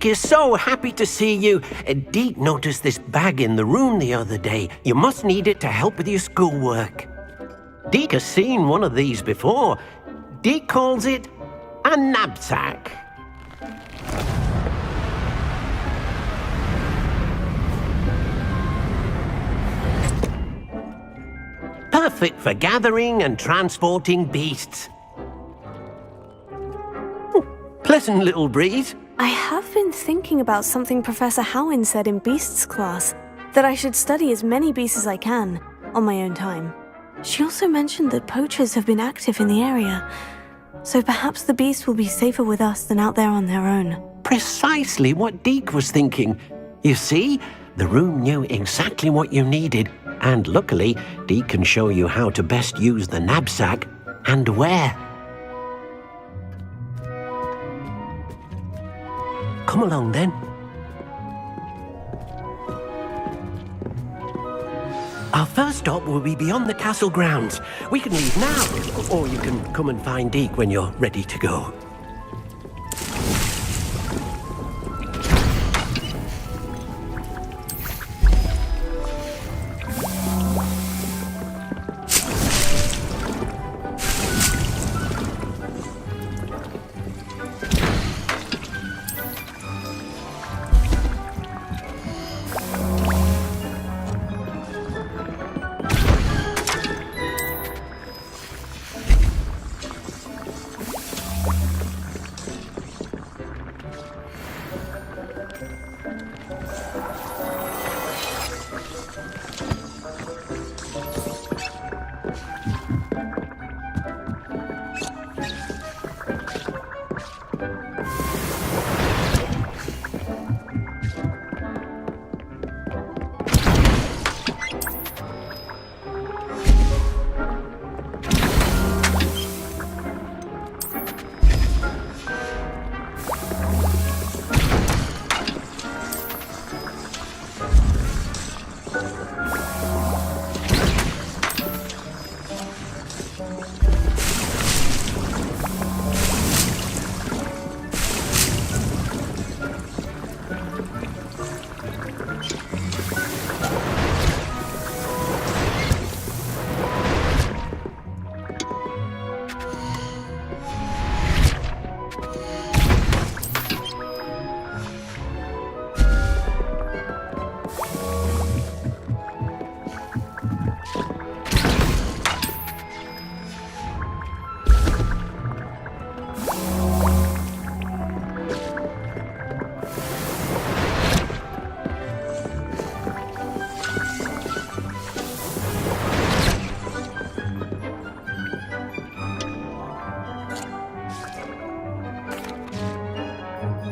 Deke is so happy to see you. Deke noticed this bag in the room the other day. You must need it to help with your schoolwork. Deke has seen one of these before. Deke calls it a knapsack. Perfect for gathering and transporting beasts. Pleasant little breeze. I have been thinking about something Professor Howin said in Beasts class, that I should study as many beasts as I can, on my own time. She also mentioned that poachers have been active in the area, so perhaps the beasts will be safer with us than out there on their own. Precisely what Deke was thinking. You see, the room knew exactly what you needed, and luckily, Deke can show you how to best use the knapsack and where. Come along then. Our first stop will be beyond the castle grounds. We can leave now, or you can come and find Deke when you're ready to go.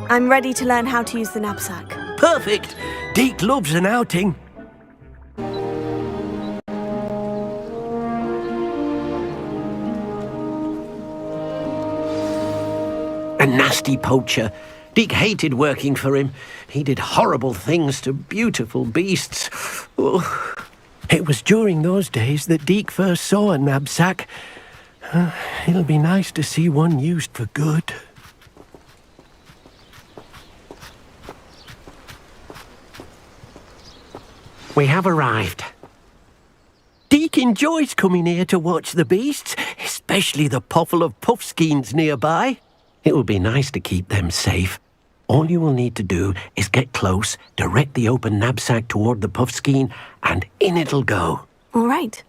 I'm ready to learn how to use the knapsack. Perfect! Deke loves an outing. A nasty poacher. Deke hated working for him. He did horrible things to beautiful beasts. Oh. It was during those days that Deke first saw a knapsack. It'll be nice to see one used for good. We have arrived. Deke enjoys coming here to watch the beasts, especially the potful of puffskeins nearby. It will be nice to keep them safe. All you will need to do is get close, direct the open knapsack toward the puffskein, and in it'll go. All right.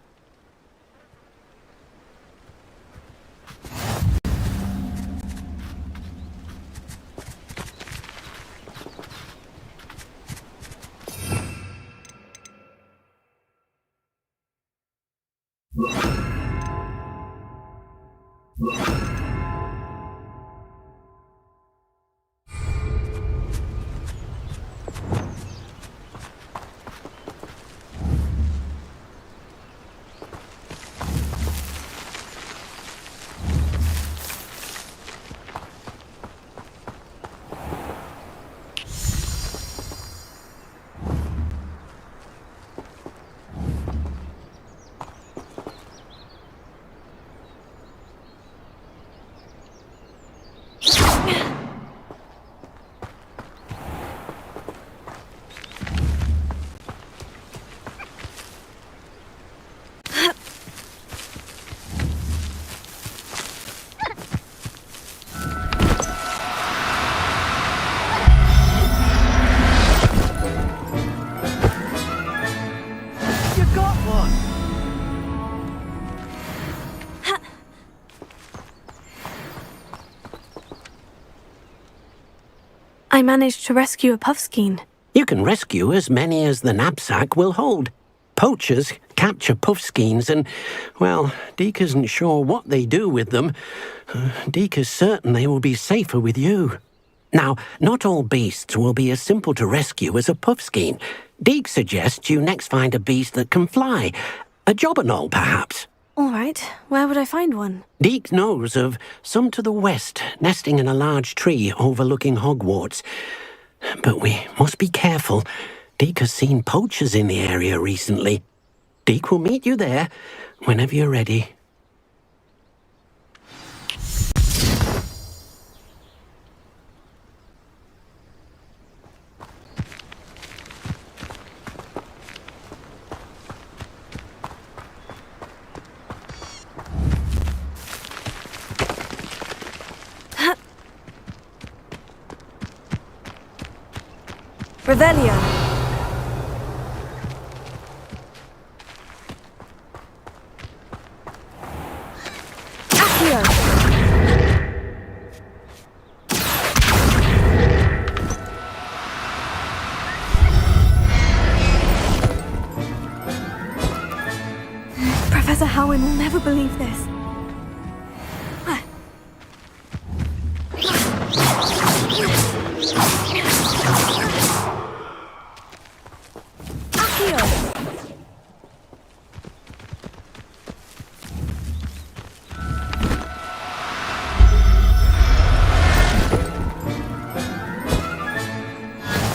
on! I managed to rescue a puffskein. You can rescue as many as the knapsack will hold. Poachers capture puffskeins and, well, Deek isn't sure what they do with them. Deek is certain they will be safer with you. Now, not all beasts will be as simple to rescue as a puffskein. Deek suggests you next find a beast that can fly. A jobberknoll, perhaps. All right, where would I find one? Deek knows of some to the west, nesting in a large tree overlooking Hogwarts. But we must be careful. Deek has seen poachers in the area recently. Deek will meet you there whenever you're ready. Revelio. Accio. Professor Howin will never believe this.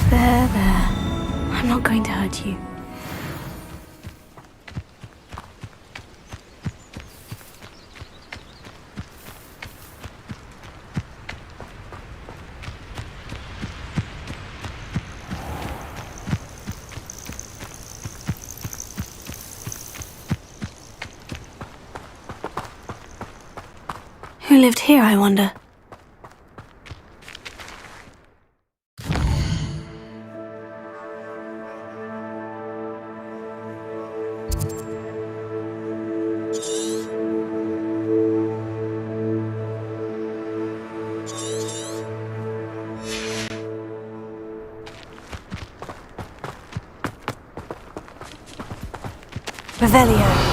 There. I'm not going to hurt you. Who lived here, I wonder? Revelio.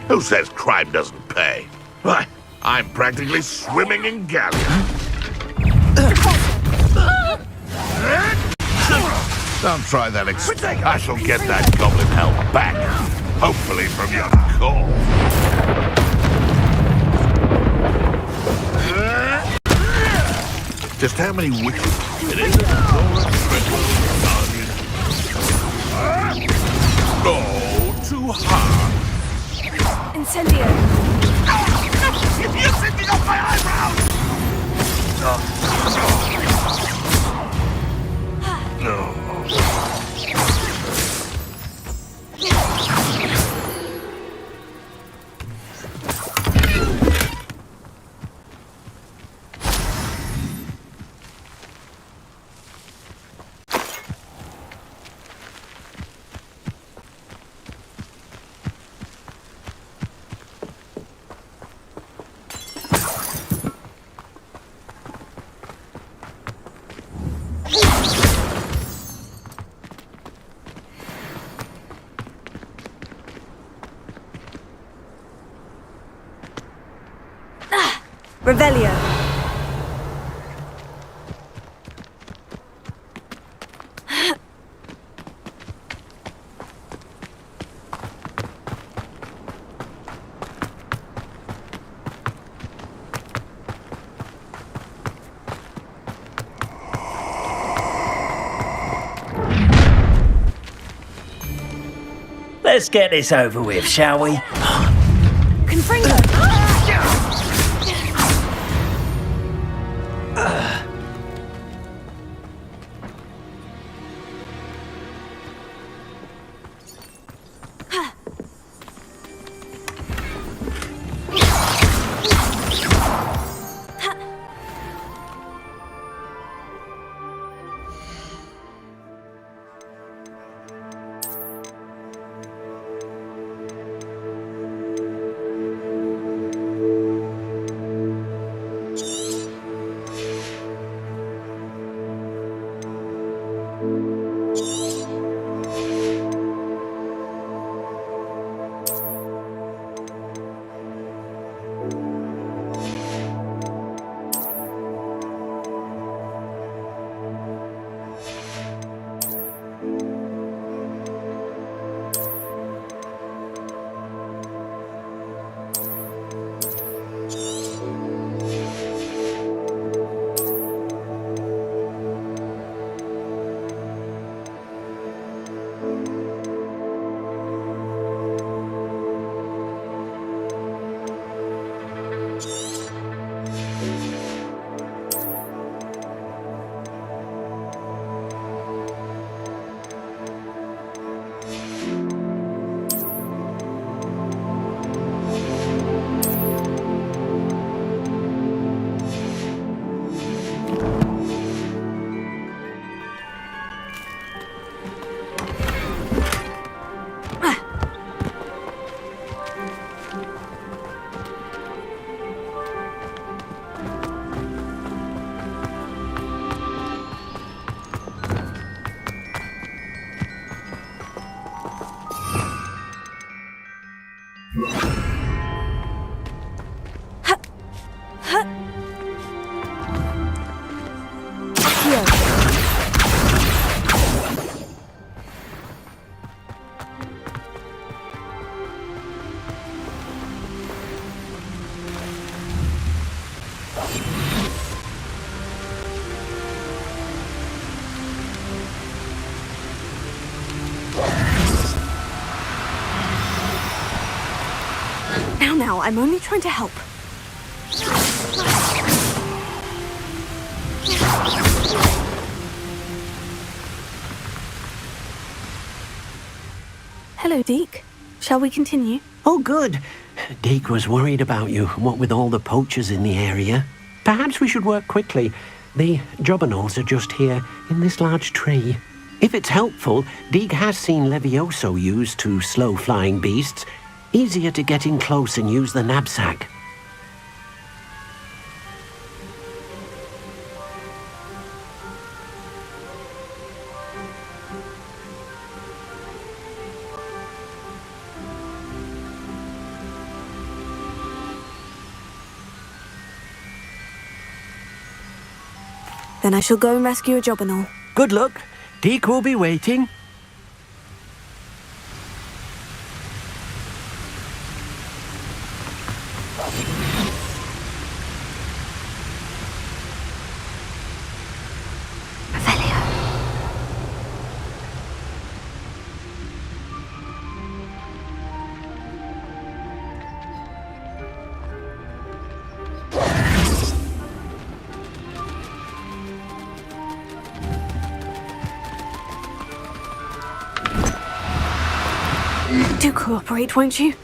Who says crime doesn't pay? Why, I'm practically swimming in galleon. Don't try that I shall get that goblin help back. Hopefully from your core. Just how many witches? It isn't Go too hard. Incendio. You're sitting off my eyebrows! No. Revelio. Let's get this over with, shall we? Confringo! Now, I'm only trying to help. Hello, Deke. Shall we continue? Oh, good. Deke was worried about you, what with all the poachers in the area. Perhaps we should work quickly. The jobberknolls are just here, in this large tree. If it's helpful, Deke has seen Levioso used to slow flying beasts. Easier to get in close and use the knapsack. Then I shall go and rescue a jobberknoll. Good luck. Deke will be waiting. Do cooperate, won't you?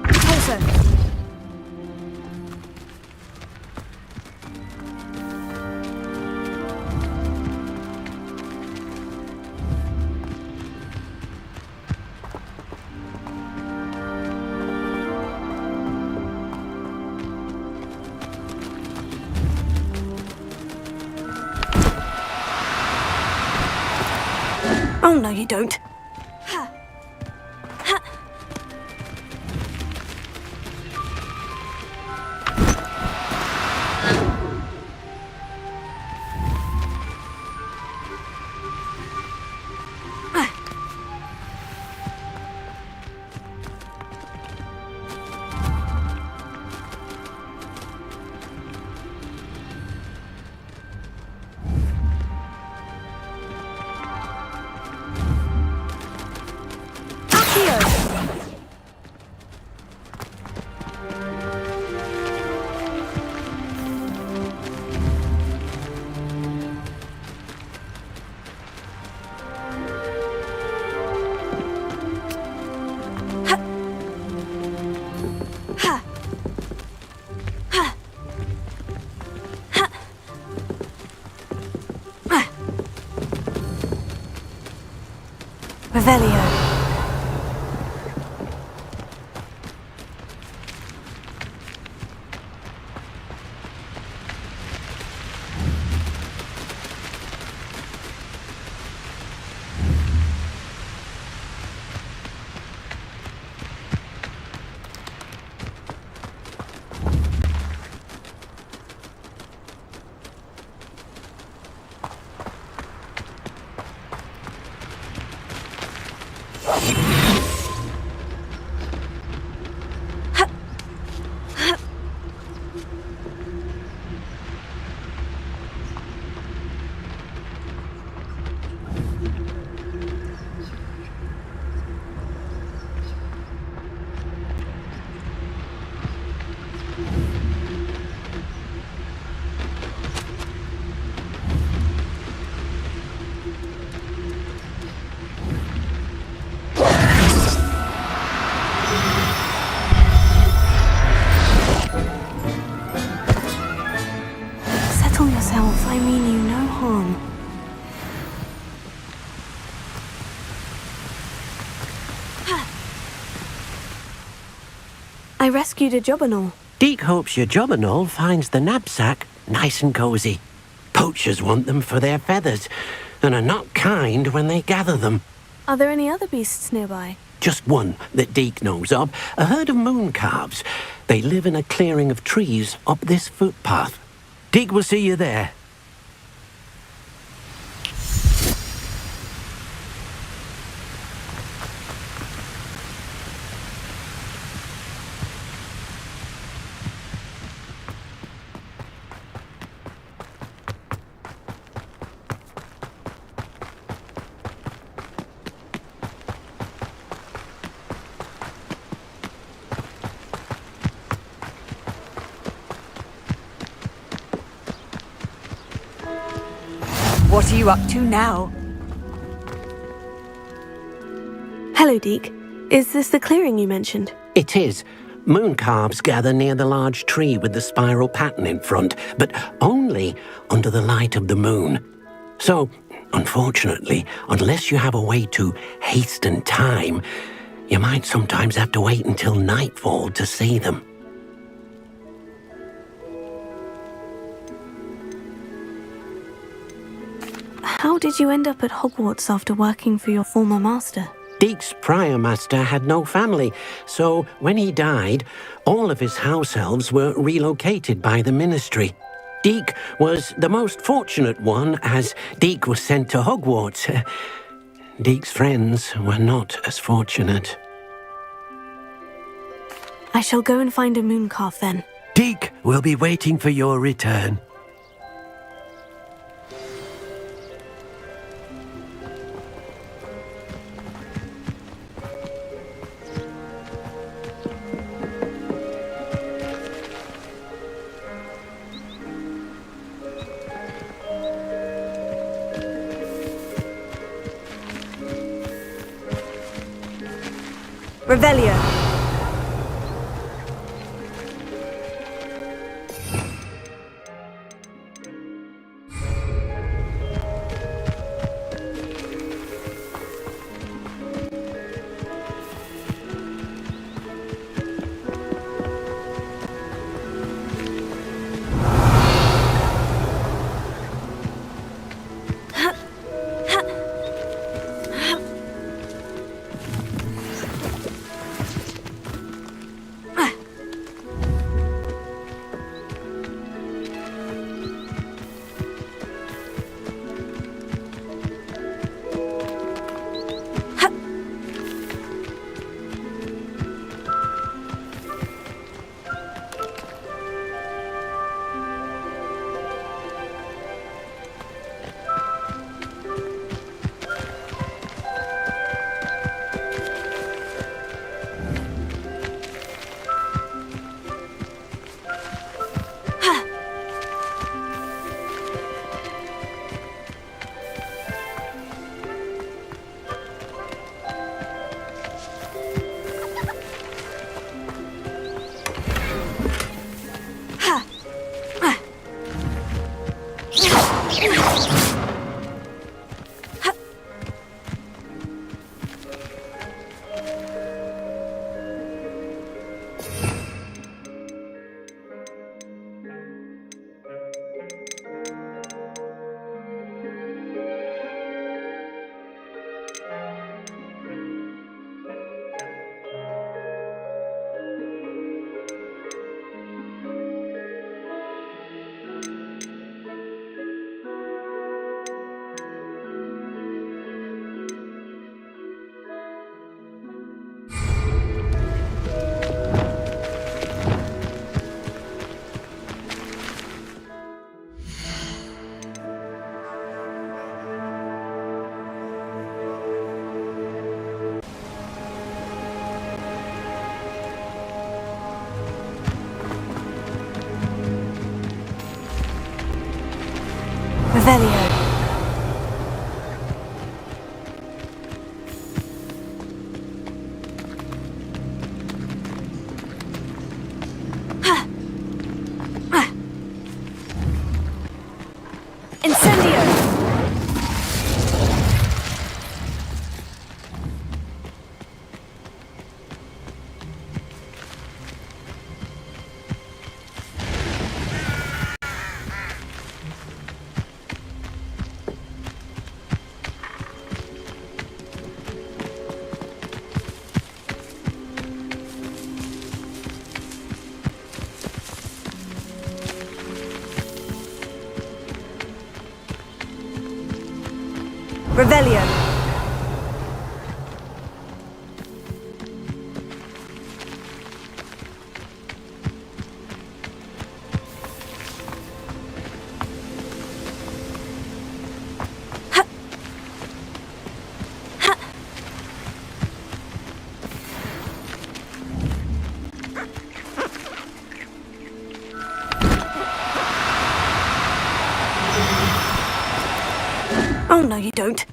Closer. Oh, no, you don't. Revelio. Settle yourself, I mean you no harm. I rescued a Jobberknoll. Deke hopes your Jobberknoll finds the knapsack nice and cozy. Poachers want them for their feathers, and are not kind when they gather them. Are there any other beasts nearby? Just one that Deke knows of, a herd of moon calves. They live in a clearing of trees up this footpath. Deke will see you there. What are you up to now? Hello, Deke. Is this the clearing you mentioned? It is. Moon calves gather near the large tree with the spiral pattern in front, but only under the light of the moon. So, unfortunately, unless you have a way to hasten time, you might sometimes have to wait until nightfall to see them. How did you end up at Hogwarts after working for your former master? Deke's prior master had no family, so when he died, all of his house elves were relocated by the ministry. Deke was the most fortunate one, as Deke was sent to Hogwarts. Deke's friends were not as fortunate. I shall go and find a mooncalf then. Deke will be waiting for your return. Revelio. Revelio. Incendio! Revelio. Oh, no, you don't.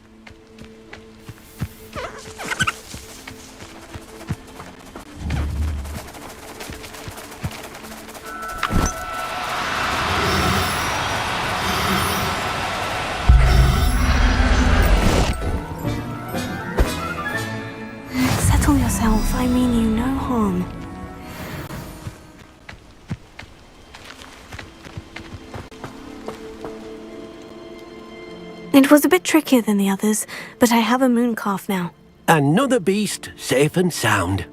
Settle yourself. I mean you no harm. It was a bit trickier than the others, but I have a moon calf now. Another beast, safe and sound.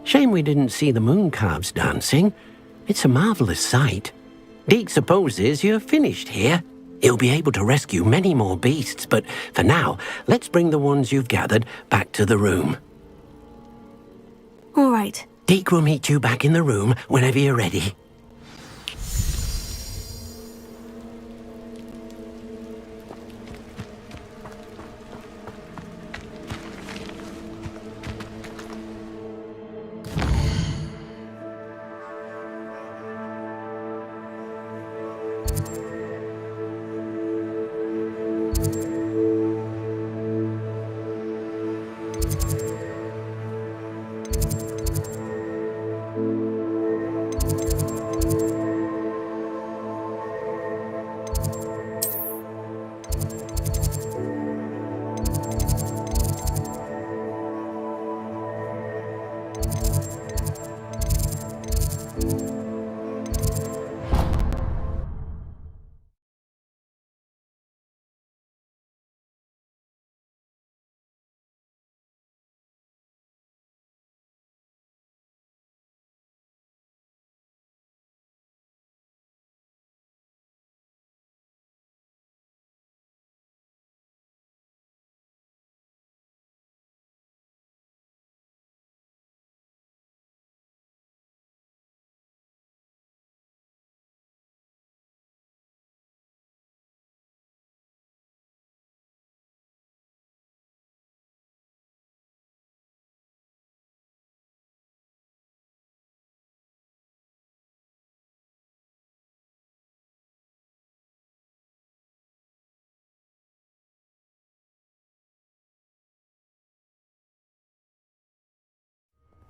Shame we didn't see the moon calves dancing. It's a marvellous sight. Deke supposes you're finished here. He'll be able to rescue many more beasts, but for now, let's bring the ones you've gathered back to the room. All right. Deke will meet you back in the room whenever you're ready.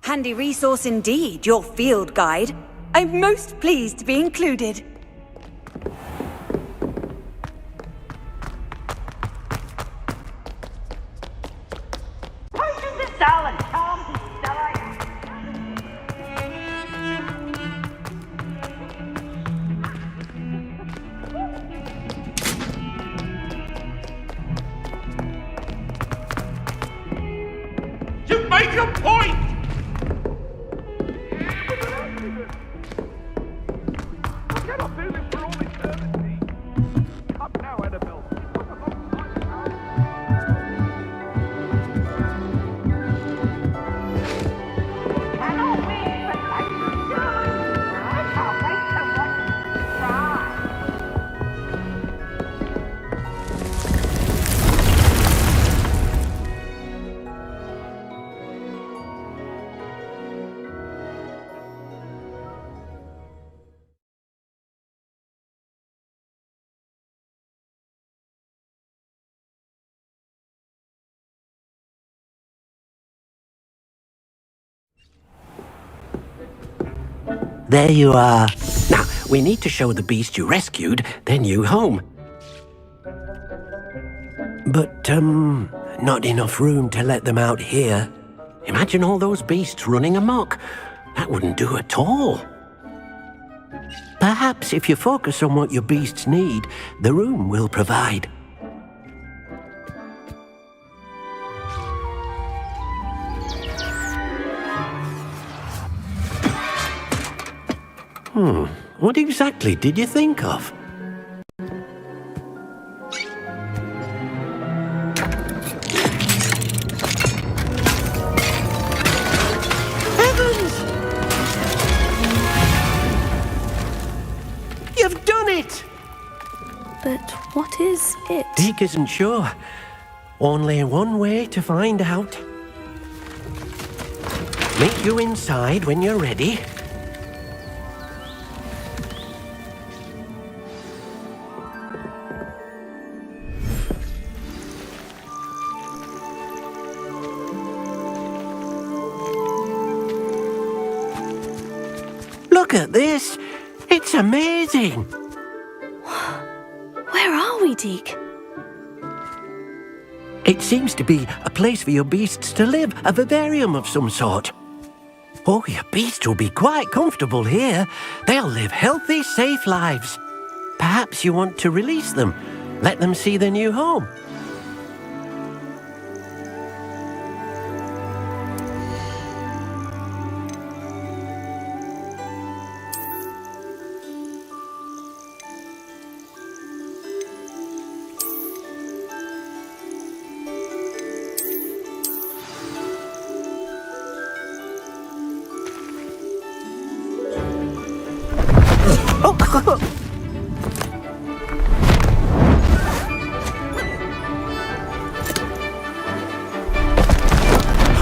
Handy resource indeed, your field guide. I'm most pleased to be included. Make a point! I cannot do this for all eternity. Up now, Annabelle. There you are. Now, we need to show the beast you rescued their new home. But, not enough room to let them out here. Imagine all those beasts running amok. That wouldn't do at all. Perhaps if you focus on what your beasts need, the room will provide. What exactly did you think of? Heavens! You've done it! But what is it? Deke isn't sure. Only one way to find out. Meet you inside when you're ready. Look at this! It's amazing! Where are we, Deke? It seems to be a place for your beasts to live, a vivarium of some sort. Oh, your beasts will be quite comfortable here. They'll live healthy, safe lives. Perhaps you want to release them, let them see their new home.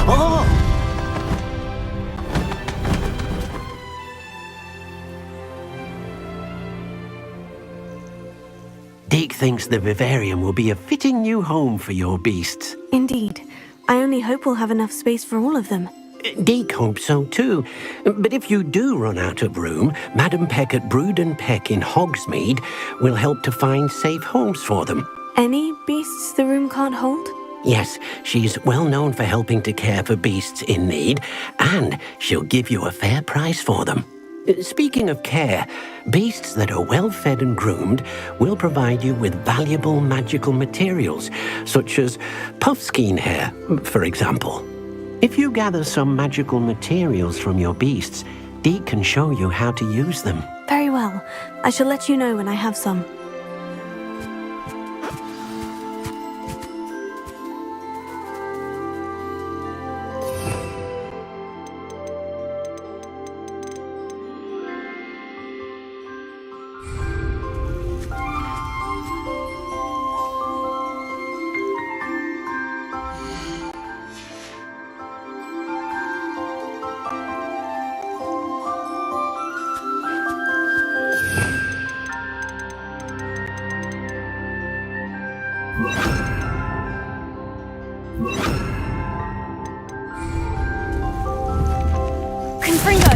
Oh! Deke thinks the vivarium will be a fitting new home for your beasts. Indeed. I only hope we'll have enough space for all of them. Deke hopes so too. But if you do run out of room, Madam Peck at Brood and Peck in Hogsmeade will help to find safe homes for them. Any beasts the room can't hold? Yes, she's well known for helping to care for beasts in need, and she'll give you a fair price for them. Speaking of care, beasts that are well fed and groomed will provide you with valuable magical materials, such as puffskein hair, for example. If you gather some magical materials from your beasts, Deke can show you how to use them. Very well. I shall let you know when I have some. Confringo!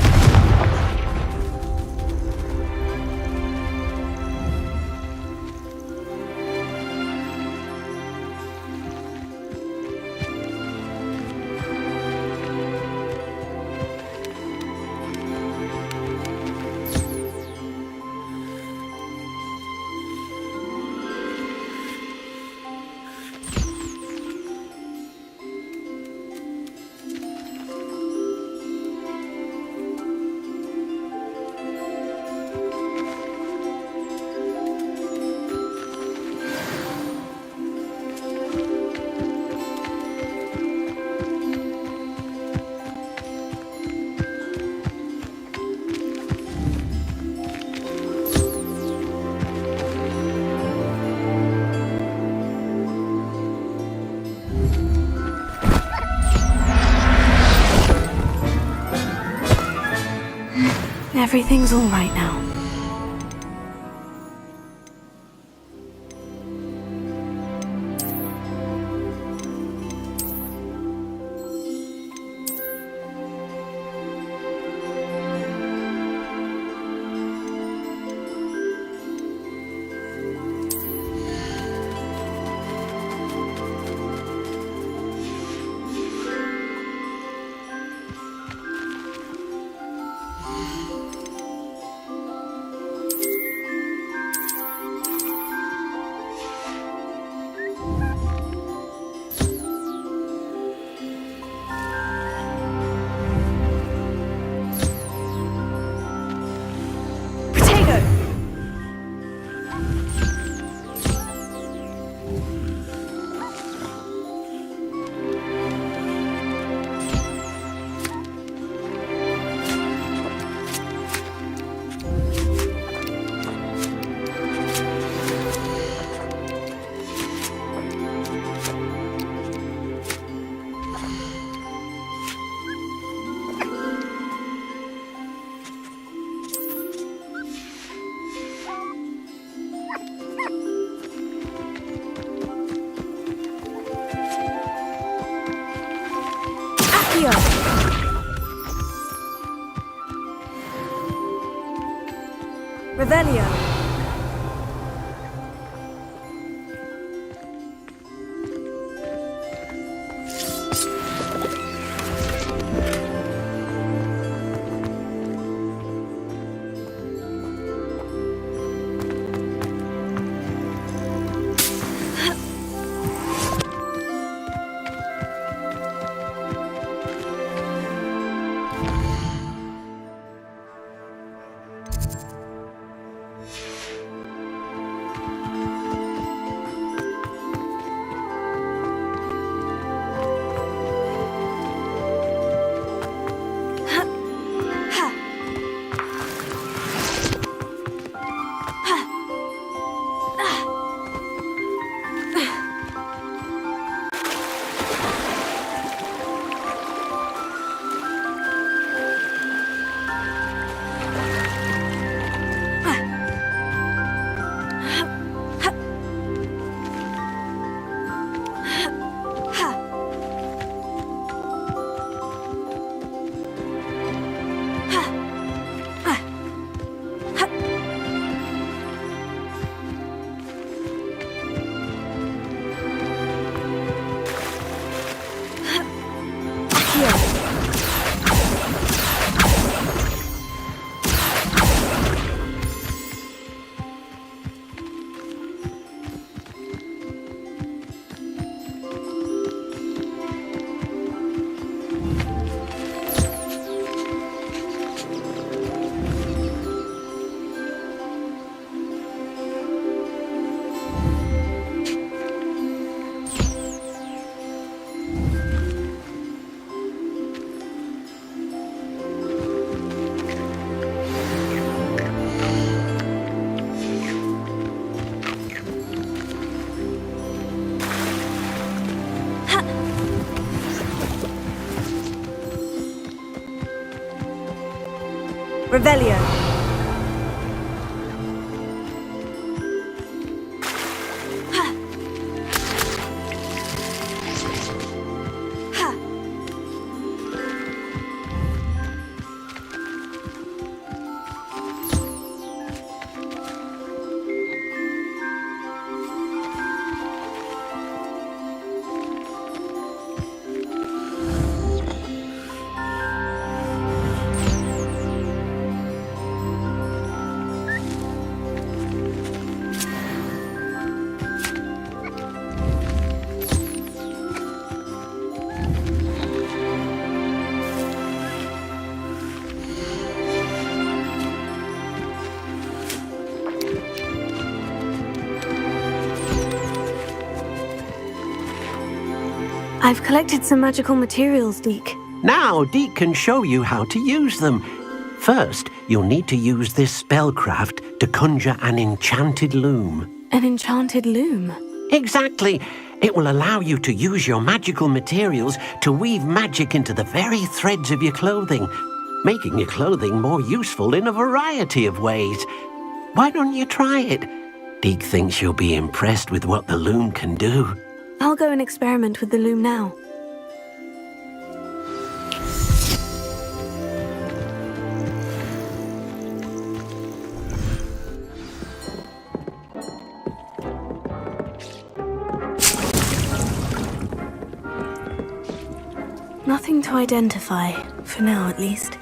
Everything's all right now. Revelio. Revelio. I've collected some magical materials, Deke. Now Deke can show you how to use them. First, you'll need to use this spellcraft to conjure an enchanted loom. An enchanted loom? Exactly. It will allow you to use your magical materials to weave magic into the very threads of your clothing. making your clothing more useful in a variety of ways. Why don't you try it? Deke thinks you'll be impressed with what the loom can do. I'll go and experiment with the loom now. Nothing to identify, for now at least.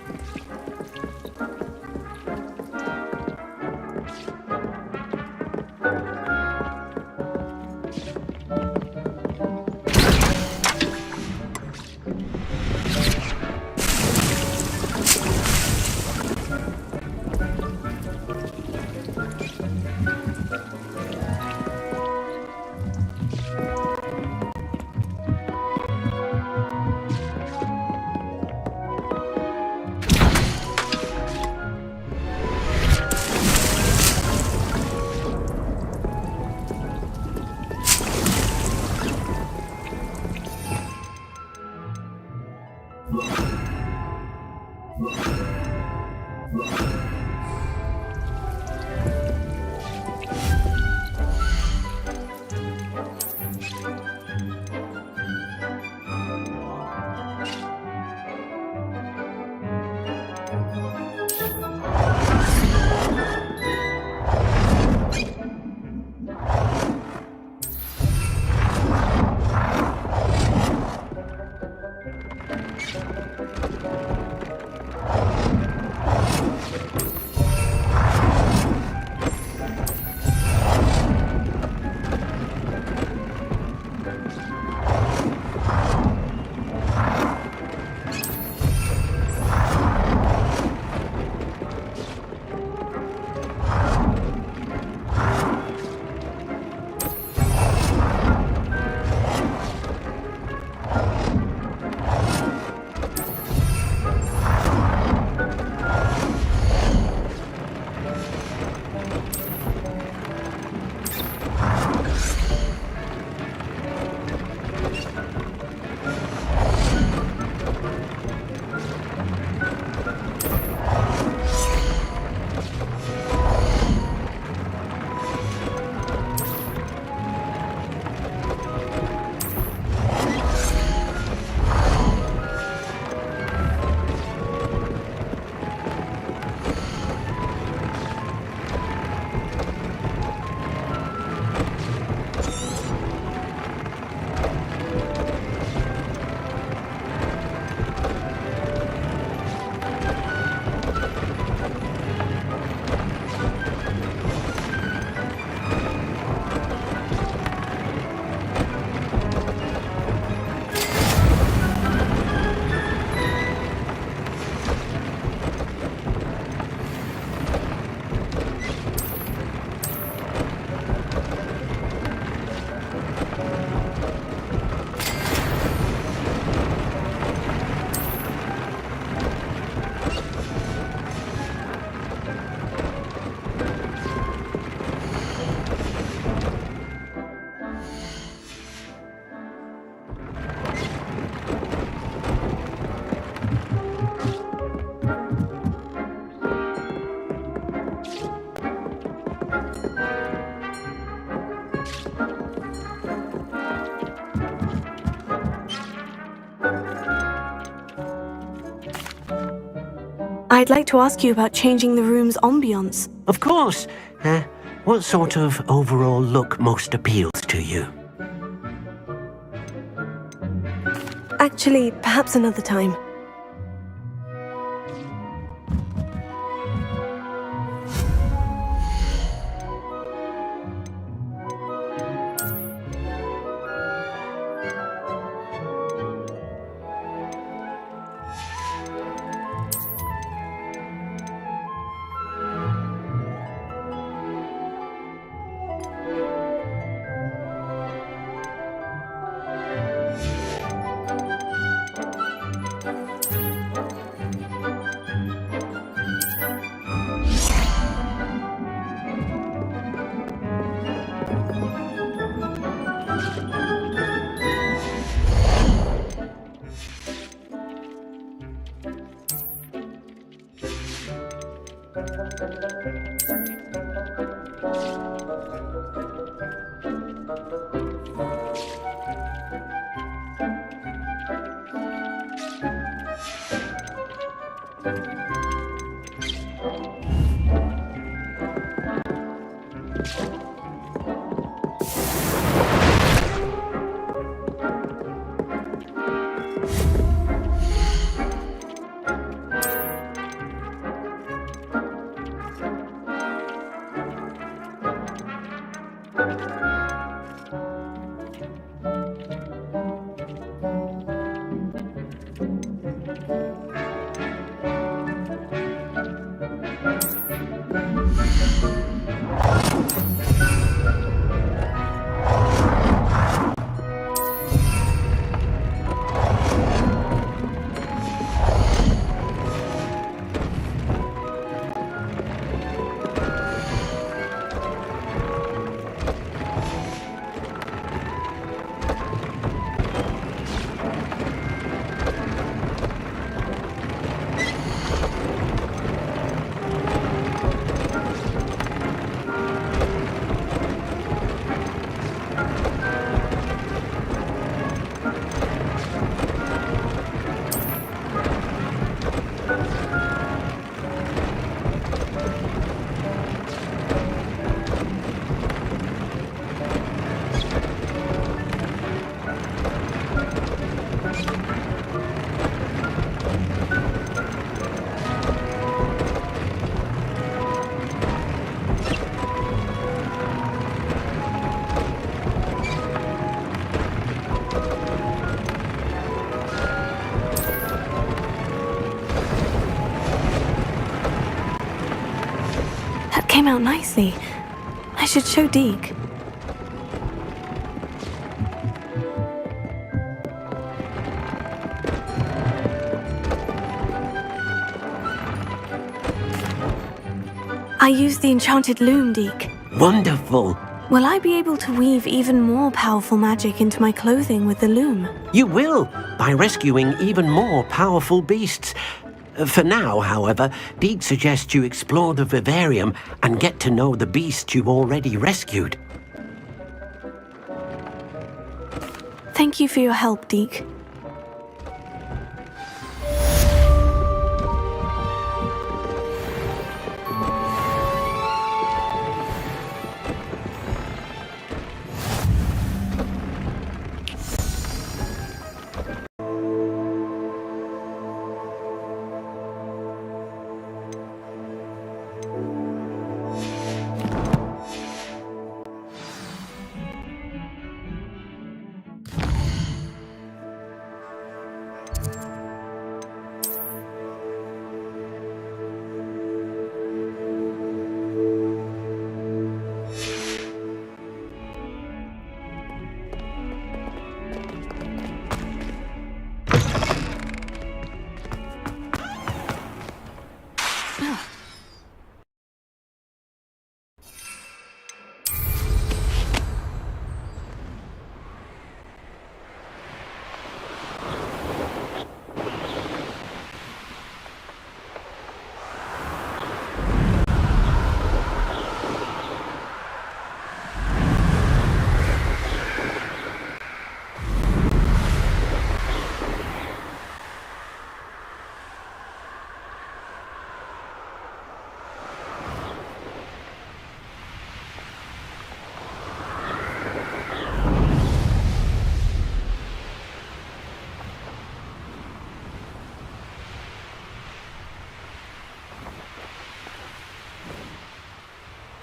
I'd like to ask you about changing the room's ambiance. Of course. What sort of overall look most appeals to you? Actually, perhaps another time. came out nicely. I should show Deke. I used the enchanted loom, Deke. Wonderful. Will I be able to weave even more powerful magic into my clothing with the loom? You will, by rescuing even more powerful beasts. For now, however, Deke suggests you explore the vivarium and get to know the beasts you've already rescued. Thank you for your help, Deke.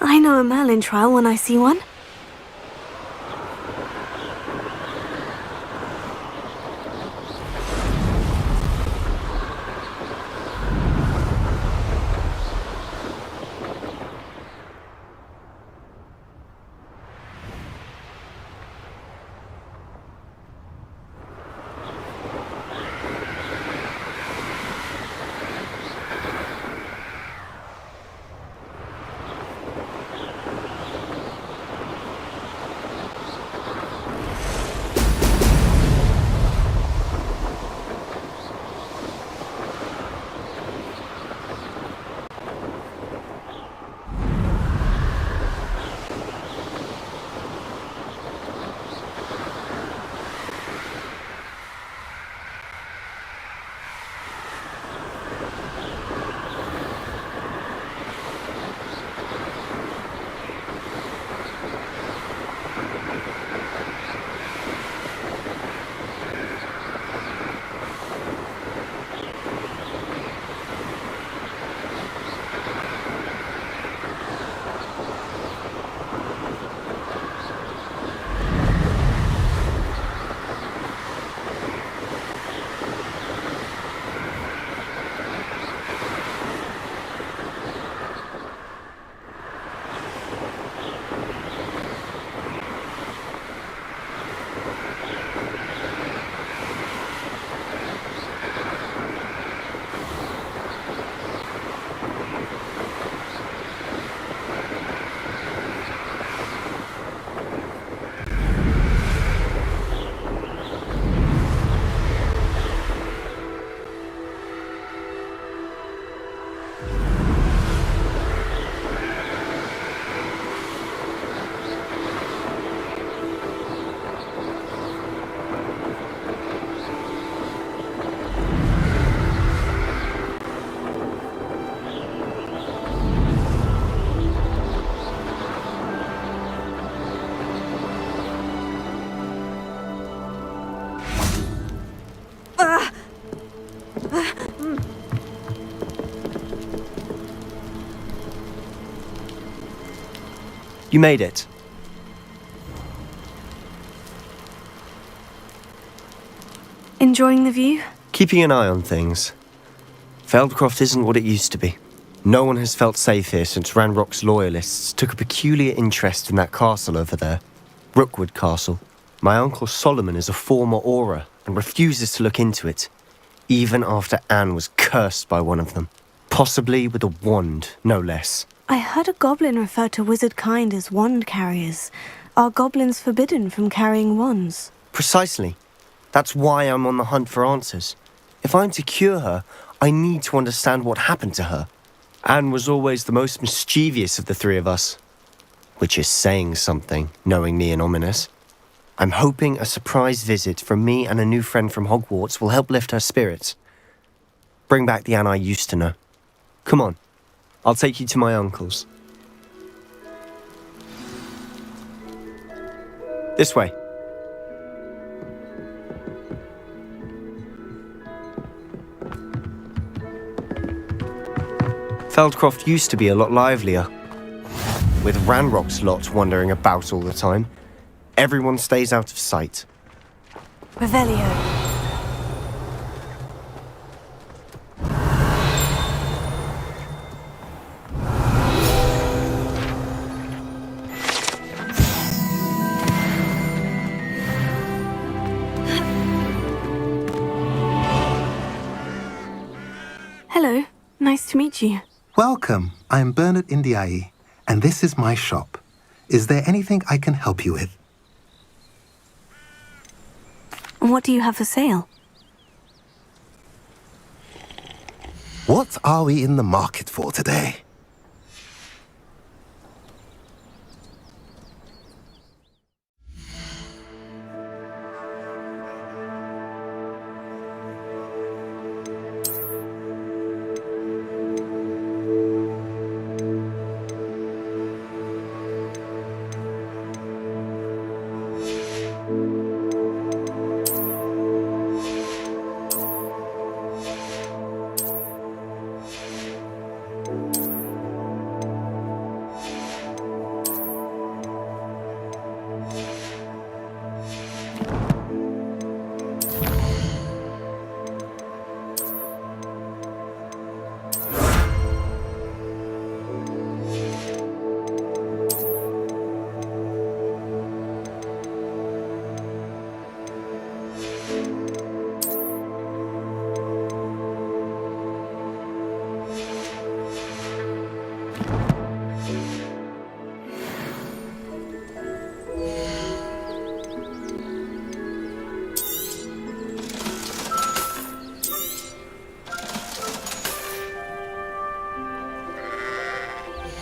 I know a Merlin trial when I see one. You made it. Enjoying the view? Keeping an eye on things. Feldcroft isn't what it used to be. No one has felt safe here since Ranrock's loyalists took a peculiar interest in that castle over there. Rookwood Castle. My uncle Solomon is a former Auror and refuses to look into it, even after Anne was cursed by one of them. Possibly with a wand, no less. I heard a goblin refer to wizard kind as wand carriers. Are goblins forbidden from carrying wands? Precisely. That's why I'm on the hunt for answers. If I'm to cure her, I need to understand what happened to her. Anne was always the most mischievous of the three of us. Which is saying something, knowingly and ominous. I'm hoping a surprise visit from me and a new friend from Hogwarts will help lift her spirits. Bring back the Anne I used to know. Come on, I'll take you to my uncle's. This way. Feldcroft used to be a lot livelier. With Ranrock's lot wandering about all the time, everyone stays out of sight. Revelio. Hello, nice to meet you. Welcome. I am Bernard Indiai, and this is my shop. Is there anything I can help you with? What do you have for sale? What are we in the market for today?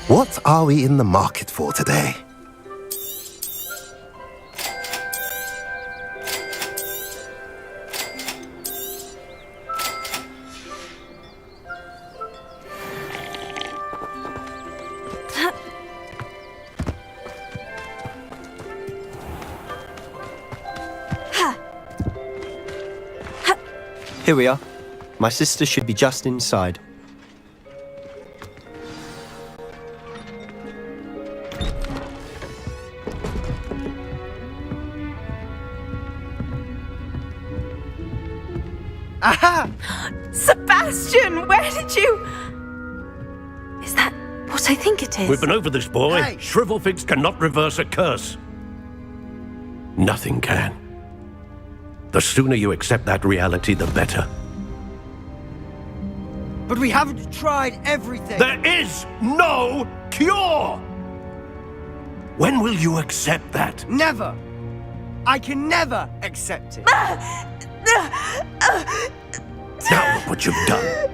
What are we in the market for today? Here we are. My sister should be just inside. Aha! Sebastian, where did you... Is that what I think it is? We've been over this, boy. Hey. Shrivelfigs cannot reverse a curse. Nothing can. The sooner you accept that reality, the better. But we haven't tried everything. There is no cure! When will you accept that? Never. I can never accept it. Now look what you've done.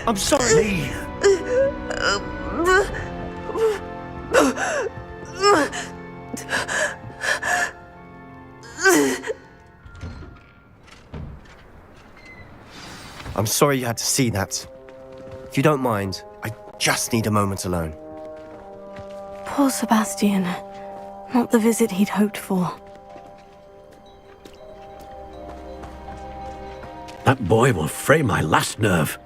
I'm sorry. Leave. I'm sorry you had to see that. If you don't mind, I just need a moment alone. Poor Sebastian. Not the visit he'd hoped for. That boy will fray my last nerve.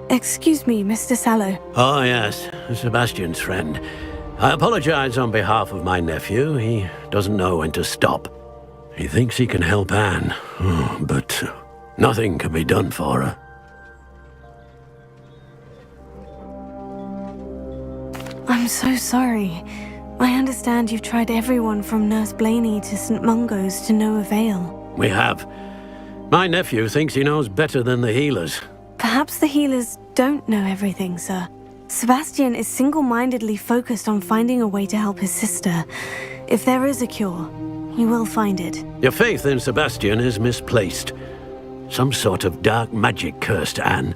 Excuse me, Mr. Sallow. Oh, yes, Sebastian's friend. I apologize on behalf of my nephew. He doesn't know when to stop. He thinks he can help Anne, but Nothing can be done for her. I'm so sorry. I understand you've tried everyone from Nurse Blaney to St. Mungo's to no avail. We have. My nephew thinks he knows better than the healers. Perhaps the healers don't know everything, sir. Sebastian is single-mindedly focused on finding a way to help his sister. If there is a cure, he will find it. Your faith in Sebastian is misplaced. Some sort of dark magic cursed Anne,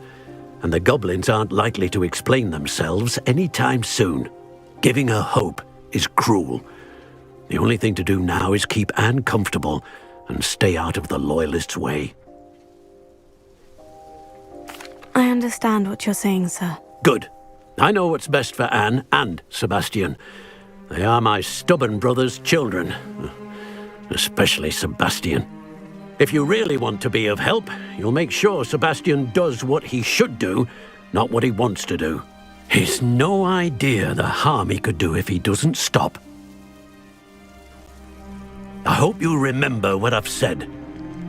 and the goblins aren't likely to explain themselves anytime soon. Giving her hope is cruel. The only thing to do now is keep Anne comfortable and stay out of the Loyalists' way. I understand what you're saying, sir. Good. I know what's best for Anne and Sebastian. They are my stubborn brother's children. Especially Sebastian. If you really want to be of help, you'll make sure Sebastian does what he should do, not what he wants to do. He's no idea the harm he could do if he doesn't stop. I hope you remember what I've said.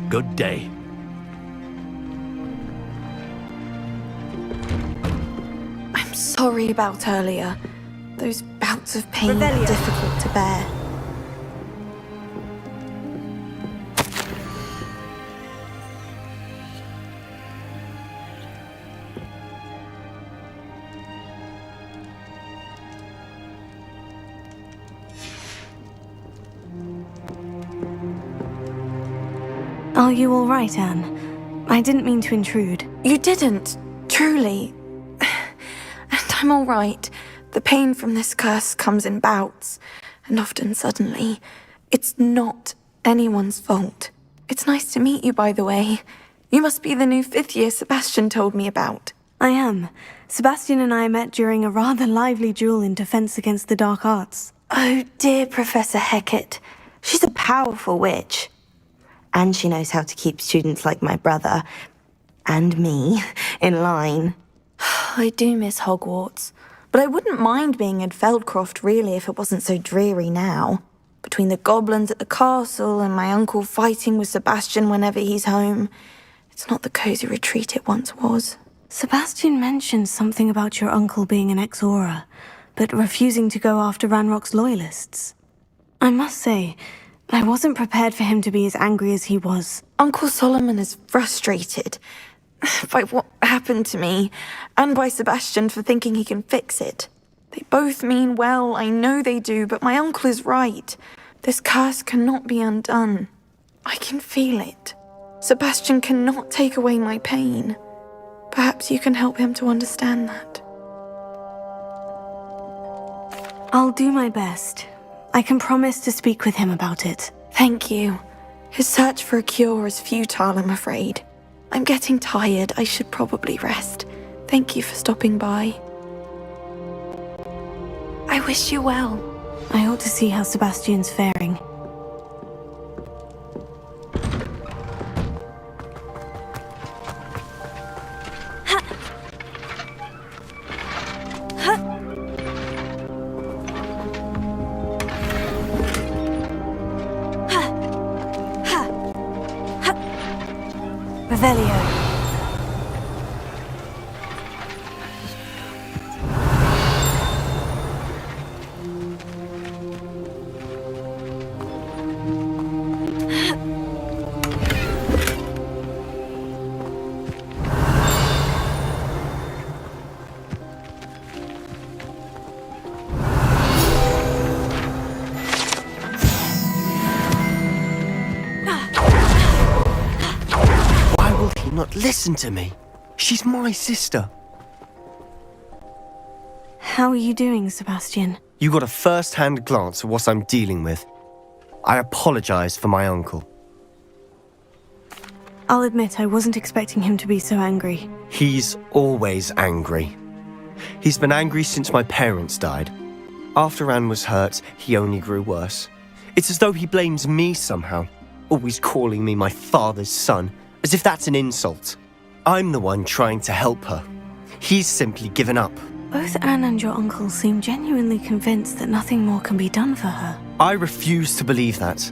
Good day. I'm sorry about earlier. Those bouts of pain are difficult to bear. Are you all right, Anne? I didn't mean to intrude. You didn't, truly. And I'm all right. The pain from this curse comes in bouts, and often suddenly. It's not anyone's fault. It's nice to meet you, by the way. You must be the new 5th year Sebastian told me about. I am. Sebastian and I met during a rather lively duel in defense against the dark arts. Oh dear, Professor Hecat. She's a powerful witch. And she knows how to keep students like my brother, and me, in line. I do miss Hogwarts, but I wouldn't mind being in Feldcroft, really, if it wasn't so dreary now. Between the goblins at the castle and my uncle fighting with Sebastian whenever he's home, it's not the cozy retreat it once was. Sebastian mentioned something about your uncle being an ex-Auror, but refusing to go after Ranrock's Loyalists. I must say, I wasn't prepared for him to be as angry as he was. Uncle Solomon is frustrated by what happened to me, and by Sebastian for thinking he can fix it. They both mean well, I know they do, but my uncle is right. This curse cannot be undone. I can feel it. Sebastian cannot take away my pain. Perhaps you can help him to understand that. I'll do my best. I can promise to speak with him about it. Thank you. His search for a cure is futile, I'm afraid. I'm getting tired. I should probably rest. Thank you for stopping by. I wish you well. I ought to see how Sebastian's faring. Revelio. Not listen to me. She's my sister. How are you doing, Sebastian? You got a first-hand glance at what I'm dealing with. I apologize for my uncle. I'll admit I wasn't expecting him to be so angry. He's always angry. He's been angry since my parents died. After Anne was hurt, he only grew worse. It's as though he blames me somehow, always calling me my father's son, as if that's an insult. I'm the one trying to help her. He's simply given up. Both Anne and your uncle seem genuinely convinced that nothing more can be done for her. I refuse to believe that.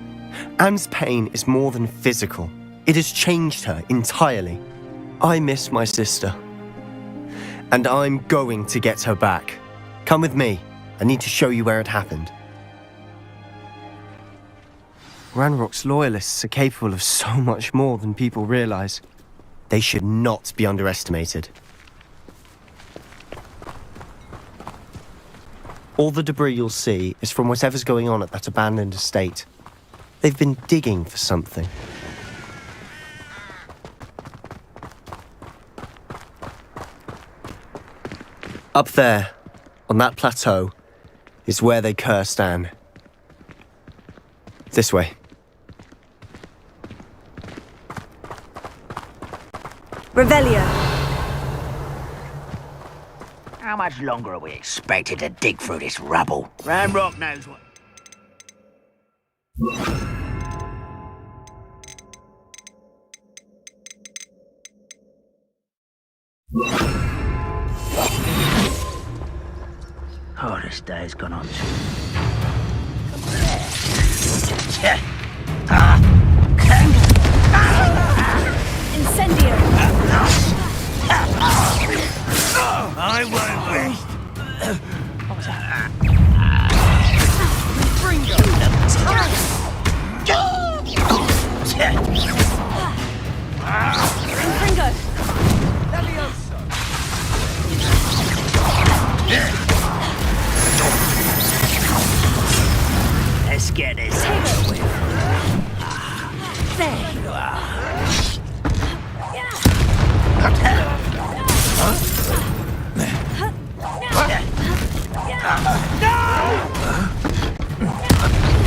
Anne's pain is more than physical. It has changed her entirely. I miss my sister. And I'm going to get her back. Come with me. I need to show you where it happened. Ranrock's loyalists are capable of so much more than people realize. They should not be underestimated. All the debris you'll see is from whatever's going on at that abandoned estate. They've been digging for something. Up there, on that plateau, is where they cursed Anne. This way. Revelio. How much longer are we expected to dig through this rubble? Ramrock knows what... Oh, this day's gone on too. Incendio. I won't rest. What was that? Fringo. Let's get this. There you are.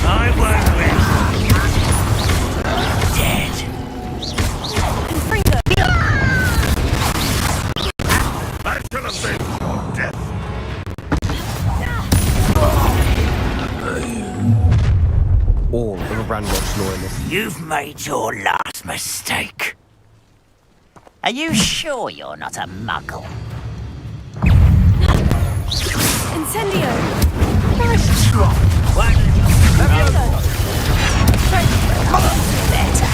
I won't rest. Dead. Fringo. I should have been death. All of Ranrock's loyalists. You've made your last mistake. Are you sure you're not a muggle? Incendio. Nice try. Better.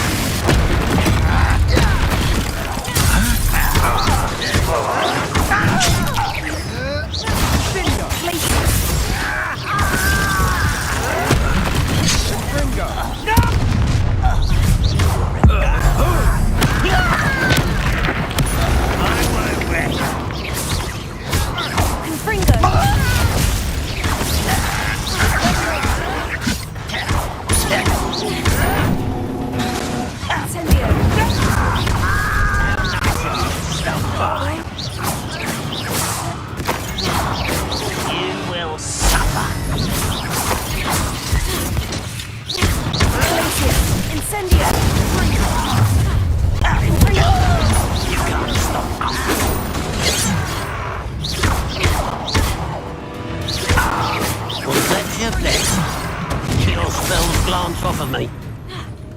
Glance off of me.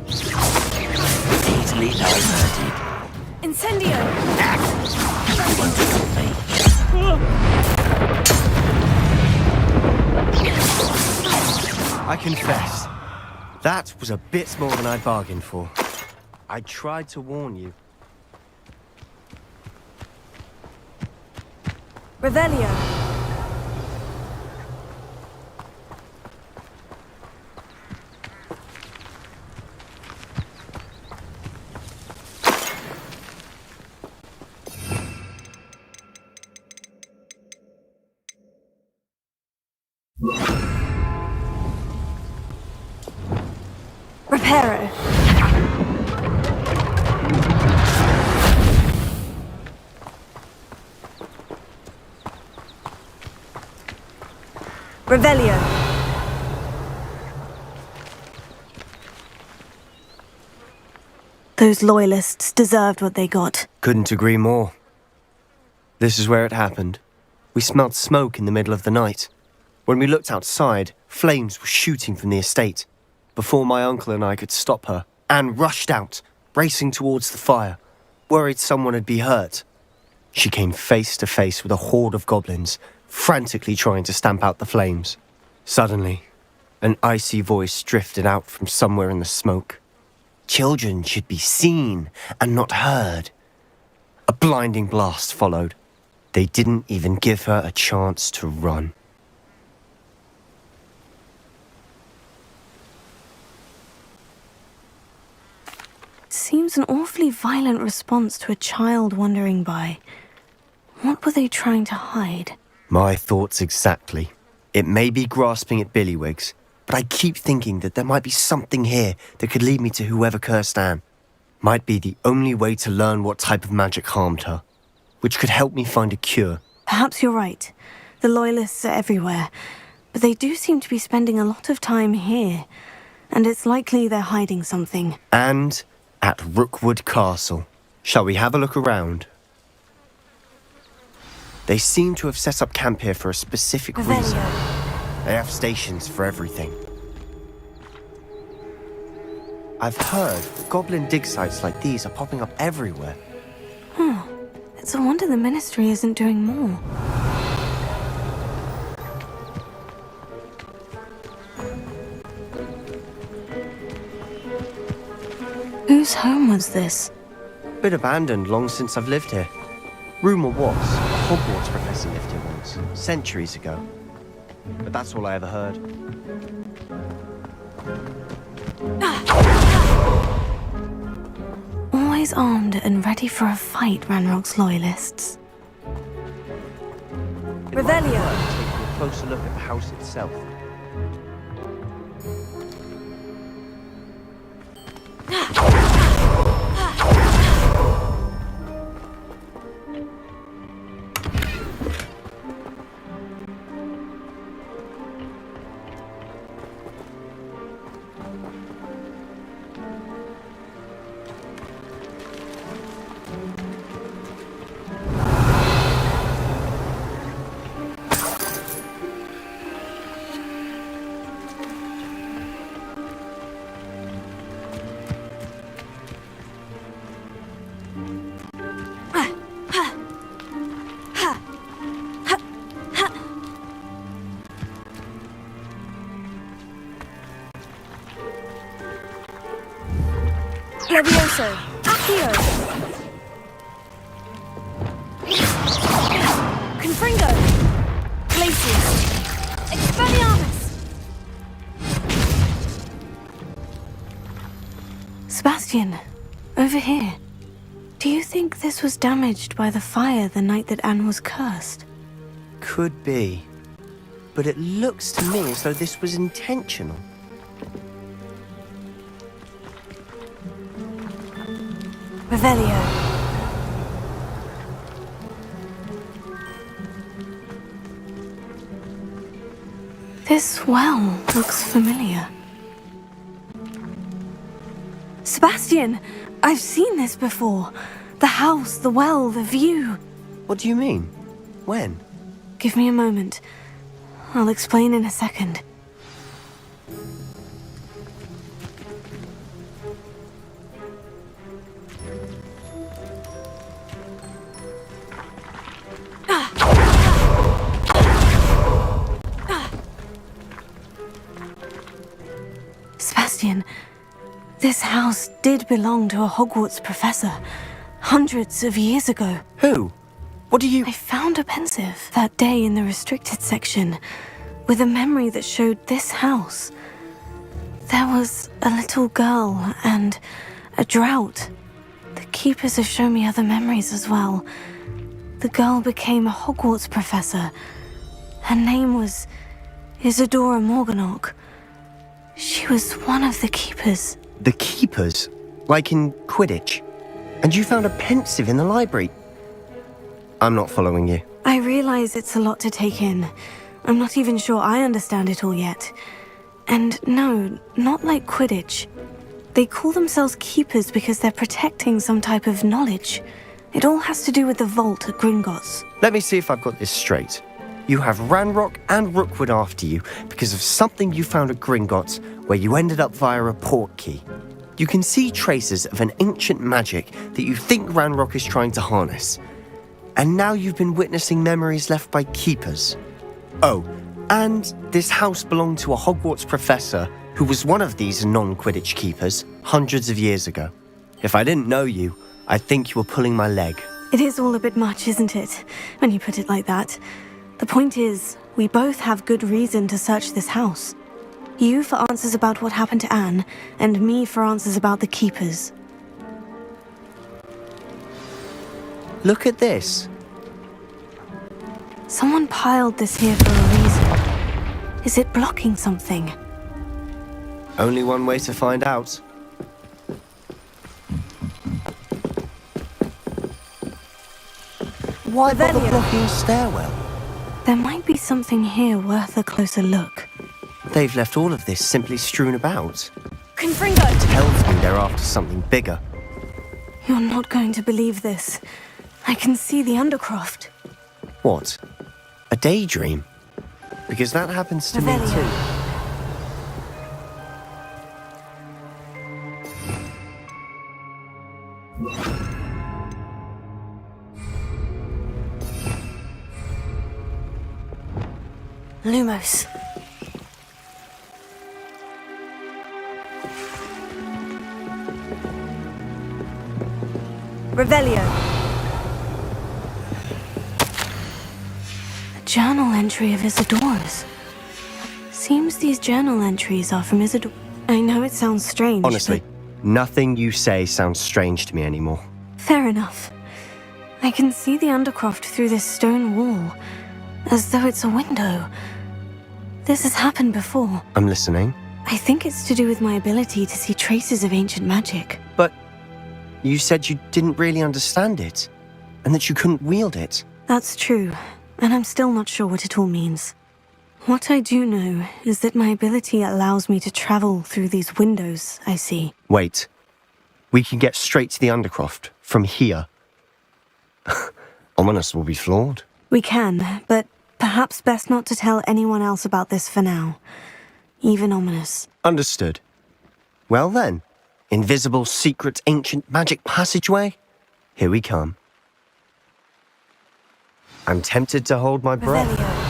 Easily diverted. Incendio. I confess, that was a bit more than I bargained for. I tried to warn you. Revelio. Reparo. Revelio. Those loyalists deserved what they got. Couldn't agree more. This is where it happened. We smelled smoke in the middle of the night. When we looked outside, flames were shooting from the estate. Before my uncle and I could stop her, Anne rushed out, racing towards the fire, worried someone had been hurt. She came face to face with a horde of goblins, frantically trying to stamp out the flames. Suddenly, an icy voice drifted out from somewhere in the smoke. Children should be seen and not heard. A blinding blast followed. They didn't even give her a chance to run. Seems an awfully violent response to a child wandering by. What were they trying to hide? My thoughts exactly. It may be grasping at Billywigs, but I keep thinking that there might be something here that could lead me to whoever cursed Anne. Might be the only way to learn what type of magic harmed her, which could help me find a cure. Perhaps you're right. The Loyalists are everywhere, but they do seem to be spending a lot of time here, and it's likely they're hiding something. And at Rookwood Castle. Shall we have a look around? They seem to have set up camp here for a specific reason. They have stations for everything. I've heard goblin dig sites like these are popping up everywhere. It's a wonder the Ministry isn't doing more. Whose home was this? Been abandoned long since I've lived here. Rumour was a Hogwarts professor lived here once, centuries ago. But that's all I ever heard. Always armed and ready for a fight, Ranrock's Loyalists. Revelio! Taking a closer look at the house itself. Levioso! Accio! Confringo! Glacius! Expelliarmus! Sebastian, over here. Do you think this was damaged by the fire the night that Anne was cursed? Could be. But it looks to me as though this was intentional. Revelio. This well looks familiar. Sebastian! I've seen this before. The house, the well, the view. What do you mean? When? Give me a moment. I'll explain in a second. Sebastian, this house did belong to a Hogwarts professor, hundreds of years ago. Who? What do you... I found a pensive that day in the restricted section, with a memory that showed this house. There was a little girl and a drought. The keepers have shown me other memories as well. The girl became a Hogwarts professor. Her name was Isadora Morganach. She was one of the keepers. The keepers? Like in Quidditch? And you found a pensive in the library? I'm not following you. I realize it's a lot to take in. I'm not even sure I understand it all yet. And no, not like Quidditch. They call themselves keepers because they're protecting some type of knowledge. It all has to do with the vault at Gringotts. Let me see if I've got this straight. You have Ranrock and Rookwood after you because of something you found at Gringotts where you ended up via a port key. You can see traces of an ancient magic that you think Ranrock is trying to harness. And now you've been witnessing memories left by keepers. Oh, and this house belonged to a Hogwarts professor who was one of these non-Quidditch keepers hundreds of years ago. If I didn't know you, I'd think you were pulling my leg. It is all a bit much, isn't it, when you put it like that? The point is, we both have good reason to search this house. You for answers about what happened to Anne, and me for answers about the keepers. Look at this. Someone piled this here for a reason. Is it blocking something? Only one way to find out. Why bother blocking a stairwell? There might be something here worth a closer look. They've left all of this simply strewn about. Confringo! Tells me they're after something bigger. You're not going to believe this. I can see the Undercroft. What? A daydream? Because that happens to me too. Lumos. Revelio. A journal entry of Isidora's. Seems these journal entries are from Isidora. I know it sounds strange. Honestly, nothing you say sounds strange to me anymore. Fair enough. I can see the Undercroft through this stone wall, as though it's a window. This has happened before. I'm listening. I think it's to do with my ability to see traces of ancient magic. But you said you didn't really understand it, and that you couldn't wield it. That's true, and I'm still not sure what it all means. What I do know is that my ability allows me to travel through these windows I see. Wait. We can get straight to the Undercroft from here. Ominous will be flawed. We can, but perhaps best not to tell anyone else about this for now. Even Ominous. Understood. Well then, invisible, secret, ancient magic passageway? Here we come. I'm tempted to hold my breath. Revelio.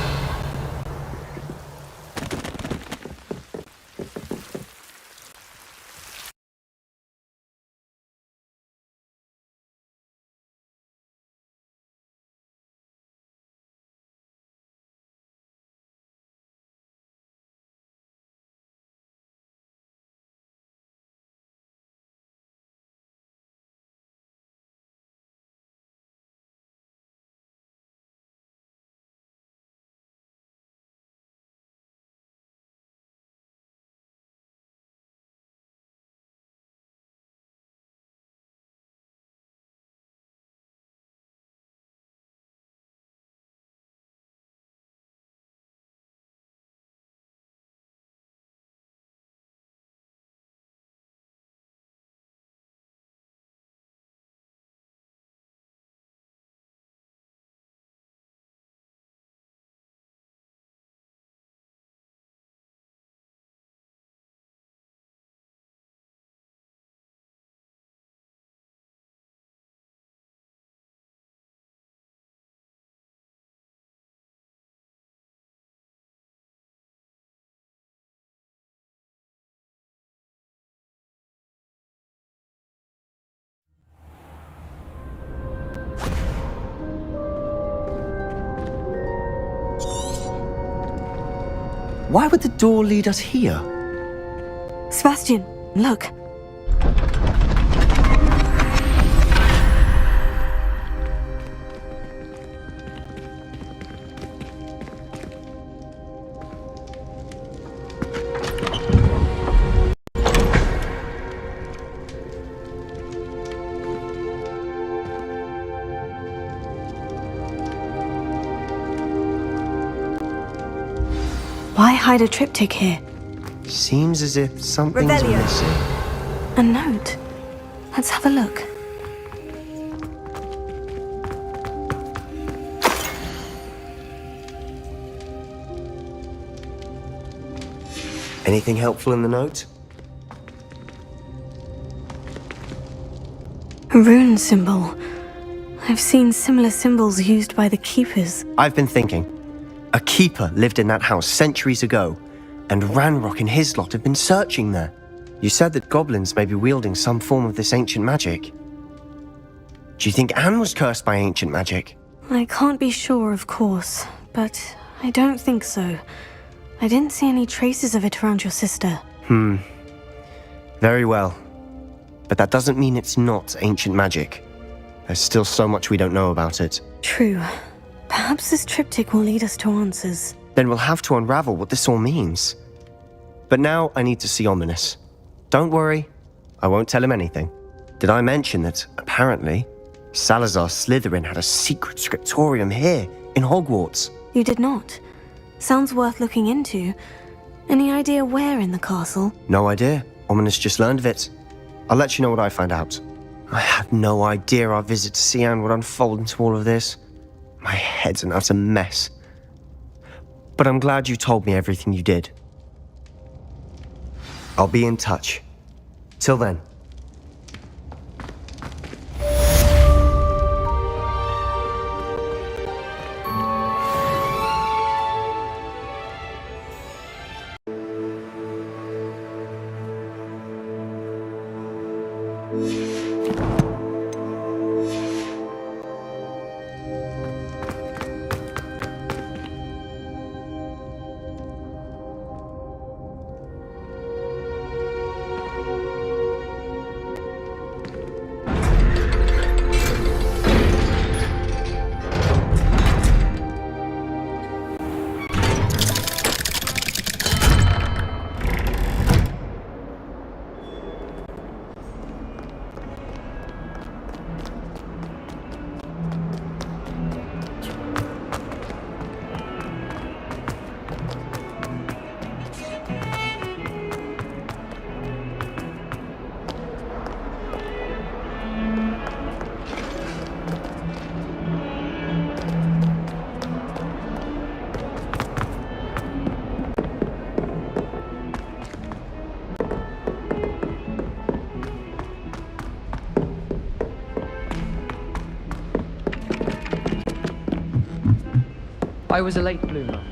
Why would the door lead us here? Sebastian, look. Why hide a triptych here? Seems as if something's Revelio. missing. A note. Let's have a look. Anything helpful in the note? A rune symbol. I've seen similar symbols used by the keepers. I've been thinking. A keeper lived in that house centuries ago, and Ranrock and his lot have been searching there. You said that goblins may be wielding some form of this ancient magic. Do you think Anne was cursed by ancient magic? I can't be sure, of course, but I don't think so. I didn't see any traces of it around your sister. Very well. But that doesn't mean it's not ancient magic. There's still so much we don't know about it. True. Perhaps this triptych will lead us to answers. Then we'll have to unravel what this all means. But now I need to see Ominous. Don't worry, I won't tell him anything. Did I mention that, apparently, Salazar Slytherin had a secret scriptorium here in Hogwarts? You did not. Sounds worth looking into. Any idea where in the castle? No idea. Ominous just learned of it. I'll let you know what I find out. I had no idea our visit to see Anne would unfold into all of this. My head's an utter mess. But I'm glad you told me everything you did. I'll be in touch. Till then. I was a late bloomer.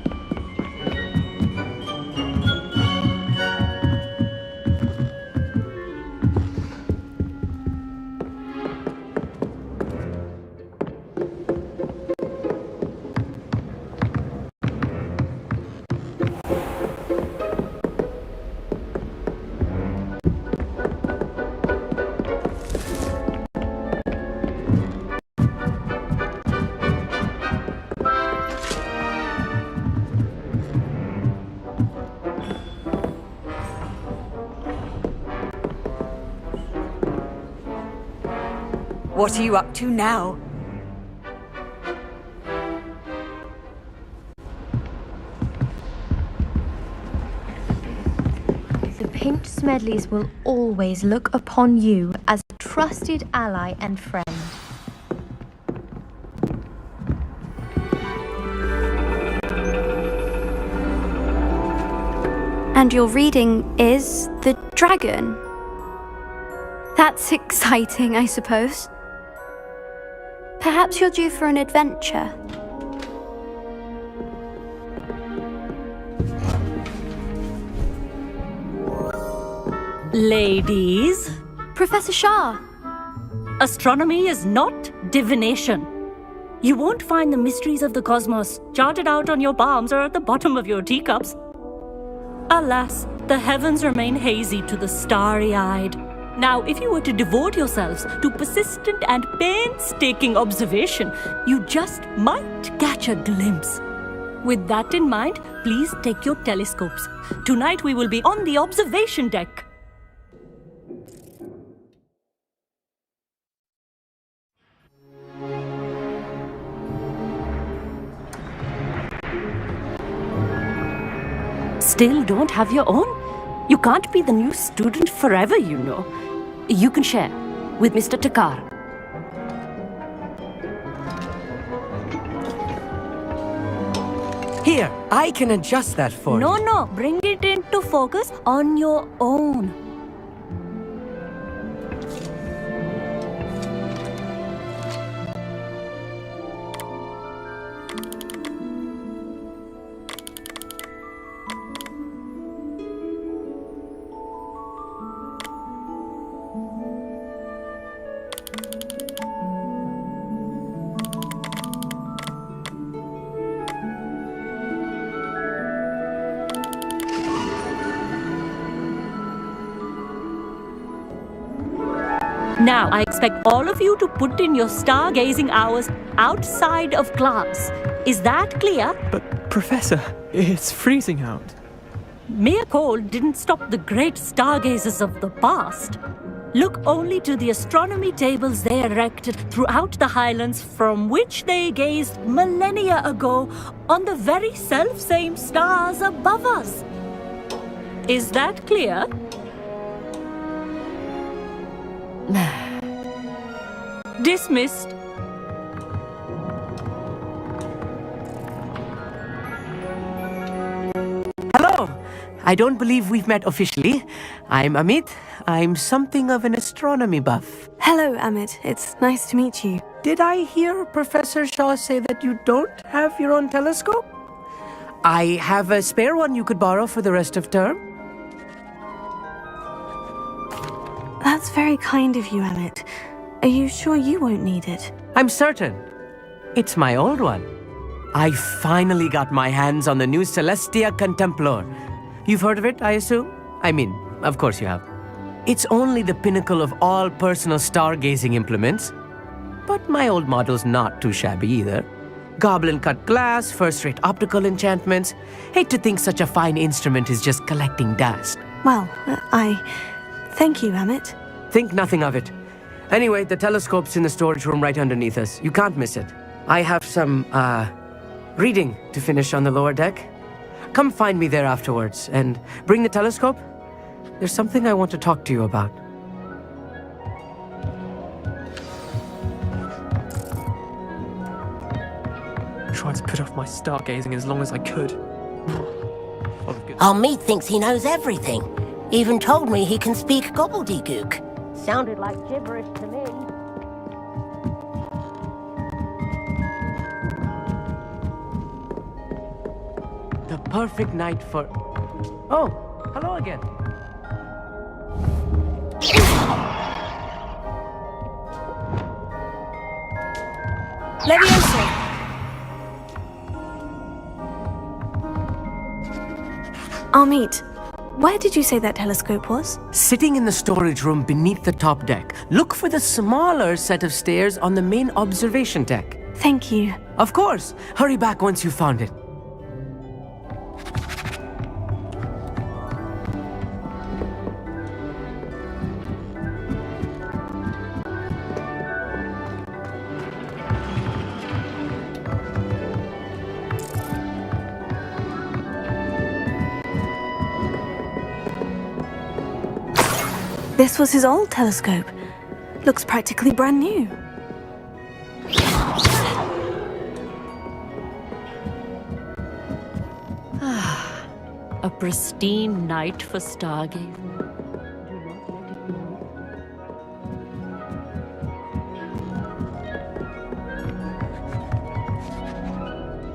What are you up to now? The Pinked Smedleys will always look upon you as a trusted ally and friend. And your reading is The Dragon. That's exciting, I suppose. Perhaps you're due for an adventure. Ladies, Professor Shah. astronomy is not divination. You won't find the mysteries of the cosmos charted out on your palms or at the bottom of your teacups. Alas, the heavens remain hazy to the starry-eyed. Now, if you were to devote yourselves to persistent and painstaking observation, you just might catch a glimpse. With that in mind, please take your telescopes. Tonight we will be on the observation deck. Still don't have your own? You can't be the new student forever, you know. You can share with Mr. Takar. Here, I can adjust that for you. No, bring it into focus on your own. Now, I expect all of you to put in your stargazing hours outside of class. Is that clear? But, Professor, it's freezing out. Mere cold didn't stop the great stargazers of the past. Look only to the astronomy tables they erected throughout the highlands from which they gazed millennia ago on the very self-same stars above us. Is that clear? Dismissed. Hello. I don't believe we've met officially. I'm Amit. I'm something of an astronomy buff. Hello, Amit. It's nice to meet you. Did I hear Professor Shaw say that you don't have your own telescope? I have a spare one you could borrow for the rest of term. That's very kind of you, Amit. Are you sure you won't need it? I'm certain. It's my old one. I finally got my hands on the new Celestia Contemplor. You've heard of it, I assume? I mean, of course you have. It's only the pinnacle of all personal stargazing implements. But my old model's not too shabby either. Goblin-cut glass, first-rate optical enchantments. Hate to think such a fine instrument is just collecting dust. Well, thank you, Amit. Think nothing of it. Anyway, the telescope's in the storage room right underneath us. You can't miss it. I have some, reading to finish on the lower deck. Come find me there afterwards, and bring the telescope. There's something I want to talk to you about. I tried to put off my stargazing as long as I could. Amit thinks he knows everything. Even told me he can speak gobbledygook. Sounded like gibberish to me. The perfect night for... Oh, hello again. Leviosa! Amit, where did you say that telescope was? Sitting in the storage room beneath the top deck. Look for the smaller set of stairs on the main observation deck. Thank you. Of course. Hurry back once you've found it. This was his old telescope. Looks practically brand new. A pristine night for stargazing.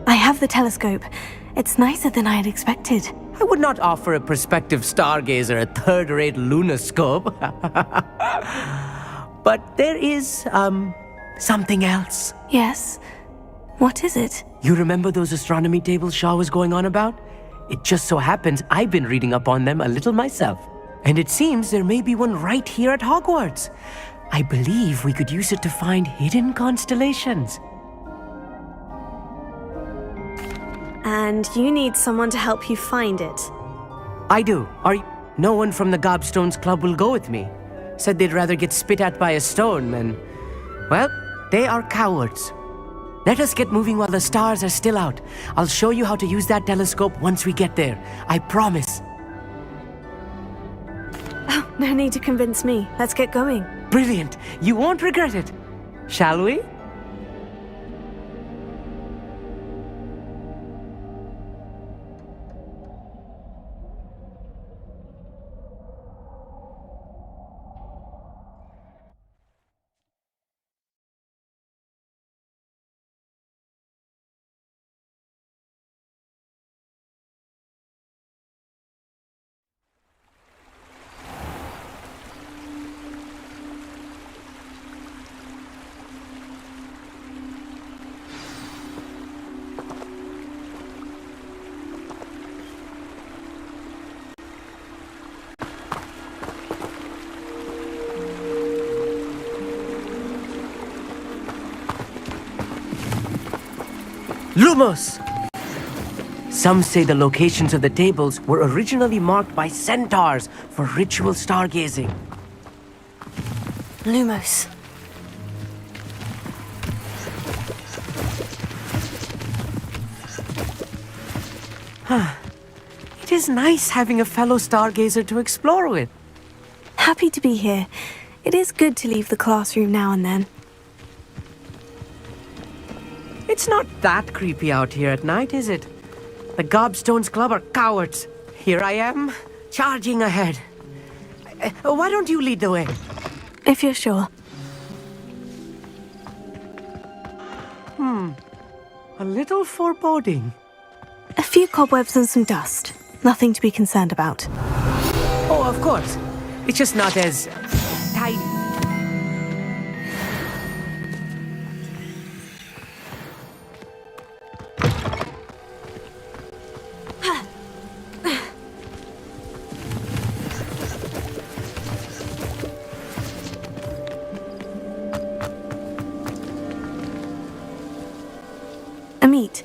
I have the telescope. It's nicer than I had expected. I would not offer a prospective stargazer a third-rate lunoscope. But there is, something else. Yes? What is it? You remember those astronomy tables Shaw was going on about? It just so happens I've been reading up on them a little myself. And it seems there may be one right here at Hogwarts. I believe we could use it to find hidden constellations. And you need someone to help you find it. I do. No one from the Gobstones Club will go with me. Said they'd rather get spit at by a stone and... Well, they are cowards. Let us get moving while the stars are still out. I'll show you how to use that telescope once we get there. I promise. Oh, no need to convince me. Let's get going. Brilliant. You won't regret it. Shall we? Lumos! Some say the locations of the tables were originally marked by centaurs for ritual stargazing. Lumos. It is nice having a fellow stargazer to explore with. Happy to be here. It is good to leave the classroom now and then. It's not that creepy out here at night, is it? The Gobstones Club are cowards. Here I am, charging ahead. Why don't you lead the way? If you're sure. A little foreboding. A few cobwebs and some dust. Nothing to be concerned about. Oh, of course. It's just not as tidy. Amit,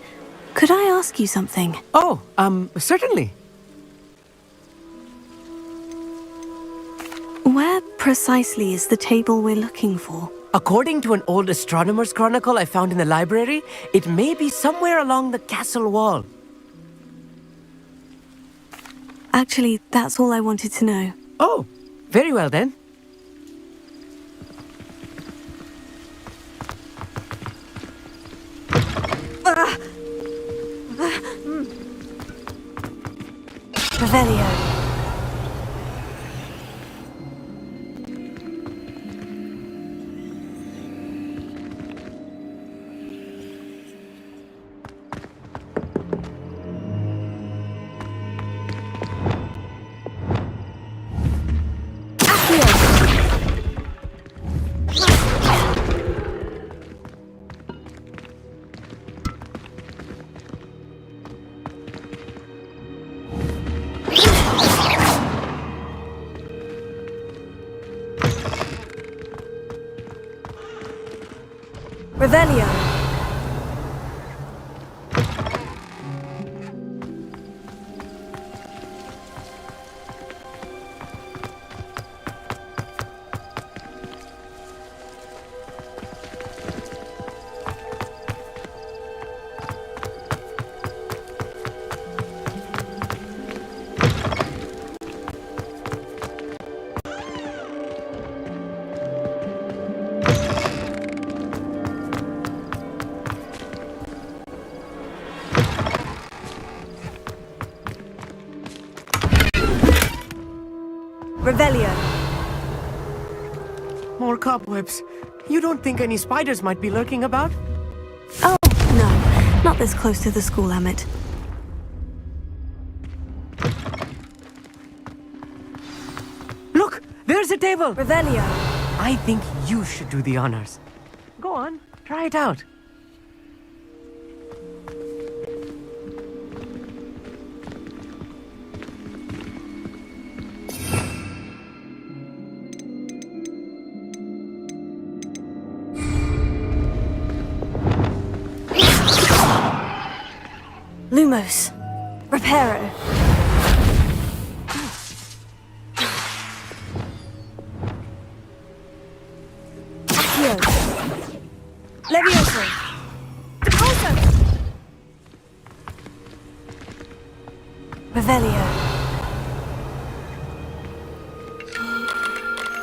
could I ask you something? Oh, certainly. Where precisely is the table we're looking for? According to an old astronomer's chronicle I found in the library, it may be somewhere along the castle wall. Actually, that's all I wanted to know. Oh, very well then. Revelio. Revelio. Revelio. More cobwebs. You don't think any spiders might be lurking about? Oh, no. Not this close to the school, Amit. Look! There's a table! Revelio. I think you should do the honors. Go on, try it out. Lumos. Reparo. Accio. Levioso. Depulso. Revelio.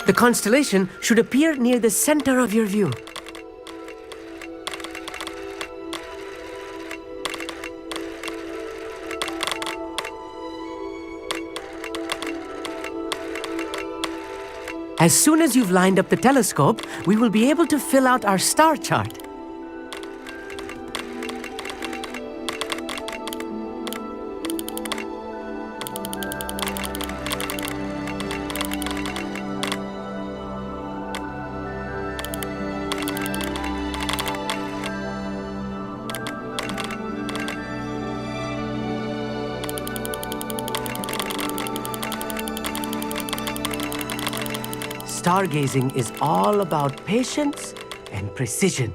The constellation should appear near the center of your view. As soon as you've lined up the telescope, we will be able to fill out our star chart. Stargazing is all about patience and precision.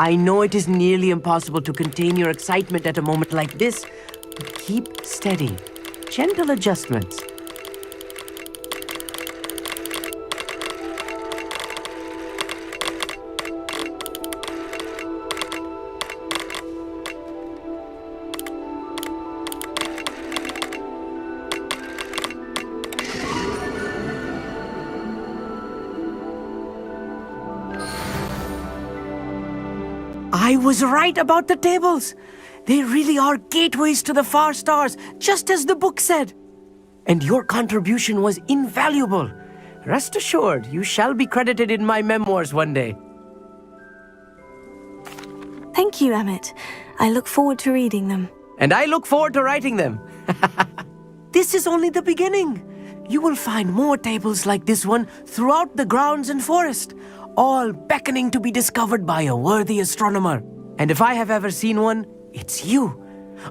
I know it is nearly impossible to contain your excitement at a moment like this, but keep steady. Gentle adjustments. I was right about the tables. They really are gateways to the far stars, just as the book said. And your contribution was invaluable. Rest assured, you shall be credited in my memoirs one day. Thank you, Emmett. I look forward to reading them. And I look forward to writing them. This is only the beginning. You will find more tables like this one throughout the grounds and forest, all beckoning to be discovered by a worthy astronomer. And if I have ever seen one, it's you.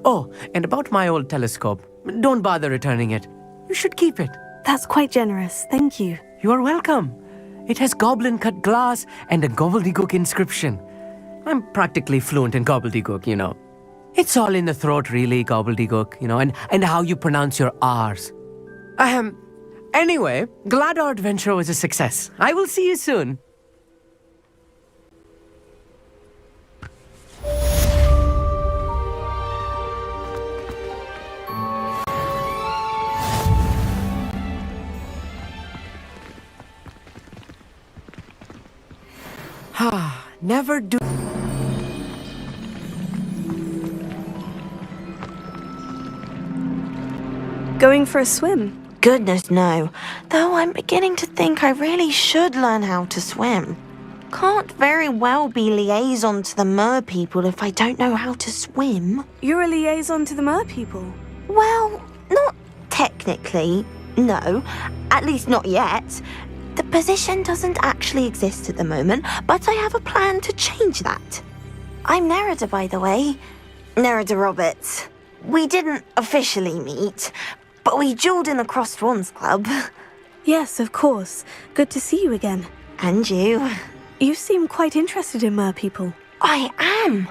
Oh, and about my old telescope, don't bother returning it. You should keep it. That's quite generous, thank you. You are welcome. It has goblin-cut glass and a gobbledygook inscription. I'm practically fluent in gobbledygook, you know. It's all in the throat, really, gobbledygook, you know, and how you pronounce your R's. Anyway, glad our adventure was a success. I will see you soon. Never do. Going for a swim? Goodness, no. Though I'm beginning to think I really should learn how to swim. Can't very well be liaison to the mer people if I don't know how to swim. You're a liaison to the mer people? Well, not technically, no. At least not yet. The position doesn't actually exist at the moment, but I have a plan to change that. I'm Nerida, by the way. Nerida Roberts. We didn't officially meet, but we duelled in the Crossed Wands Club. Yes, of course. Good to see you again. And you. You seem quite interested in mer people. I am.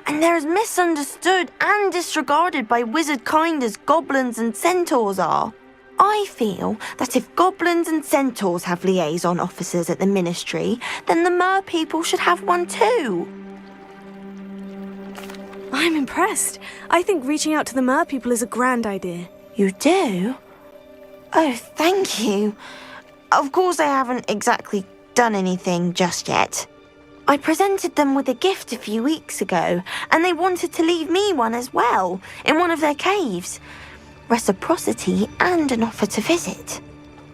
And they're as misunderstood and disregarded by wizard kind as goblins and centaurs are. I feel that if goblins and centaurs have liaison officers at the ministry, then the mer people should have one too. I'm impressed. I think reaching out to the mer people is a grand idea. You do? Oh, thank you. Of course I haven't exactly done anything just yet. I presented them with a gift a few weeks ago, and they wanted to leave me one as well, in one of their caves. Reciprocity and an offer to visit.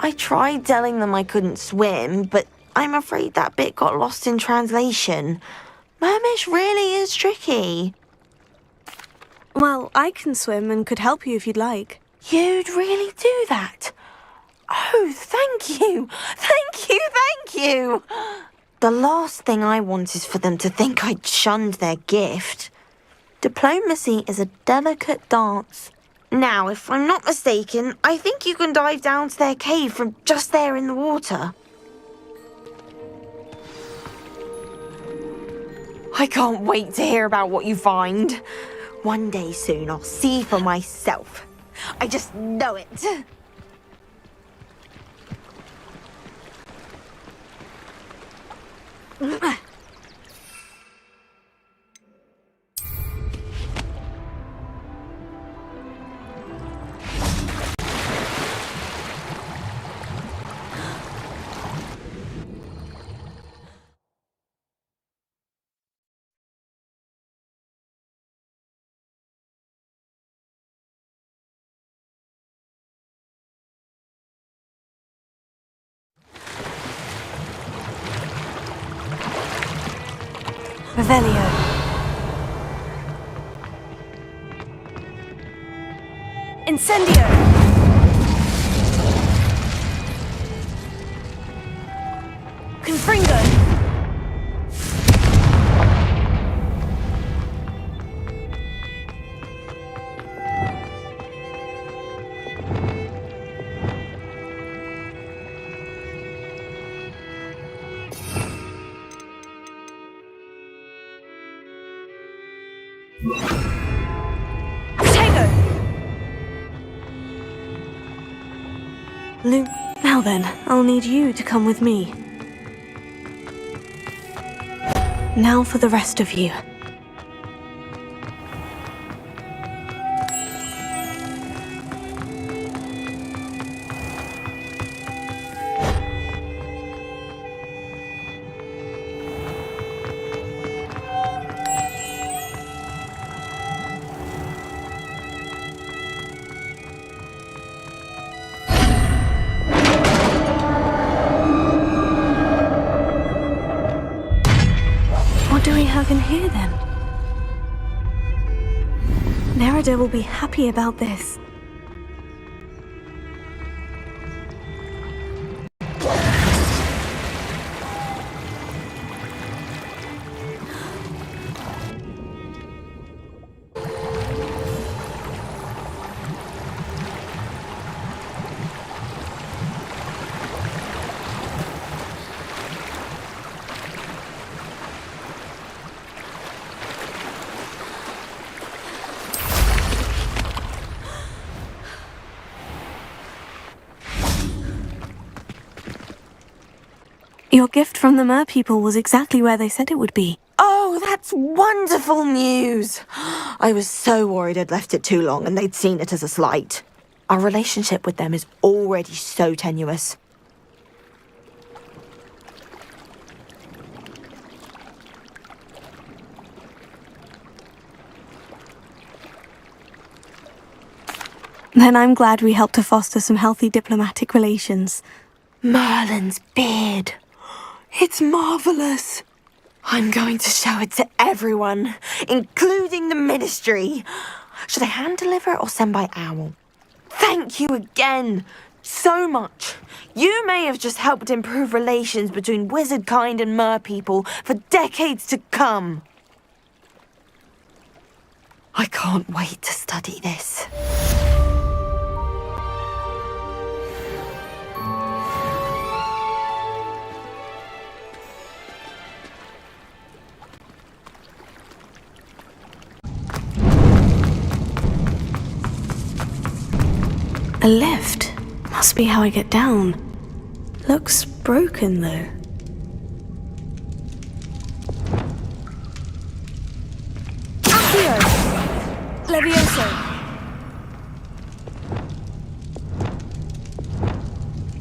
I tried telling them I couldn't swim, but I'm afraid that bit got lost in translation. Mermish really is tricky. Well, I can swim and could help you if you'd like. You'd really do that? Oh, thank you! Thank you, thank you! The last thing I want is for them to think I'd shunned their gift. Diplomacy is a delicate dance. Now, if I'm not mistaken, I think you can dive down to their cave from just there in the water. I can't wait to hear about what you find. One day soon, I'll see for myself. I just know it. Revelio. Incendio! Confringo! Now then, I'll need you to come with me. Now for the rest of you. What do we have in here, then? Nerida will be happy about this. Your gift from the Mer people was exactly where they said it would be. Oh, that's wonderful news! I was so worried I'd left it too long and they'd seen it as a slight. Our relationship with them is already so tenuous. Then I'm glad we helped to foster some healthy diplomatic relations. Merlin's beard. It's marvelous. I'm going to show it to everyone, including the Ministry. Should I hand deliver it or send by owl? Thank you again so much. You may have just helped improve relations between wizard kind and mer people for decades to come. I can't wait to study this. A lift? Must be how I get down. Looks broken, though. Accio! Levioso!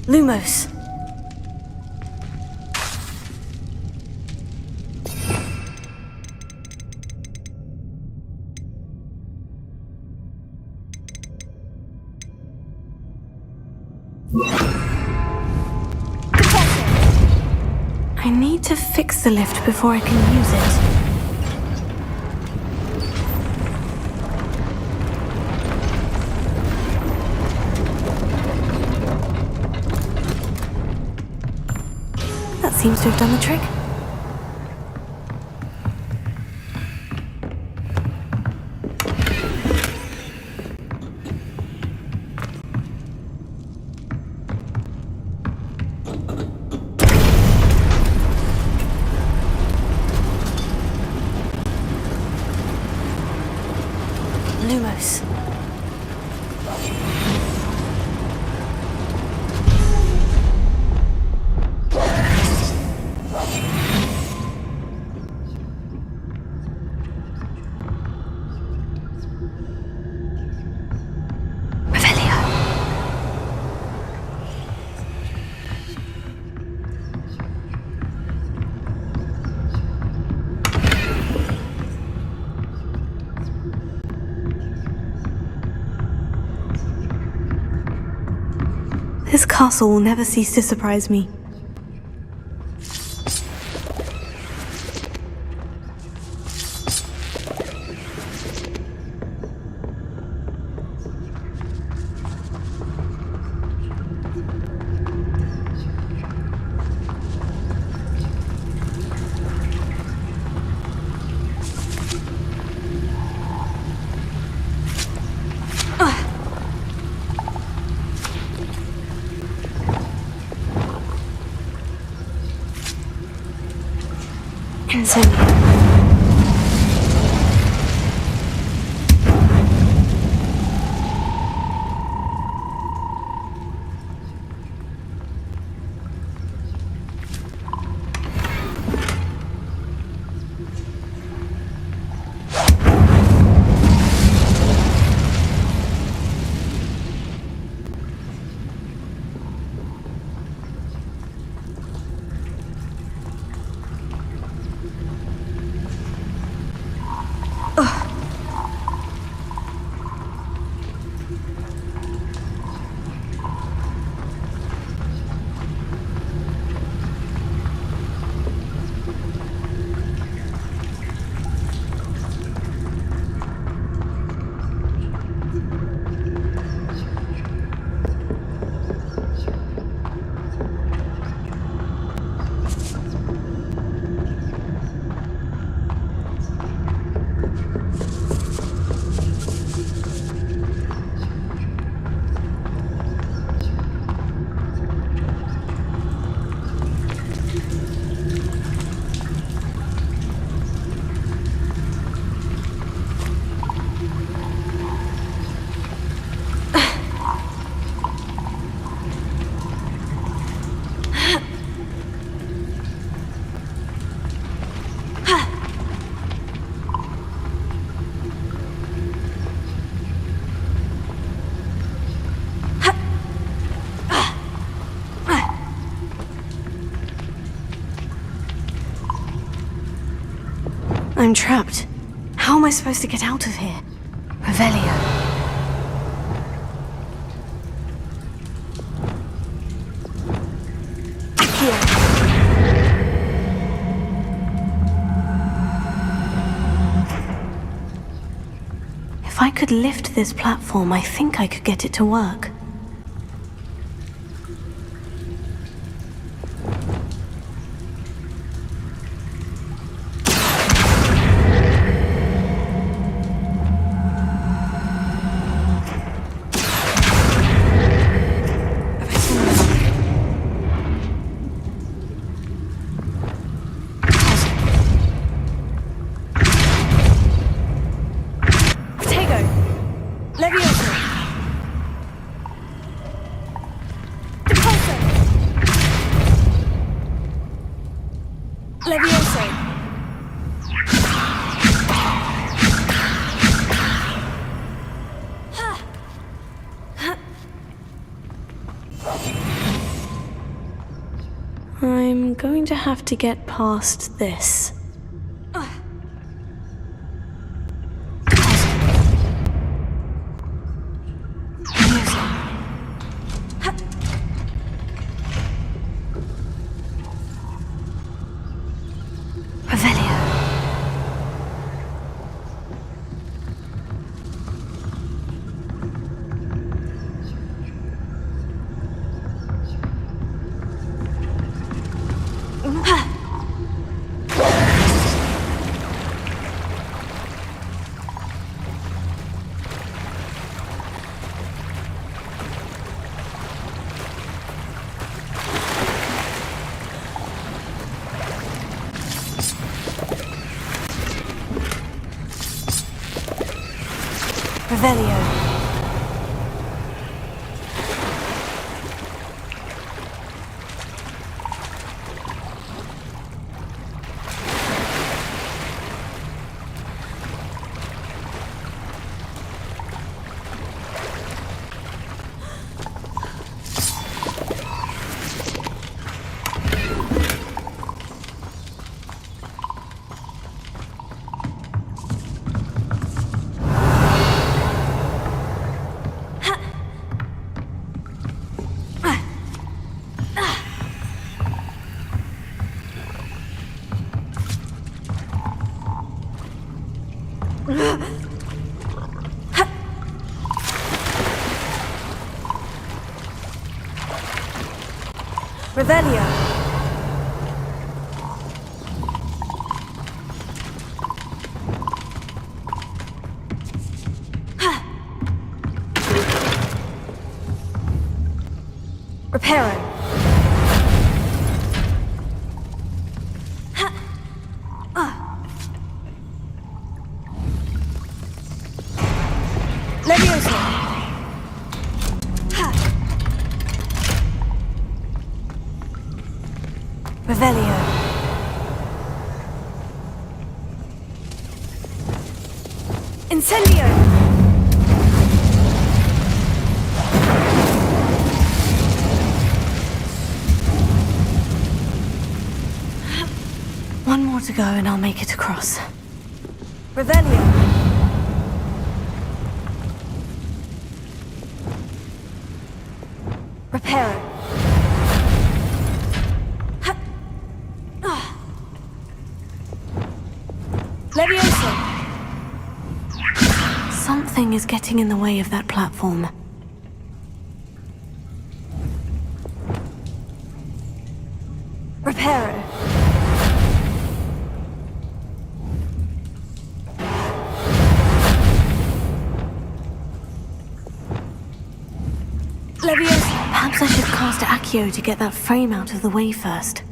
Lumos. I need to fix the lift before I can use it. That seems to have done the trick. Lumos. This castle will never cease to surprise me. Incendio. I'm trapped. How am I supposed to get out of here? Revelio. If I could lift this platform, I think I could get it to work. I'm going to have to get past this. Revelio. Revelio. Reparo. Levioso. Revelio. Incendio. One more to go and I'll make it across. Revelio. Reparo. Levioso. Something is getting in the way of that platform. Reparo. Levioso. Perhaps I should cast Accio to get that frame out of the way first.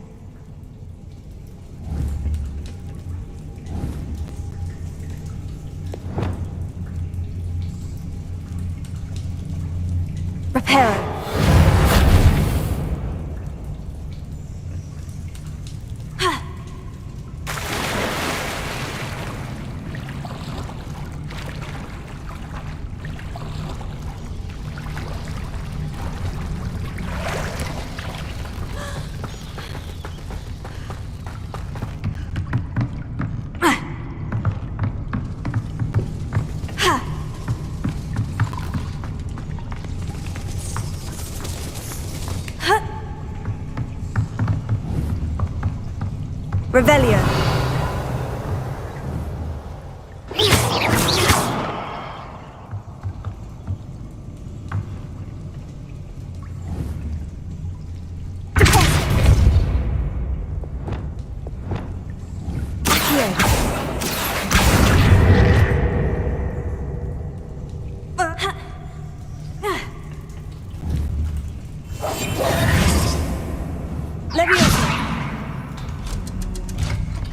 Reparo. Revelio.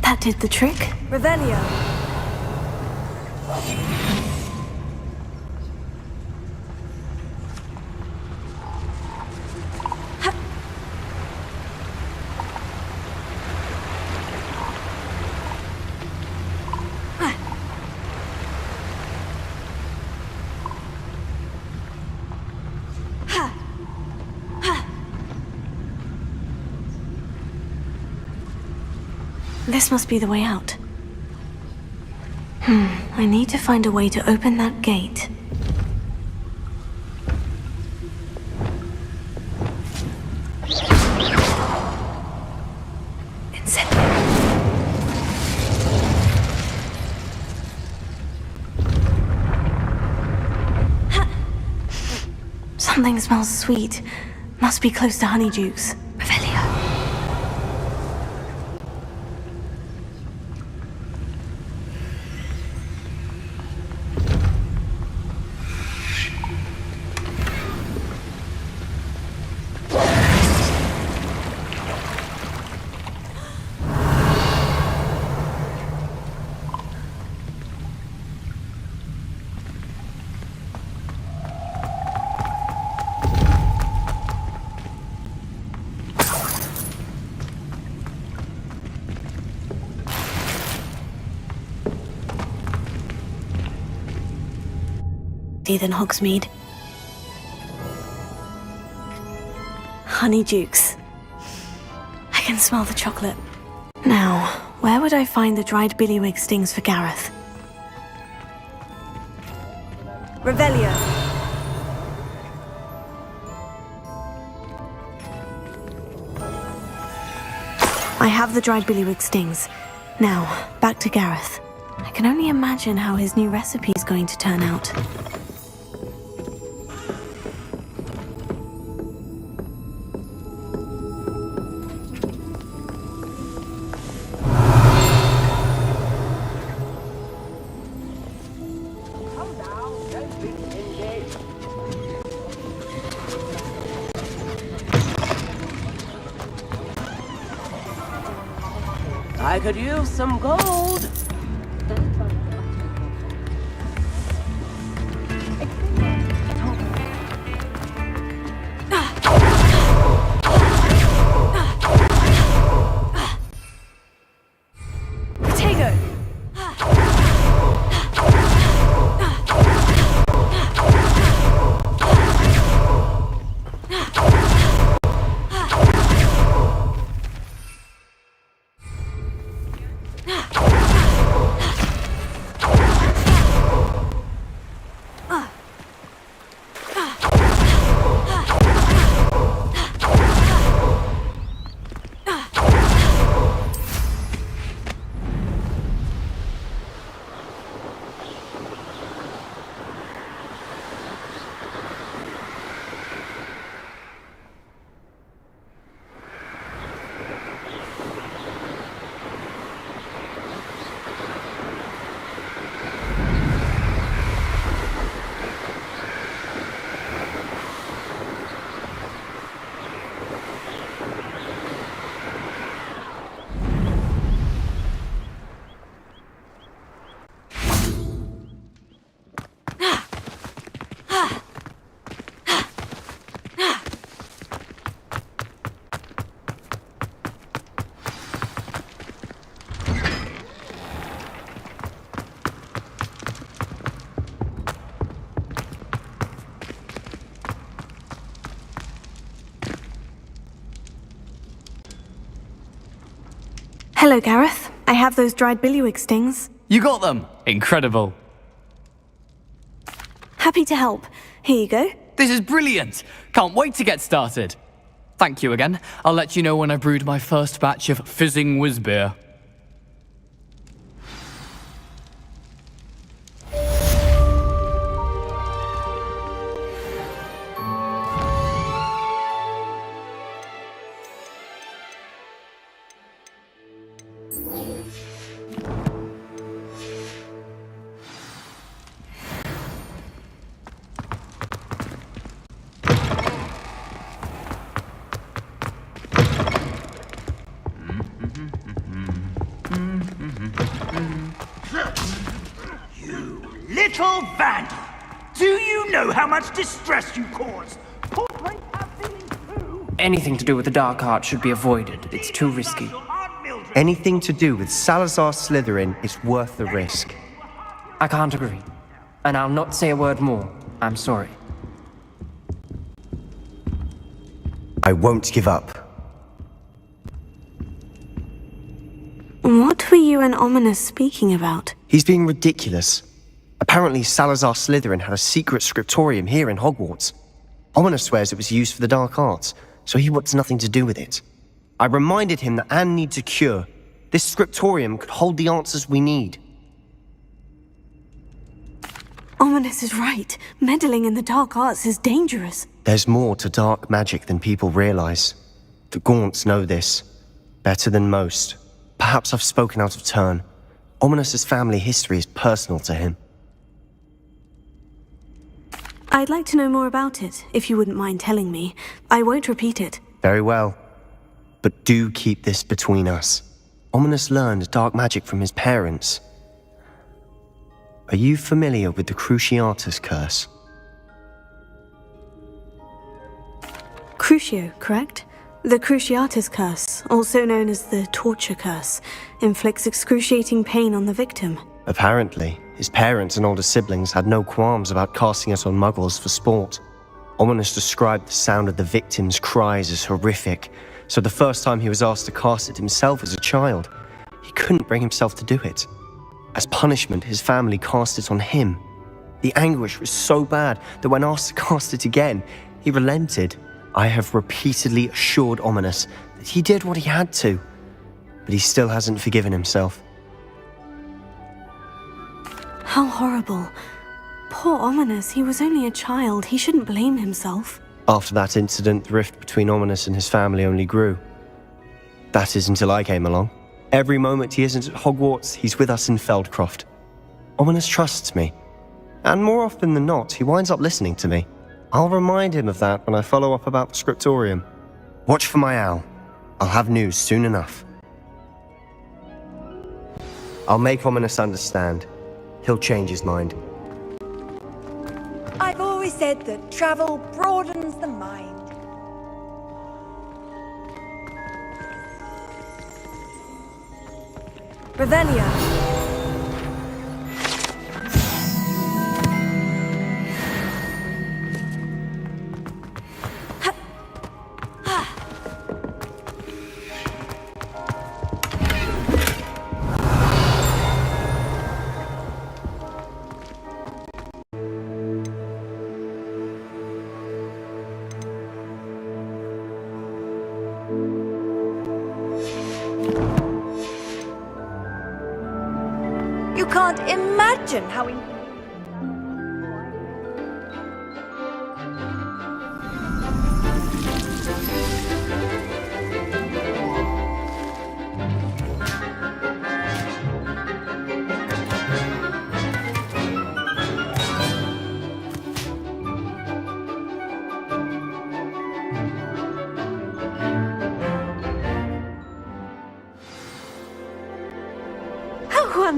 That did the trick. Revelio. This must be the way out. I need to find a way to open that gate. Something smells sweet. Must be close to Honeydukes. Revelio. Than Hogsmeade. Honeydukes. I can smell the chocolate. Now, where would I find the dried billywig stings for Gareth? Revelio. I have the dried billywig stings. Now, back to Gareth. I can only imagine how his new recipe is going to turn out. I could use some gold. Hello, Gareth. I have those dried billywig stings. You got them! Incredible. Happy to help. Here you go. This is brilliant! Can't wait to get started. Thank you again. I'll let you know when I brewed my first batch of fizzing whiz beer. You little vandal! Do you know how much distress you caused? Anything to do with the dark art should be avoided. It's too risky. Anything to do with Salazar Slytherin is worth the risk. I can't agree. And I'll not say a word more. I'm sorry. I won't give up. What were you and Ominous speaking about? He's being ridiculous. Apparently Salazar Slytherin had a secret scriptorium here in Hogwarts. Ominous swears it was used for the dark arts, so he wants nothing to do with it. I reminded him that Anne needs a cure. This scriptorium could hold the answers we need. Ominous is right. Meddling in the dark arts is dangerous. There's more to dark magic than people realize. The Gaunts know this. Better than most. Perhaps I've spoken out of turn. Ominous's family history is personal to him. I'd like to know more about it, if you wouldn't mind telling me. I won't repeat it. Very well. But do keep this between us. Ominous learned dark magic from his parents. Are you familiar with the Cruciatus curse? Crucio, correct? The Cruciatus curse, also known as the torture curse, inflicts excruciating pain on the victim. Apparently, his parents and older siblings had no qualms about casting it on muggles for sport. Ominous described the sound of the victim's cries as horrific, so the first time he was asked to cast it himself as a child, he couldn't bring himself to do it. As punishment, his family cast it on him. The anguish was so bad that when asked to cast it again, he relented. I have repeatedly assured Ominous that he did what he had to, but he still hasn't forgiven himself. How horrible. Poor Ominous, he was only a child. He shouldn't blame himself. After that incident, the rift between Ominous and his family only grew. That is until I came along. Every moment he isn't at Hogwarts, he's with us in Feldcroft. Ominous trusts me. And more often than not, he winds up listening to me. I'll remind him of that when I follow up about the scriptorium. Watch for my owl. I'll have news soon enough. I'll make Ominous understand. He'll change his mind. I've always said that travel broadens the mind. Revelia. You can't imagine how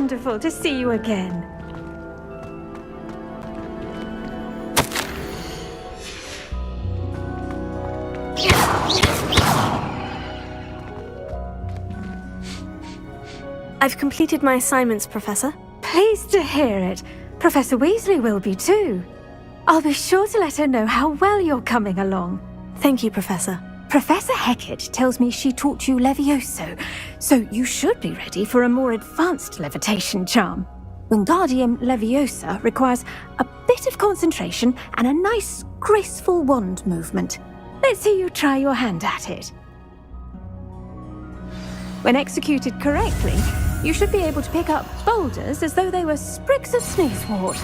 wonderful to see you again. I've completed my assignments, Professor. Pleased to hear it. Professor Weasley will be too. I'll be sure to let her know how well you're coming along. Thank you, Professor. Professor Hecat tells me she taught you Levioso, so you should be ready for a more advanced levitation charm. Wingardium Leviosa requires a bit of concentration and a nice, graceful wand movement. Let's see you try your hand at it. When executed correctly, you should be able to pick up boulders as though they were sprigs of sneezewort.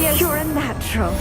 Leviosa! You're a natural.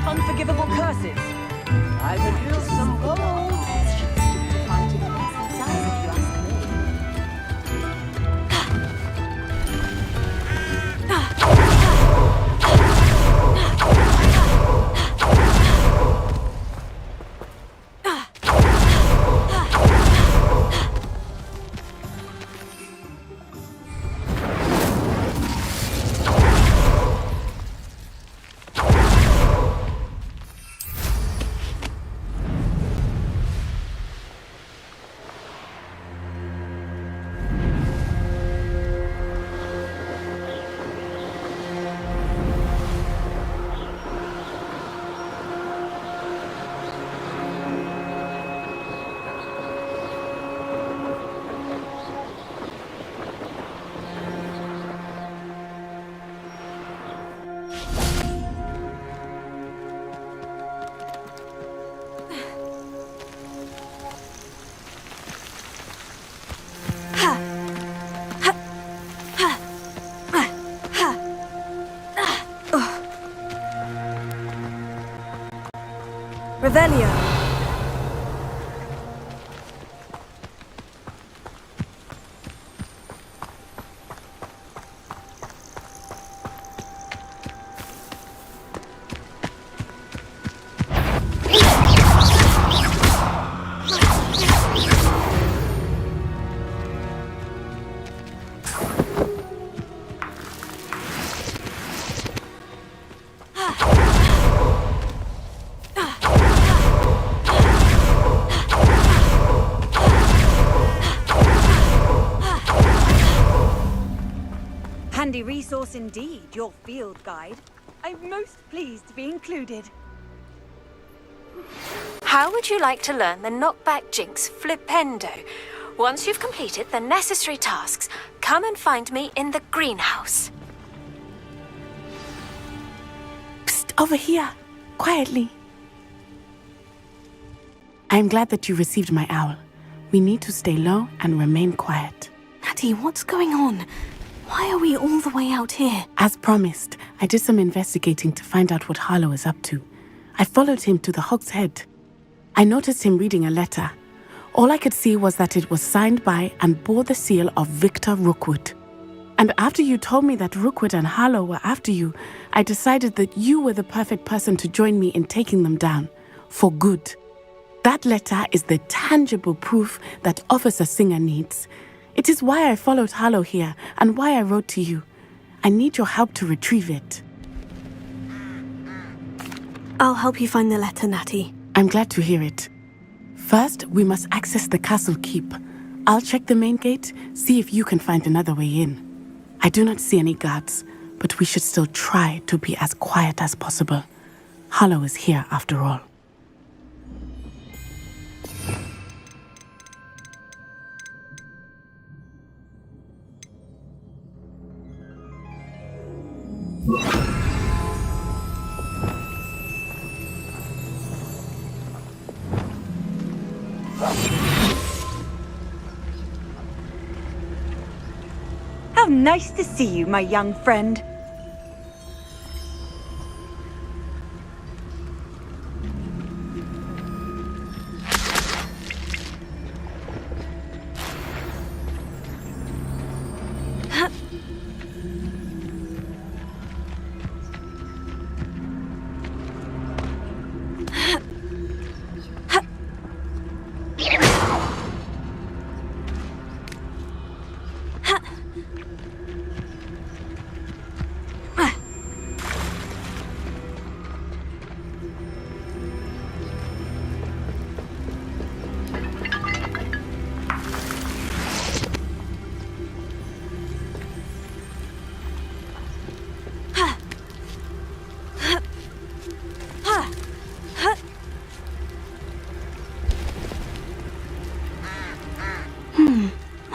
Unforgivable curses. I could use some gold. Revelio. Handy resource indeed, your field guide. I'm most pleased to be included. How would you like to learn the knockback jinx flipendo? Once you've completed the necessary tasks, come and find me in the greenhouse. Psst, over here. Quietly. I'm glad that you received my owl. We need to stay low and remain quiet. Natty, what's going on? Why are we all the way out here? As promised, I did some investigating to find out what Harlow is up to. I followed him to the Hog's Head. I noticed him reading a letter. All I could see was that it was signed by and bore the seal of Victor Rookwood. And after you told me that Rookwood and Harlow were after you, I decided that you were the perfect person to join me in taking them down. For good. That letter is the tangible proof that Officer Singer needs. It is why I followed Harlow here and why I wrote to you. I need your help to retrieve it. I'll help you find the letter, Natty. I'm glad to hear it. First, we must access the castle keep. I'll check the main gate, see if you can find another way in. I do not see any guards. but we should still try to be as quiet as possible. Harlow is here after all. How nice to see you, my young friend.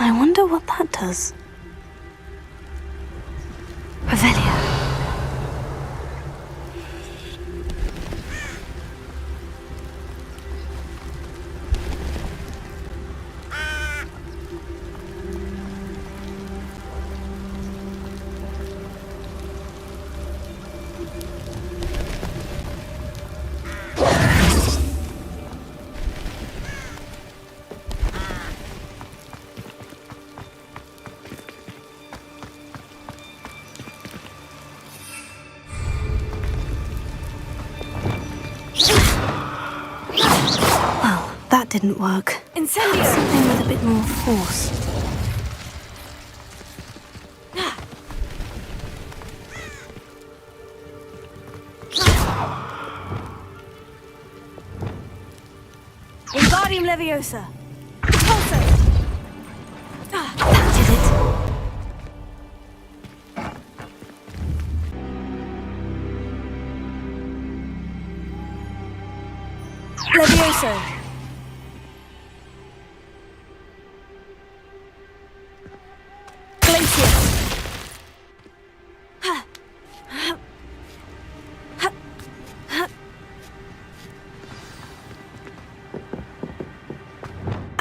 I wonder what that does. Revelio. That didn't work. Incendio! Something with a bit more force. Wingardium Leviosa! Pulso! That did it. Levioso!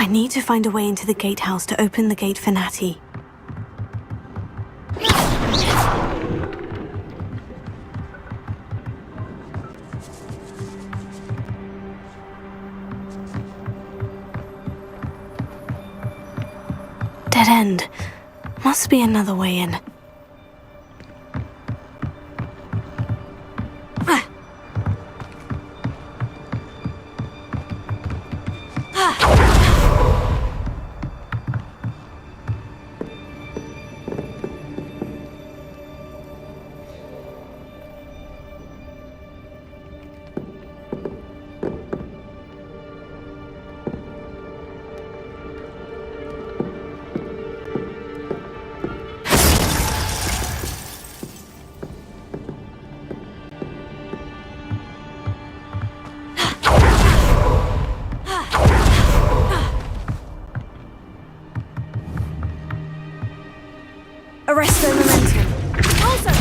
I need to find a way into the gatehouse to open the gate for Natty. Dead end. Must be another way in. Arresto momentum. Also!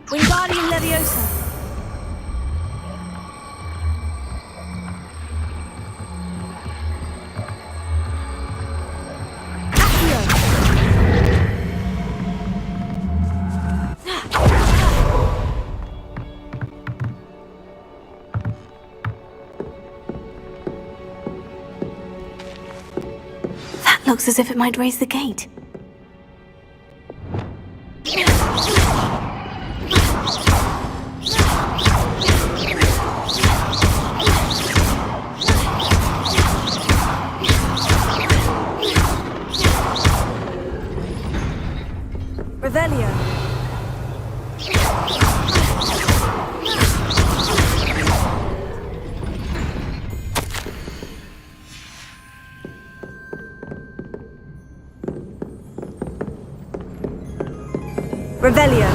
Wingardium Leviosa. That looks as if it might raise the gate. Revelio. Revelio.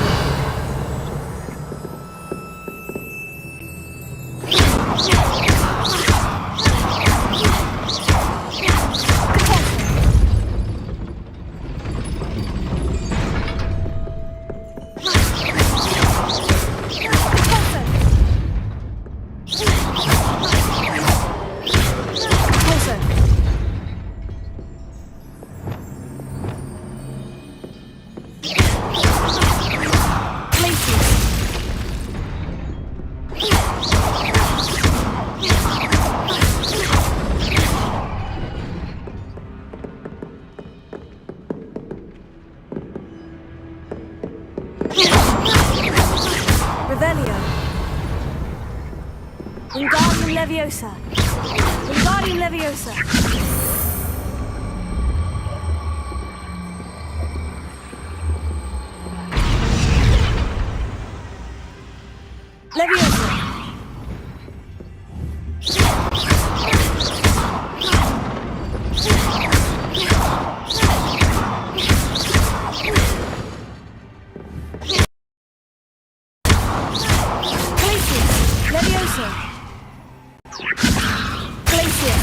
Revelio. Wingardium Leviosa. Wingardium Leviosa. Leviosa. Leviosa. Glacier.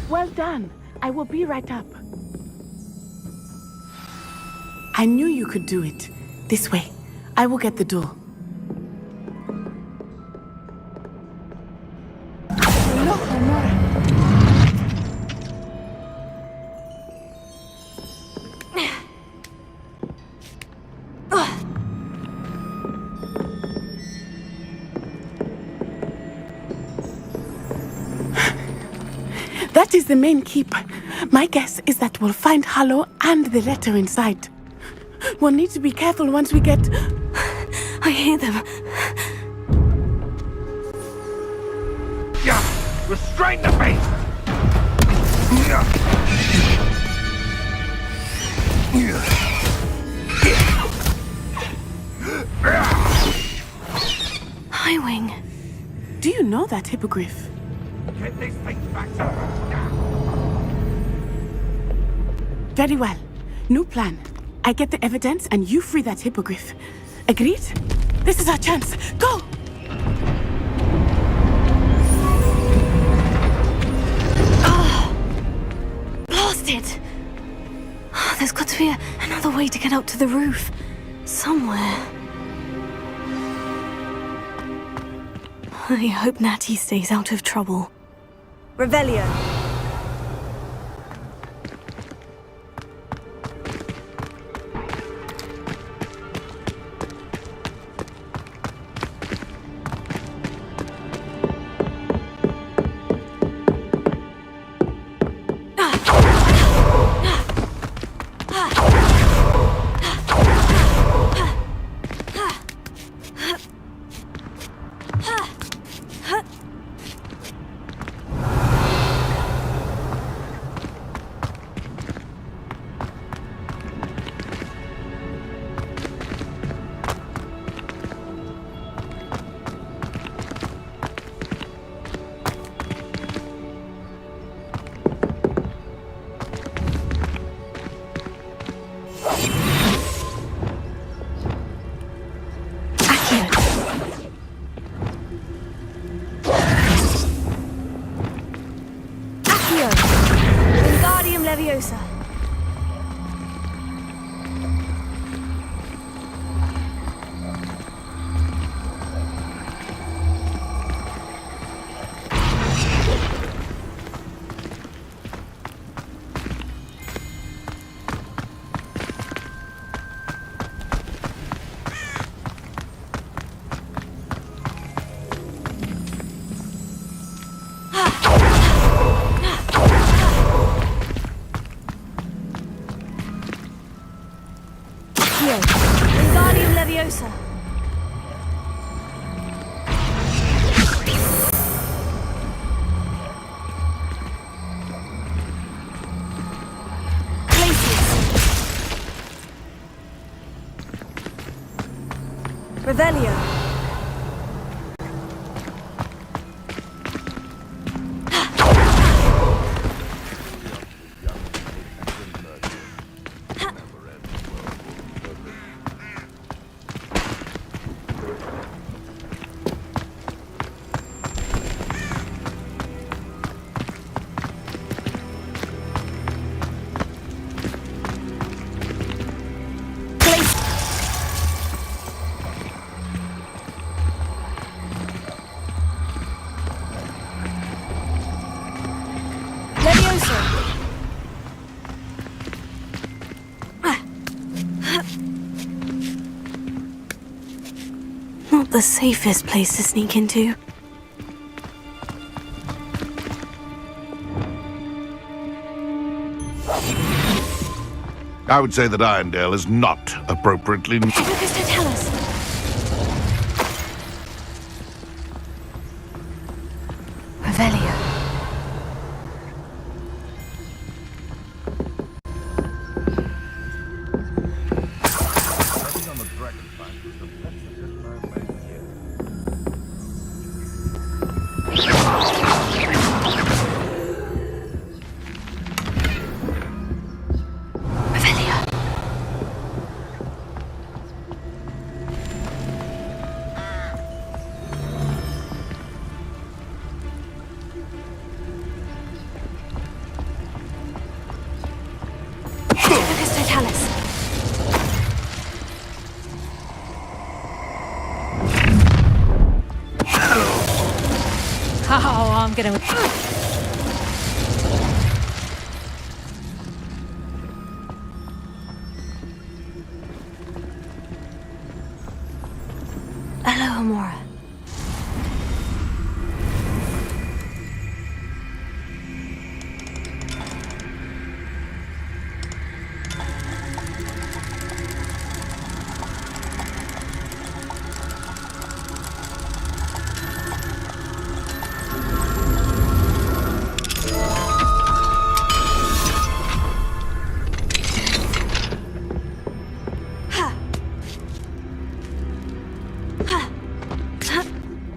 Well done. I will be right up. I knew you could do it. This way. I will get the door. That is the main keep. My guess is that we'll find Harlow and the letter inside. We'll need to be careful once we get... I hear them. Yeah, restrain the beast! Highwing. Do you know that hippogriff? Get these things back to now. Very well. New plan. I get the evidence and you free that hippogriff. Agreed? This is our chance. Go! Blasted! There's got to be another way to get up to the roof. Somewhere. I hope Natty stays out of trouble. Revelio. Wingardium Leviosa. Revelio. Not the safest place to sneak into. I would say that Irondale is not appropriately... Tell us. Revelio. Oh, I'm gonna... Hello, Amora.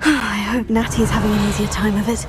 I hope Natty's having an easier time of it.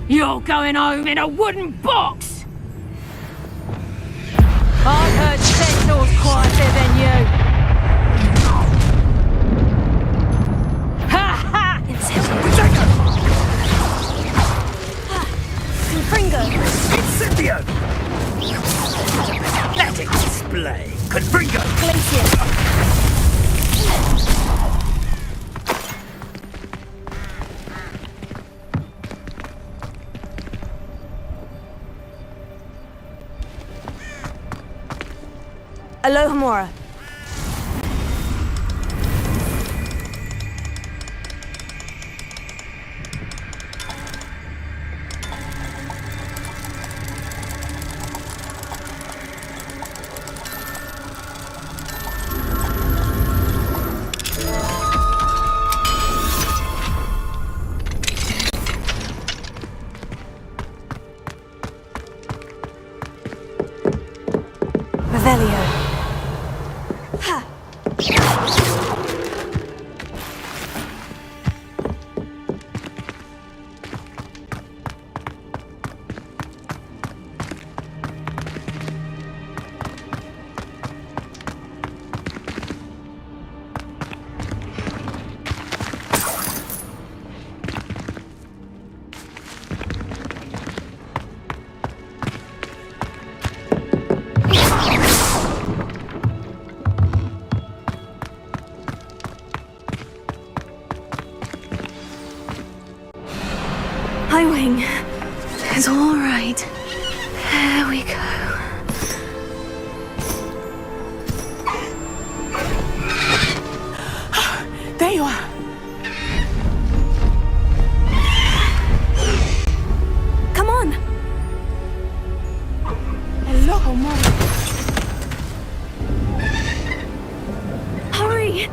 You're going home in a wooden box! I've heard centaurs quieter than you! Ha ha! Confringo! Incendio! Let it display! Confringo! Glacier! Aloha Mora. Revelio. Hi, Wing. It's all right. There we go. There you are. Come on. Hello, Mom. Hurry.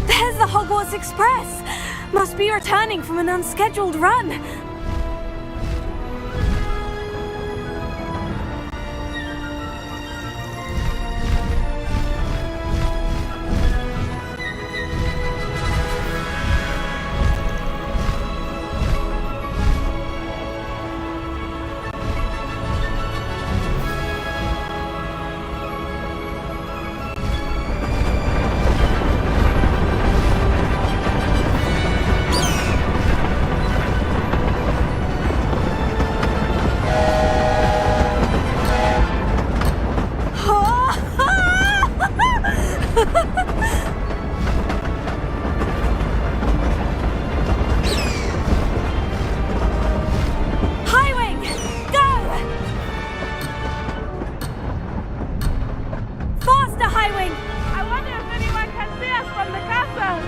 There's the Hogwarts Express! Must be returning from an unscheduled run. Highwing, go! Faster, Highwing! I wonder if anyone can see us from the castle.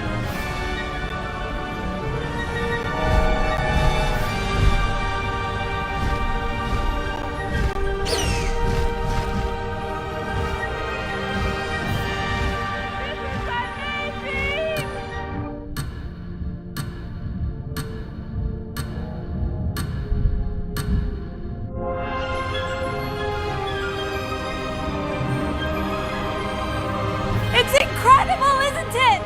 It's incredible, isn't it?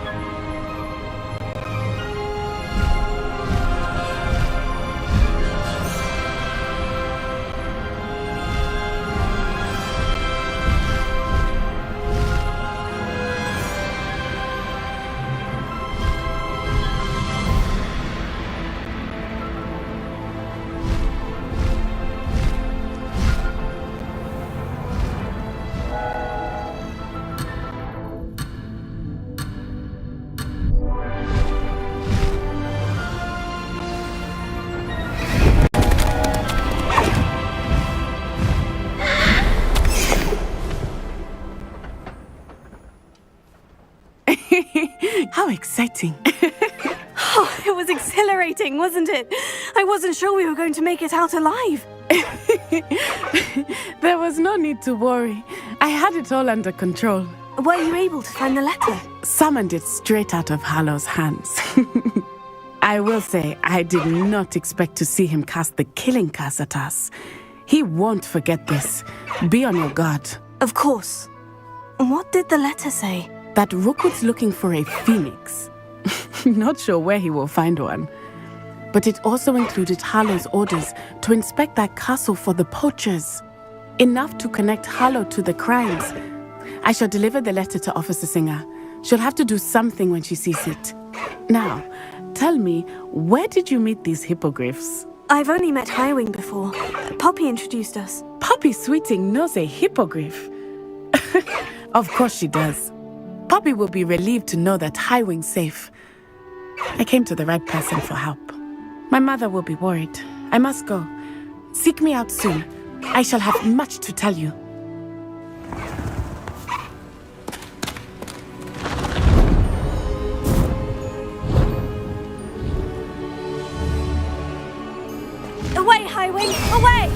How exciting. Oh, it was exhilarating, wasn't it? I wasn't sure we were going to make it out alive. There was no need to worry. I had it all under control. Were you able to find the letter? Summoned it straight out of Hallow's hands. I will say, I did not expect to see him cast the killing curse at us. He won't forget this. Be on your guard. Of course. What did the letter say? That Rookwood's looking for a phoenix. Not sure where he will find one. But it also included Hallow's orders to inspect that castle for the poachers. Enough to connect Hallow to the crimes. I shall deliver the letter to Officer Singer. She'll have to do something when she sees it. Now, tell me, where did you meet these hippogriffs? I've only met Highwing before. Poppy introduced us. Poppy Sweeting knows a hippogriff. Of course she does. Poppy will be relieved to know that Highwing's safe. I came to the right person for help. My mother will be worried. I must go. Seek me out soon. I shall have much to tell you. Away, Highwing! Away!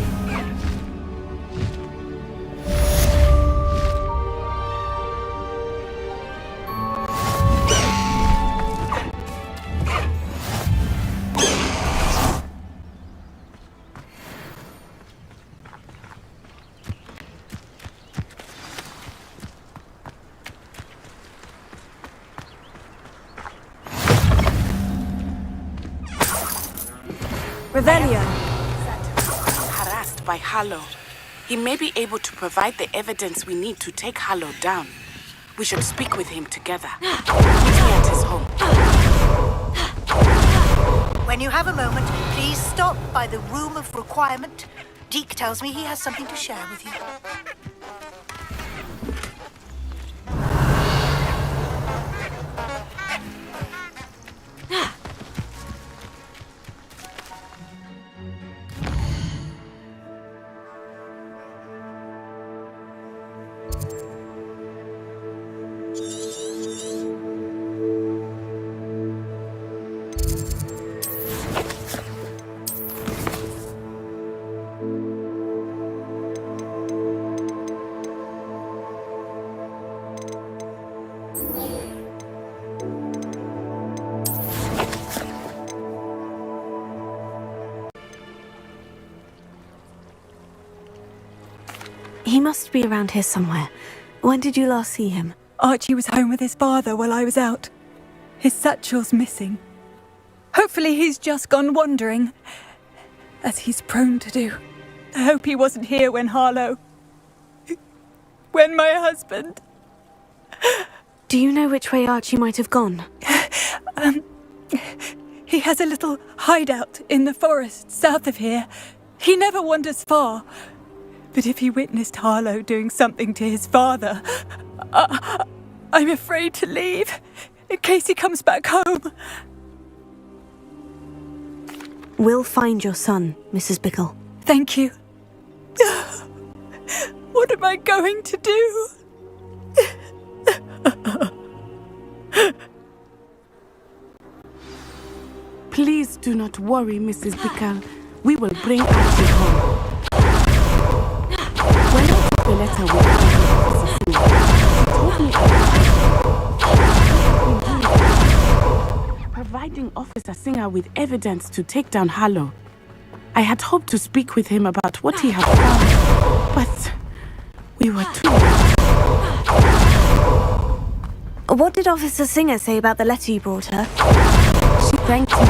Revelio. Harassed by Harlow. He may be able to provide the evidence we need to take Harlow down. We should speak with him together. Meet me at his home. When you have a moment, please stop by the Room of Requirement. Deke tells me he has something to share with you. He must be around here somewhere. When did you last see him? Archie was home with his father while I was out. His satchel's missing. Hopefully he's just gone wandering, as he's prone to do. I hope he wasn't here when when my husband... Do you know which way Archie might have gone? He has a little hideout in the forest south of here. He never wanders far. But if he witnessed Harlow doing something to his father, I'm afraid to leave, in case he comes back home. We'll find your son, Mrs. Bickle. Thank you. What am I going to do? Please do not worry, Mrs. Bickle. We will bring Archie home. When I took the letter with Officer Singer, he told me providing Officer Singer with evidence to take down Harlow. I had hoped to speak with him about what he had found, but we were too late. What did Officer Singer say about the letter you brought her? She thanked me,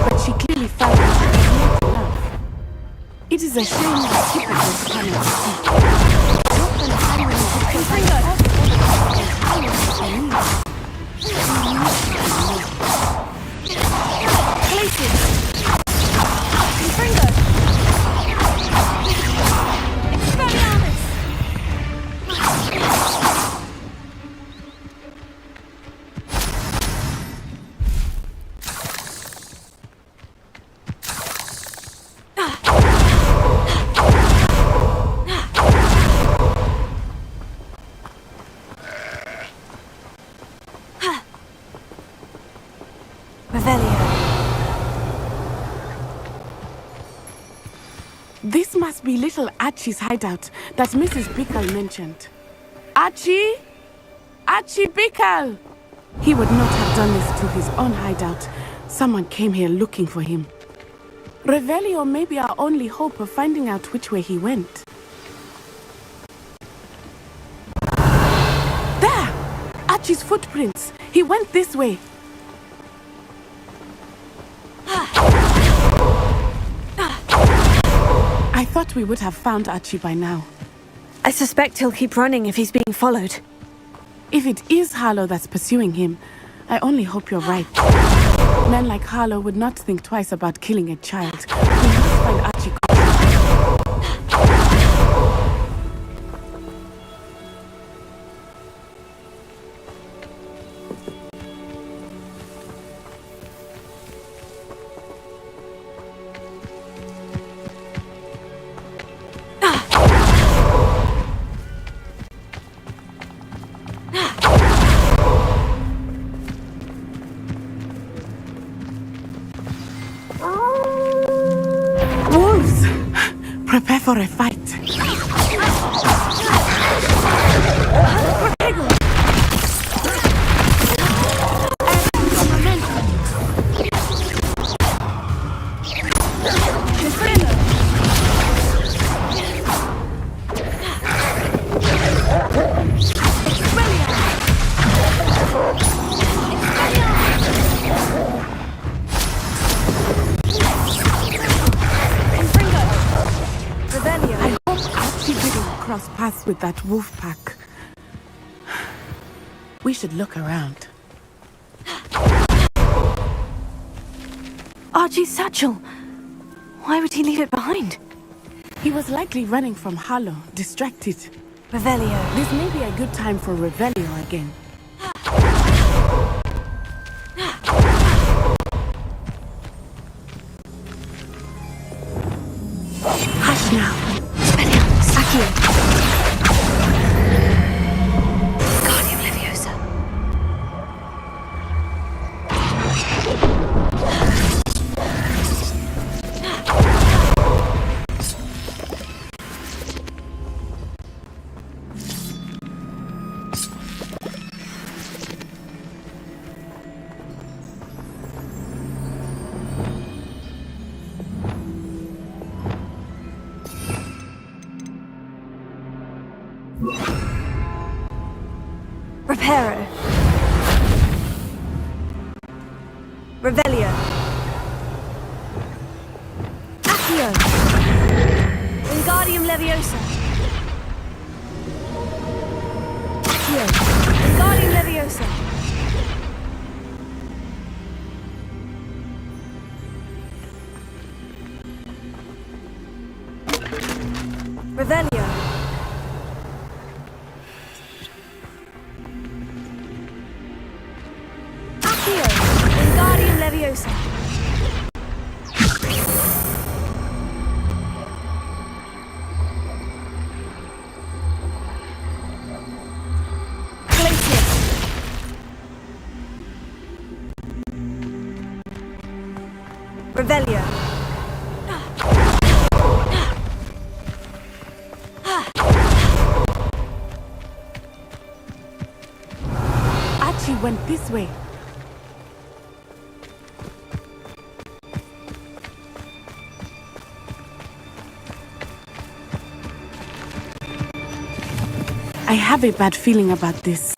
but she clearly felt that it was not enough. It is a shame that people just cannot see. This must be little Archie's hideout that Mrs. Bickle mentioned. Archie? Archie Bickle! He would not have done this to his own hideout. Someone came here looking for him. Revelio may be our only hope of finding out which way he went. There! Archie's footprints. He went this way. I thought we would have found Archie by now. I suspect he'll keep running if he's being followed. If it is Harlow that's pursuing him, I only hope you're right. Men like Harlow would not think twice about killing a child. We must find Archie. Prepare for a fight. cross paths with that wolf pack. We should look around. Archie's satchel. Why would he leave it behind? He was likely running from Harlow, distracted. Revelio. This may be a good time for Revelio again. Hush now. Accio. Guardian Leviosa. Reparo. Revelio. Accio. Wingardium Leviosa. Accio. Wingardium Leviosa. Revelio. Wingardium Leviosa. Glacius. Revelio. Archie went this way. I have a bad feeling about this.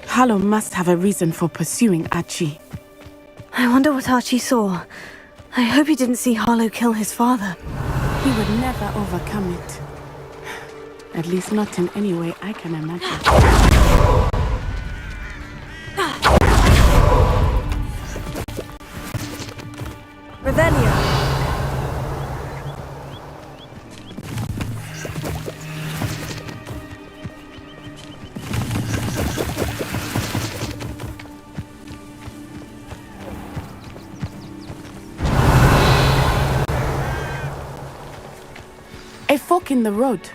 Harlow must have a reason for pursuing Archie. I wonder what Archie saw. I hope he didn't see Harlow kill his father. He would never overcome it. At least not in any way I can imagine. Revelio. A fork in the road.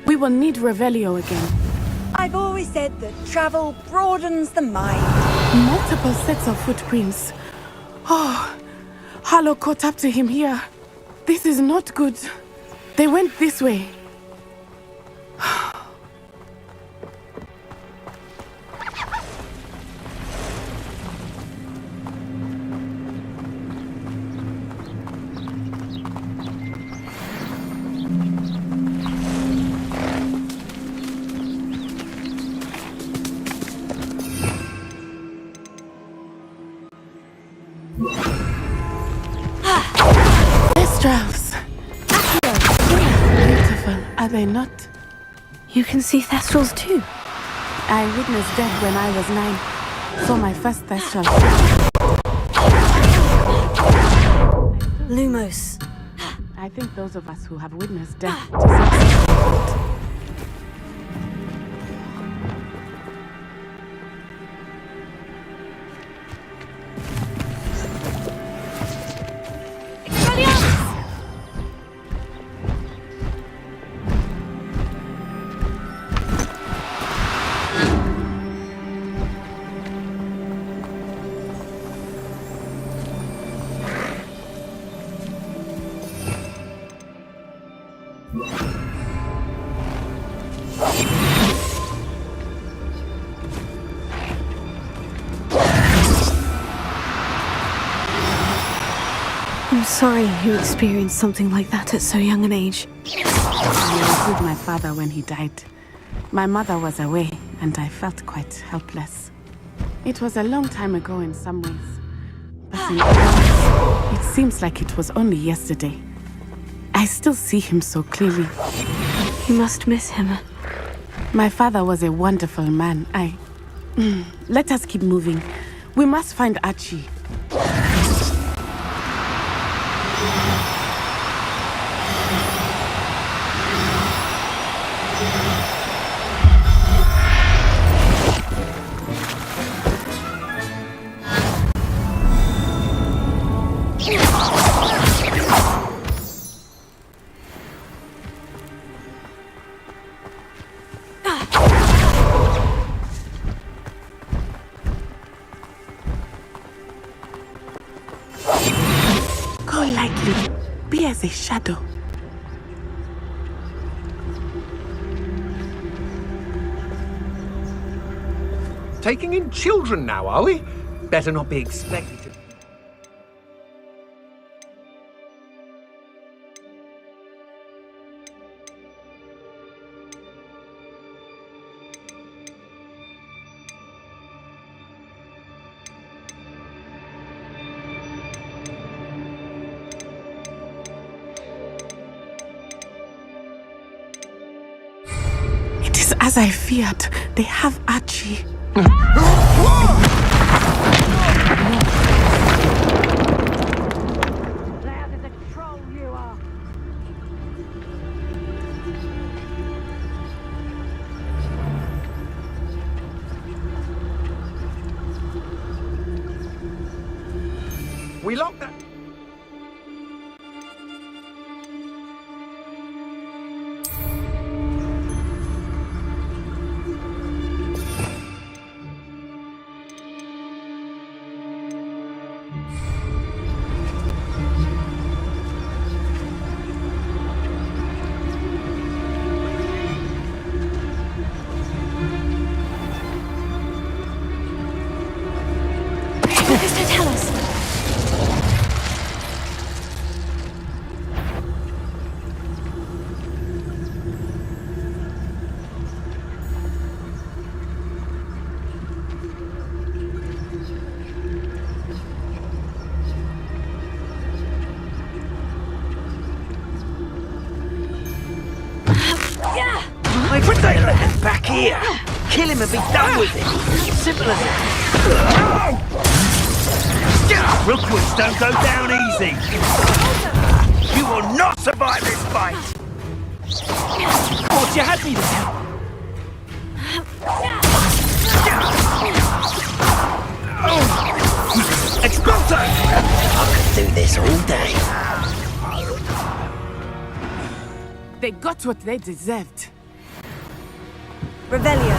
We will need Revelio again. I've always said that travel broadens the mind. Multiple sets of footprints. Oh, Harlow caught up to him here. This is not good. They went this way. Thestrals. Beautiful, are they not? You can see Thestrals too. I witnessed death when I was 9. Saw my first Thestral. Lumos. I think those of us who have witnessed death to some extent. I'm sorry you experienced something like that at so young an age. I was with my father when he died. My mother was away, and I felt quite helpless. It was a long time ago in some ways, but in others, it seems like it was only yesterday. I still see him so clearly. You must miss him. My father was a wonderful man. Let us keep moving. We must find Archie. Go lightly. Be as a shadow. Taking in children now, are we? Better not be expected to... It is as I feared. They have Archie. We locked that... What does that tell us? Like, would they let him back here? Kill him and be done with it. Simple as that. Rookwoods don't go down easy. You will not survive this fight. Thought you had me there. Exploso! I could do this all day. They got what they deserved. Revelio.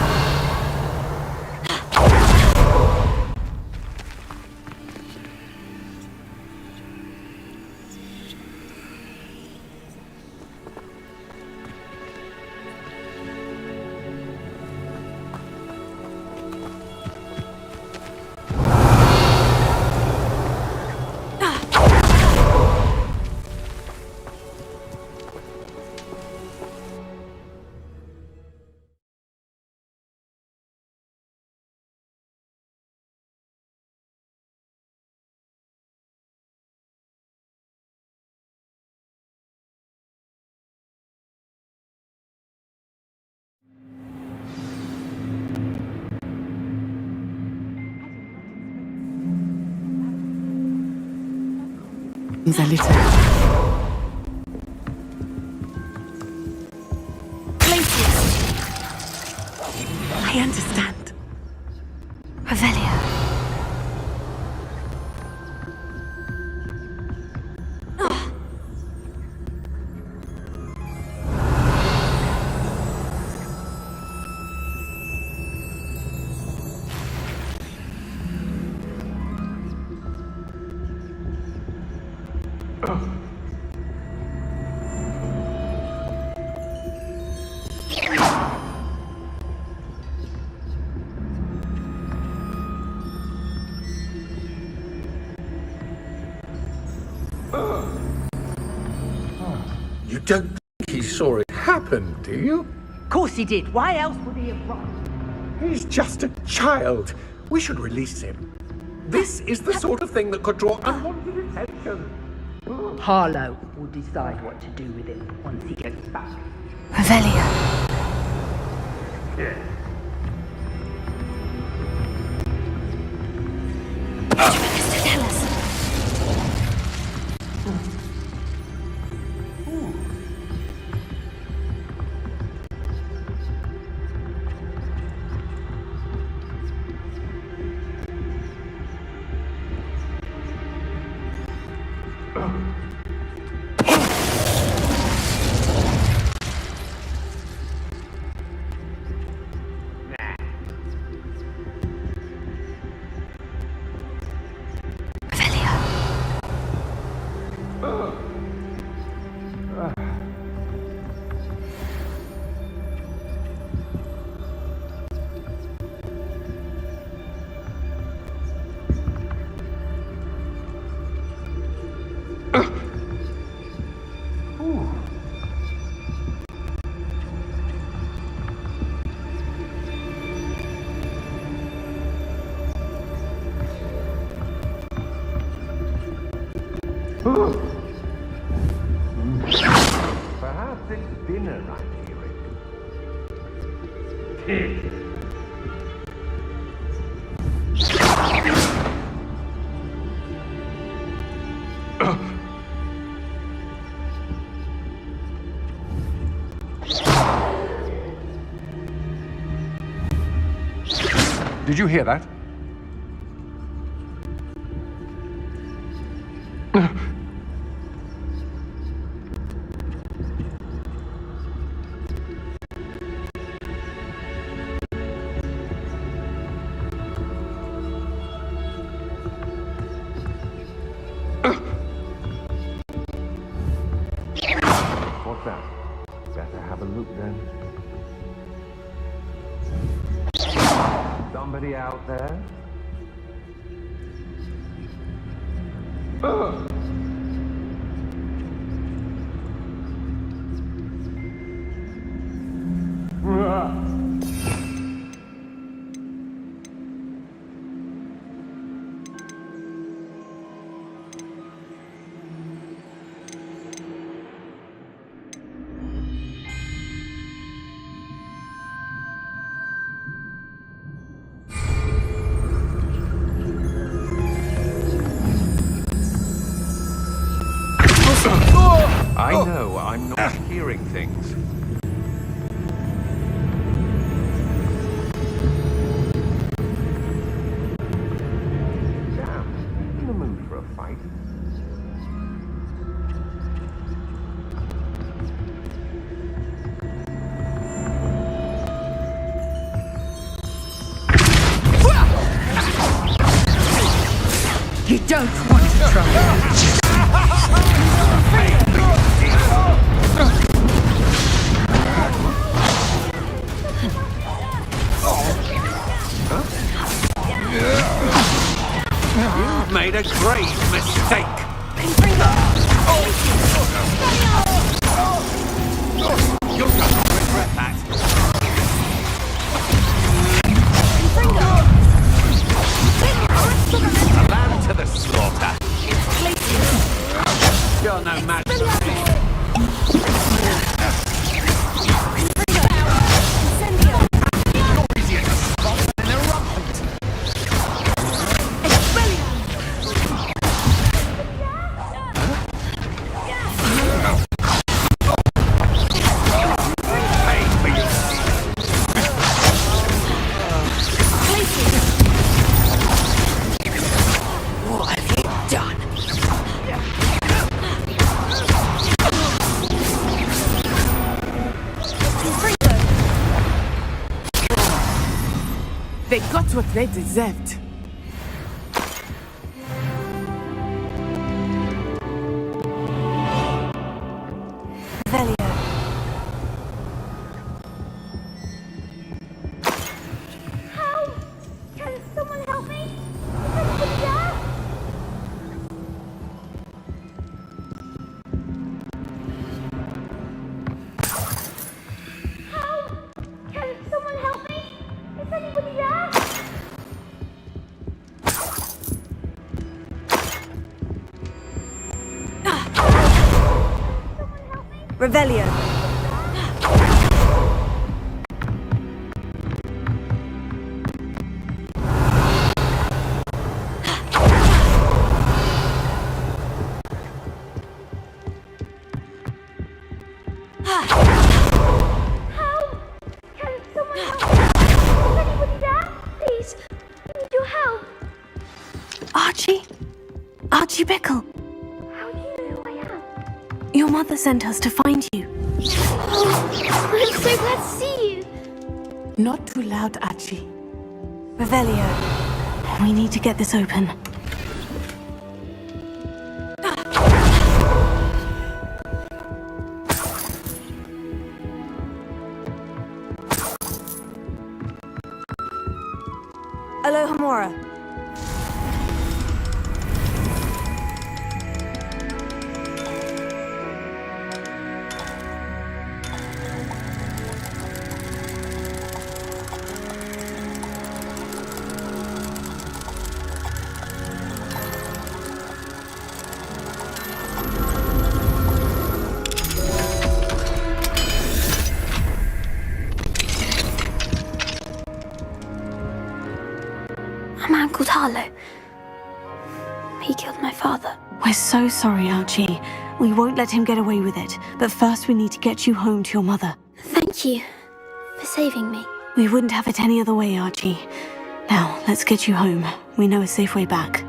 A little. I understand. Revelio. You don't think he saw it happen, do you? Of course he did. Why else would he have run? He's just a child. We should release him. This is the sort of thing that could draw unwanted attention. Harlow will decide what to do with him once he gets back. Revelio. Tell us. Perhaps it's dinner I'm hearing. Did you hear that? What's that? Better have a look then. Somebody out there? I know, I'm not hearing things. Damn, in the mood for a fight. You don't want to try. You've made a great mistake. You'll just regret that. A lamb to the slaughter. You're no match for me. They got what they deserved. Revelio. Archie Bickle! How do you know who I am? Your mother sent us to find you. Oh, I'm so glad to see you. Not too loud, Archie. Revelio. We need to get this open. Alohomora. A man called Harlow. He killed my father. We're so sorry, Archie. We won't let him get away with it. But first we need to get you home to your mother. Thank you for saving me. We wouldn't have it any other way, Archie. Now, let's get you home. We know a safe way back.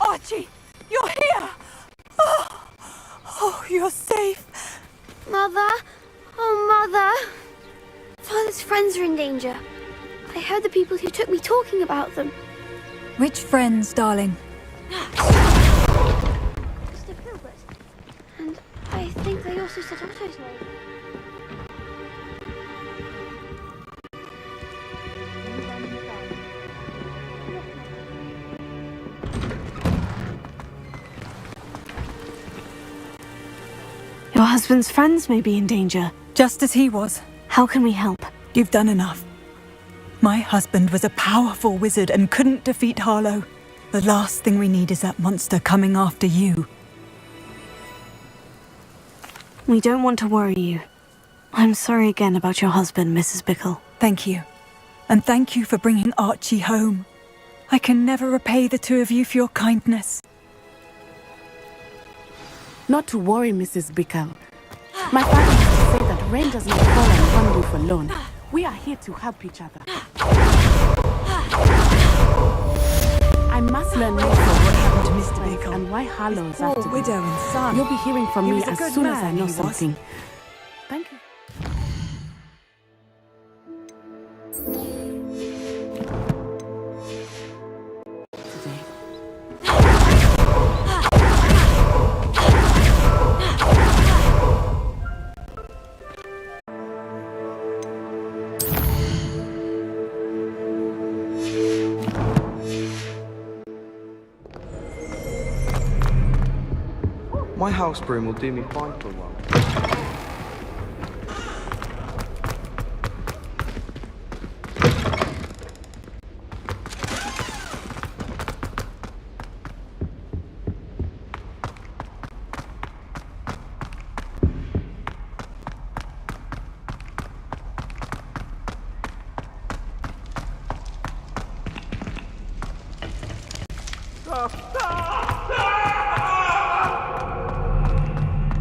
Archie, you're here! Oh, you're safe. Mother? Oh, Mother! Father's friends are in danger. I heard the people who took me talking about them. Which friends, darling? Mr. Gilbert. And I think they also said Otto's name. Your husband's friends may be in danger. Just as he was. How can we help? You've done enough. My husband was a powerful wizard and couldn't defeat Harlow. The last thing we need is that monster coming after you. We don't want to worry you. I'm sorry again about your husband, Mrs. Bickle. Thank you. And thank you for bringing Archie home. I can never repay the two of you for your kindness. Not to worry, Mrs. Bickle. My father used to say that rain does not fall on one roof alone. We are here to help each other. I must learn more about what happened to Mr. Bickle and why Harlow is after me. Widow and son. You'll be hearing from He me was a as good soon as I man, know he was. something. Thank you. My house broom will do me fine for a while.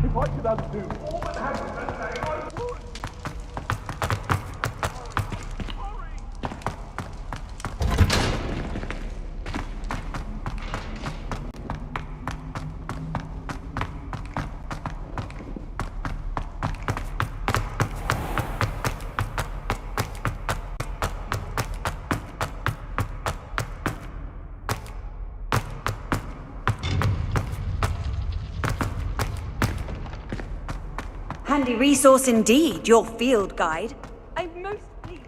If I could undo all that happened that day, I would. handy resource indeed, your field guide. I'm most pleased.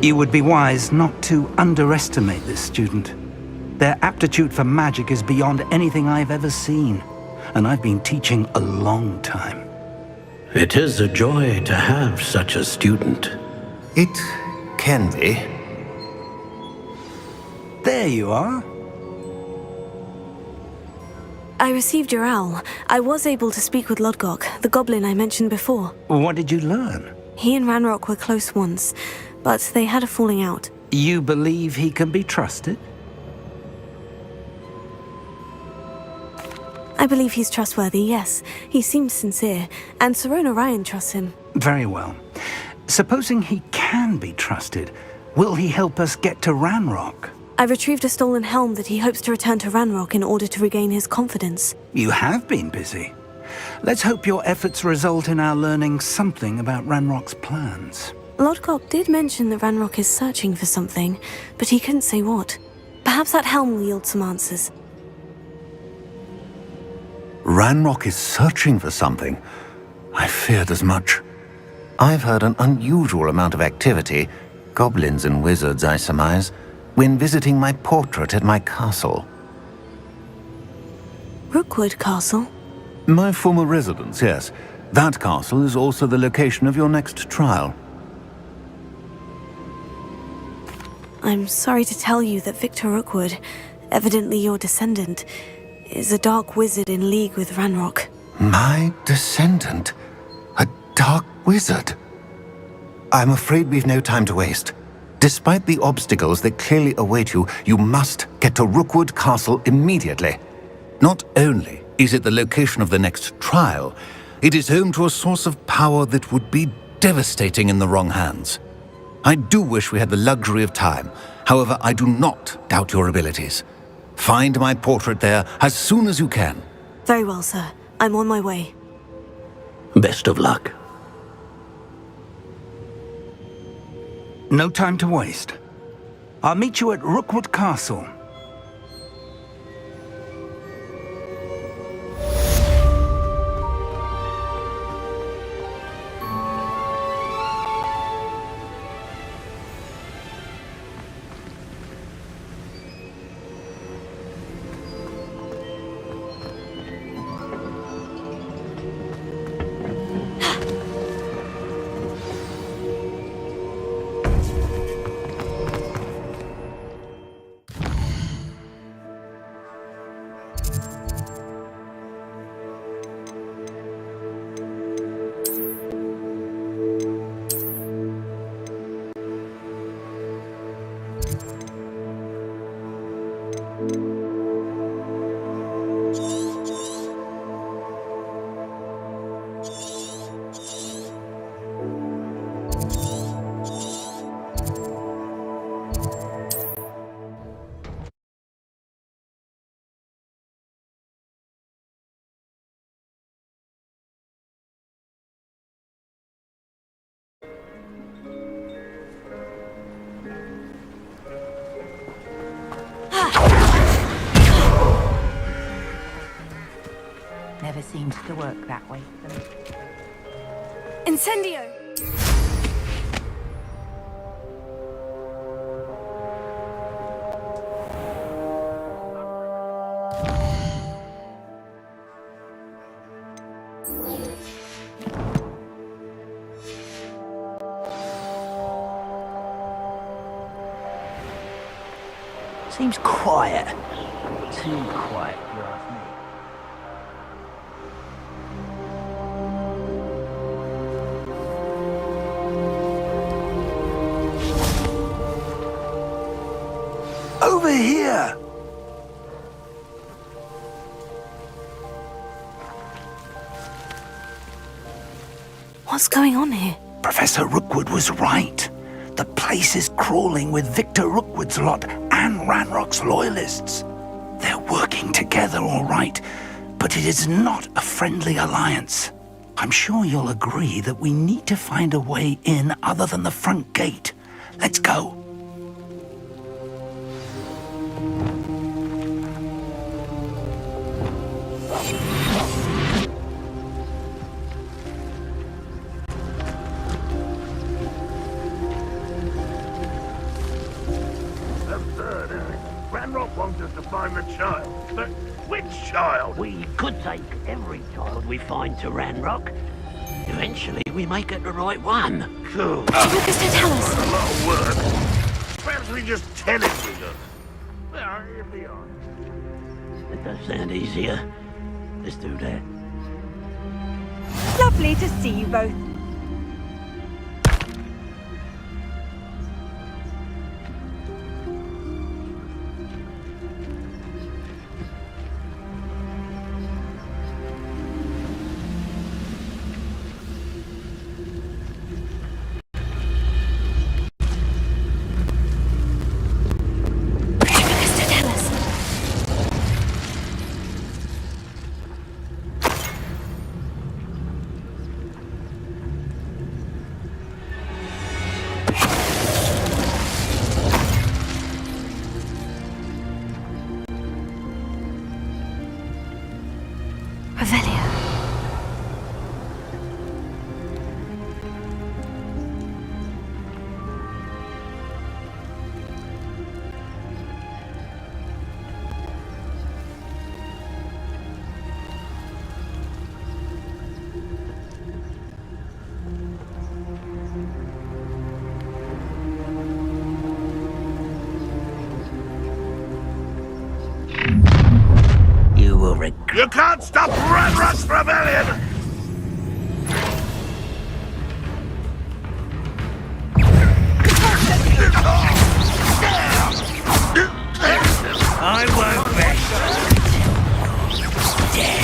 You would be wise not to underestimate this student. Their aptitude for magic is beyond anything I've ever seen, and I've been teaching a long time. It is a joy to have such a student. It can be. There you are. I received your owl. I was able to speak with Lodgok, the goblin I mentioned before. What did you learn? He and Ranrock were close once, but they had a falling out. You believe he can be trusted? I believe he's trustworthy, yes. He seems sincere, and Sirona Ryan trusts him. Very well. Supposing he can be trusted, will he help us get to Ranrock? I retrieved a stolen helm that he hopes to return to Ranrock in order to regain his confidence. You have been busy. Let's hope your efforts result in our learning something about Ranrock's plans. Lodgok did mention that Ranrock is searching for something, but he couldn't say what. Perhaps that helm will yield some answers. Ranrock is searching for something. I feared as much. I've heard an unusual amount of activity, goblins and wizards, I surmise, when visiting my portrait at my castle. Rookwood Castle? My former residence, yes. That castle is also the location of your next trial. I'm sorry to tell you that Victor Rookwood, evidently your descendant, is a dark wizard in league with Ranrock. My descendant? A dark wizard? I'm afraid we've no time to waste. Despite the obstacles that clearly await you, you must get to Rookwood Castle immediately. Not only is it the location of the next trial, it is home to a source of power that would be devastating in the wrong hands. I do wish we had the luxury of time. However, I do not doubt your abilities. Find my portrait there as soon as you can. Very well, sir. I'm on my way. Best of luck. No time to waste. I'll meet you at Rookwood Castle. Never seems to work that way. Incendio! Seems quiet. Too quiet, if you ask me. Over here! What's going on here? Professor Rookwood was right. The place is crawling with Victor Rookwood's lot and Ranrock's loyalists. They're working together, all right, but it is not a friendly alliance. I'm sure you'll agree that we need to find a way in other than the front gate. Let's go. Ranrock wants us to find the child. But which child? We could take every child we find to Ranrock. Eventually, we may get the right one. Cool. Lucas, to tell us. A lot of work. Perhaps we just tell him we go. Well, here we are. It does sound easier. Let's do that. Lovely to see you both. You can't stop Ranrock's rebellion! I won't be dead.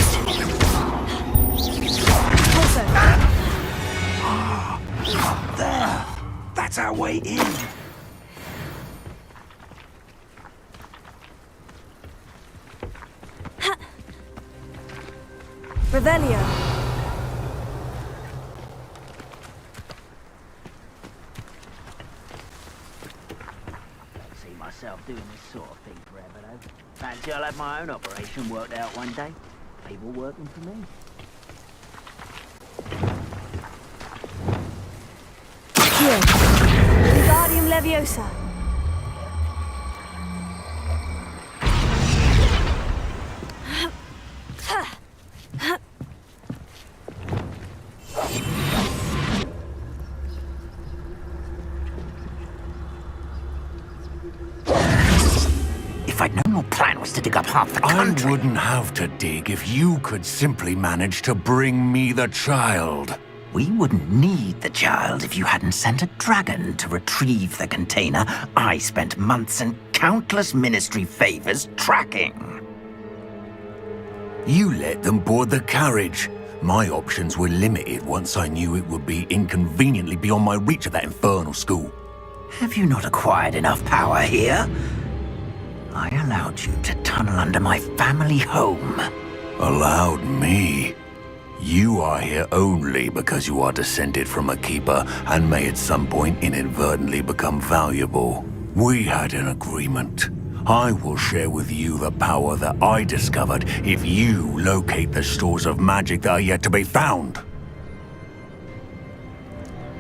There! That's our way in. Revelio. See myself doing this sort of thing forever, though. Fancy I'll have my own operation worked out one day. People working for me. Here. Wingardium Leviosa. If I'd known your plan was to dig up half the country... I wouldn't have to dig if you could simply manage to bring me the child. We wouldn't need the child if you hadn't sent a dragon to retrieve the container I spent months and countless ministry favors tracking. You let them board the carriage. My options were limited once I knew it would be inconveniently beyond my reach at that infernal school. Have you not acquired enough power here? I allowed you to tunnel under my family home. Allowed me? You are here only because you are descended from a keeper and may at some point inadvertently become valuable. We had an agreement. I will share with you the power that I discovered if you locate the stores of magic that are yet to be found.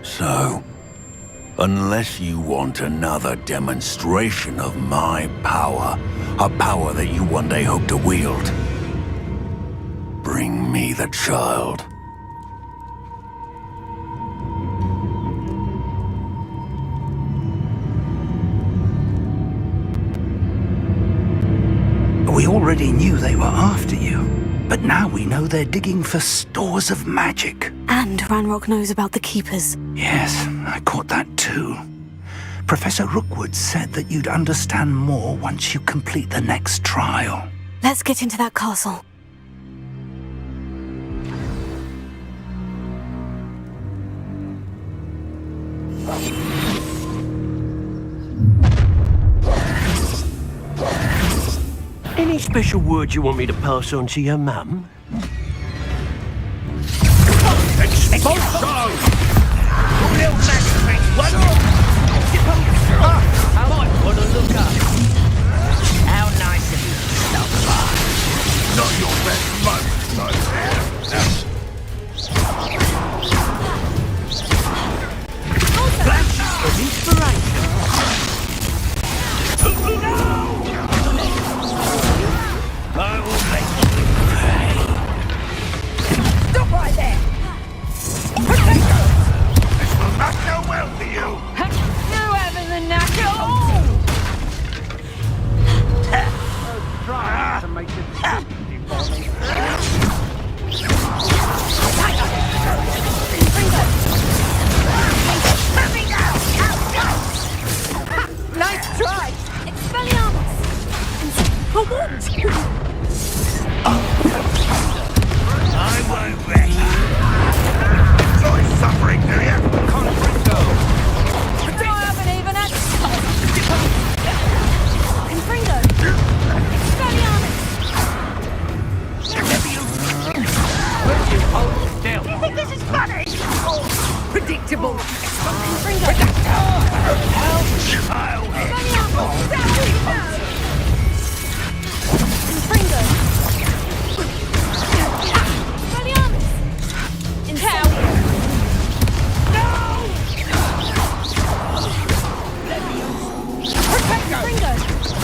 So, unless you want another demonstration of my power, a power that you one day hope to wield, bring me the child. We already knew they were after you, but now we know they're digging for stores of magic. And Ranrock knows about the Keepers. Yes, I caught that too. Professor Rookwood said that you'd understand more once you complete the next trial. Let's get into that castle. Any special words you want me to pass on to your mum? Expulso! I might want to look up. How nice of you to stop by. Not your best moment, I fear. Flashes of inspiration.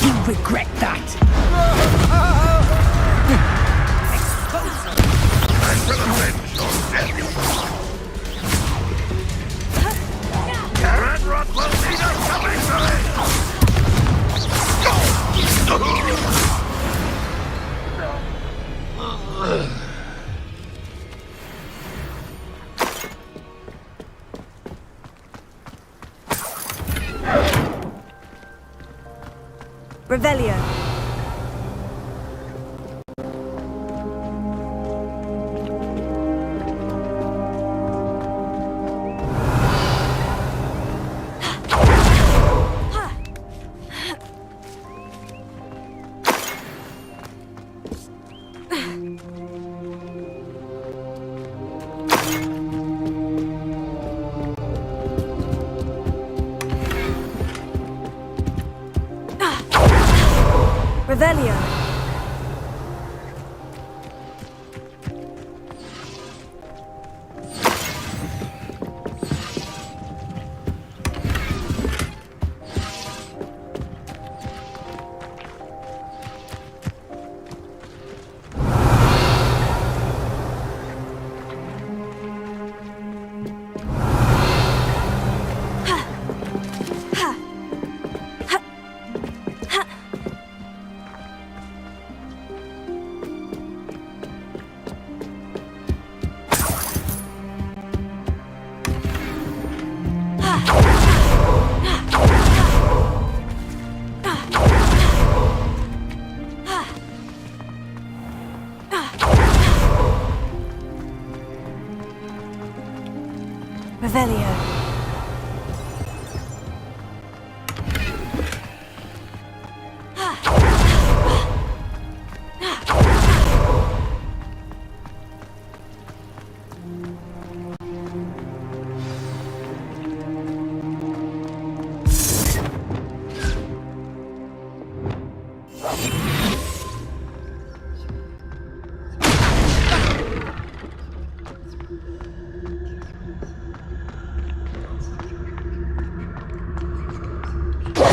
You'll regret that! I will avenge your death! Ranrock will need us coming Revelio. Revelio. Revelio.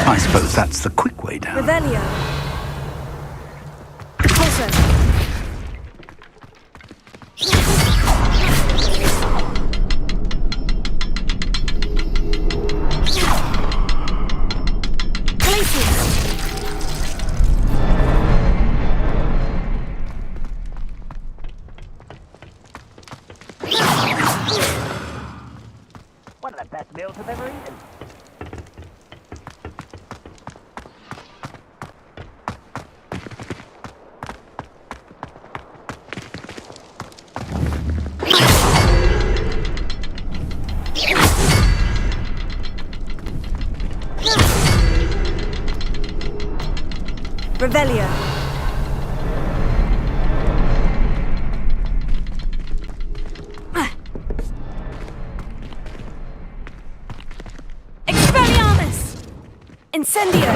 I suppose that's the quick way down. Revelio. Pulso. One of the best meals I've ever eaten. Revelio. Expelliarmus! Incendio!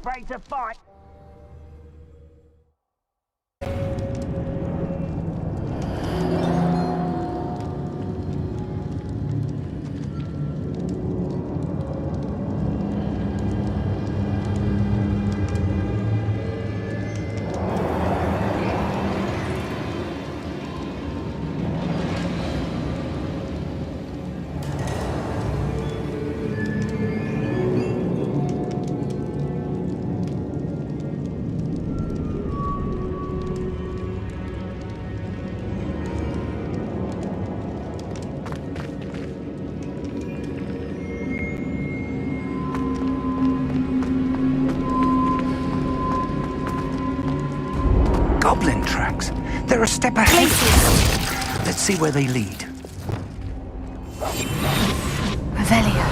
Ready to fight. Goblin tracks. They're a step ahead. Let's see where they lead. Revelio.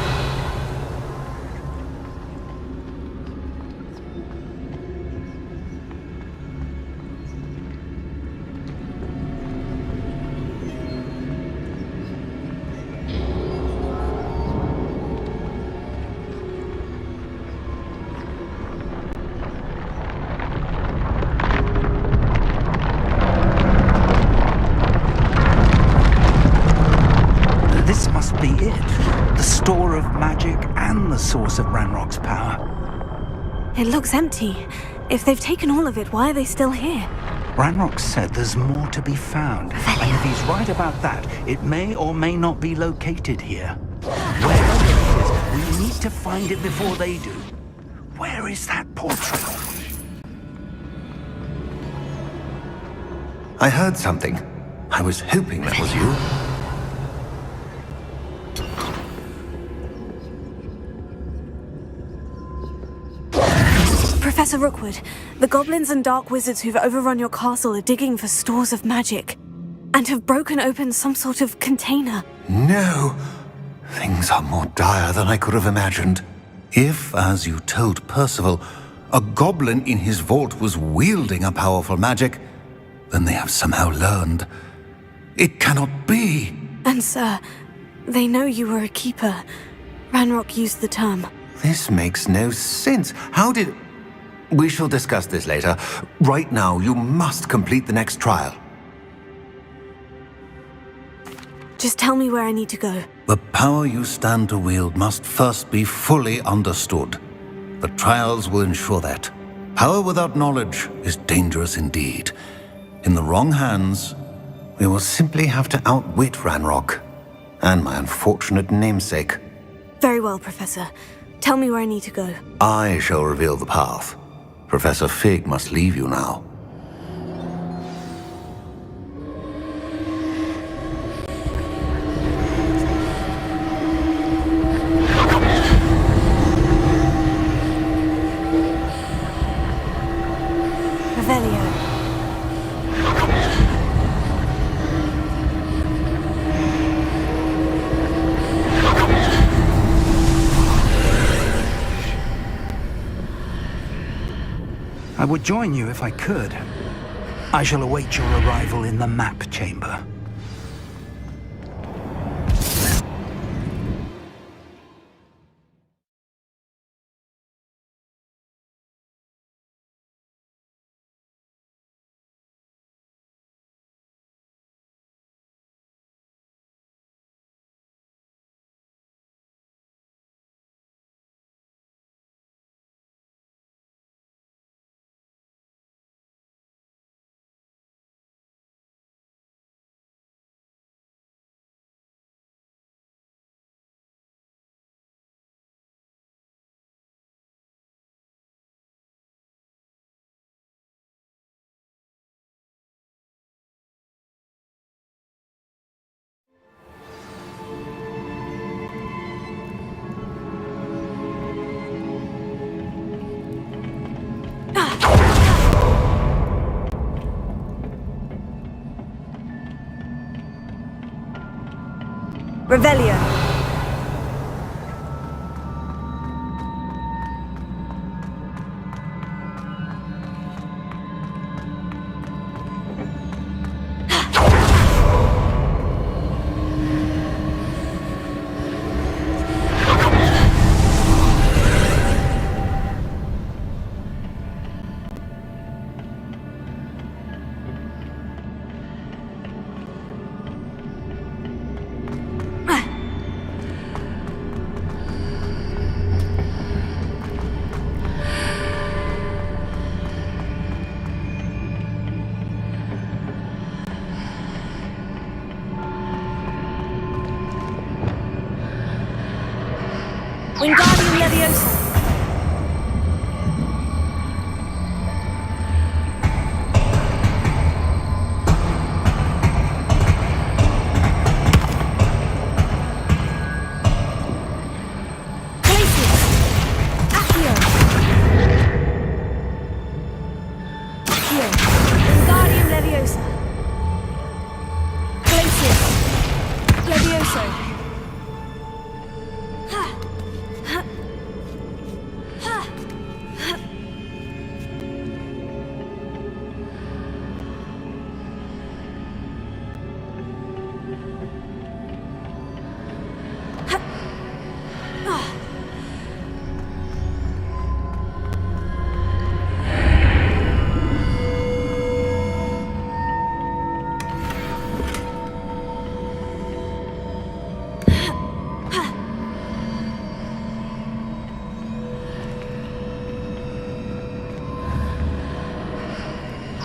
source of Ranrock's power. It looks empty. If they've taken all of it, why are they still here? Ranrock said there's more to be found. And if he's right about that, it may or may not be located here. Wherever it is, we need to find it before they do. Where is that portrait? I heard something. I was hoping that was you. Professor Rookwood, the goblins and dark wizards who've overrun your castle are digging for stores of magic and have broken open some sort of container. No! Things are more dire than I could have imagined. If, as you told Percival, a goblin in his vault was wielding a powerful magic, then they have somehow learned. It cannot be! And sir, they know you were a keeper. Ranrock used the term. This makes no sense. How did... We shall discuss this later. Right now, you must complete the next trial. Just tell me where I need to go. The power you stand to wield must first be fully understood. The trials will ensure that. Power without knowledge is dangerous indeed. In the wrong hands, we will simply have to outwit Ranrock and my unfortunate namesake. Very well, Professor. Tell me where I need to go. I shall reveal the path. Professor Fig must leave you now. I would join you if I could. I shall await your arrival in the map chamber. Revelio.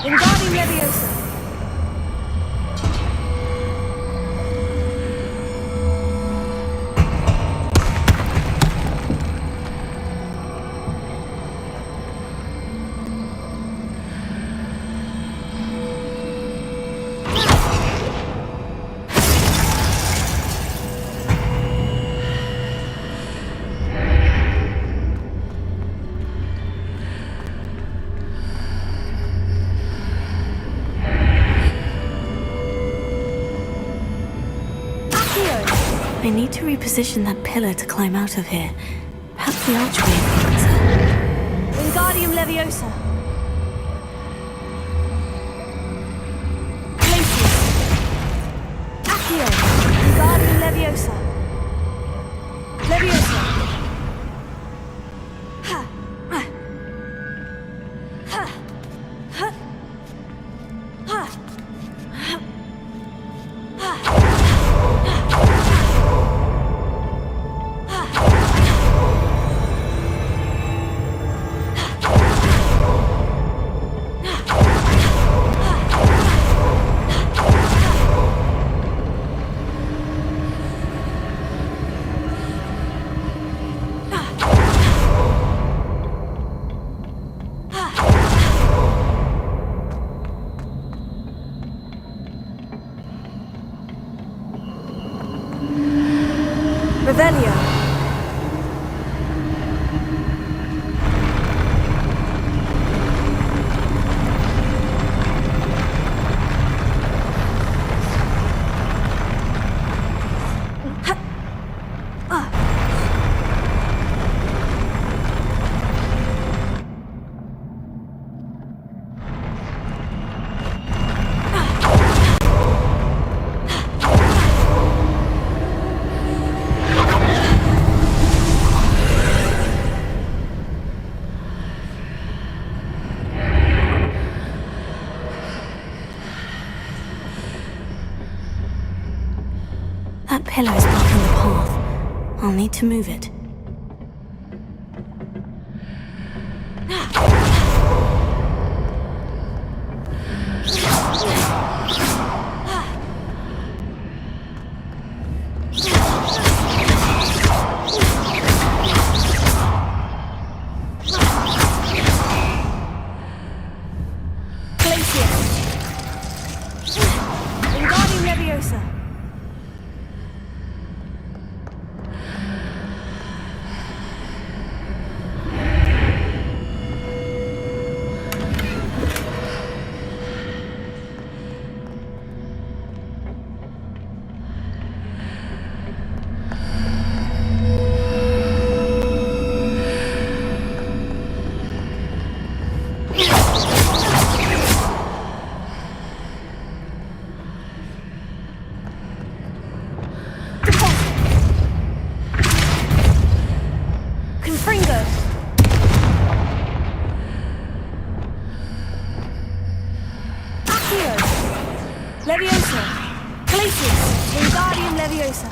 Wingardium Leviosa. I need to reposition that pillar to climb out of here. Perhaps the archway is the answer. Wingardium Leviosa. Glacius. Accio. Wingardium Leviosa. Leviosa. Ha. Ha. Ha. Ha. Ha. Revelio. That pillar is blocking the path. I'll need to move it. Glacius. Wingardium Leviosa. Confringo. Accio. Leviosa. Glacius. Wingardium Leviosa.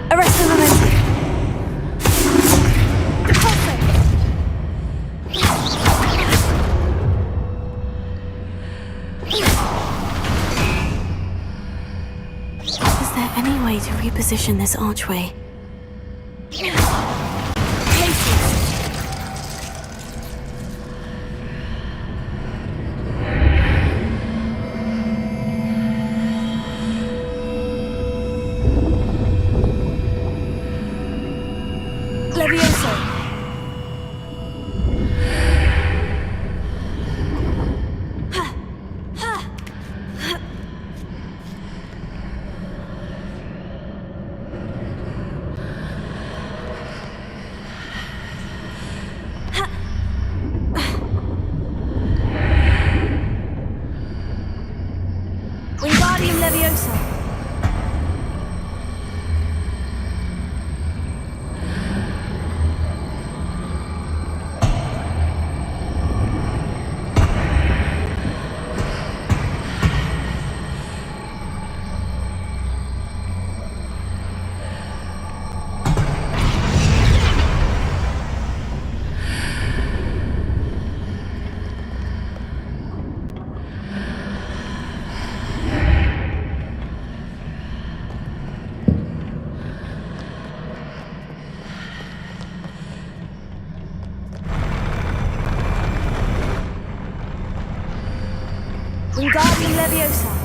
Arresto Memento. Is there any way to reposition this archway? Leviosa. Wingardium Leviosa.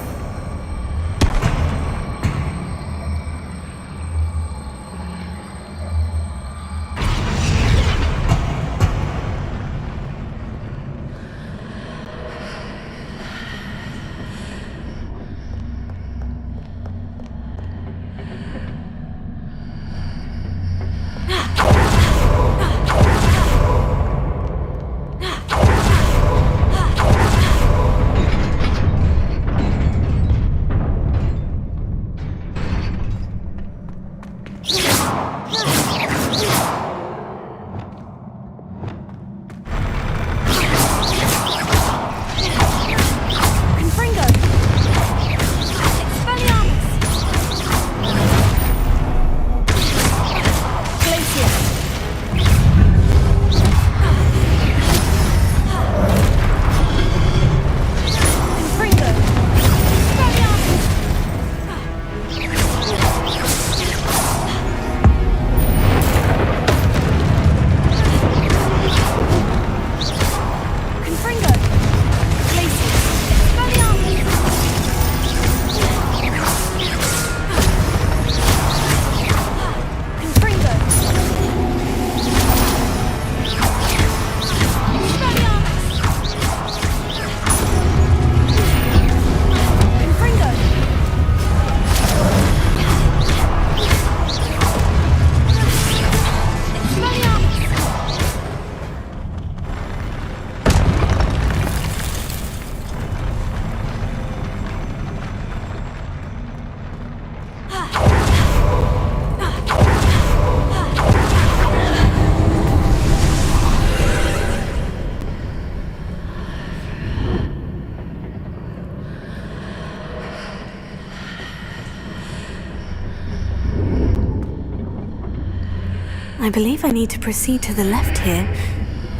I believe I need to proceed to the left here,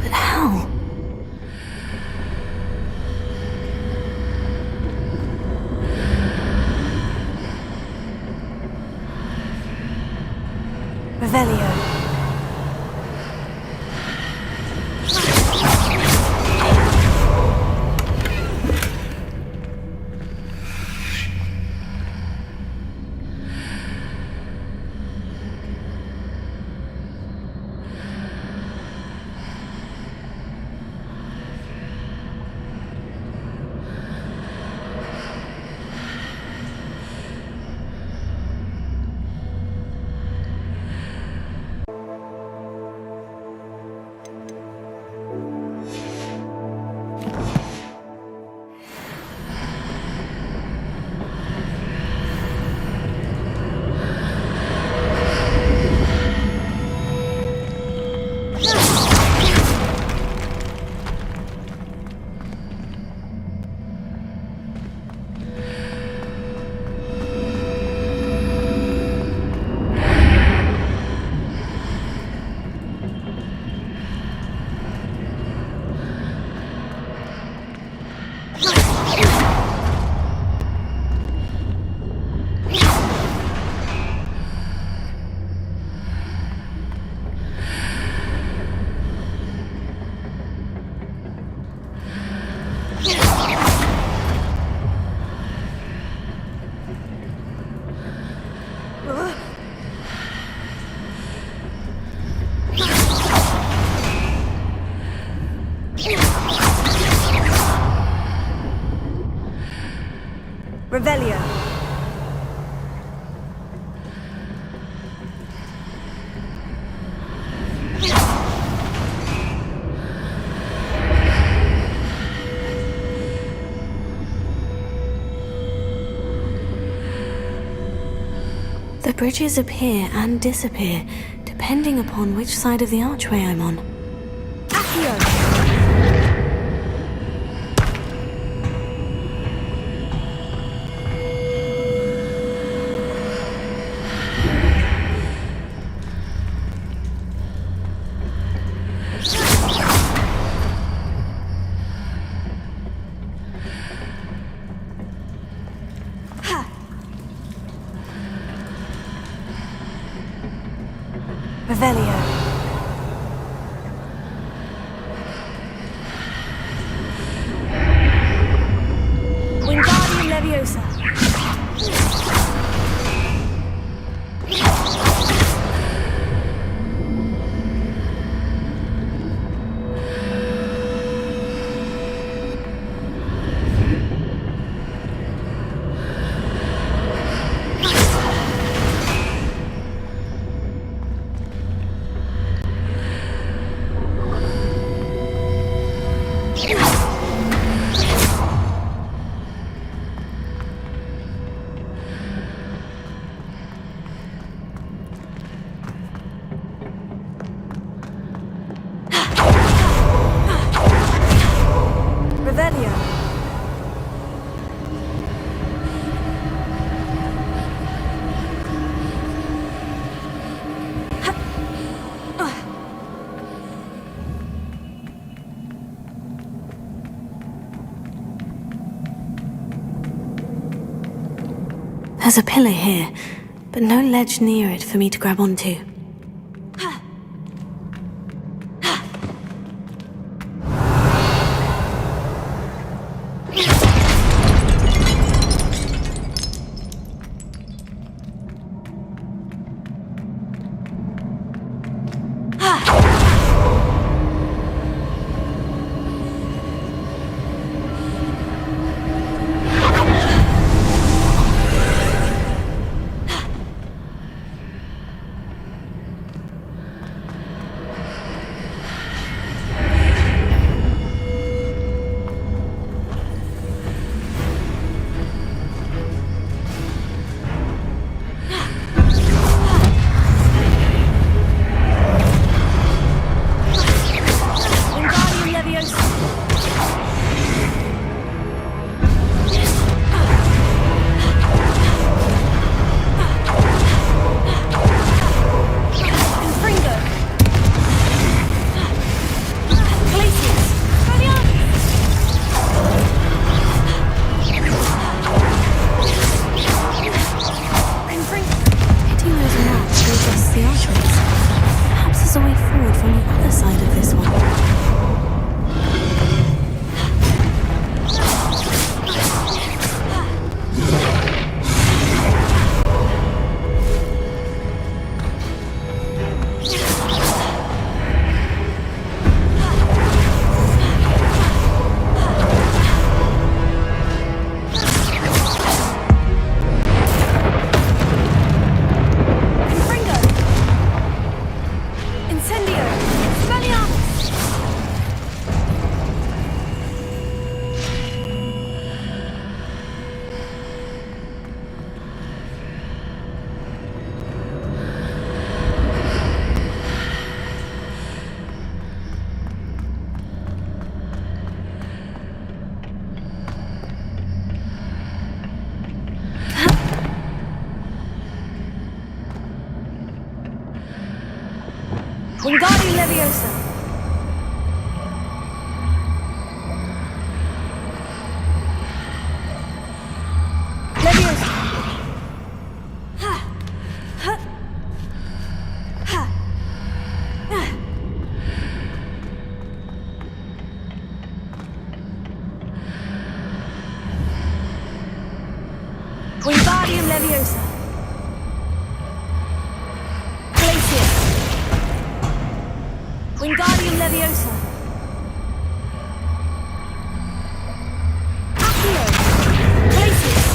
but how? Revelio. Revelio. The bridges appear and disappear, depending upon which side of the archway I'm on. Accio! Revelio. There's a pillar here, but no ledge near it for me to grab onto. Wingardium Leviosa. Leviosa. Wingardium Leviosa. Wingardium Leviosa. Accio. Glacius.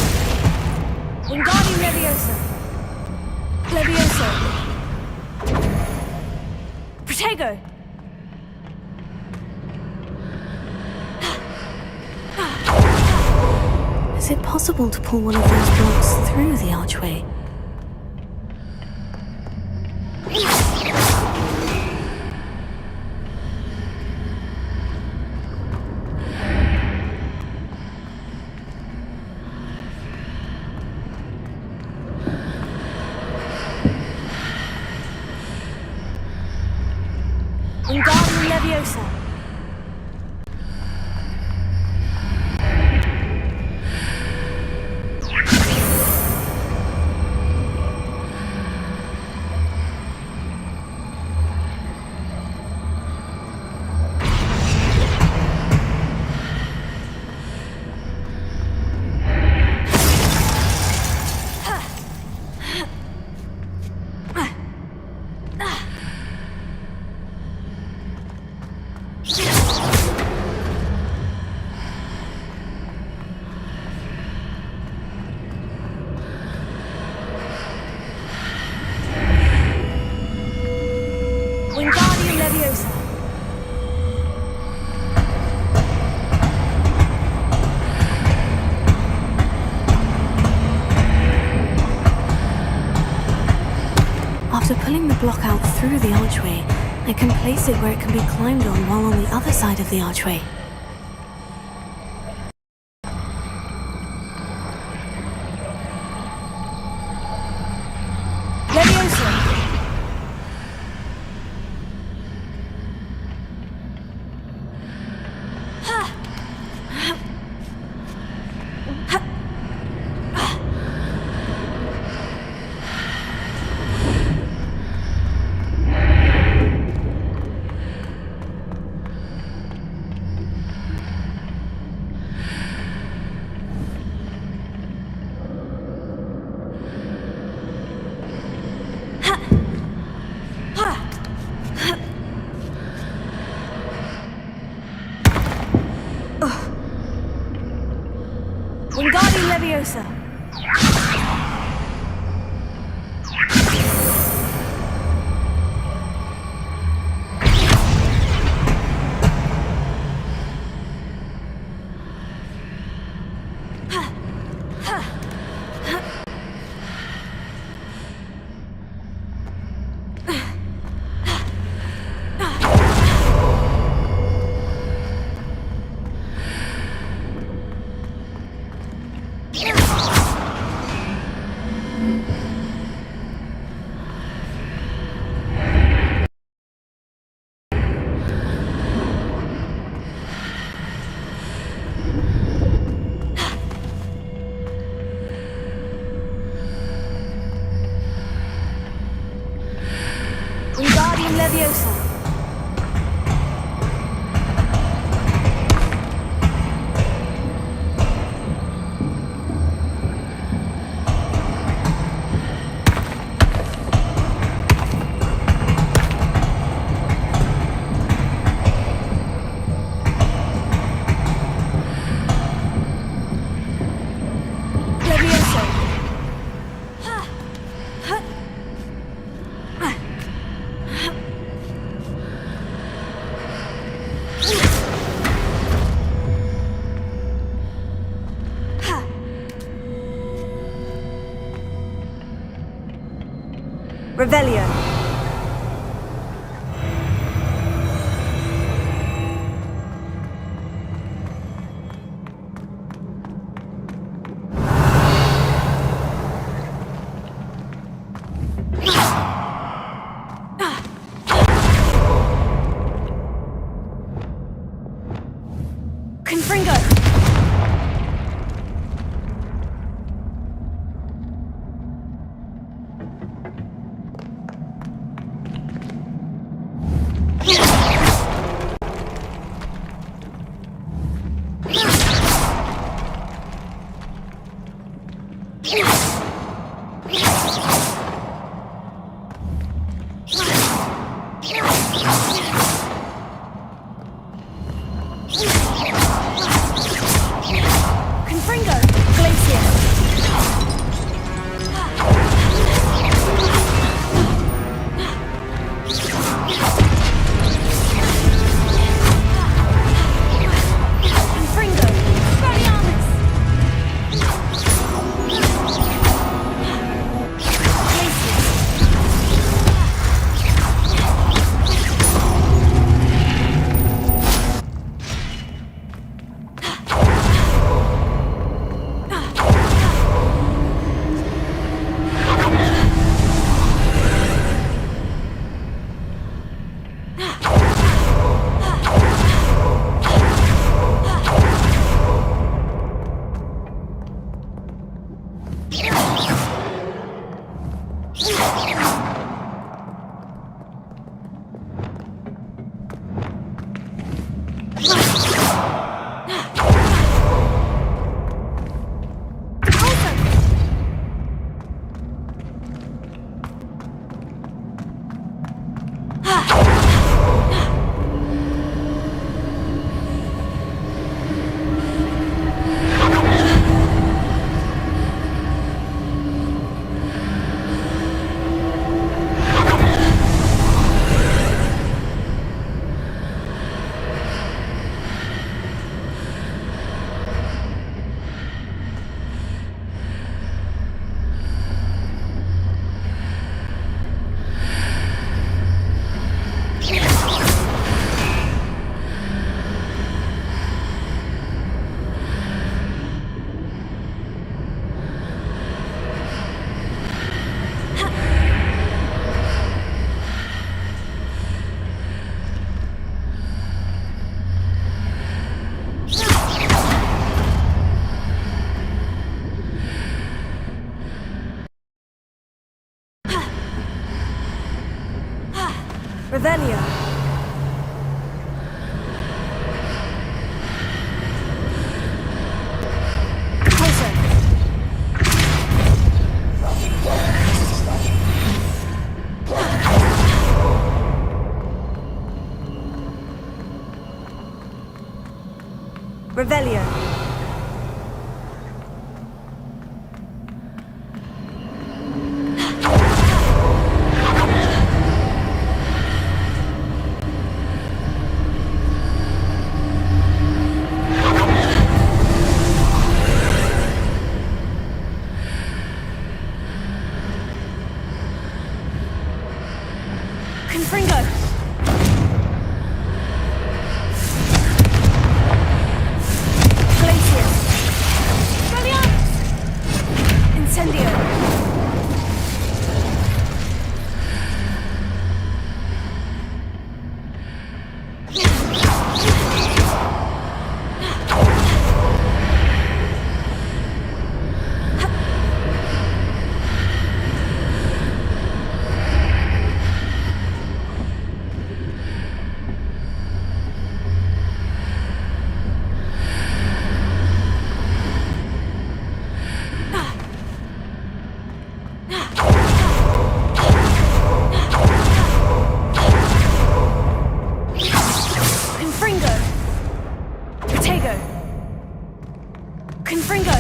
Wingardium Leviosa. Leviosa. Protego. Is it possible to pull one of those blocks through the archway? Wingardium Leviosa. block out through the archway, I can place it where it can be climbed on while on the other side of the archway. Wingardium Leviosa. Wingardium Leviosa. Revelio. Confringo. Revelio. Closer. Revelio. Confringo. Glacius. Incendio. Confringo. Protego. Confringo.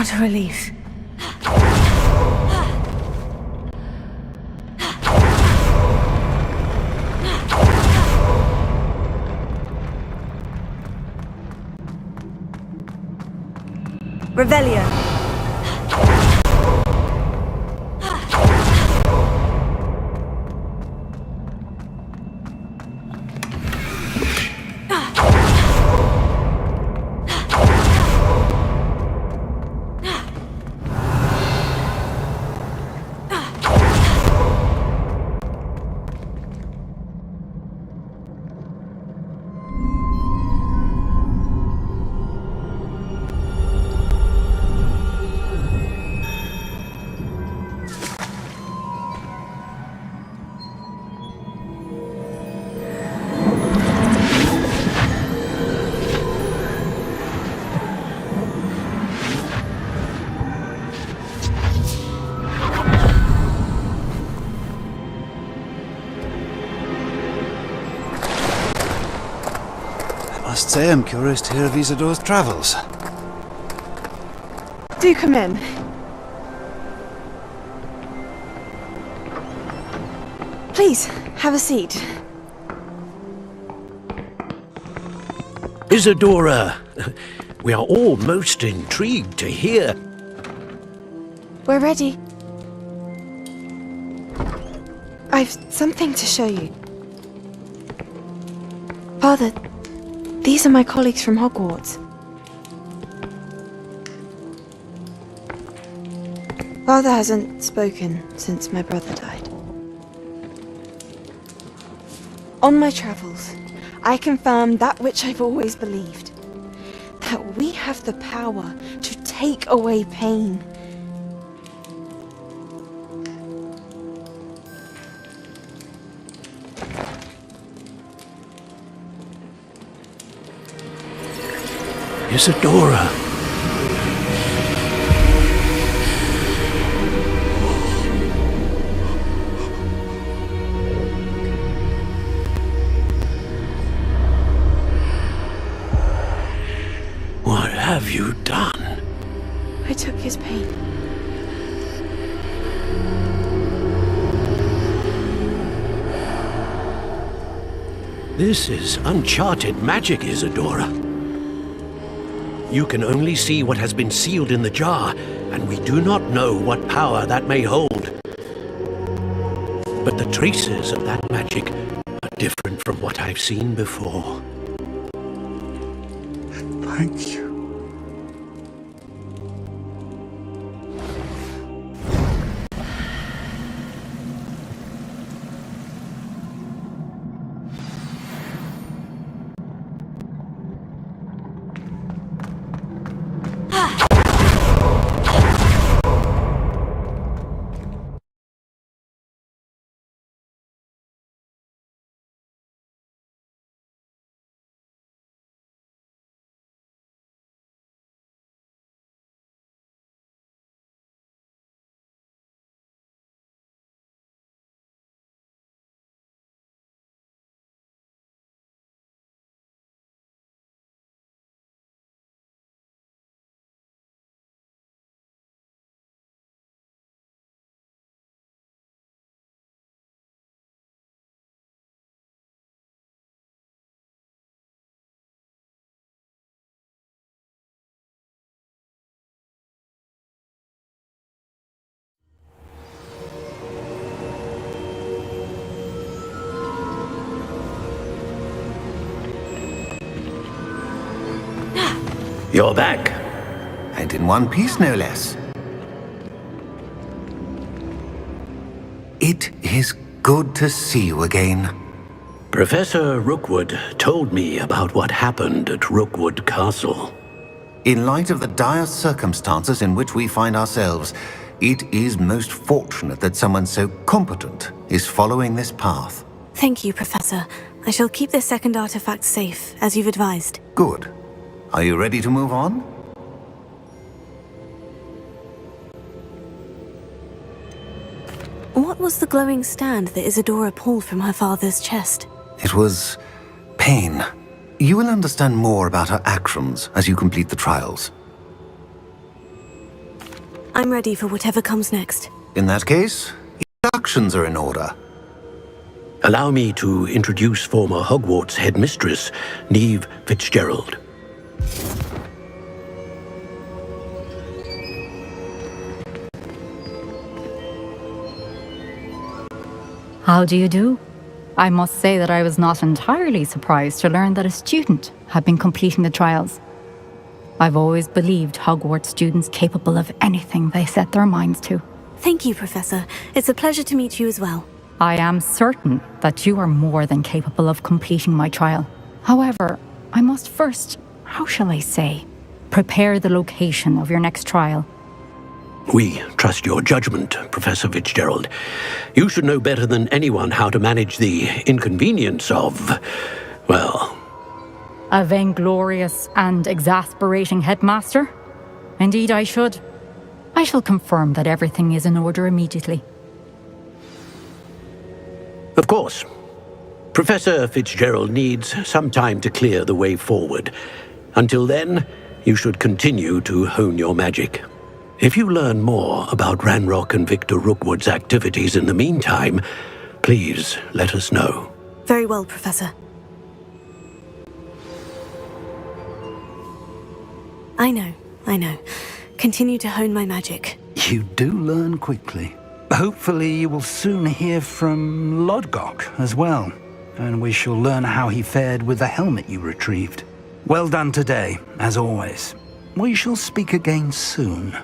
What a relief. Revelio. I must say I'm curious to hear of Isadore's travels. Do come in. Please, have a seat. Isadora, we are all most intrigued to hear. We're ready. I've something to show you. Father, these are my colleagues from Hogwarts. Father hasn't spoken since my brother died. On my travels, I confirmed that which I've always believed. That we have the power to take away pain. Isadora. What have you done? I took his pain. This is uncharted magic, Isadora. You can only see what has been sealed in the jar, and we do not know what power that may hold. But the traces of that magic are different from what I've seen before. Thank you. You're back. And in one piece, no less. It is good to see you again. Professor Rookwood told me about what happened at Rookwood Castle. In light of the dire circumstances in which we find ourselves, it is most fortunate that someone so competent is following this path. Thank you, Professor. I shall keep this second artifact safe, as you've advised. Good. Are you ready to move on? What was the glowing stand that Isadora pulled from her father's chest? It was pain. You will understand more about her actions as you complete the trials. I'm ready for whatever comes next. In that case, inductions are in order. Allow me to introduce former Hogwarts headmistress, Neve Fitzgerald. How do you do? I must say that I was not entirely surprised to learn that a student had been completing the trials. I've always believed Hogwarts students capable of anything they set their minds to. Thank you, Professor. It's a pleasure to meet you as well. I am certain that you are more than capable of completing my trial. However, I must first, how shall I say, prepare the location of your next trial. We trust your judgment, Professor Fitzgerald. You should know better than anyone how to manage the inconvenience of, well... A vainglorious and exasperating headmaster? Indeed I should. I shall confirm that everything is in order immediately. Of course. Professor Fitzgerald needs some time to clear the way forward. Until then, you should continue to hone your magic. If you learn more about Ranrock and Victor Rookwood's activities in the meantime, please let us know. Very well, Professor. I know. Continue to hone my magic. You do learn quickly. Hopefully you will soon hear from Lodgok as well, and we shall learn how he fared with the helmet you retrieved. Well done today, as always. We shall speak again soon.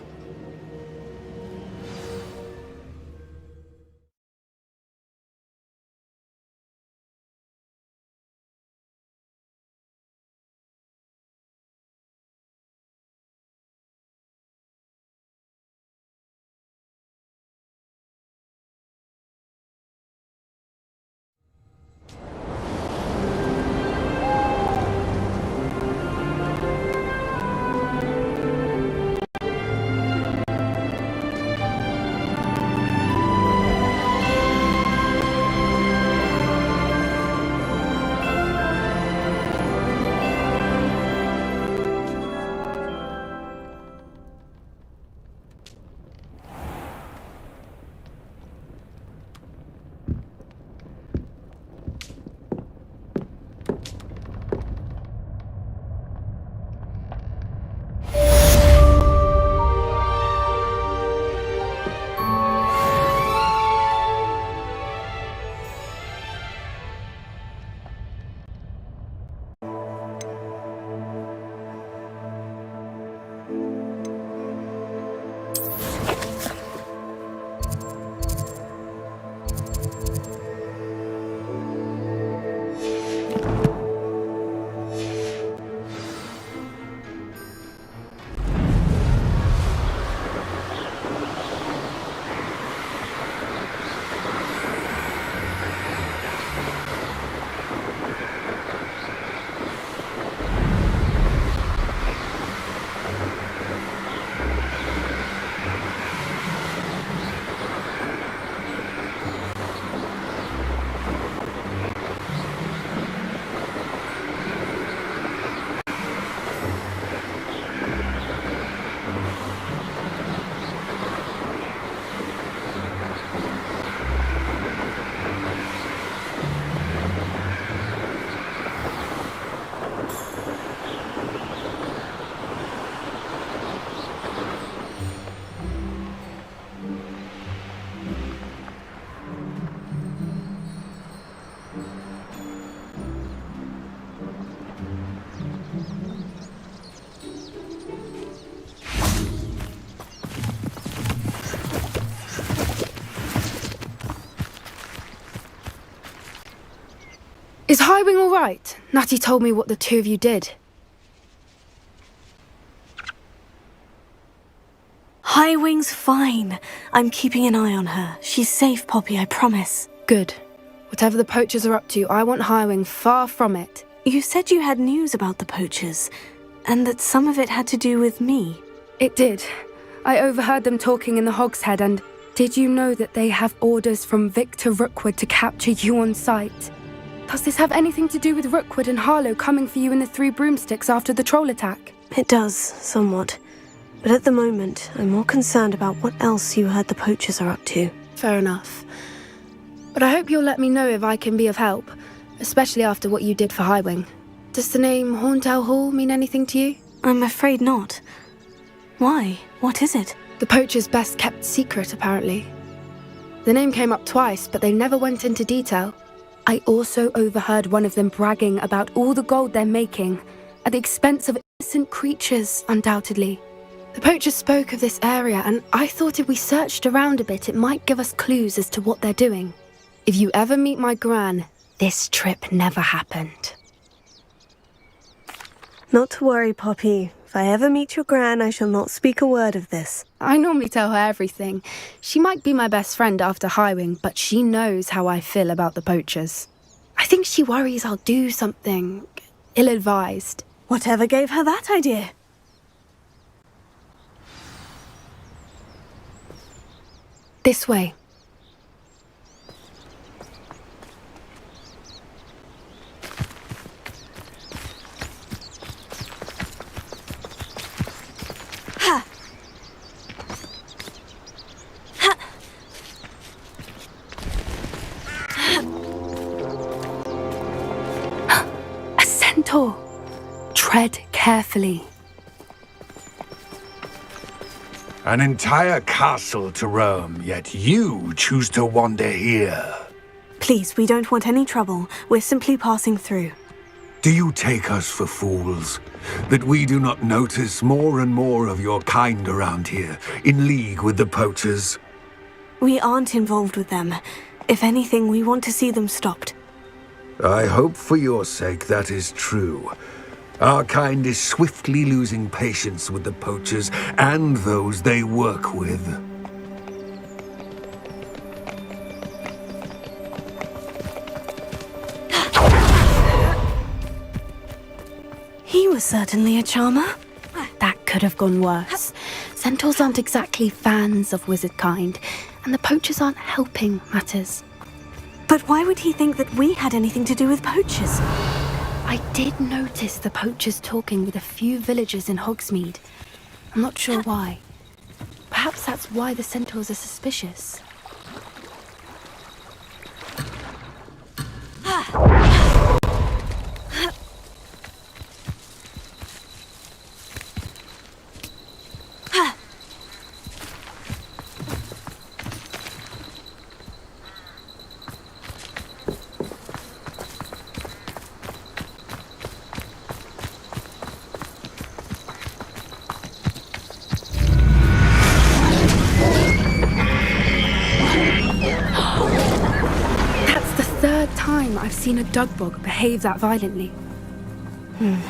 Is Highwing all right? Natty told me what the two of you did. Highwing's fine. I'm keeping an eye on her. She's safe, Poppy, I promise. Good. Whatever the poachers are up to, I want Highwing far from it. You said you had news about the poachers, and that some of it had to do with me. It did. I overheard them talking in the Hogshead, and did you know that they have orders from Victor Rookwood to capture you on sight? Does this have anything to do with Rookwood and Harlow coming for you in the Three Broomsticks after the troll attack? It does, somewhat. But at the moment, I'm more concerned about what else you heard the poachers are up to. Fair enough. But I hope you'll let me know if I can be of help, especially after what you did for Highwing. Does the name Horntail Hall mean anything to you? I'm afraid not. Why? What is it? The poachers' best kept secret, apparently. The name came up twice, but they never went into detail. I also overheard one of them bragging about all the gold they're making, at the expense of innocent creatures, undoubtedly. The poachers spoke of this area, and I thought if we searched around a bit, it might give us clues as to what they're doing. If you ever meet my gran, this trip never happened. Not to worry, Poppy. If I ever meet your gran, I shall not speak a word of this. I normally tell her everything. She might be my best friend after Highwing, but she knows how I feel about the poachers. I think she worries I'll do something ill-advised. Whatever gave her that idea? This way. A centaur. Tread carefully. An entire castle to roam, yet you choose to wander here. Please, we don't want any trouble. We're simply passing through. Do you take us for fools? That we do not notice more and more of your kind around here, in league with the poachers? We aren't involved with them. If anything, we want to see them stopped. I hope for your sake that is true. Our kind is swiftly losing patience with the poachers and those they work with. He was certainly a charmer. That could have gone worse. Centaurs aren't exactly fans of wizard kind, and the poachers aren't helping matters. But why would he think that we had anything to do with poachers? I did notice the poachers talking with a few villagers in Hogsmeade. I'm not sure why. Perhaps that's why the centaurs are suspicious. I've seen a dugbog behave that violently.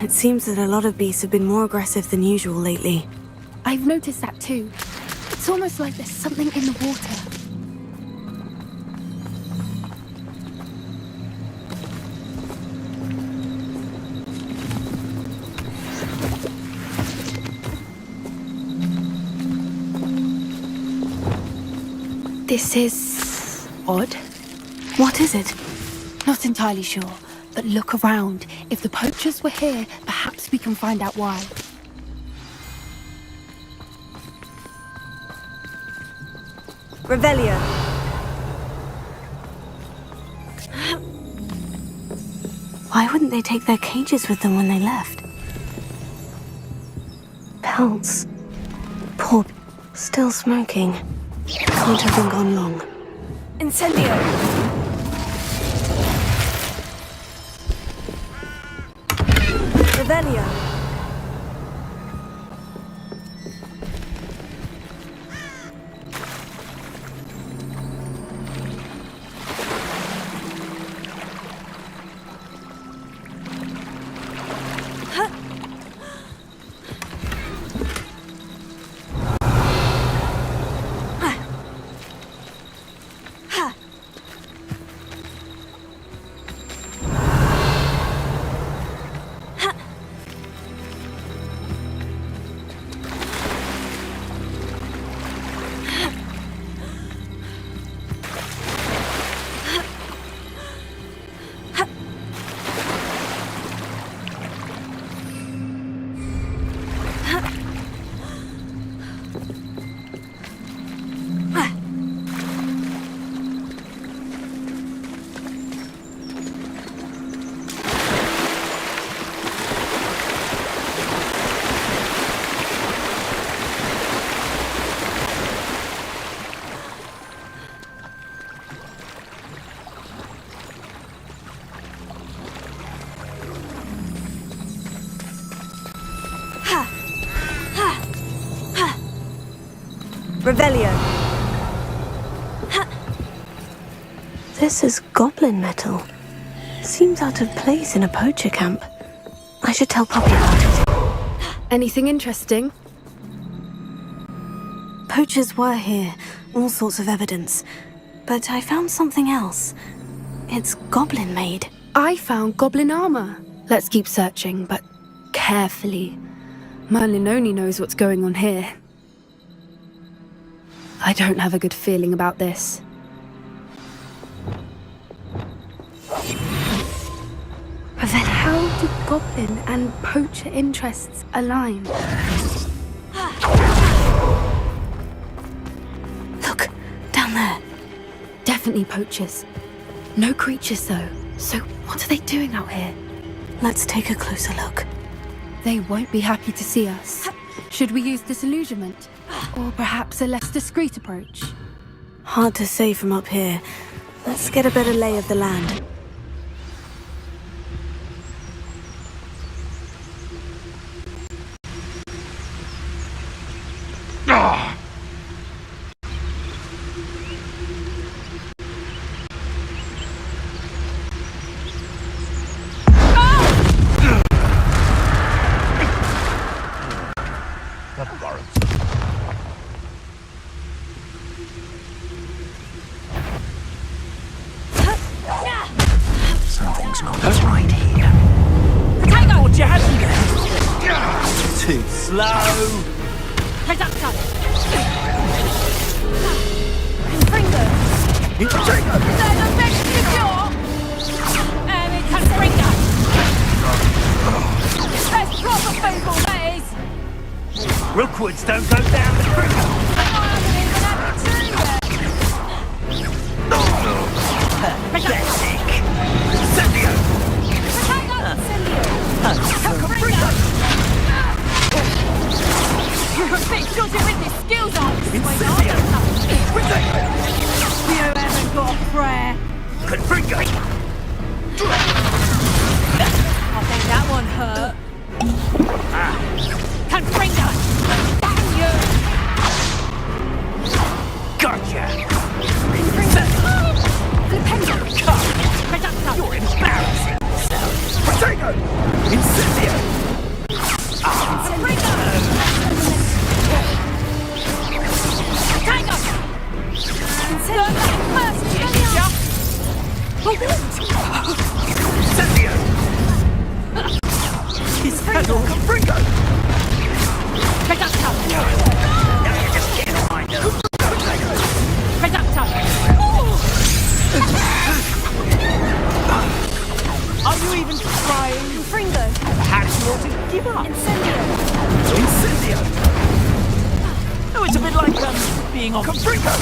It seems that a lot of beasts have been more aggressive than usual lately. I've noticed that too. It's almost like there's something in the water. This is odd. What is it? Not entirely sure, but look around. If the poachers were here, perhaps we can find out why. Revelio. Why wouldn't they take their cages with them when they left? Pelts. Poor... Still smoking. Can't have been gone long. Incendio! Revelio. Revelio. This is goblin metal. Seems out of place in a poacher camp. I should tell Poppy about it. Anything interesting? Poachers were here, all sorts of evidence. But I found something else. It's goblin made. I found goblin armor. Let's keep searching, but carefully. Merlin only knows what's going on here. I don't have a good feeling about this. How do goblin and poacher interests align? Look, down there. Definitely poachers. No creatures though. So what are they doing out here? Let's take a closer look. They won't be happy to see us. Should we use disillusionment? Or perhaps a less discreet approach? Hard to say from up here. Let's get a better lay of the land. Something's not right here. Hang on, you had me there. Too slow. Reducto. That's proper feeble, that is. Rookwoods don't go down the creek. Pathetic. Incendio. You're a bit dodgy with your skills, aren't you? Incendio. You haven't got a prayer. Confringo. I think that one hurt. Confringo! Damn you! Gotcha. Flipendo! Reducto! You're embarrassing yourself. Potato. Incendio. Confringo! Potato! Incendio! First, ginger! Incendio. Is that all? Confringo. Reducto! Now you're just getting on my nerves. Reducto! Are you even trying? Fringo! Perhaps you ought to give up. Incendio! Incendio! Oh, it's a bit like, being on Confringo!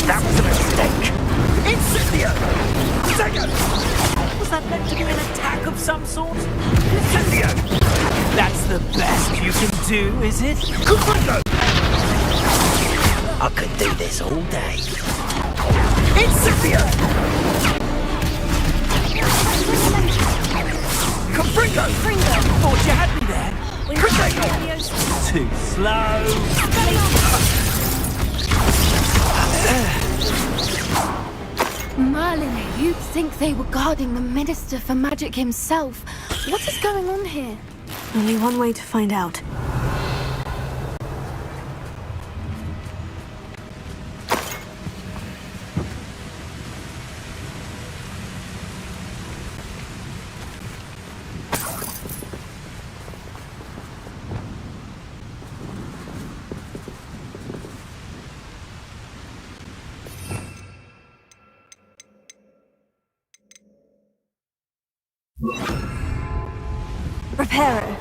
That was a mistake! Incendio! Was that meant to be an attack of some sort? Incendio! That's the best you can do, is it? Confringo! I could do this all day. Incendio! Confringo! Thought you had me there. Confringo! Too slow. Merlin, you'd think they were guarding the Minister for Magic himself. What is going on here? Only one way to find out. Reparo.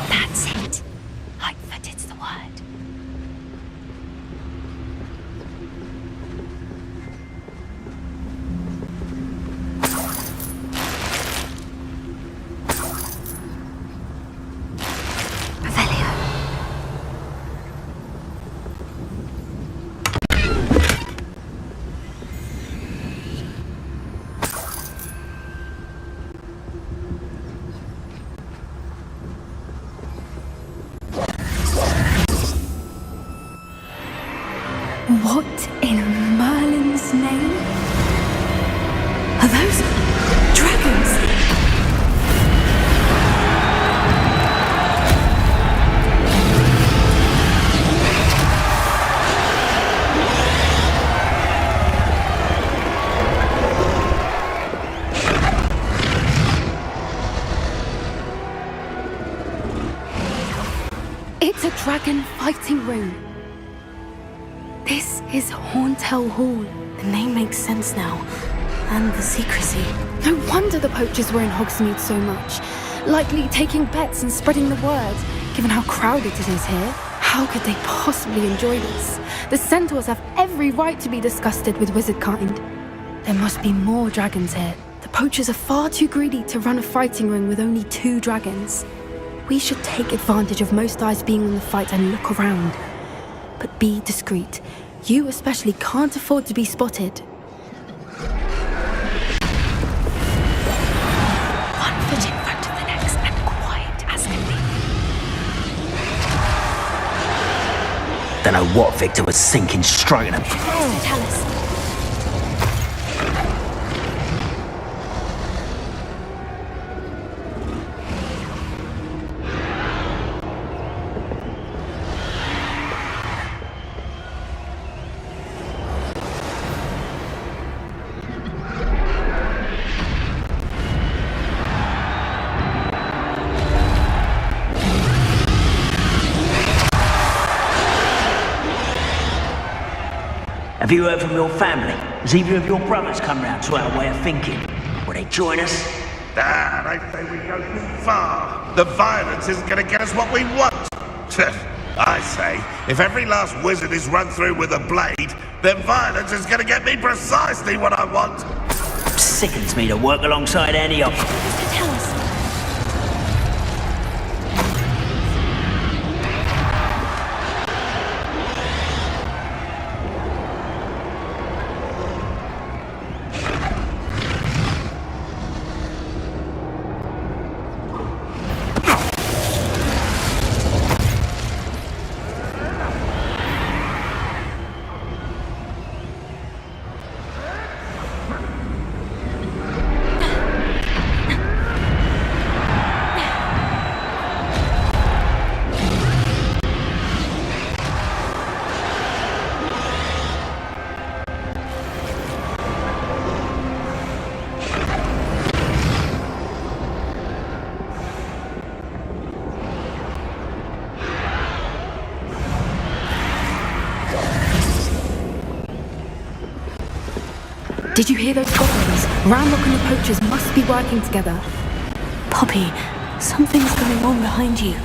That's it. Lightfoot, it's the word. What in Merlin's name? Are those dragons? It's a dragon fighting ring. This is Horntail Hall. The name makes sense now. And the secrecy. No wonder the poachers were in Hogsmeade so much. Likely taking bets and spreading the word, given how crowded it is here. How could they possibly enjoy this? The centaurs have every right to be disgusted with wizard kind. There must be more dragons here. The poachers are far too greedy to run a fighting ring with only 2 dragons. We should take advantage of most eyes being on the fight and look around. But be discreet. You especially can't afford to be spotted. One foot in front of the next and quiet as can be. Don't know what Victor was thinking, stroking him. Tell us. Have you heard from your family? Has either of your brothers come round to our way of thinking? Will they join us? I say we go too far. The violence isn't going to get us what we want. I say, if every last wizard is run through with a blade, then violence is going to get me precisely what I want. Sickens me to work alongside any of them. Tell us. Did you hear those goblins? Ranrock and the poachers must be working together. Poppy, something's going on behind you.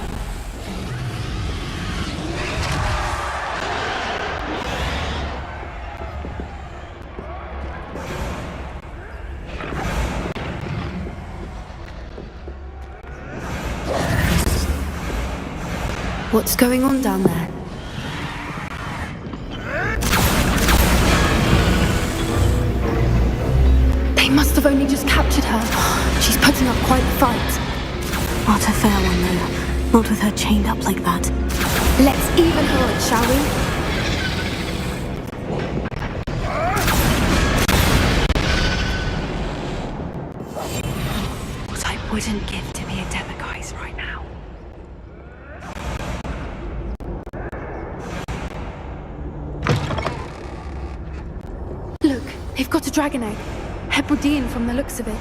What's going on down there? They must have only just captured her. She's putting up quite the fight. Not a fair one, though. Not with her chained up like that. Let's even her out, shall we? What I wouldn't give to be a Demiguise right now. Look, they've got a dragon egg. Hebridean from the looks of it.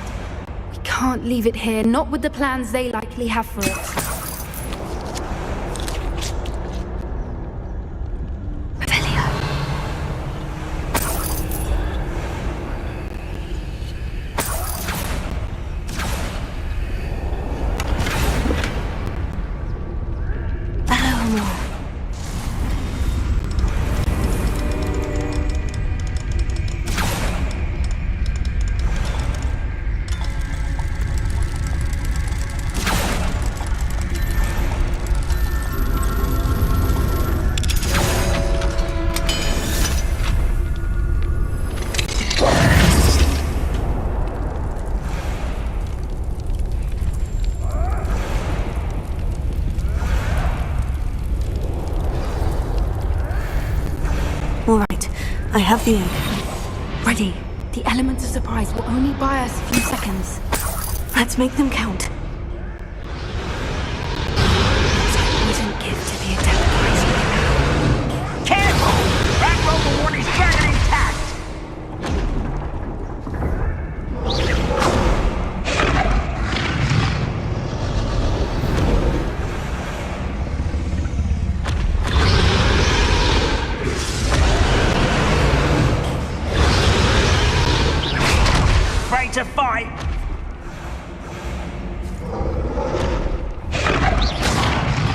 We can't leave it here, not with the plans they likely have for it. I have the egg. Ready. The element of surprise will only buy us a few seconds. Let's make them count. I wouldn't give to be a televised right now. Careful! That rover one is dragging intact! Afraid to fight?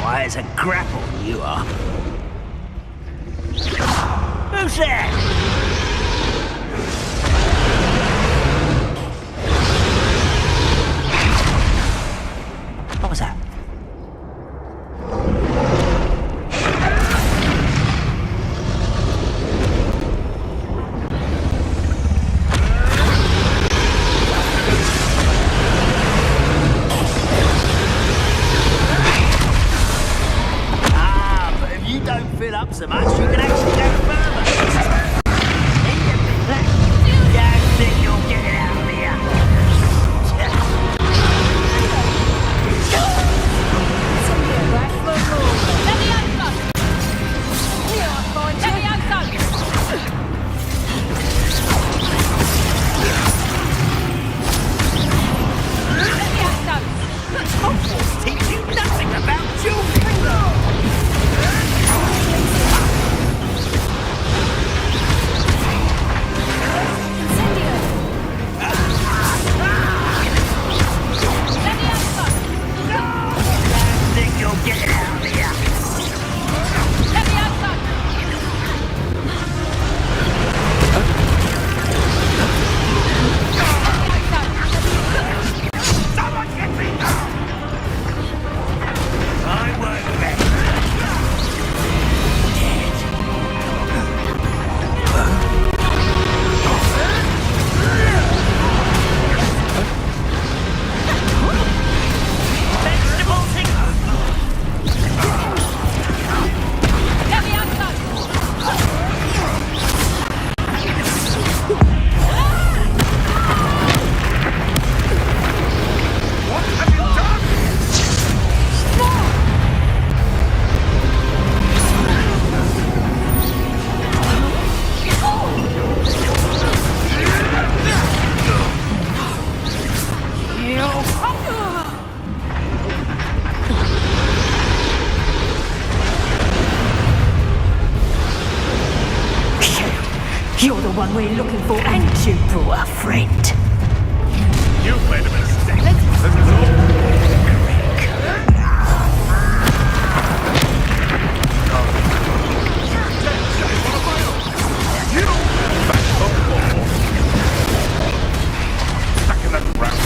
Why, it's a grapple, you are. Who's there? What was that? Fill up so much, you can actually go further. Don't think you'll get it out of here. Hogwarts teach you nothing about children. Get it out of here! Let me outside! Someone get me down! I won't let You're the one we're looking for, and you, poor friend. You've made a mistake. This is all. Stuck in that ground.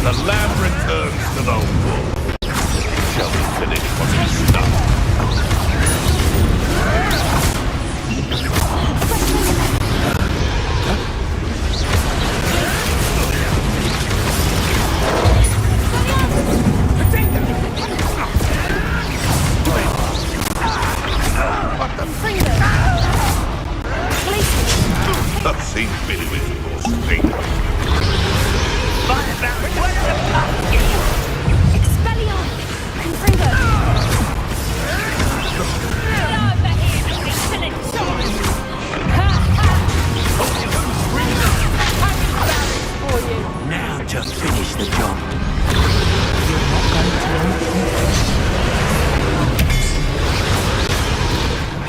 The lamb returns to the wool. Shall we finish what we started? I've seen Billy with your string. Find about what the pumpkin! Expelliarmus! Confringo! Get over here, you excellent sword! Ha ha! For you. Now to finish the job. You're not going to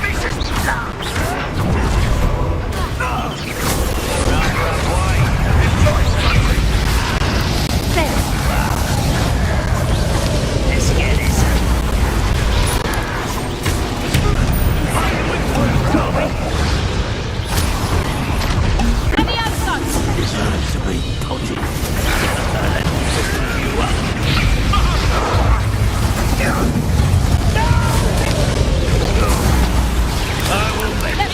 this is love! Let's get this. Let me outside! Deserves to be potted. You up. I will let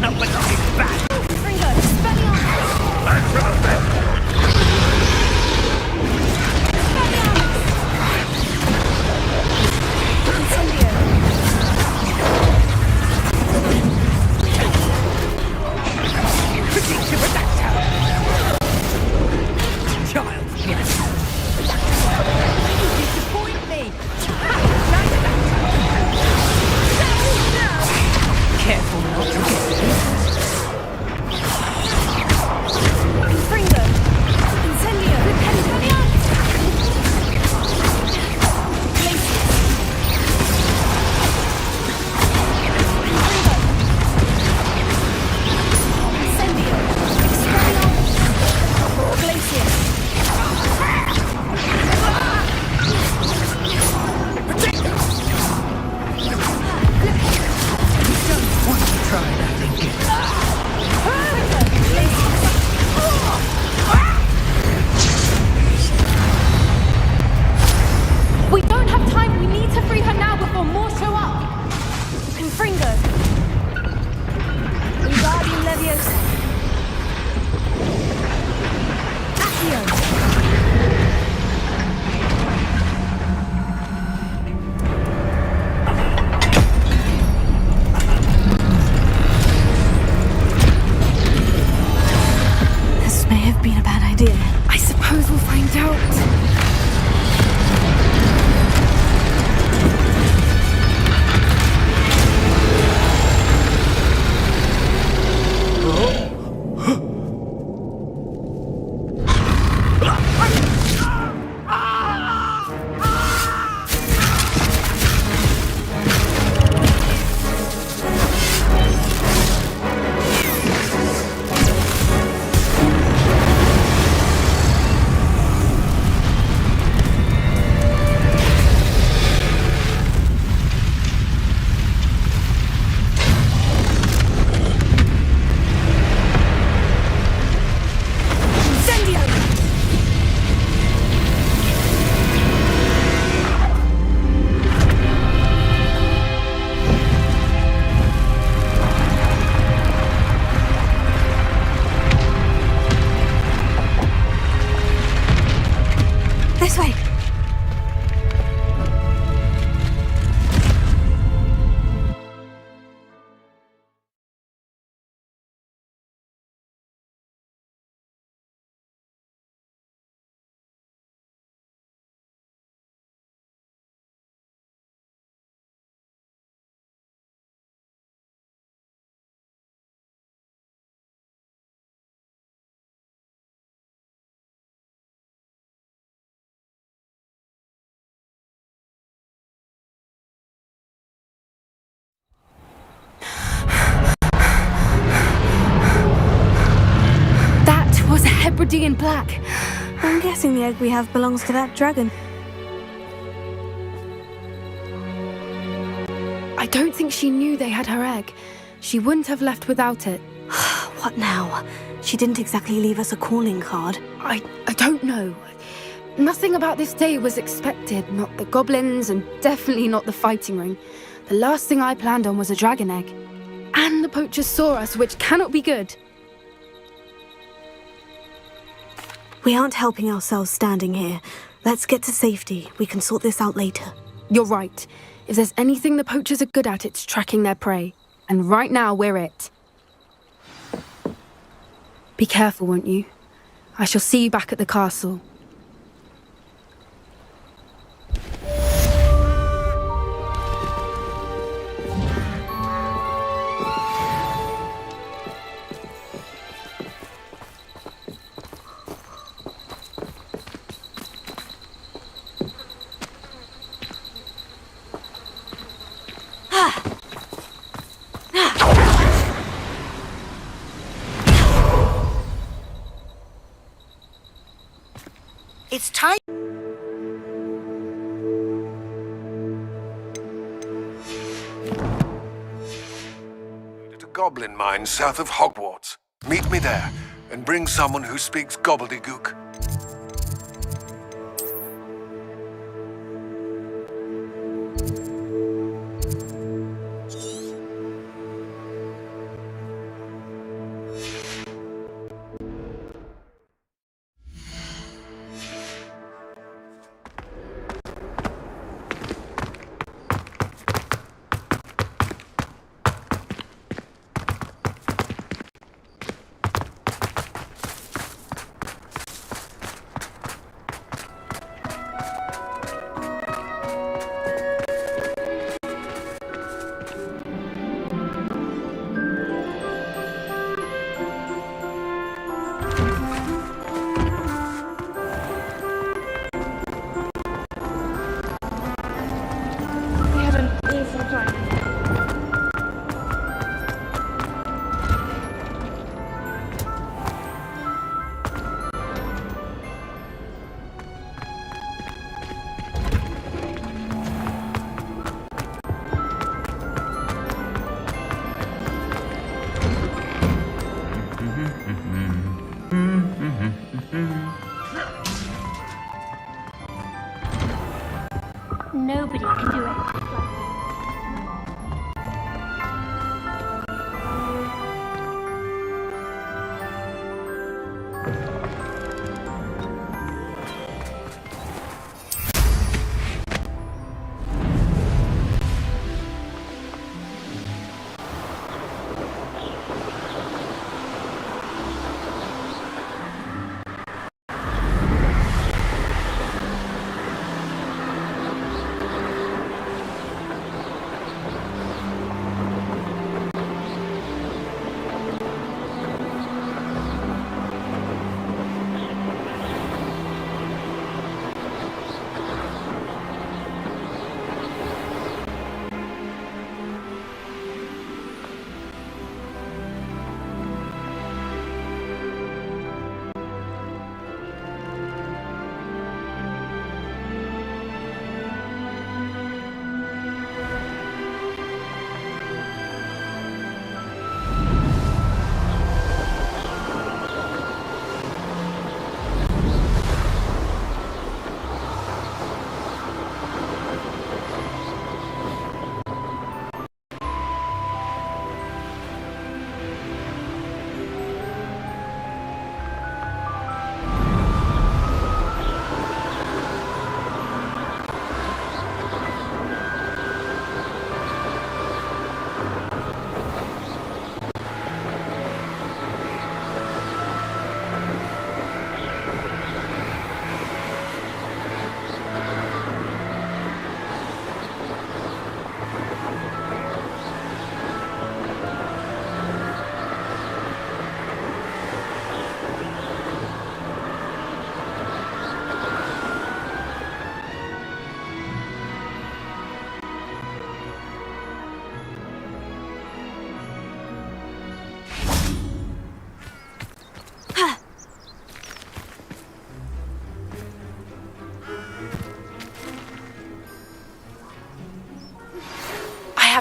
not what looking back. Fringo, Expelliarmus! Child's play. You disappoint me. Careful not to get Fringo, Incendio, Expelliarmus! We don't have time. We need to free her now before more show up. Confringo. Wingardium Leviosa. Accio. This may have been a bad idea. I suppose we'll find out. This way. That was a Hebridean black. I'm guessing the egg we have belongs to that dragon. I don't think she knew they had her egg. She wouldn't have left without it. What now? She didn't exactly leave us a calling card. I don't know. Nothing about this day was expected. Not the goblins, and definitely not the fighting ring. The last thing I planned on was a dragon egg. And the poachers saw us, which cannot be good. We aren't helping ourselves standing here. Let's get to safety. We can sort this out later. You're right. If there's anything the poachers are good at, it's tracking their prey. And right now, we're it. Be careful, won't you? I shall see you back at the castle. It's time. At a goblin mine south of Hogwarts. Meet me there, and bring someone who speaks gobbledygook.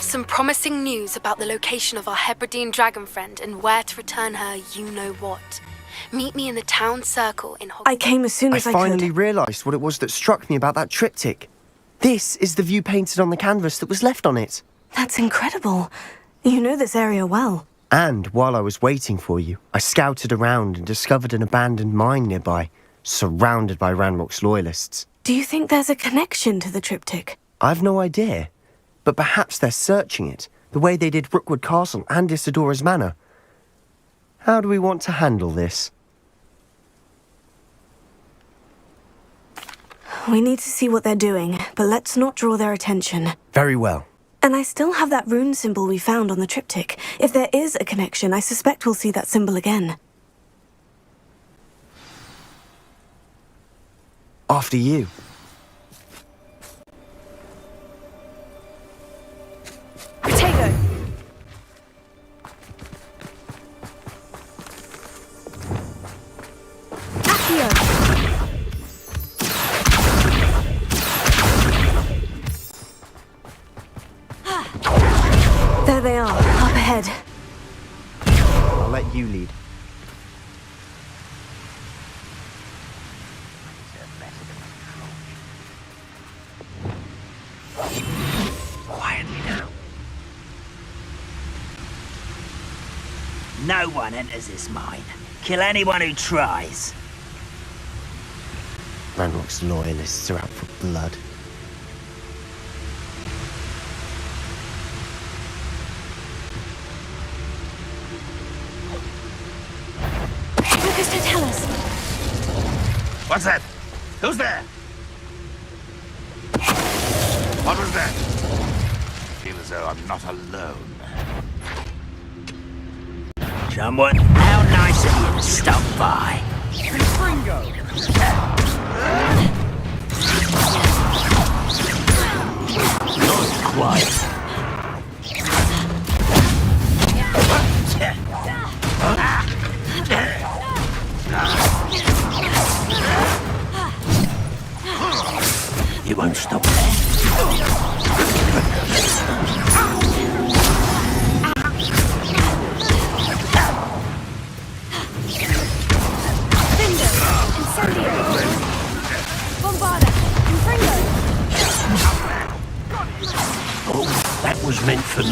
some promising news about the location of our Hebridean dragon friend and where to return her you-know-what. Meet me in the town circle in Hogwarts. I came as soon as I could. I finally realised what it was that struck me about that triptych. This is the view painted on the canvas that was left on it. That's incredible. You know this area well. And while I was waiting for you, I scouted around and discovered an abandoned mine nearby, surrounded by Ranrock's loyalists. Do you think there's a connection to the triptych? I've no idea, but perhaps they're searching it, the way they did Rookwood Castle and Isidora's Manor. How do we want to handle this? We need to see what they're doing, but let's not draw their attention. Very well. And I still have that rune symbol we found on the triptych. If there is a connection, I suspect we'll see that symbol again. After you. Potato! There they are, up ahead. I'll let you lead. Quietly now. No one enters this mine. Kill anyone who tries. Ranrock's loyalists are out for blood. Lucas, don't tell us. What's that? Who's there? What was that? I feel as though I'm not alone. Someone, how nice of you to stop by. Fringo! Not quite. You won't stop there. Oh, that was meant for me.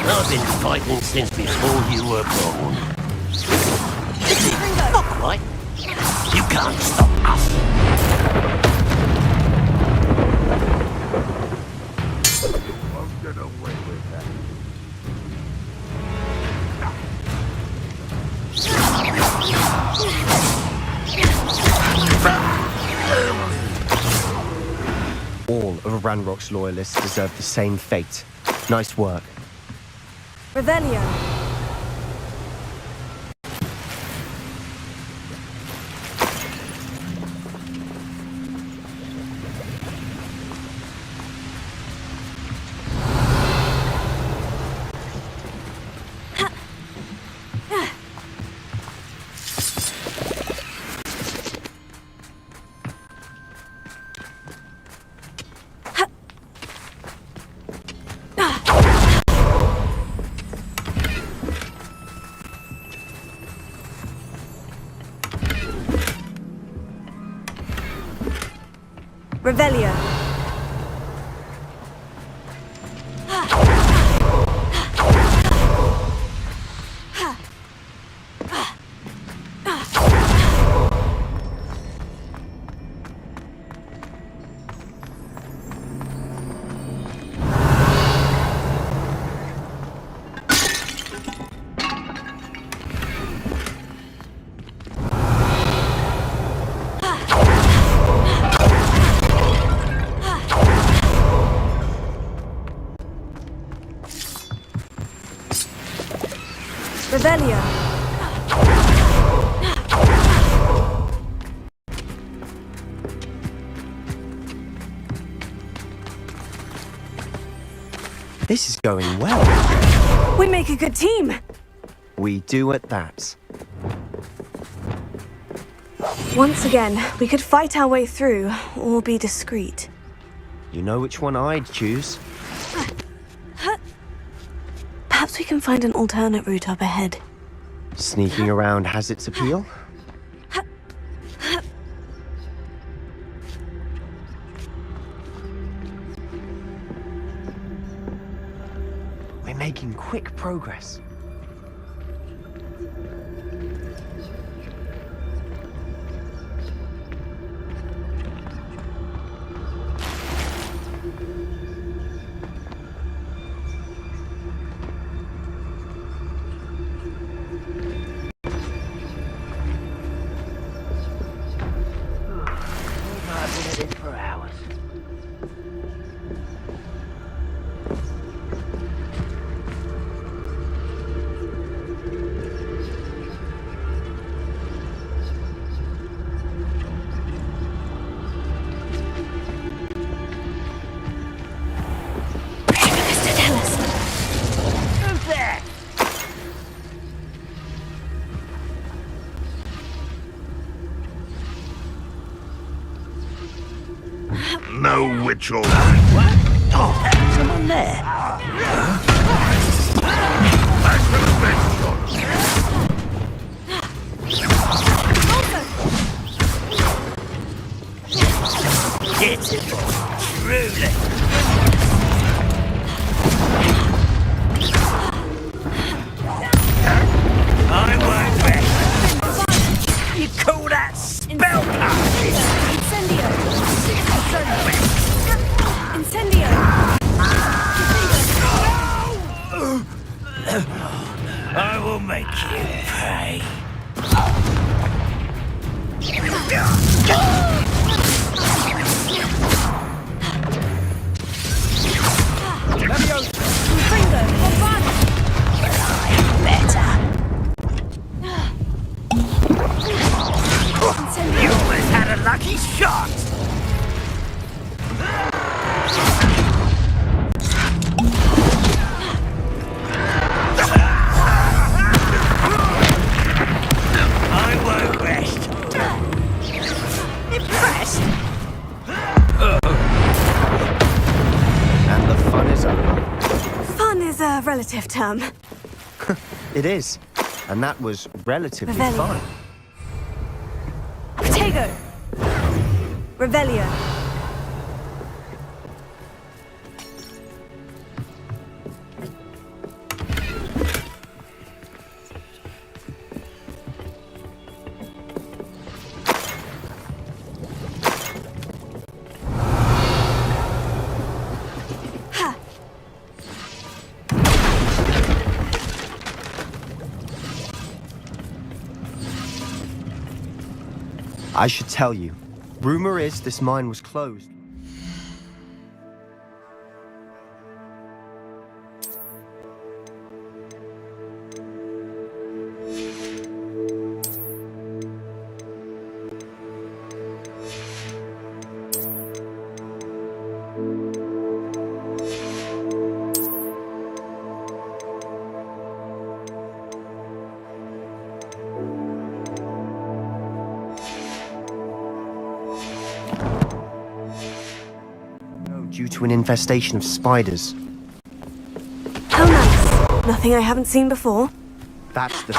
I've been fighting since before you were born. Not quite. You can't stop us. Won't get away with that. All of Ranrock's loyalists deserve the same fate. Nice work. Revelio. Revelio. Revelio. This is going well. We make a good team. We do at that. Once again, we could fight our way through, or be discreet. You know which one I'd choose. Perhaps we can find an alternate route up ahead. Sneaking around has its appeal. We're making quick progress. For hours. Who's there? No witch or... What? Oh, someone there. Pitiful, truly. I won't bet. You call that spell casting? Incendio! Incendio! I will make you pay. Bingo! Bombard! Better. You almost had a lucky shot. I won't rest. Impressed? And the fun is over. Fun is a relative term. It is. And that was relatively Revelio. fun. Protego! Revelio! I should tell you. Rumor is this mine was closed. Due to an infestation of spiders. How nice. Nothing I haven't seen before. That's the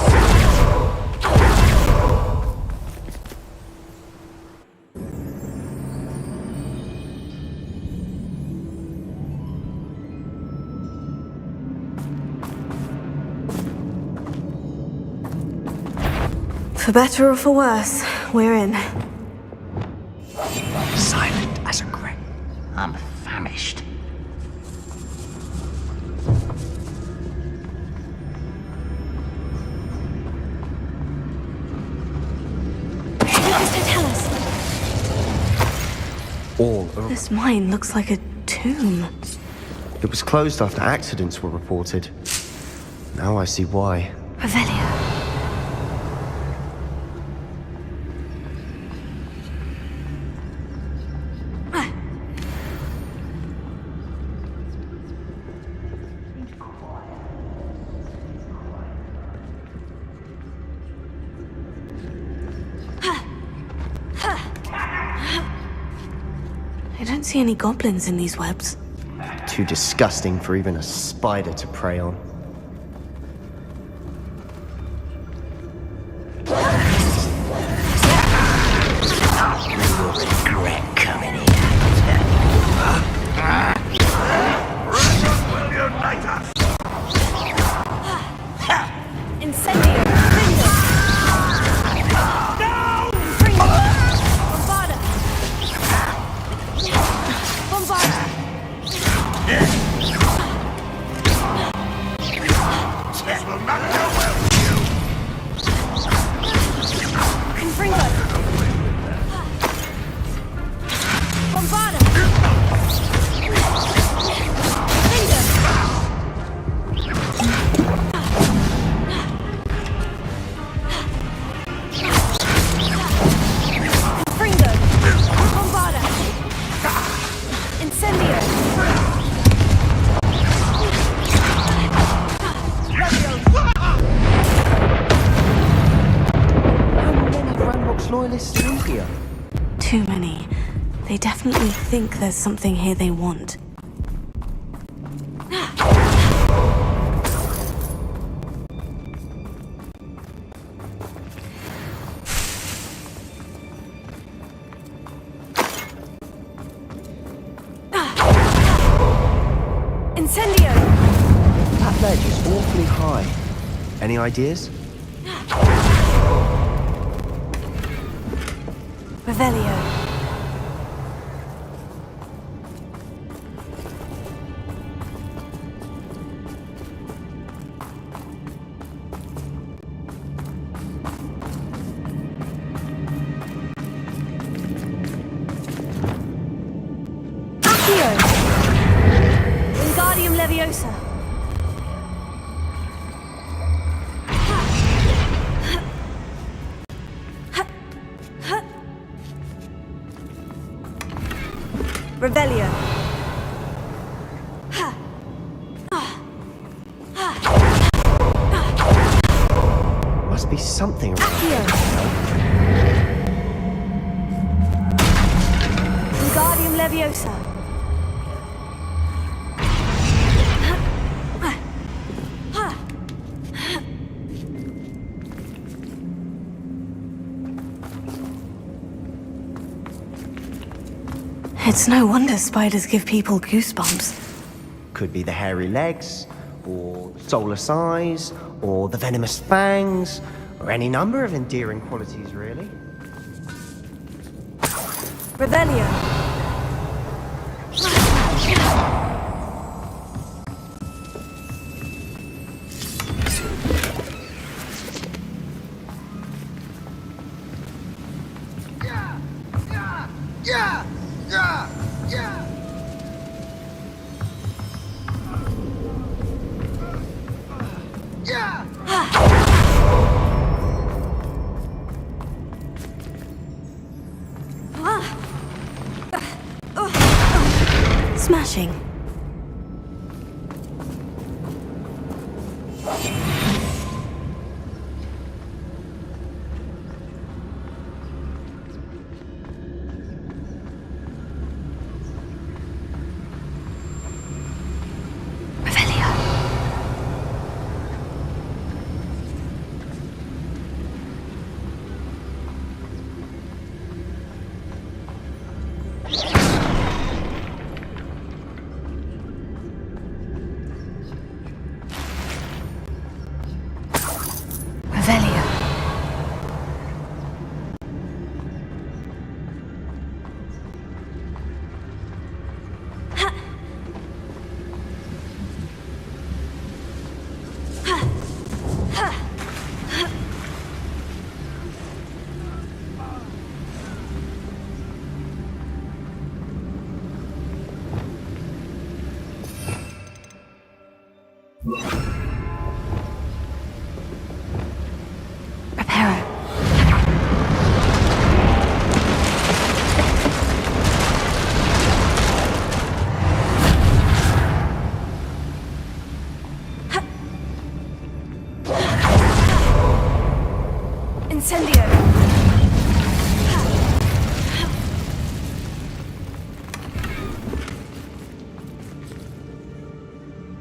For better or for worse, we're in. Silent as a grave. I'm famished. Tell us. all over. This mine looks like a tomb. It was closed after accidents were reported. Now I see why. Revelio. I don't see any goblins in these webs. Too disgusting for even a spider to prey on. This will not go well with you. Confringo! Bombarda! Confringo! Bombarda! Incendio! How many Ranrock's loyalists are in here? Too many. They definitely think there's something here they want. Incendio! That ledge is awfully high. Any ideas? Revelio. Accio! Wingardium Leviosa! Revelio! Must be something around Accio! Wingardium Leviosa! It's no wonder spiders give people goosebumps. Could be the hairy legs, or the soulless eyes, or the venomous fangs, or any number of endearing qualities, really. Revelio! Smashing. Incendio!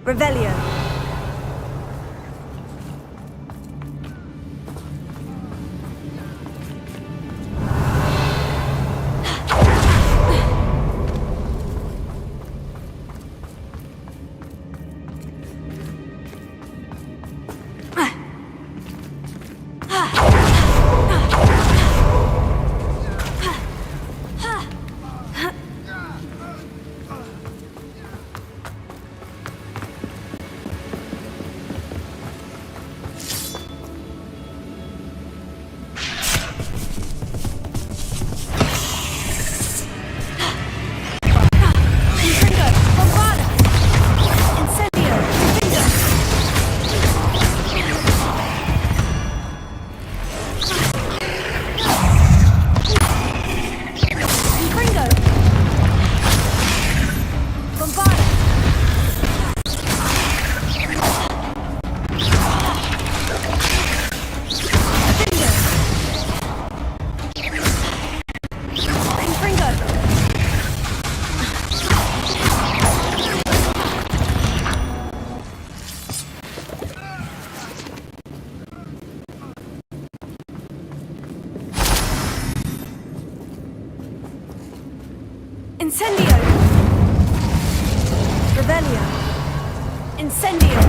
Revelio! Incendio! Revelio! Incendio!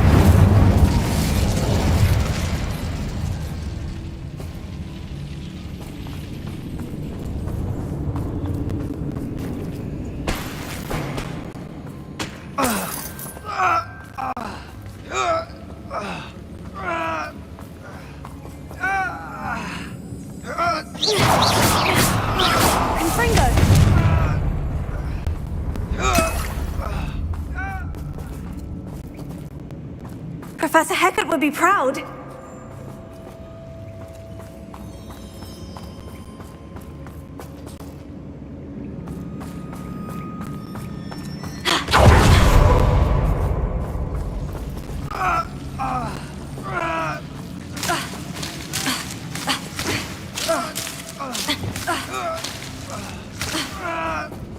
Professor Hecat would be proud.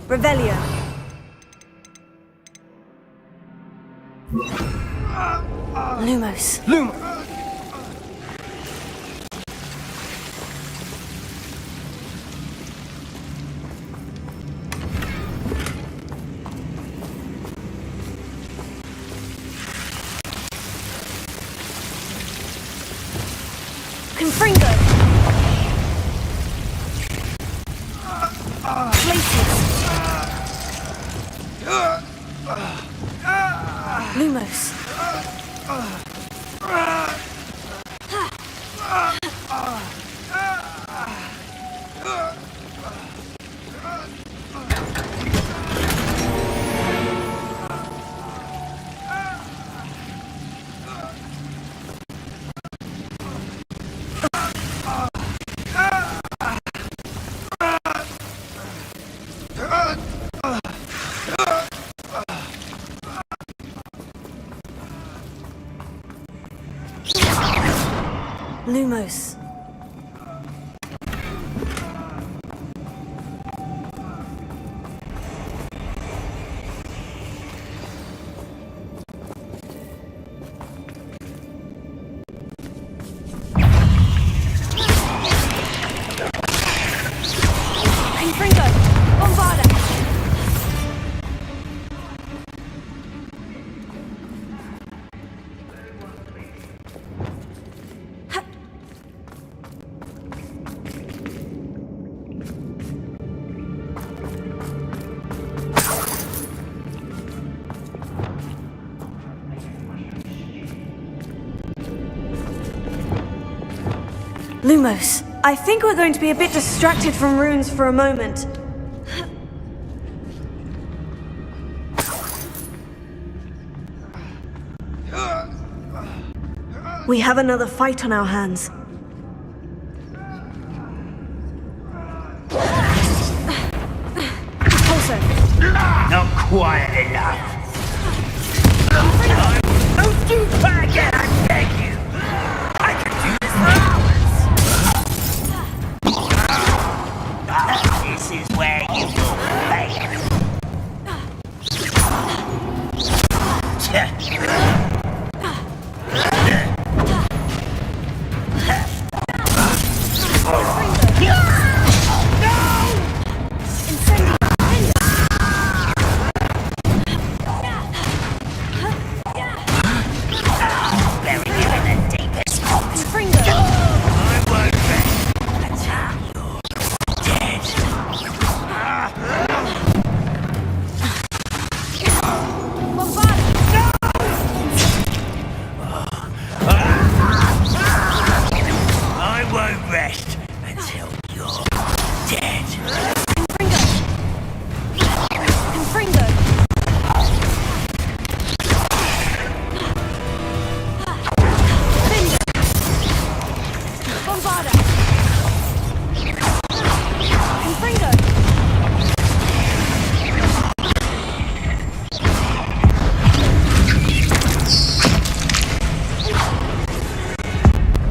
Revelio! Lumos. Confringo! Glacius! Lumos. Lumos. Confringo! Bombarda! Lumos. I think we're going to be a bit distracted from runes for a moment. We have another fight on our hands. Also, Not quiet enough. Don't do back yet, I beg you. I can do this for hours. This is where you will fail.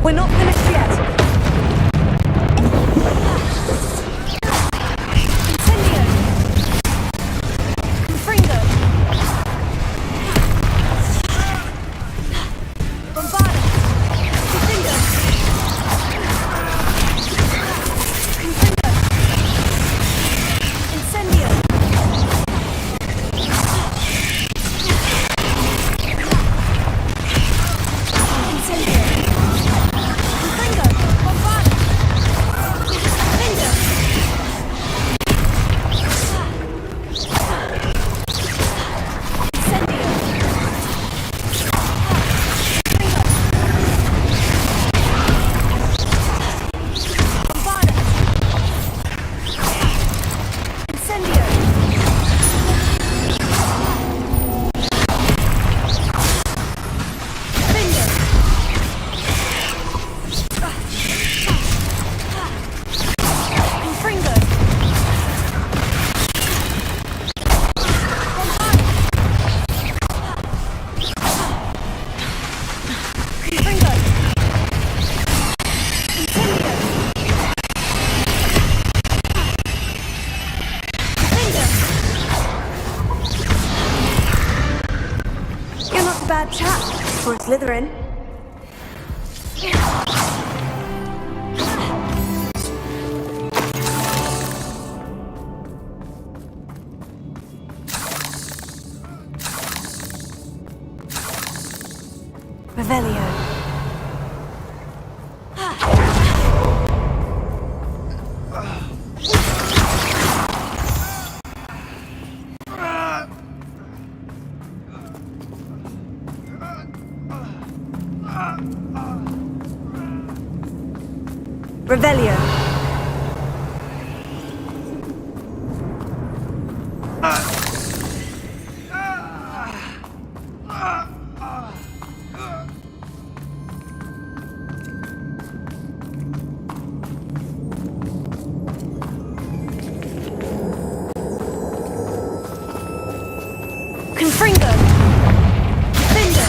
We're not finished yet. Incendio! Confringo! Bombarda! Confringo! Confringo! Incendio! a bad chap for a Slytherin. Revelio. Revelio. Confringo. Findo.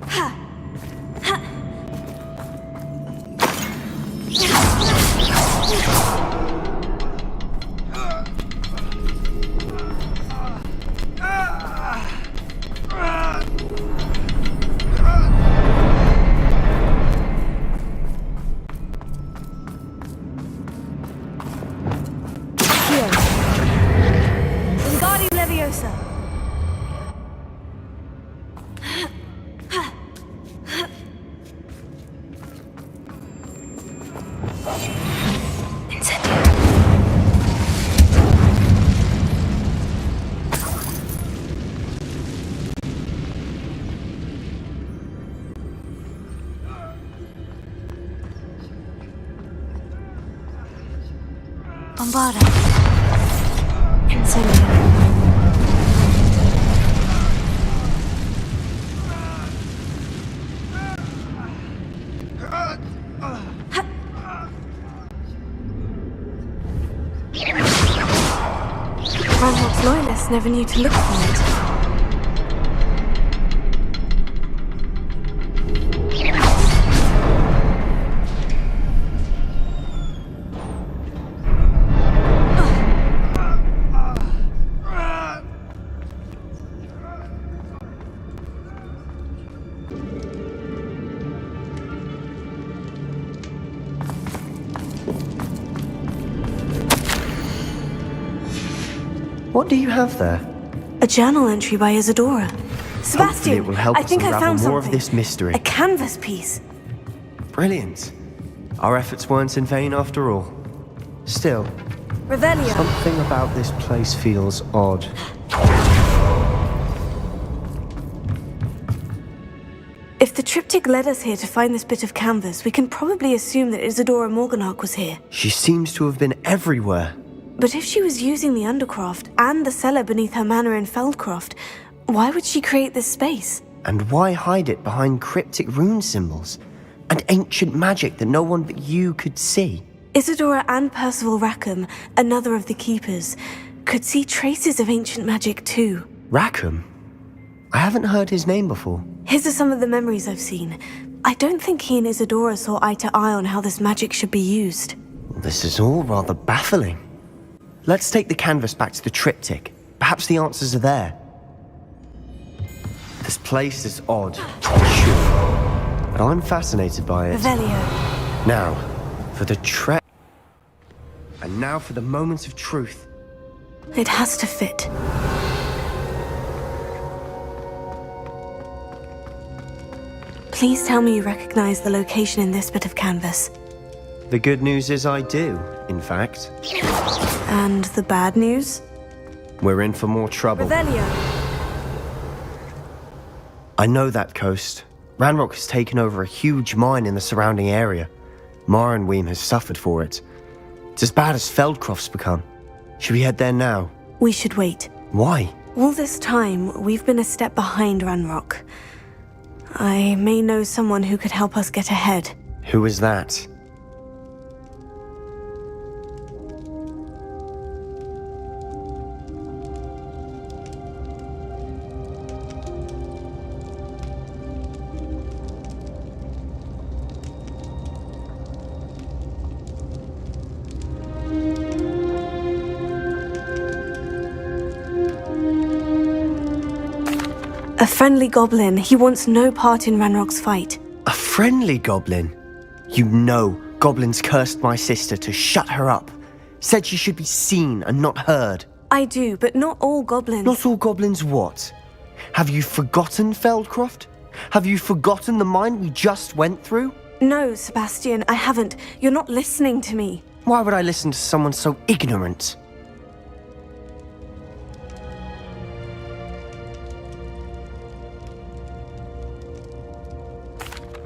Ha. Ha. Wingardium Leviosa. Bombarda. Incendio. Ranrock's loyalists never knew to look for it. What do you have there? A journal entry by Isadora. Hopefully Sebastian, it will help I us think I unravel found more something. of this mystery. A canvas piece. Brilliant. Our efforts weren't in vain after all. Still, Revelio. something about this place feels odd. If the triptych led us here to find this bit of canvas, we can probably assume that Isadora Morganach was here. She seems to have been everywhere. But if she was using the Undercroft and the cellar beneath her manor in Feldcroft, why would she create this space? And why hide it behind cryptic rune symbols and ancient magic that no one but you could see? Isadora and Percival Rackham, another of the Keepers, could see traces of ancient magic too. Rackham? I haven't heard his name before. His are some of the memories I've seen. I don't think he and Isadora saw eye to eye on how this magic should be used. This is all rather baffling. Let's take the canvas back to the triptych. Perhaps the answers are there. This place is odd, sure, but I'm fascinated by it. Revelio. Now, for the trek. And now for the moment of truth. It has to fit. Please tell me you recognize the location in this bit of canvas. The good news is I do, in fact. And the bad news? We're in for more trouble. Revelio. I know that coast. Ranrock has taken over a huge mine in the surrounding area. Marrenweem has suffered for it. It's as bad as Feldcroft's become. Should we head there now? We should wait. Why? All this time, we've been a step behind Ranrock. I may know someone who could help us get ahead. Who is that? A friendly goblin. He wants no part in Ranrock's fight. A friendly goblin? You know, goblins cursed my sister to shut her up. Said she should be seen and not heard. I do, but not all goblins. Not all goblins what? Have you forgotten Feldcroft? Have you forgotten the mine we just went through? No, Sebastian, I haven't. You're not listening to me. Why would I listen to someone so ignorant?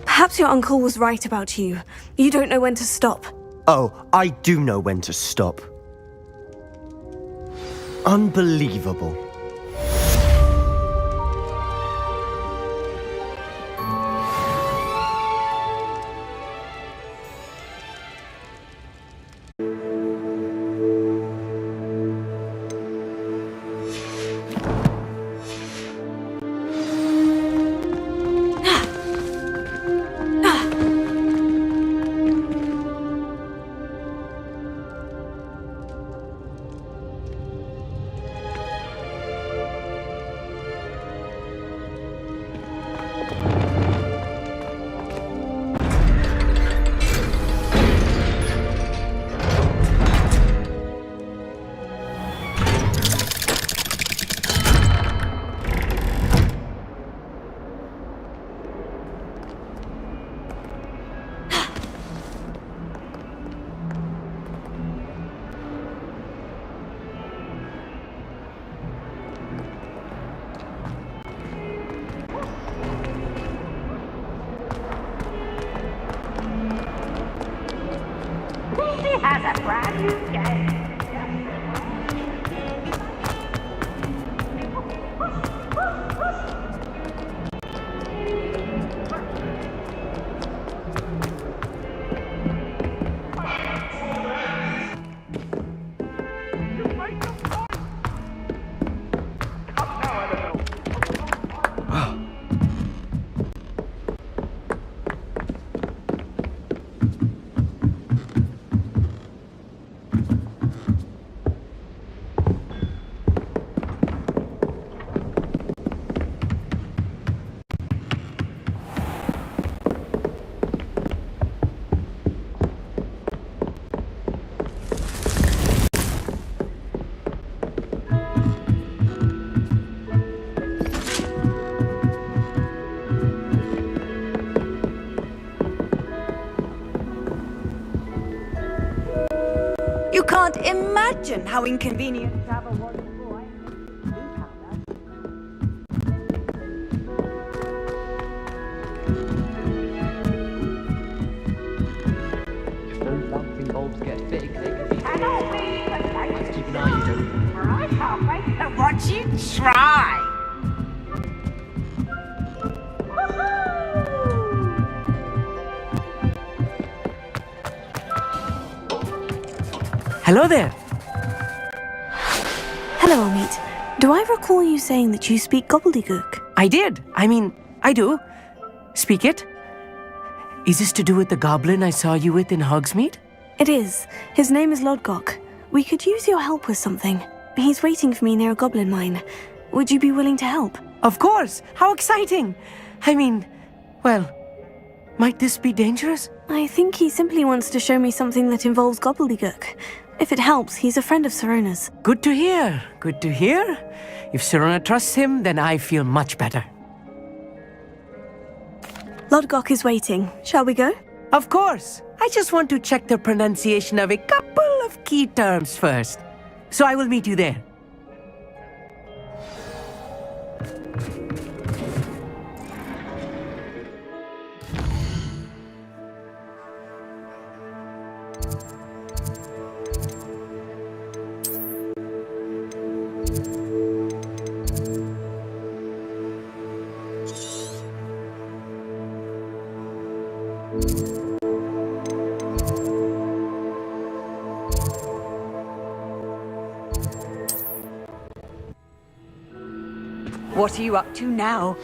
Perhaps your uncle was right about you. You don't know when to stop. Oh, I do know when to stop. Unbelievable. Has a brand new game. You can't imagine how inconvenient travel was before. If those bouncing bulbs get big, they could be... Let's keep an eye on them. I can't wait to watch you try. Hello there. Hello, Amit. Do I recall you saying that you speak gobbledygook? I did. I do. Speak it. Is this to do with the goblin I saw you with in Hogsmeade? It is. His name is Lodgok. We could use your help with something. He's waiting for me near a goblin mine. Would you be willing to help? Of course. How exciting. Well, might this be dangerous? I think he simply wants to show me something that involves gobbledygook. If it helps, he's a friend of Sirona's. Good to hear. Good to hear. If Sirona trusts him, then I feel much better. Lodgok is waiting. Shall we go? Of course. I just want to check the pronunciation of a couple of key terms first. So I will meet you there. What are you up to now?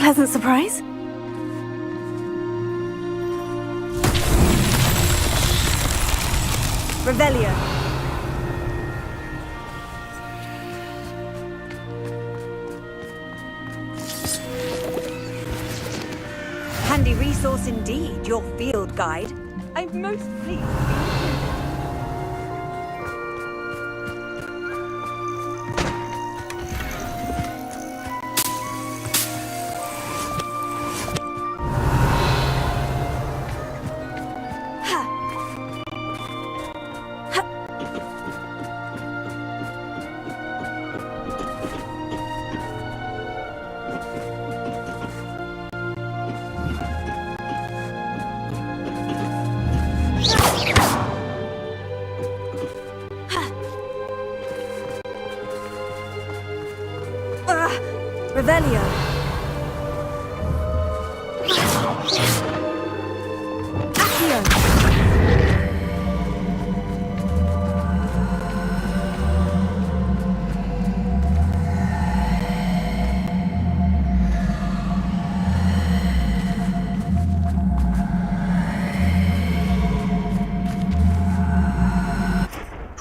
pleasant surprise. Revelio. Handy resource indeed, your field guide. I'm most pleased. Revelio. Accio.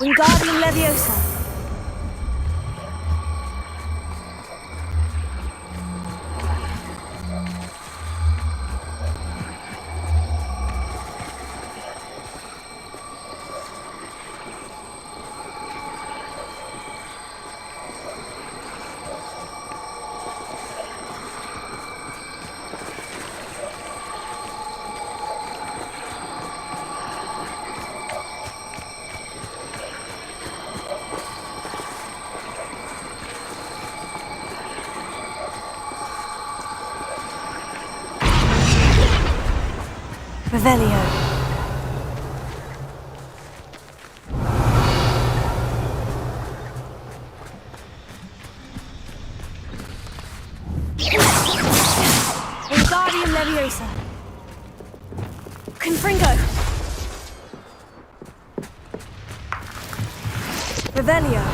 Wingardium Leviosa. Revelio. Wingardium Leviosa. Confringo. Revelio.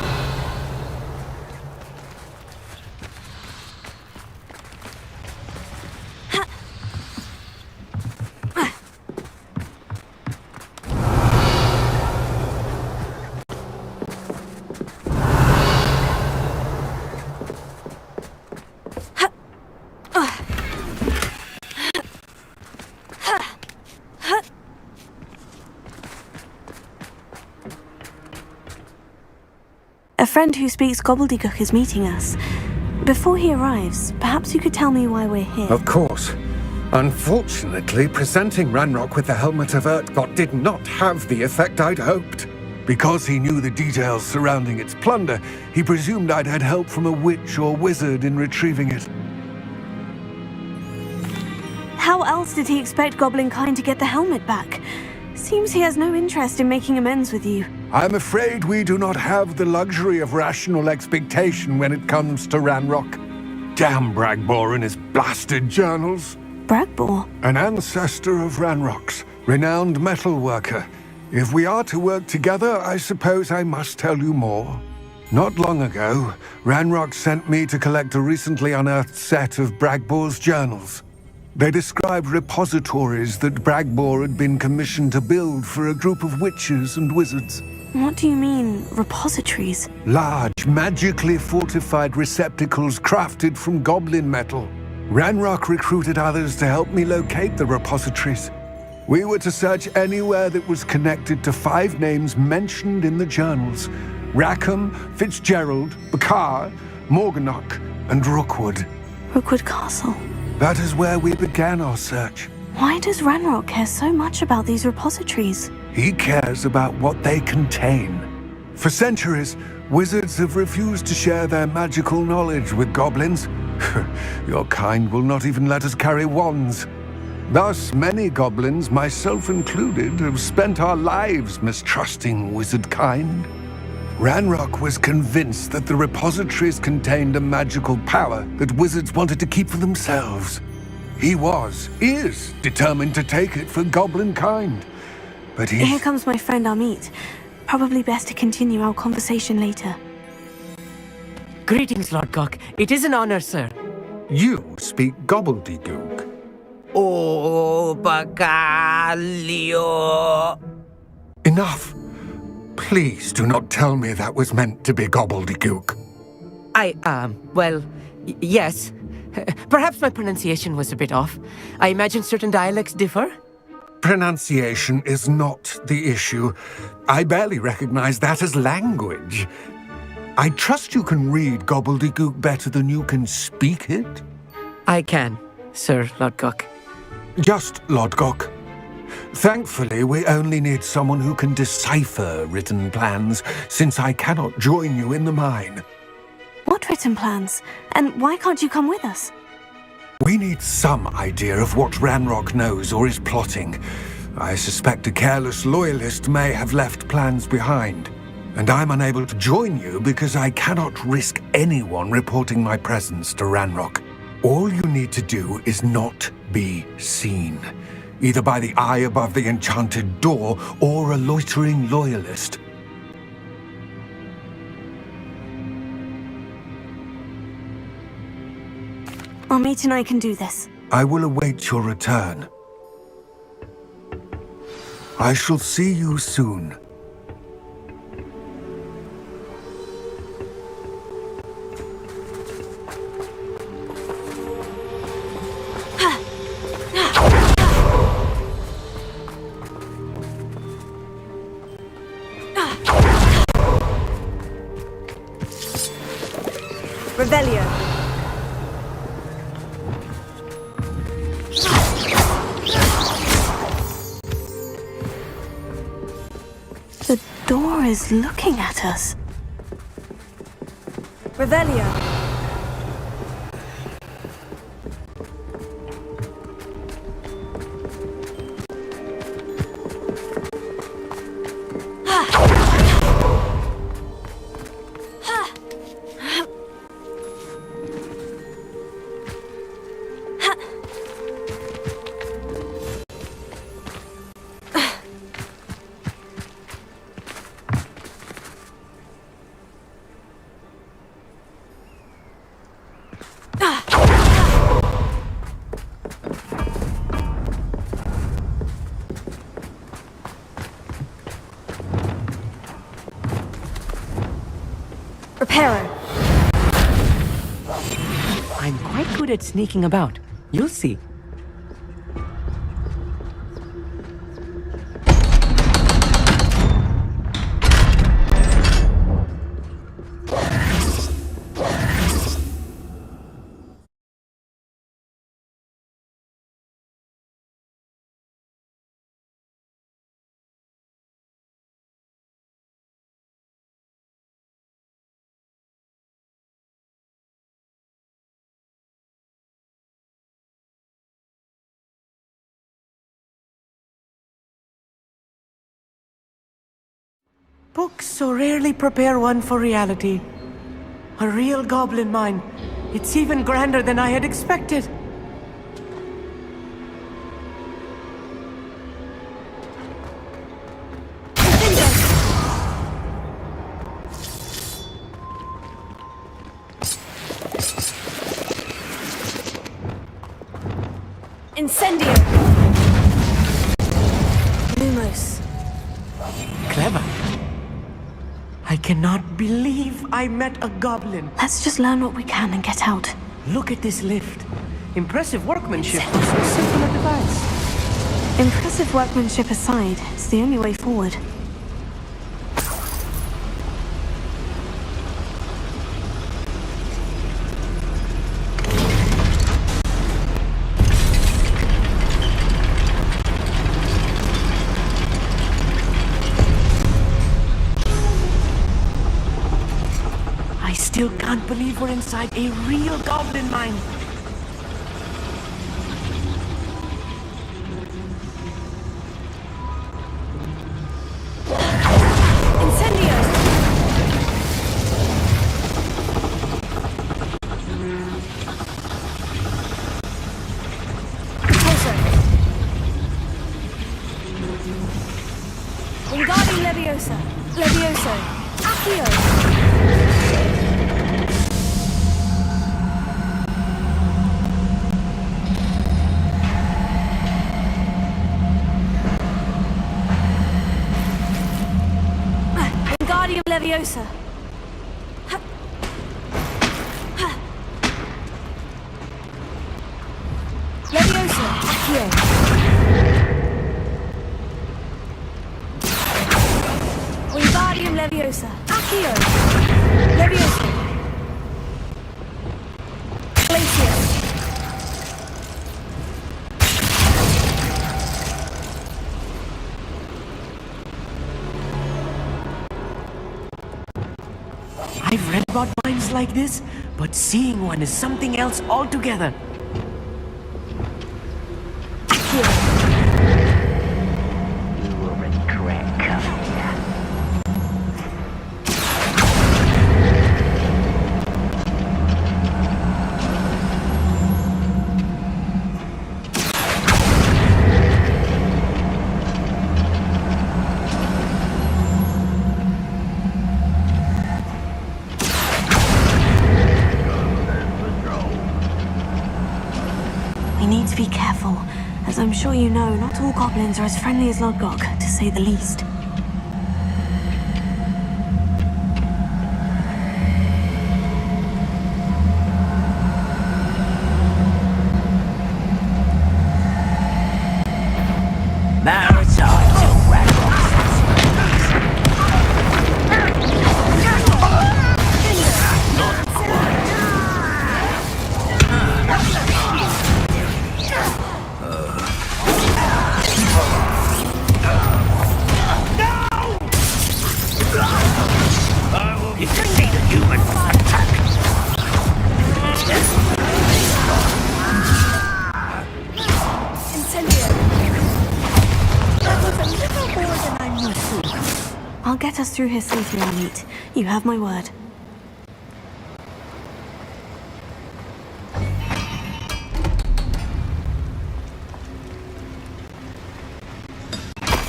A friend who speaks gobbledygook is meeting us. Before he arrives, perhaps you could tell me why we're here. Of course. Unfortunately, presenting Ranrock with the Helmet of Urtkot did not have the effect I'd hoped. Because he knew the details surrounding its plunder, he presumed I'd had help from a witch or wizard in retrieving it. How else did he expect Goblin Kind to get the helmet back? Seems he has no interest in making amends with you. I'm afraid we do not have the luxury of rational expectation when it comes to Ranrock. Damn Bragbor and his blasted journals. Bragbor? An ancestor of Ranrock's, renowned metal worker. If we are to work together, I suppose I must tell you more. Not long ago, Ranrock sent me to collect a recently unearthed set of Bragbor's journals. They described repositories that Bragbor had been commissioned to build for a group of witches and wizards. What do you mean, repositories? Large, magically fortified receptacles crafted from goblin metal. Ranrock recruited others to help me locate the repositories. We were to search anywhere that was connected to 5 names mentioned in the journals: Rackham, Fitzgerald, Bakar, Morganach, and Rookwood. Rookwood Castle. That is where we began our search. Why does Ranrock care so much about these repositories? He cares about what they contain. For centuries, wizards have refused to share their magical knowledge with goblins. Your kind will not even let us carry wands. Thus, many goblins, myself included, have spent our lives mistrusting wizard kind. Ranrock was convinced that the repositories contained a magical power that wizards wanted to keep for themselves. He is determined to take it for goblin kind. But Here comes my friend Amit. Probably best to continue our conversation later. Greetings, Lord Cock. It is an honor, sir. You speak gobbledygook. Oh, Bacalio. Enough. Please do not tell me that was meant to be gobbledygook. Well, yes. Perhaps my pronunciation was a bit off. I imagine certain dialects differ. Pronunciation is not the issue. I barely recognize that as language. I trust you can read gobbledygook better than you can speak it? I can, Sir Lodgok. Just Lodgok. Thankfully, we only need someone who can decipher written plans, since I cannot join you in the mine. What written plans? And why can't you come with us? We need some idea of what Ranrock knows or is plotting. I suspect a careless loyalist may have left plans behind. And I'm unable to join you because I cannot risk anyone reporting my presence to Ranrock. All you need to do is not be seen, either by the eye above the enchanted door or a loitering loyalist. Amit and I can do this. I will await your return. I shall see you soon. Revelio. The door is looking at us. Revelio. I'm quite good at sneaking about. You'll see. Books so rarely prepare one for reality. A real goblin mine. It's even grander than I had expected. Incendio. Lumos. Clever. I cannot believe I met a goblin. Let's just learn what we can and get out. Look at this lift. Impressive workmanship for so simple a device. Impressive workmanship aside, it's the only way forward. I still can't believe we're inside a real goblin mine. Wingardium Leviosa. Levioso. Accio. Leviosa. Leviosa, Accio. Wingardium Leviosa, Accio. Leviosa. Glacius. I've read about mines like this, but seeing one is something else altogether. You will regret coming here. We need to be careful. As I'm sure you know, not all goblins are as friendly as Lodgok, to say the least. Now it's on to Ranrock. I'll get us through here safely, Elite. You have my word.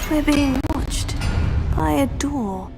We're being watched by a door.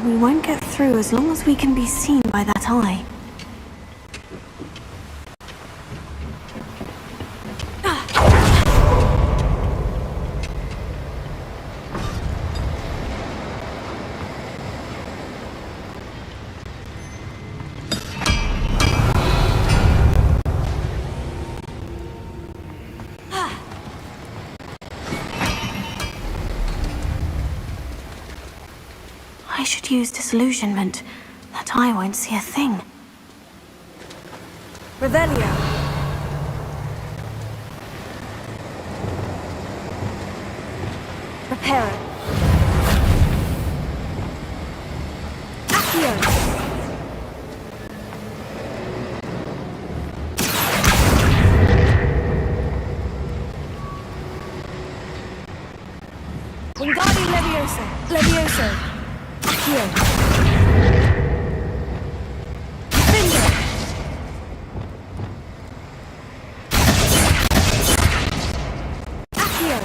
We won't get through as long as we can be seen by that eye. I should use disillusionment. That eye won't see a thing. Revelio. Reparo. Accio. Wingardium Leviosa. Levioso. Accio. Finger. Accio.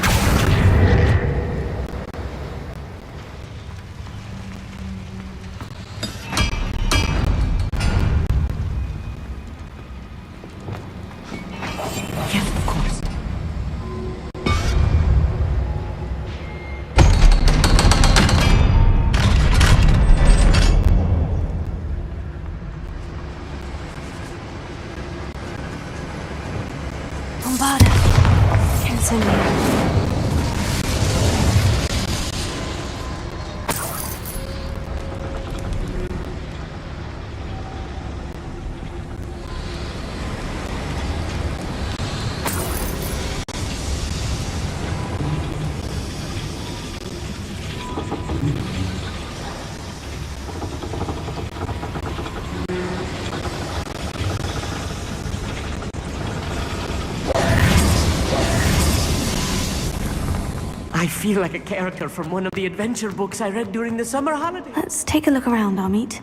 I feel like a character from one of the adventure books I read during the summer holiday. Let's take a look around, Amit.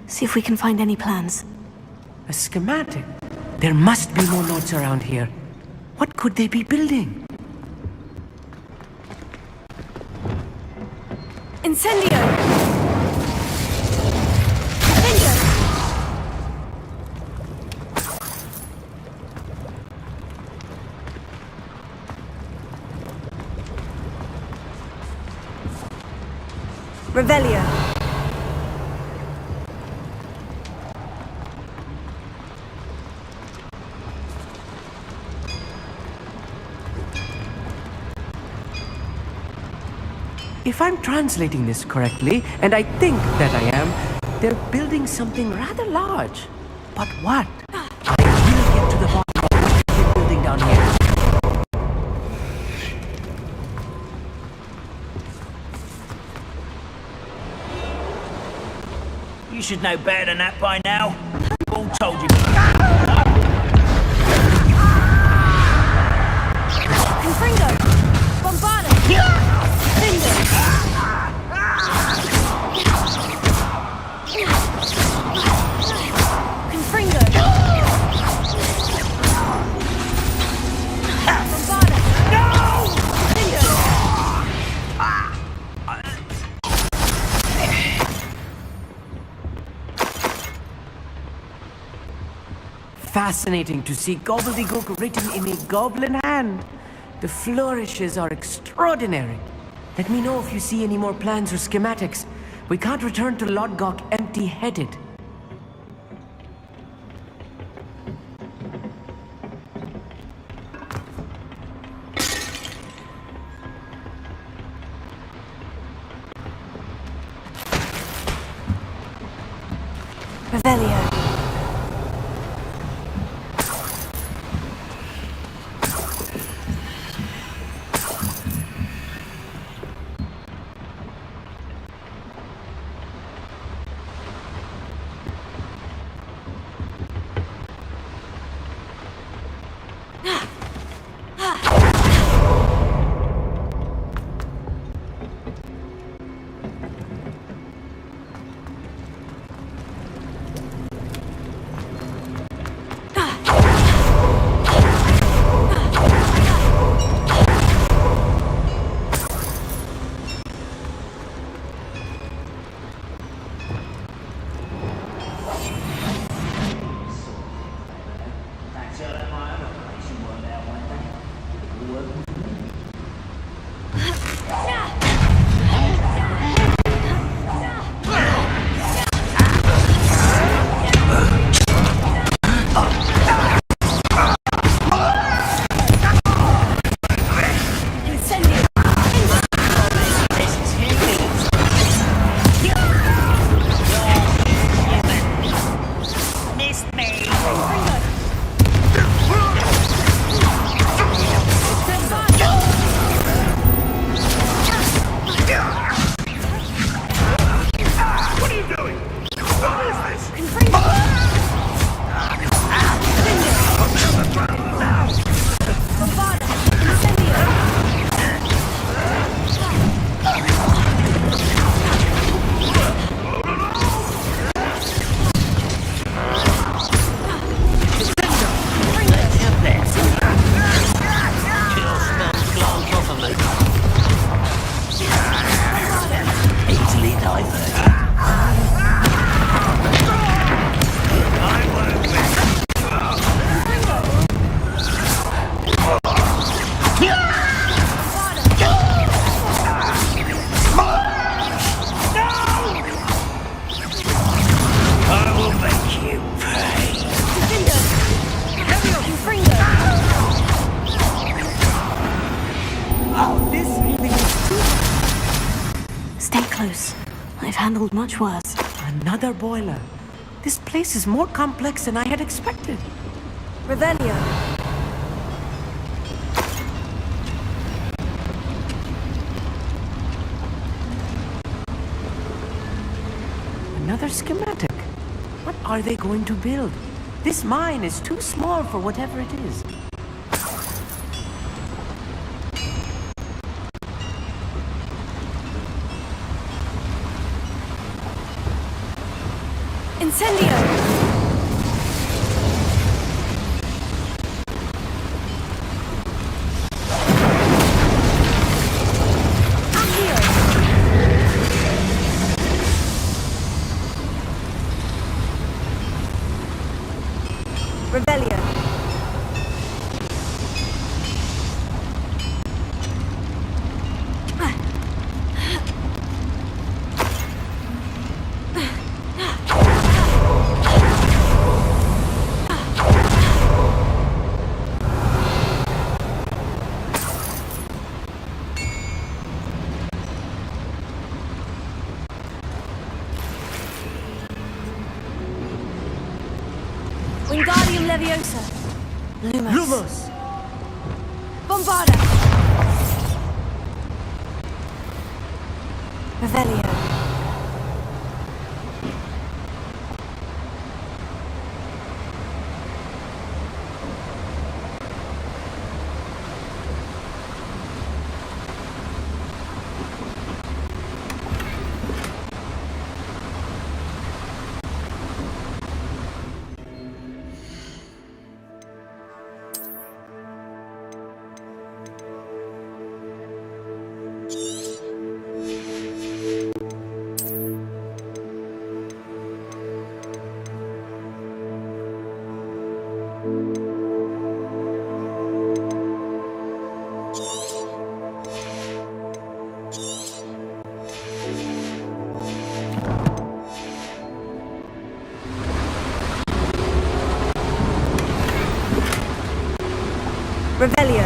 See if we can find any plans. A schematic? There must be more notes around here. What could they be building? Incendio! Revelio. If I'm translating this correctly, and I think that I am, they're building something rather large. But what? I will get to the bottom of what they're building down here. You should know better than that by now. Who all told you? Confringo! Bombarda! Lindo! Confringo! Bombarda! No! Lindo! Fascinating to see gobbledygook written in a goblin hand. The flourishes are extraordinary. Let me know if you see any more plans or schematics. We can't return to Lodgok empty-headed. Revelio. Handled much worse. Another boiler. This place is more complex than I had expected. Revelio. Another schematic. What are they going to build? This mine is too small for whatever it is. Incendio! Rebellion. Wingardium Leviosa. Lumos. Bombarda. Revelio. Revelio.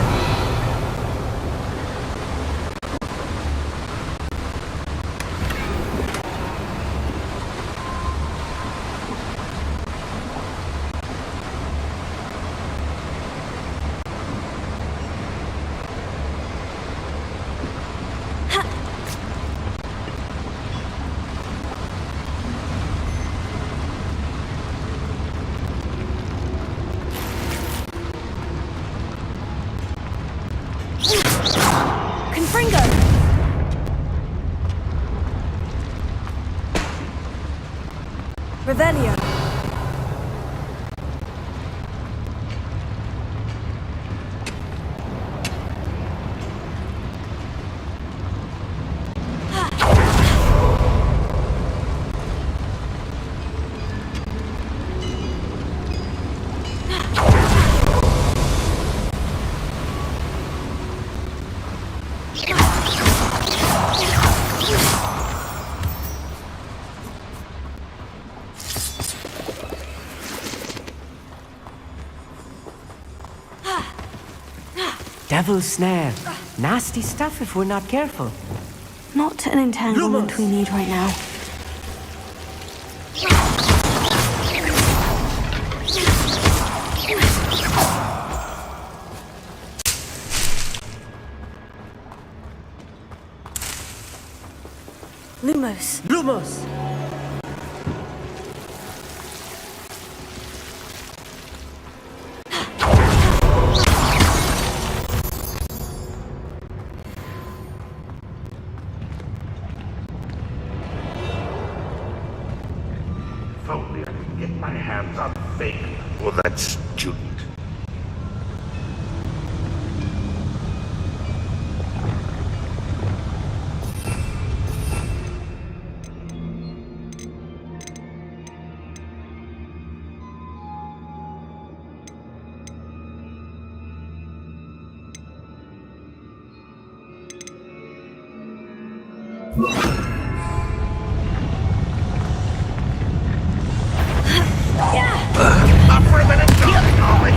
Confringo! Revelio. Devil's snare. Nasty stuff if we're not careful. Not an entanglement we need right now. Lumos! If only I could get my hands on Fake or that student. Up for a minute, darling.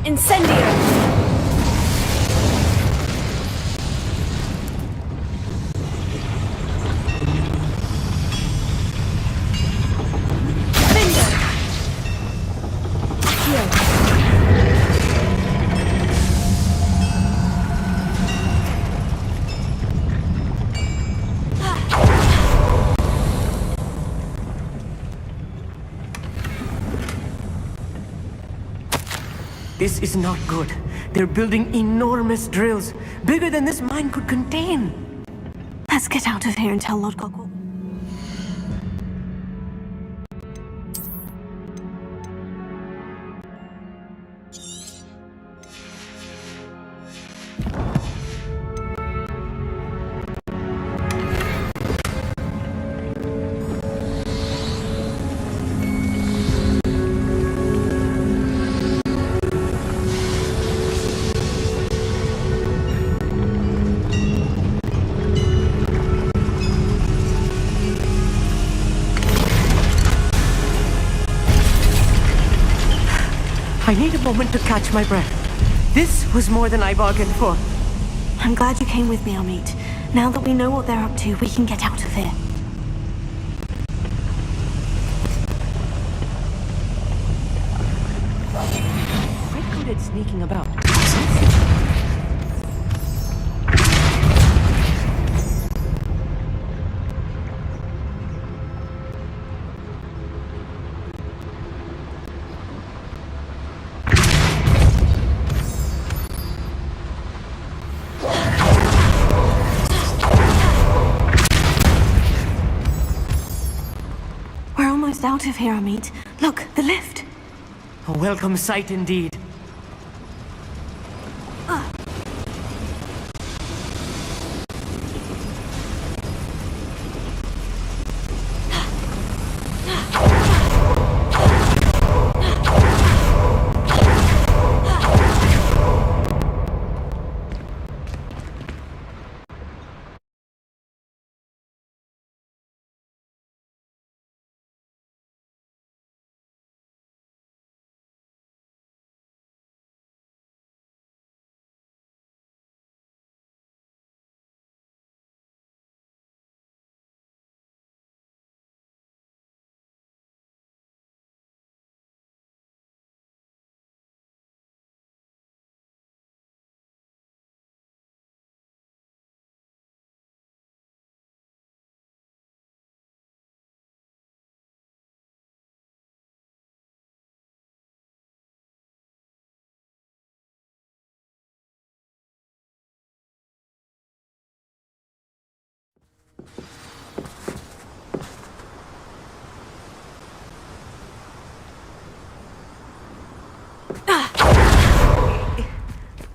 Incendio! This is not good. They're building enormous drills, bigger than this mine could contain. Let's get out of here and tell Lodgok what... I need a moment to catch my breath. This was more than I bargained for. I'm glad you came with me, Amit. Now that we know what they're up to, we can get out of here. Quite good at sneaking about. Out of here, Amit. Look, the lift. A welcome sight indeed.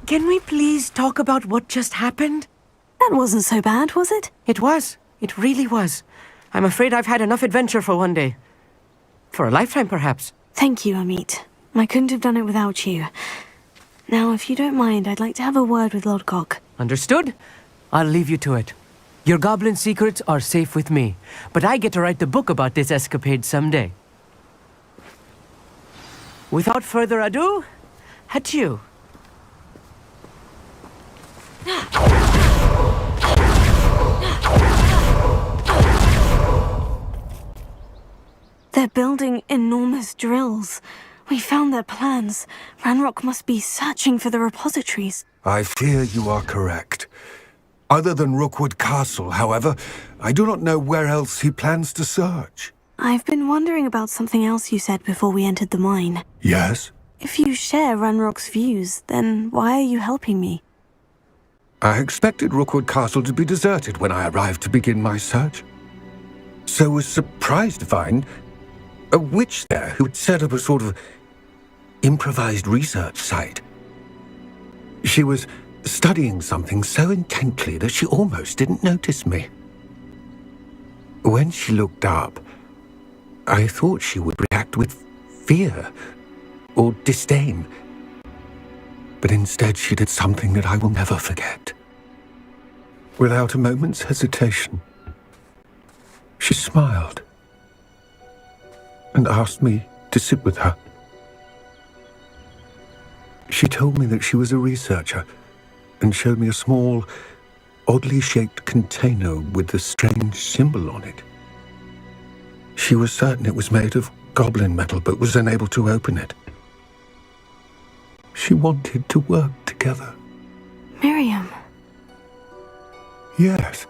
Can we please talk about what just happened? That wasn't so bad, was it? It was. It really was. I'm afraid I've had enough adventure for one day. For a lifetime, perhaps. Thank you, Amit. I couldn't have done it without you. Now, if you don't mind, I'd like to have a word with Lodgok. Understood? I'll leave you to it. Your goblin secrets are safe with me, but I get to write the book about this escapade someday. Without further ado, adieu. They're building enormous drills. We found their plans. Ranrock must be searching for the repositories. I fear you are correct. Other than Rookwood Castle, however, I do not know where else he plans to search. I've been wondering about something else you said before we entered the mine. Yes? If you share Ranrock's views, then why are you helping me? I expected Rookwood Castle to be deserted when I arrived to begin my search. So was surprised to find a witch there who had set up a sort of improvised research site. She was studying something so intently that she almost didn't notice me. When she looked up, I thought she would react with fear or disdain. But instead she did something that I will never forget. Without a moment's hesitation, she smiled and asked me to sit with her. She told me that she was a researcher and showed me a small, oddly shaped container with a strange symbol on it. She was certain it was made of goblin metal, but was unable to open it. She wanted to work together. Miriam. Yes.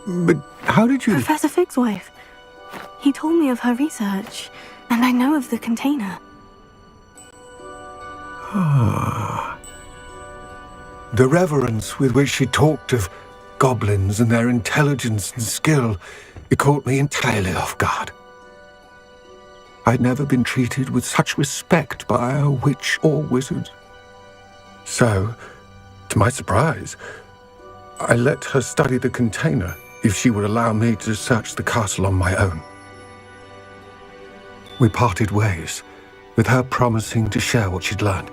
But how did you... Professor Fig's wife. He told me of her research, and I know of the container. Ah. The reverence with which she talked of goblins and their intelligence and skill, it caught me entirely off guard. I'd never been treated with such respect by a witch or wizard. So, to my surprise, I let her study the container if she would allow me to search the castle on my own. We parted ways, with her promising to share what she'd learned.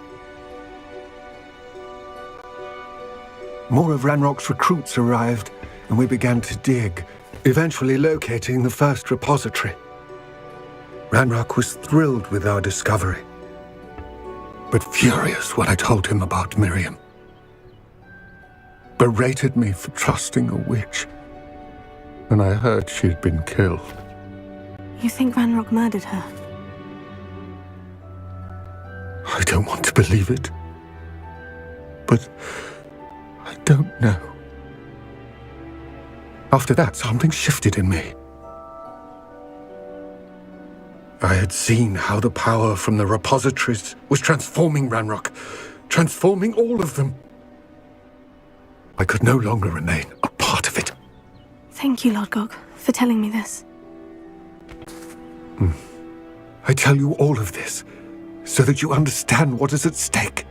More of Ranrock's recruits arrived, and we began to dig, eventually locating the first repository. Ranrock was thrilled with our discovery, but furious when I told him about Miriam. Berated me for trusting a witch, and I heard she'd been killed. You think Ranrock murdered her? I don't want to believe it, but I don't know. After that, something shifted in me. I had seen how the power from the repositories was transforming Ranrock, transforming all of them. I could no longer remain a part of it. Thank you, Lord Gog, for telling me this. I tell you all of this so that you understand what is at stake.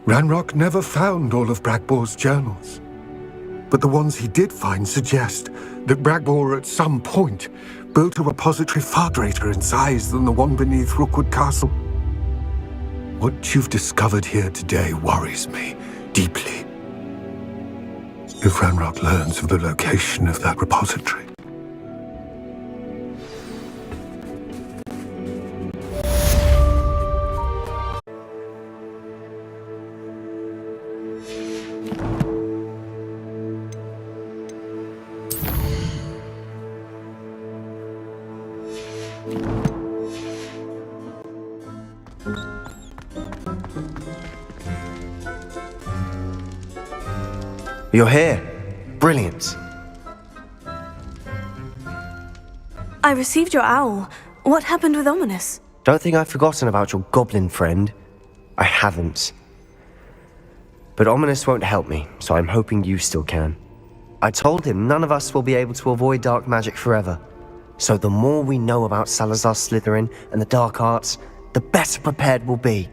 Ranrock never found all of Bragbor's journals, but the ones he did find suggest that Bragbor at some point built a repository far greater in size than the one beneath Rookwood Castle. What you've discovered here today worries me deeply. If Ranrock learns of the location of that repository, You're here. Brilliant. I received your owl. What happened with Ominous? Don't think I've forgotten about your goblin friend. I haven't. But Ominous won't help me, so I'm hoping you still can. I told him none of us will be able to avoid dark magic forever. So the more we know about Salazar Slytherin and the dark arts, the better prepared we'll be.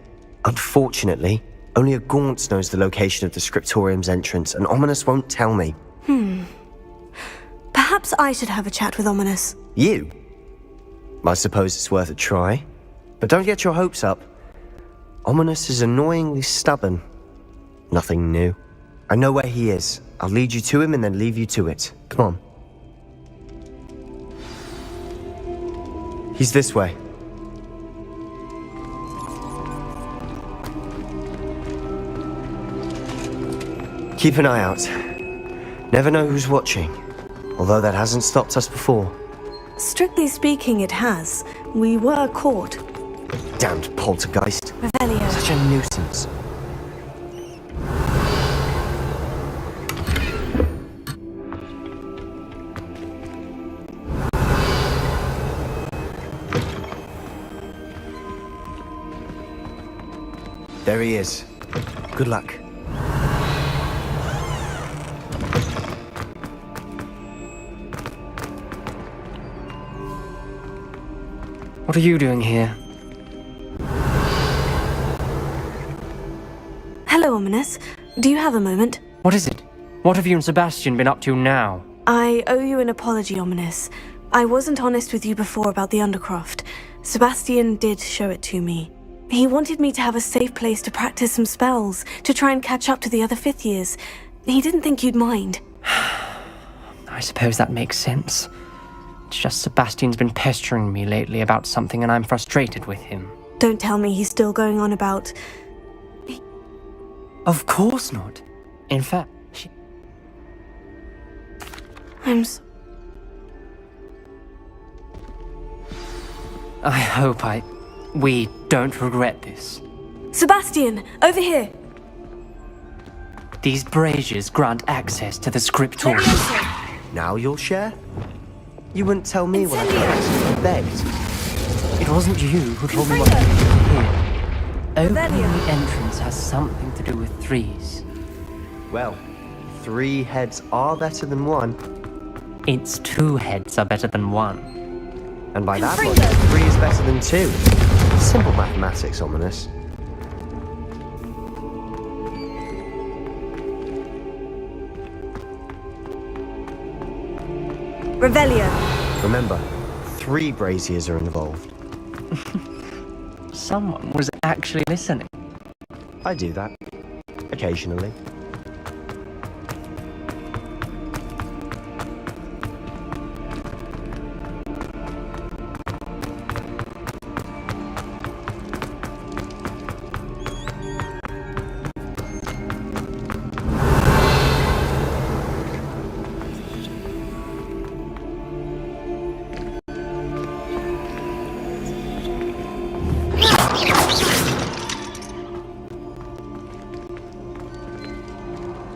Unfortunately, only a Gaunt knows the location of the Scriptorium's entrance, and Ominous won't tell me. Perhaps I should have a chat with Ominous. You? I suppose it's worth a try. But don't get your hopes up. Ominous is annoyingly stubborn. Nothing new. I know where he is. I'll lead you to him and then leave you to it. Come on. He's this way. Keep an eye out. Never know who's watching, although that hasn't stopped us before. Strictly speaking, it has. We were caught. Damned poltergeist. Revelio. Such a nuisance. There he is. Good luck. What are you doing here? Hello, Ominous. Do you have a moment? What is it? What have you and Sebastian been up to now? I owe you an apology, Ominous. I wasn't honest with you before about the Undercroft. Sebastian did show it to me. He wanted me to have a safe place to practice some spells, to try and catch up to the other fifth years. He didn't think you'd mind. I suppose that makes sense. It's just Sebastian's been pestering me lately about something and I'm frustrated with him. Don't tell me he's still going on about... Of course not. In fact, I hope we don't regret this. Sebastian, over here! These braziers grant access to the scriptorium. Now you'll share? You wouldn't tell me when I actually begged. It wasn't you who told me what I needed to hear. Opening the entrance has something to do with threes. Well, 3 heads are better than 1. It's 2 heads are better than 1. And by that logic, 3 is better than 2. Simple mathematics, Ominous. Revelio. Remember, 3 braziers are involved. Someone was actually listening. I do that. Occasionally.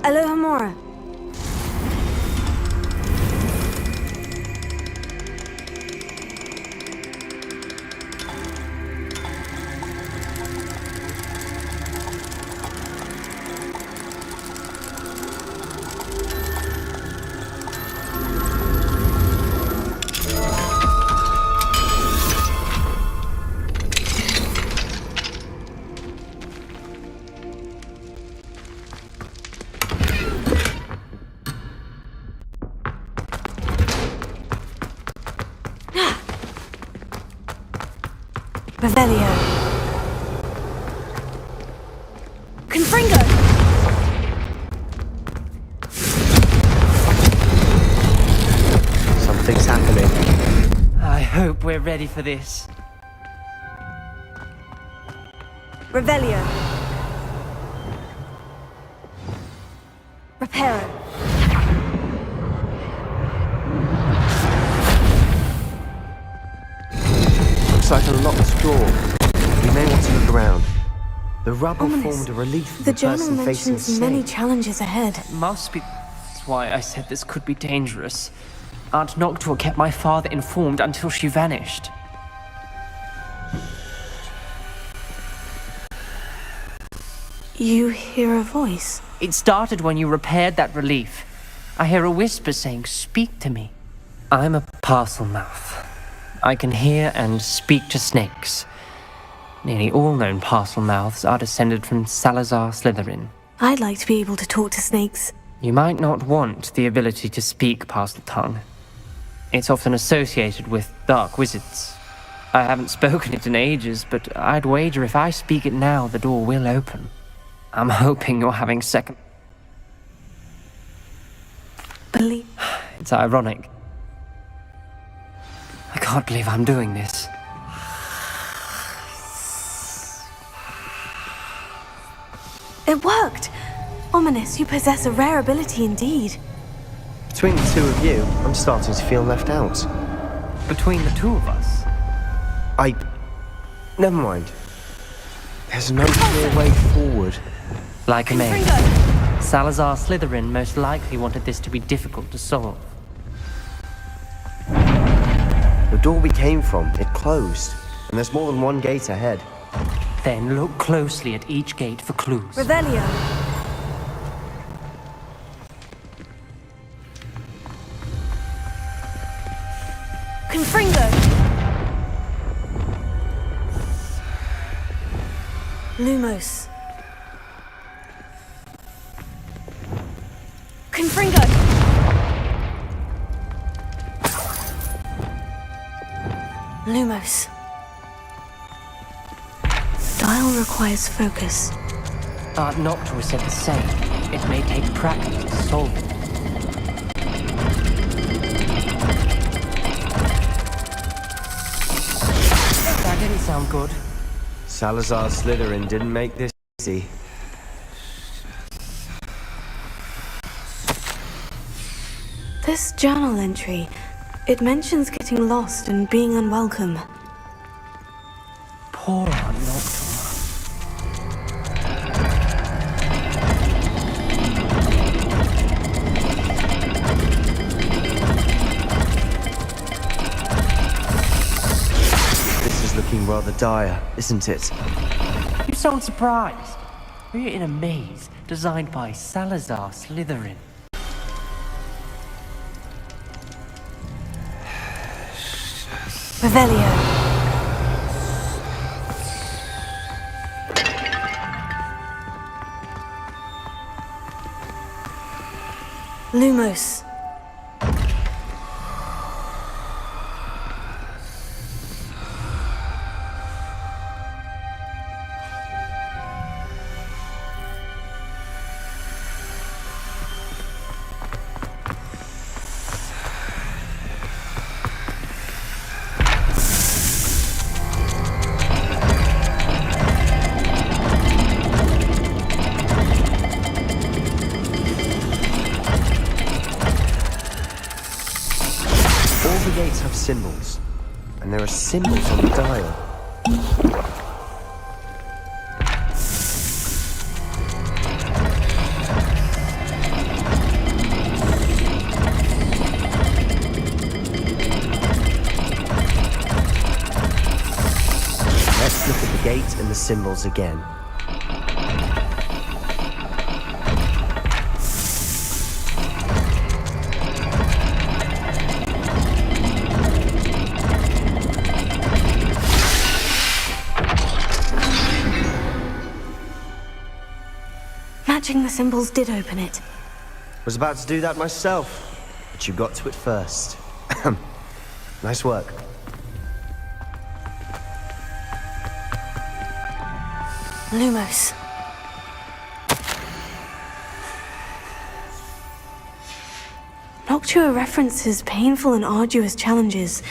Alohomora. Revelio. Confringo! Something's happening. I hope we're ready for this. Revelio. Reparo. Looks like a locked door. We may want to look around. The rubble Ominous. formed a relief for The the journal person facing the mentions many snake. challenges ahead. Must be. That's why I said this could be dangerous. Aunt Noctua kept my father informed until she vanished. You hear a voice. It started when you repaired that relief. I hear a whisper saying, "Speak to me." I'm a parcel mouth. I can hear and speak to snakes. Nearly all known parcel mouths are descended from Salazar Slytherin. I'd like to be able to talk to snakes. You might not want the ability to speak parcel tongue. It's often associated with dark wizards. I haven't spoken it in ages, but I'd wager if I speak it now, the door will open. I'm hoping you're having second... Believe... It's ironic. I can't believe I'm doing this. It worked! Ominous, you possess a rare ability indeed. Between the 2 of you, I'm starting to feel left out. Between the 2 of us? Never mind. There's no clear way forward. Like a maid. Salazar Slytherin most likely wanted this to be difficult to solve. The door we came from, it closed. And there's more than 1 gate ahead. Then look closely at each gate for clues. Revelio. Confringo. Lumos. Confringo. Lumos. Dial requires focus. Aunt Noctua said the same. It may take practice to solve it. sound good. Salazar Slytherin didn't make this easy. This journal entry, it mentions getting lost and being unwelcome. Poor Aunt Noctua. This is looking rather dire, isn't it? You sound surprised. We're in a maze designed by Salazar Slytherin. Revelio. Lumos. Symbols. And there are symbols on the dial. Let's look at the gate and the symbols again. Matching the symbols did open it. Was about to do that myself, but you got to it first. Nice work. Lumos. Noctua references painful and arduous challenges,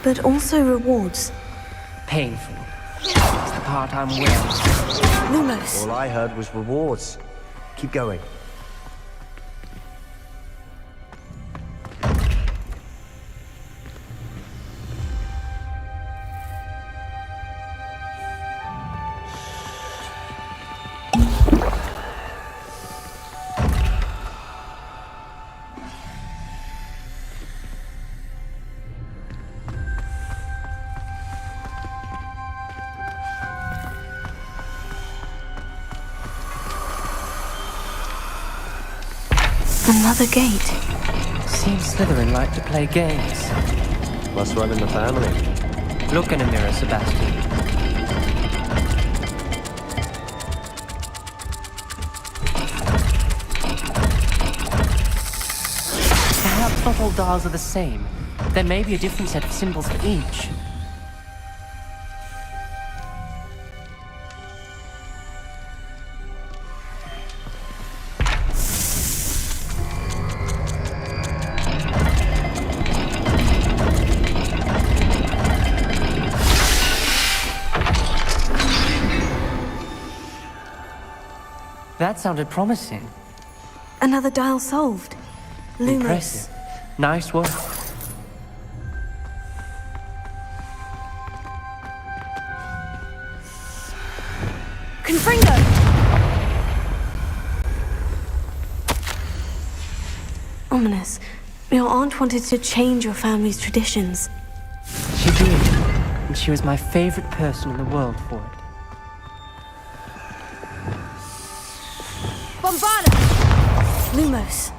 but also rewards. Painful. That's the part I'm wearing. Lumos. All I heard was rewards. Keep going. Another gate. Seems Slytherin like to play games. Must run in the family. Look in a mirror, Sebastian. Perhaps not all dials are the same. There may be a different set of symbols for each. That sounded promising. Another dial solved. Lumos. Impressive. Nice work. Confringo! Ominous. Your aunt wanted to change your family's traditions. She did. And she was my favorite person in the world for it. Bombarda! Lumos.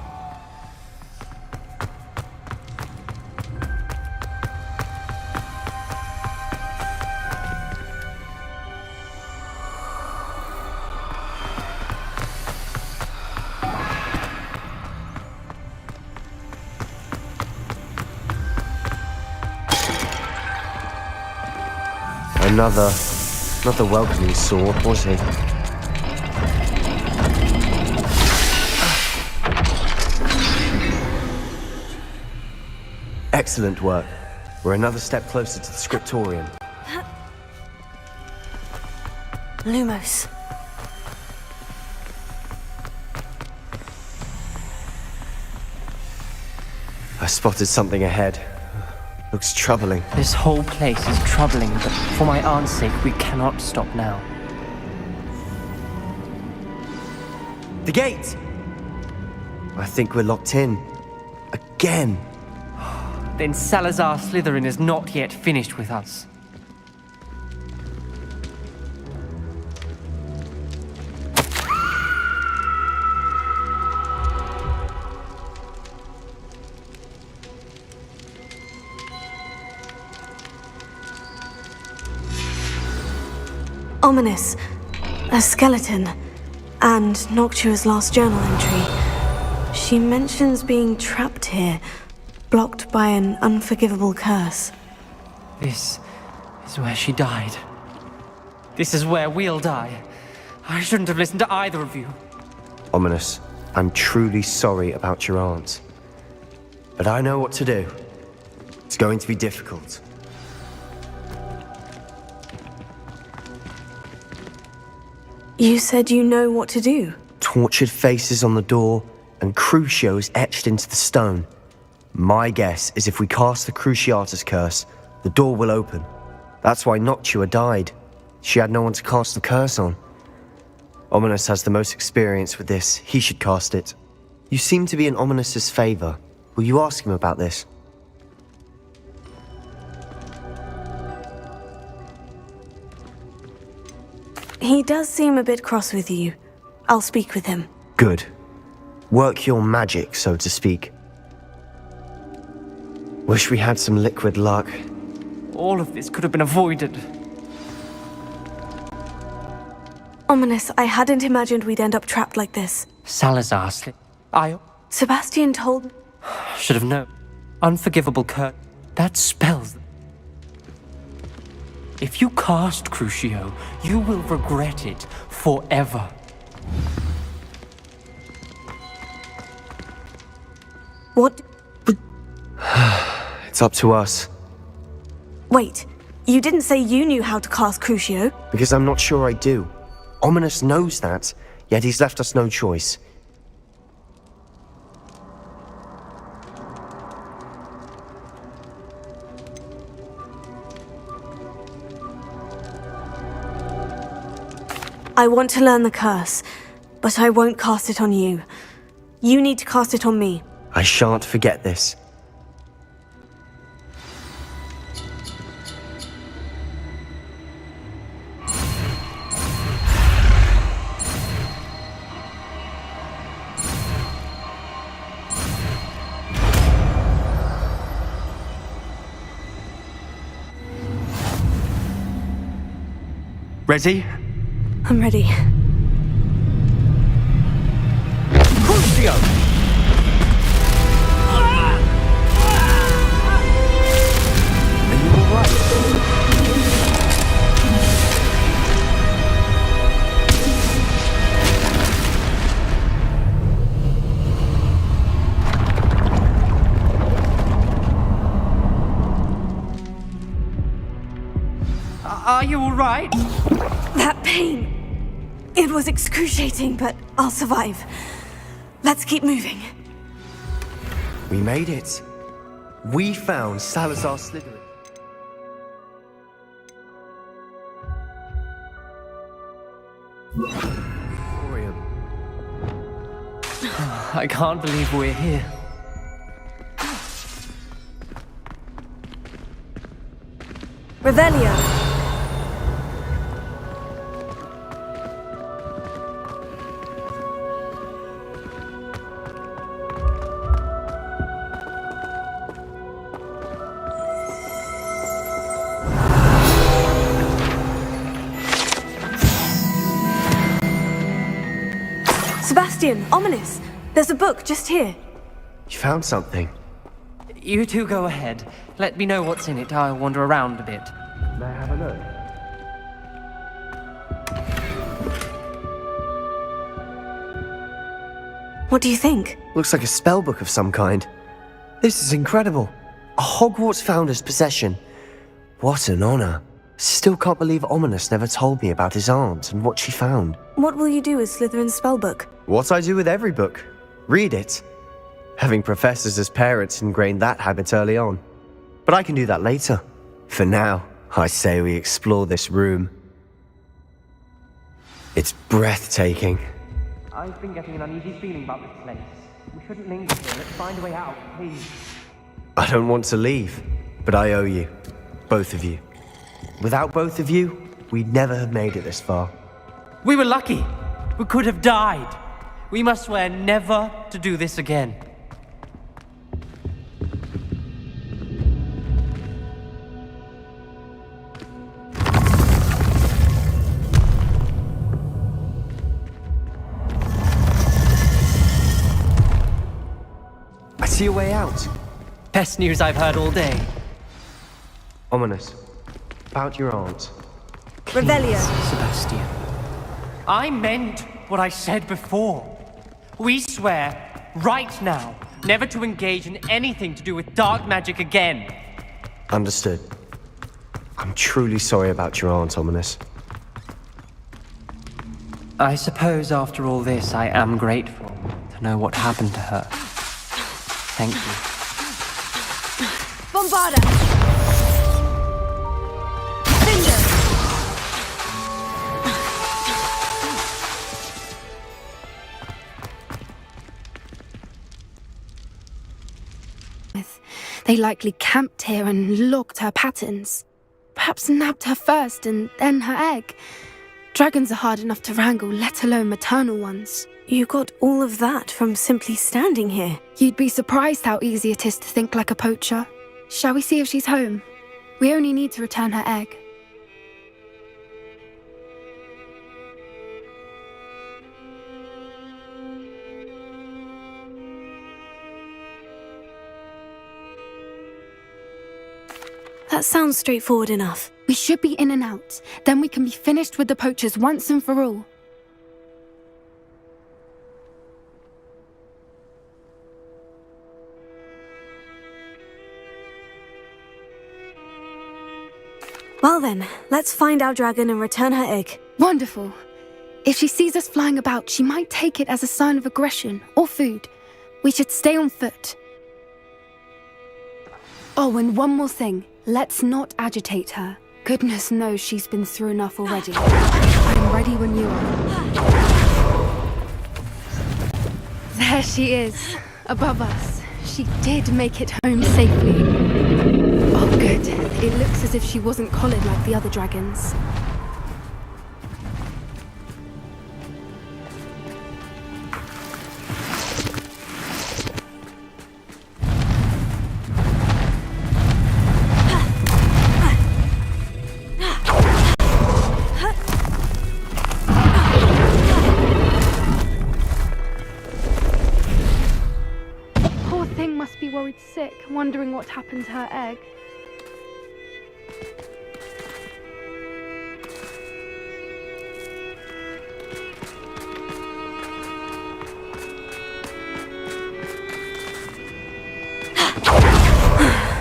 Not the welcoming sort, was he? Excellent work. We're another step closer to the scriptorium. Lumos. I spotted something ahead. Looks troubling. This whole place is troubling, but for my aunt's sake, we cannot stop now. The gate! I think we're locked in. Again. Then Salazar Slytherin is not yet finished with us. Ominous. A skeleton. And Noctua's last journal entry. She mentions being trapped here, blocked by an unforgivable curse. This is where she died. This is where we'll die. I shouldn't have listened to either of you. Ominous, I'm truly sorry about your aunt. But I know what to do. It's going to be difficult. You said you know what to do. Tortured faces on the door, and Crucios etched into the stone. My guess is if we cast the Cruciatus curse, the door will open. That's why Noctua died. She had no one to cast the curse on. Ominous has the most experience with this. He should cast it. You seem to be in Ominous's favor. Will you ask him about this? He does seem a bit cross with you. I'll speak with him. Good. Work your magic, so to speak. Wish we had some liquid luck. All of this could have been avoided. Ominous, I hadn't imagined we'd end up trapped like this. Salazar Sebastian told... Should have known. Unforgivable curse. That spells... If you cast Crucio, you will regret it forever. What? It's up to us. Wait, you didn't say you knew how to cast Crucio? Because I'm not sure I do. Ominous knows that, yet he's left us no choice. I want to learn the curse, but I won't cast it on you. You need to cast it on me. I shan't forget this. Ready? I'm ready. Crucio! Are you all right? That pain. It was excruciating, but I'll survive. Let's keep moving. We made it. We found Salazar Slytherin. I can't believe we're here. Revelio. Sebastian, Ominous, there's a book just here. You found something. You two go ahead. Let me know what's in it. I'll wander around a bit. May I have a look? What do you think? Looks like a spell book of some kind. This is incredible. A Hogwarts founder's possession. What an honor. Still can't believe Ominous never told me about his aunt and what she found. What will you do with Slytherin's spellbook? What I do with every book. Read it. Having professors as parents ingrained that habit early on. But I can do that later. For now, I say we explore this room. It's breathtaking. I've been getting an uneasy feeling about this place. We shouldn't linger here. Let's find a way out, please. I don't want to leave, but I owe you. Both of you. Without both of you, we'd never have made it this far. We were lucky. We could have died. We must swear never to do this again. I see a way out. Best news I've heard all day. Ominous. About your aunt. Revelio. Sebastian. I meant what I said before. We swear, right now, never to engage in anything to do with dark magic again. Understood. I'm truly sorry about your aunt, Ominous. I suppose after all this, I am grateful to know what happened to her. Thank you. Bombarda! They likely camped here and logged her patterns. Perhaps nabbed her first and then her egg. Dragons are hard enough to wrangle, let alone maternal ones. You got all of that from simply standing here. You'd be surprised how easy it is to think like a poacher. Shall we see if she's home? We only need to return her egg. That sounds straightforward enough. We should be in and out. Then we can be finished with the poachers once and for all. Well then, let's find our dragon and return her egg. Wonderful. If she sees us flying about, she might take it as a sign of aggression or food. We should stay on foot. Oh, and one more thing. Let's not agitate her. Goodness knows she's been through enough already. I'm ready when you are. There she is, above us. She did make it home safely. Oh, good. It looks as if she wasn't collared like the other dragons. Sick, wondering what happened to her egg.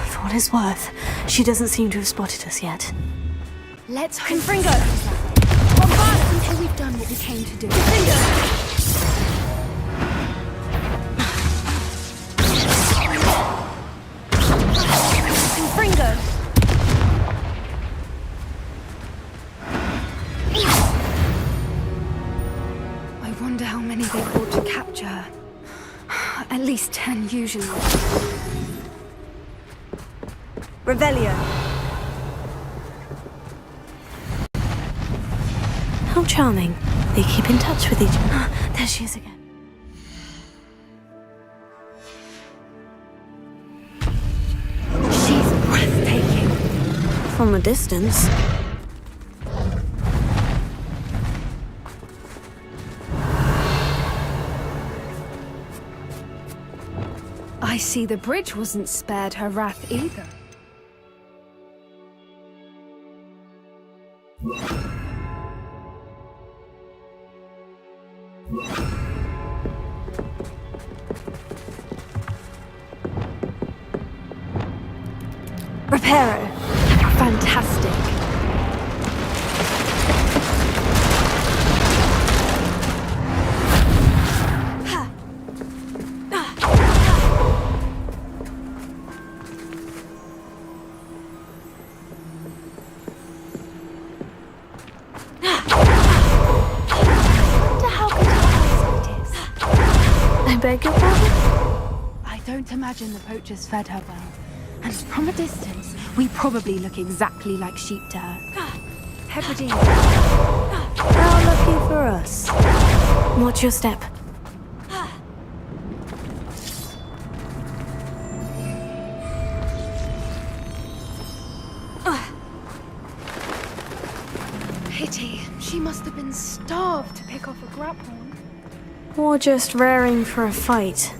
For what it's worth, she doesn't seem to have spotted us yet. Let's Confringo! Bombard until we've done what we came to do. Confringo! I wonder how many they brought to capture her. At least 10 usually. Revelio. How charming. They keep in touch with each other. There she is again. She's breathtaking. From a distance. I see the bridge wasn't spared her wrath either. Reparo. Fantastic. How good your eyesight is. I beg your pardon? I don't imagine the poachers fed her well. And from a distance, we probably look exactly like sheep to her. Hebridean. How lucky for us. Watch your step. Pity. She must have been starved to pick off a grapehorn. Or just raring for a fight.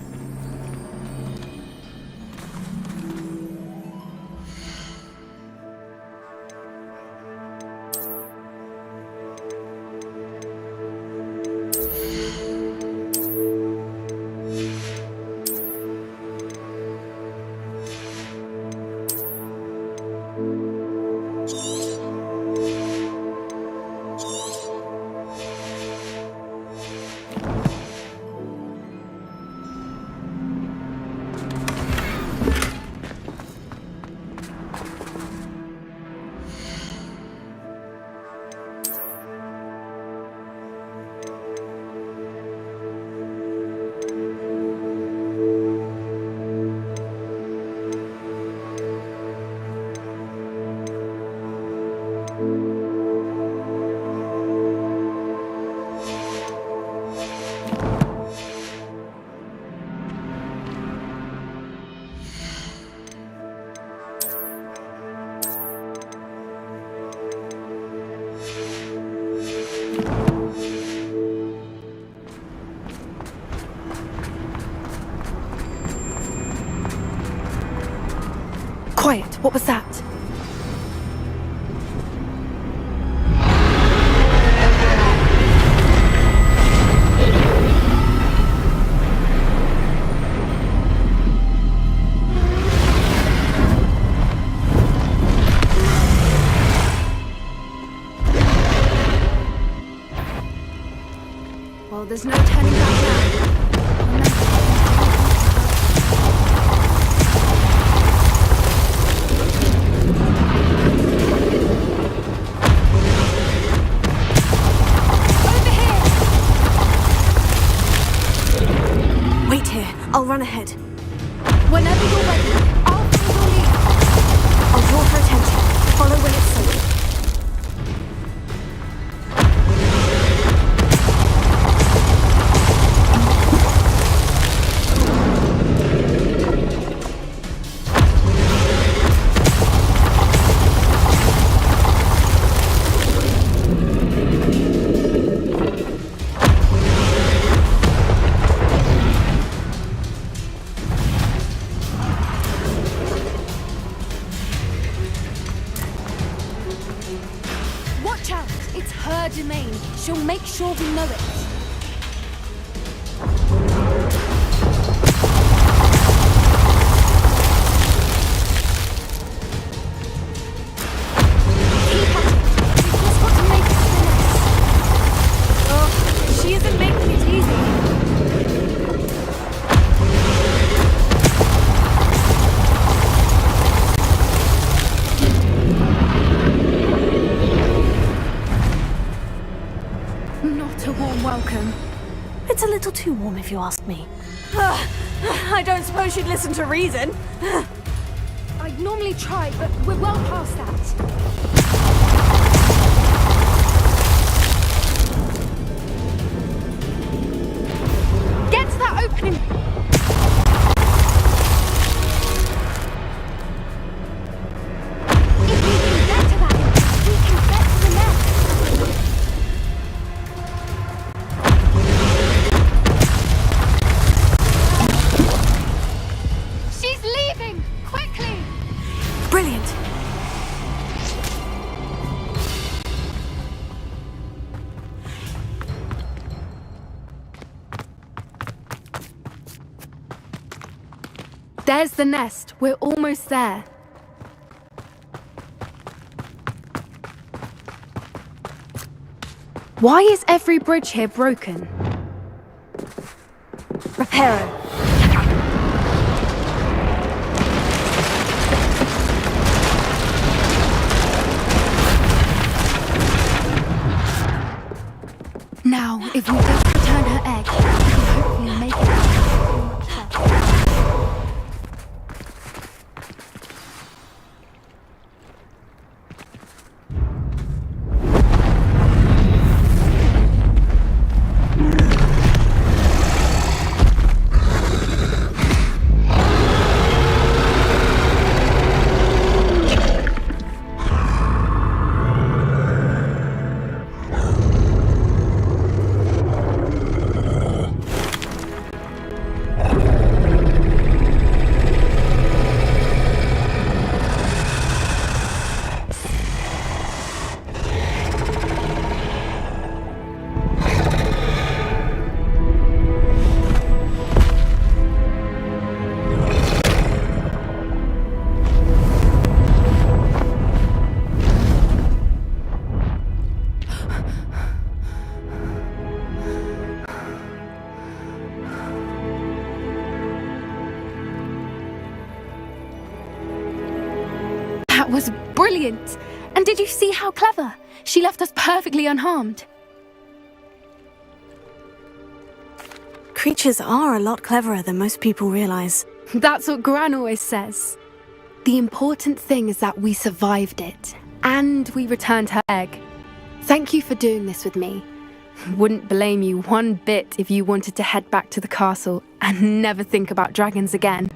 Quiet, what was that? Well, there's no turning back now. Wait here. I'll run ahead. Whenever you're ready, I'll follow your lead. I'll draw her attention. Follow when it's safe. Watch out! It's her domain. She'll make sure we know it. Keep at it. We've just got to make it to the nest. Oh, she isn't making it easy. Not a warm welcome. It's a little too warm if you ask me. I don't suppose she'd listen to reason. I'd normally try, but we're well past that. Get to that opening! If we can get to that, we can get to the nest. She's leaving! Quickly! Brilliant. There's the nest. We're almost there. Why is every bridge here broken? Repair it. If we just return her egg, we can hopefully make it out too much fun. That was brilliant! And did you see how clever? She left us perfectly unharmed. Creatures are a lot cleverer than most people realize. That's what Gran always says. The important thing is that we survived it, and we returned her egg. Thank you for doing this with me. Wouldn't blame you one bit if you wanted to head back to the castle and never think about dragons again.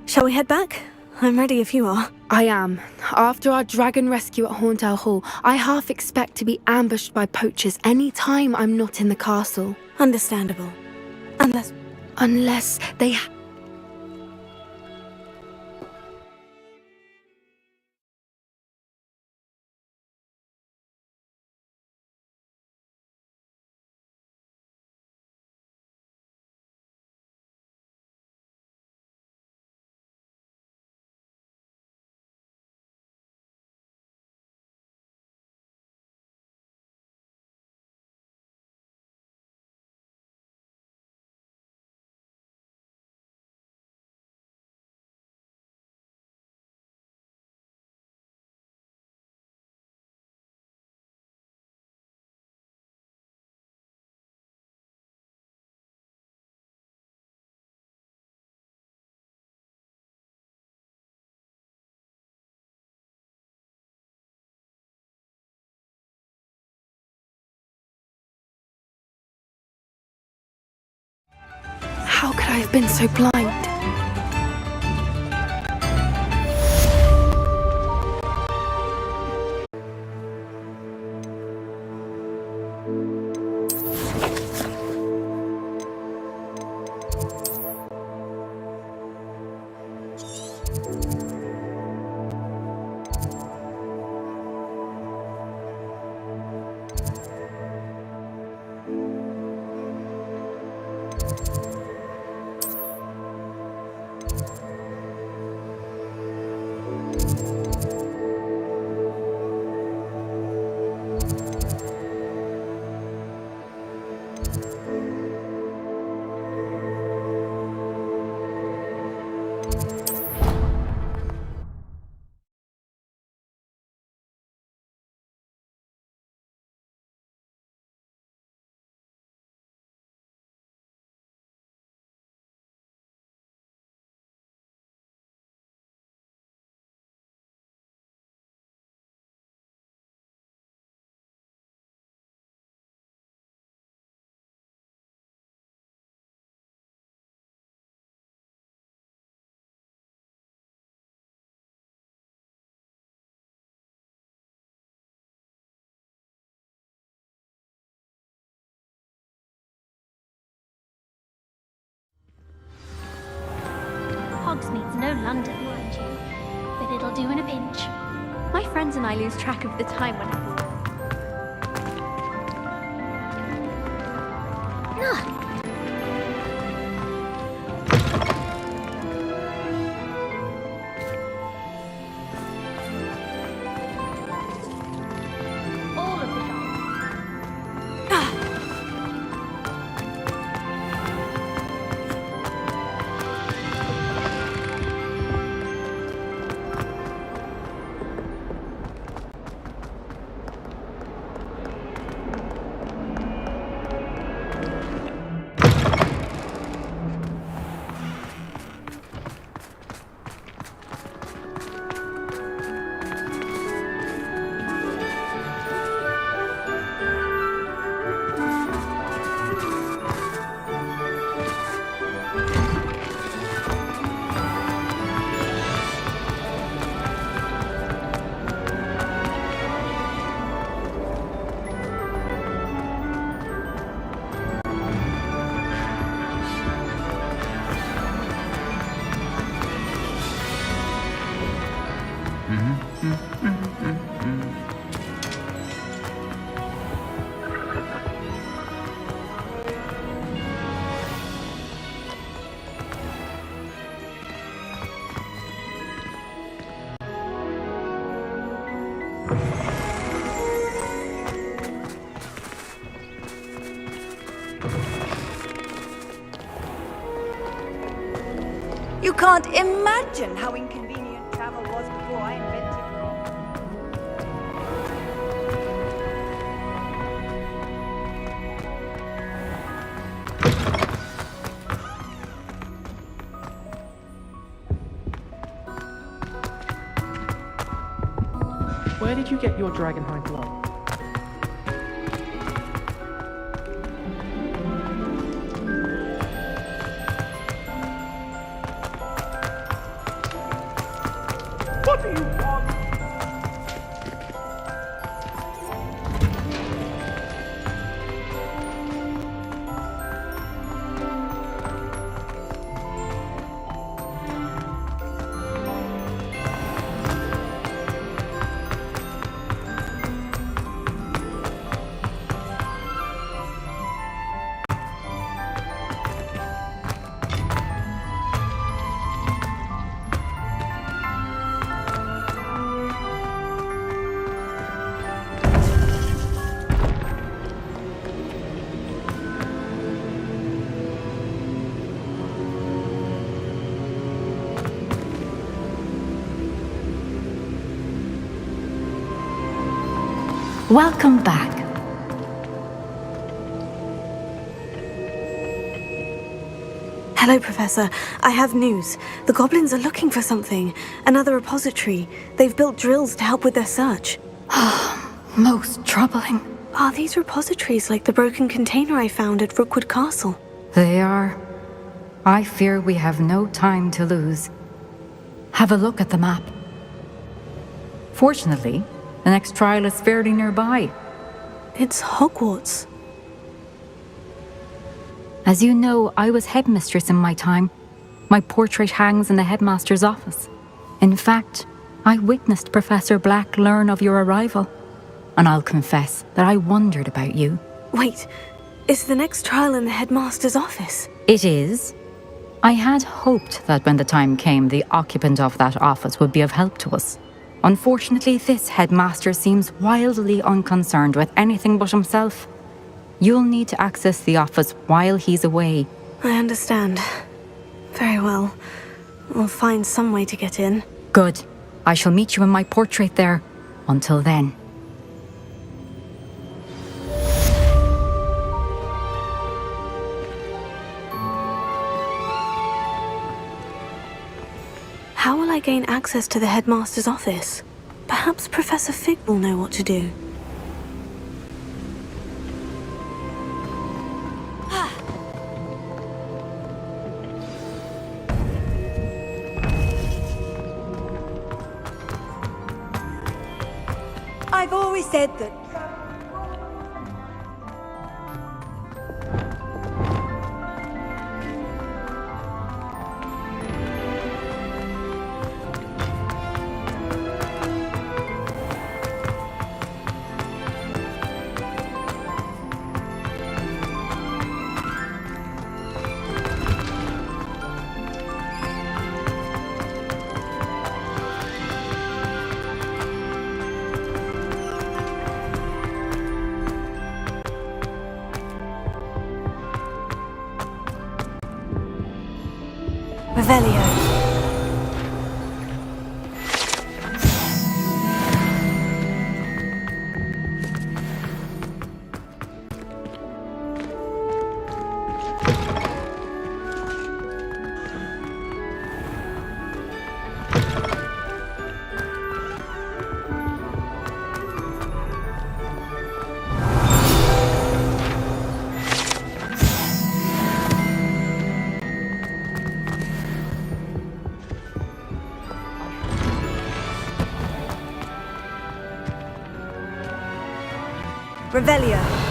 Shall we head back? I'm ready if you are. I am. After our dragon rescue at Hauntowl Hall, I half expect to be ambushed by poachers any time I'm not in the castle. Understandable. Unless they... How could I have been so blind? Hogsmeade's no London, mind you, but it'll do in a pinch. My friends and I lose track of the time when all of the You can't imagine how inconvenient travel was before I invented Where did you get your dragonhide glove? What do you want? Welcome back. Hello, Professor. I have news. The goblins are looking for something. Another repository. They've built drills to help with their search. Most troubling. Are these repositories like the broken container I found at Rookwood Castle? They are. I fear we have no time to lose. Have a look at the map. Fortunately, the next trial is fairly nearby. It's Hogwarts. As you know, I was headmistress in my time. My portrait hangs in the headmaster's office. In fact, I witnessed Professor Black learn of your arrival. And I'll confess that I wondered about you. Wait, is the next trial in the headmaster's office? It is. I had hoped that when the time came, the occupant of that office would be of help to us. Unfortunately, this headmaster seems wildly unconcerned with anything but himself. You'll need to access the office while he's away. I understand. Very well. We'll find some way to get in. Good. I shall meet you in my portrait there. Until then. How will I gain access to the headmaster's office? Perhaps Professor Fig will know what to do. I've always said that. Revelio. Revelio.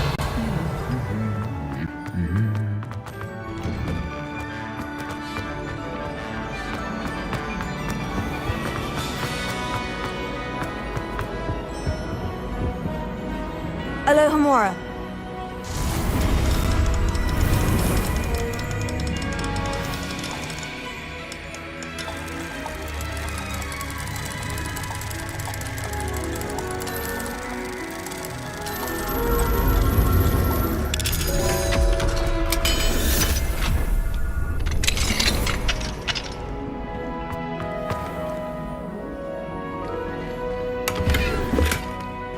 Hello, Hamura.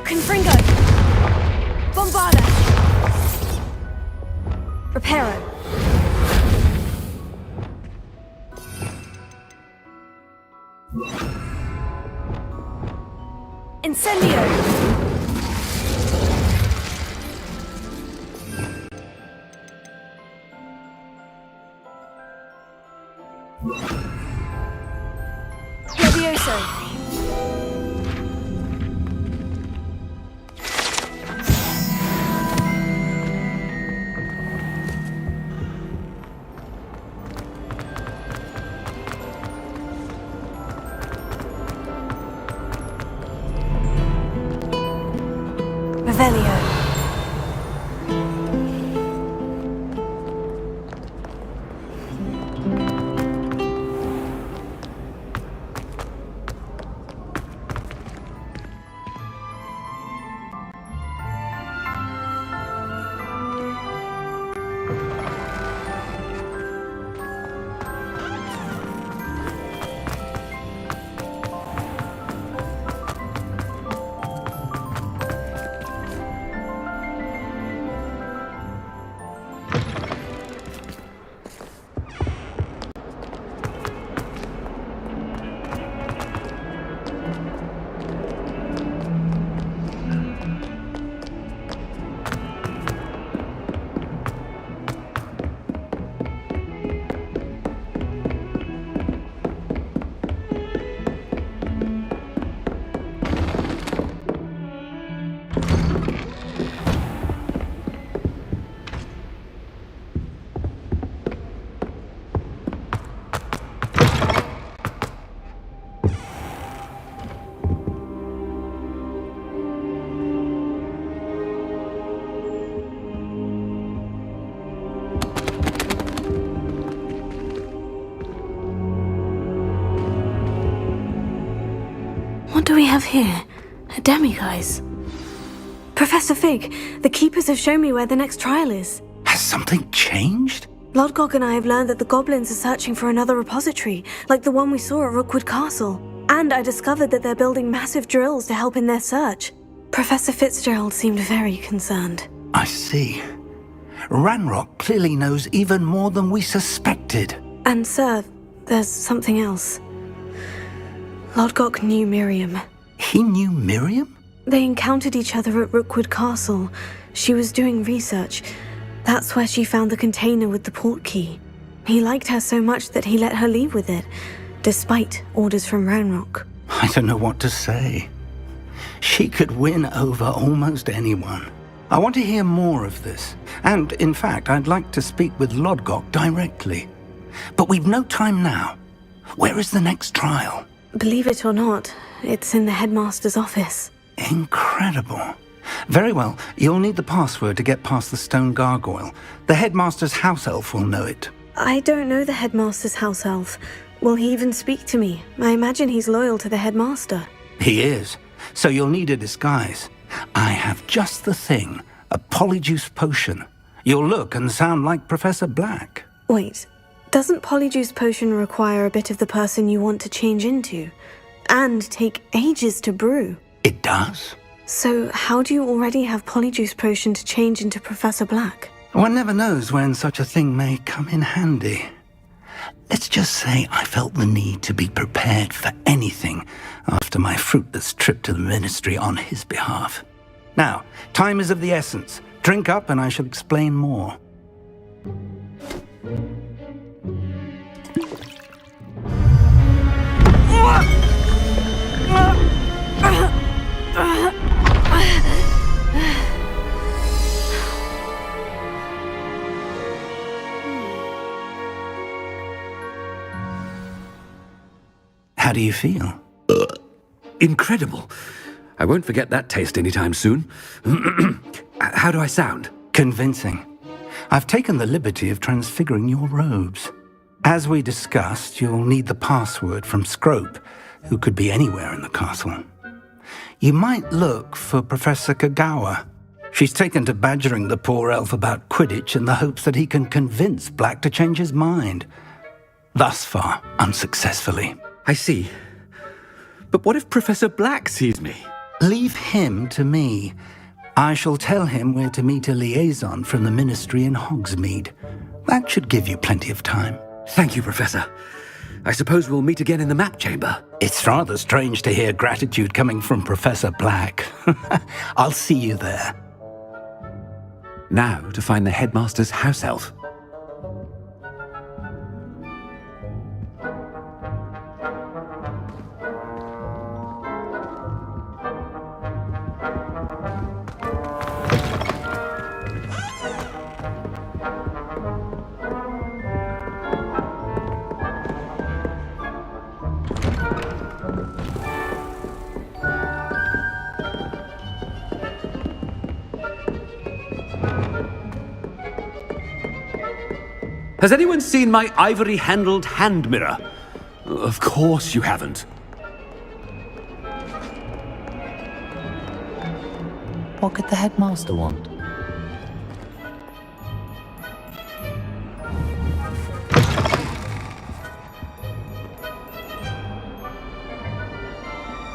Confringo! Bombarda! Reparo! Incendio! Levioso! Revelio. What do we have here? A demiguise. Professor Fig, the Keepers have shown me where the next trial is. Has something changed? Lodgok and I have learned that the goblins are searching for another repository, like the one we saw at Rookwood Castle. And I discovered that they're building massive drills to help in their search. Professor Fitzgerald seemed very concerned. I see. Ranrock clearly knows even more than we suspected. And sir, there's something else. Lodgok knew Miriam. He knew Miriam? They encountered each other at Rookwood Castle. She was doing research. That's where she found the container with the port key. He liked her so much that he let her leave with it, despite orders from Ranrock. I don't know what to say. She could win over almost anyone. I want to hear more of this. And, in fact, I'd like to speak with Lodgok directly. But we've no time now. Where is the next trial? Believe it or not, it's in the headmaster's office. Incredible. Very well, you'll need the password to get past the stone gargoyle. The headmaster's house elf will know it. I don't know the headmaster's house elf. Will he even speak to me? I imagine he's loyal to the headmaster. He is. So you'll need a disguise. I have just the thing. A polyjuice potion. You'll look and sound like Professor Black. Wait, doesn't polyjuice potion require a bit of the person you want to change into? And take ages to brew? It does. So how do you already have polyjuice potion to change into Professor Black? One never knows when such a thing may come in handy. Let's just say I felt the need to be prepared for anything after my fruitless trip to the ministry on his behalf. Now, time is of the essence. Drink up and I shall explain more. How do you feel? Incredible. I won't forget that taste anytime soon. How do I sound? Convincing. I've taken the liberty of transfiguring your robes. As we discussed, you'll need the password from Scrope, who could be anywhere in the castle. You might look for Professor Kagawa. She's taken to badgering the poor elf about Quidditch in the hopes that he can convince Black to change his mind. Thus far, unsuccessfully. I see. But what if Professor Black sees me? Leave him to me. I shall tell him where to meet a liaison from the Ministry in Hogsmeade. That should give you plenty of time. Thank you, Professor. I suppose we'll meet again in the map chamber. It's rather strange to hear gratitude coming from Professor Black. I'll see you there. Now to find the headmaster's house elf. Has anyone seen my ivory-handled hand mirror? Of course you haven't. What could the headmaster want?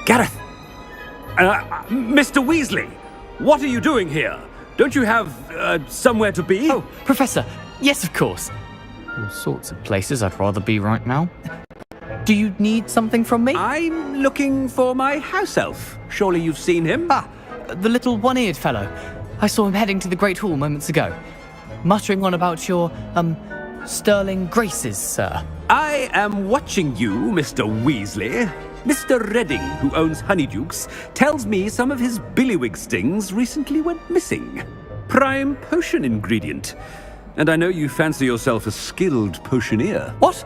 Gareth! Mr. Weasley! What are you doing here? Don't you have, somewhere to be? Oh, Professor! Yes, of course. All sorts of places I'd rather be right now. Do you need something from me? I'm looking for my house elf. Surely you've seen him? Ah, the little one-eared fellow. I saw him heading to the Great Hall moments ago, muttering on about your, sterling graces, sir. I am watching you, Mr. Weasley. Mr. Redding, who owns Honeydukes, tells me some of his billywig stings recently went missing. Prime potion ingredient. And I know you fancy yourself a skilled potioneer. What?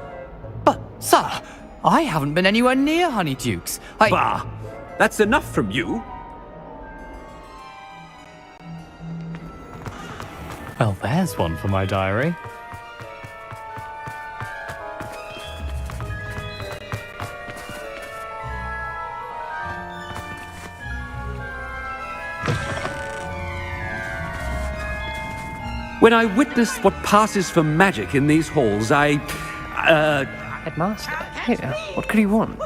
But, sir, I haven't been anywhere near Honeydukes. Bah! That's enough from you. Well, there's one for my diary. When I witness what passes for magic in these halls, Headmaster? Here, what could he want?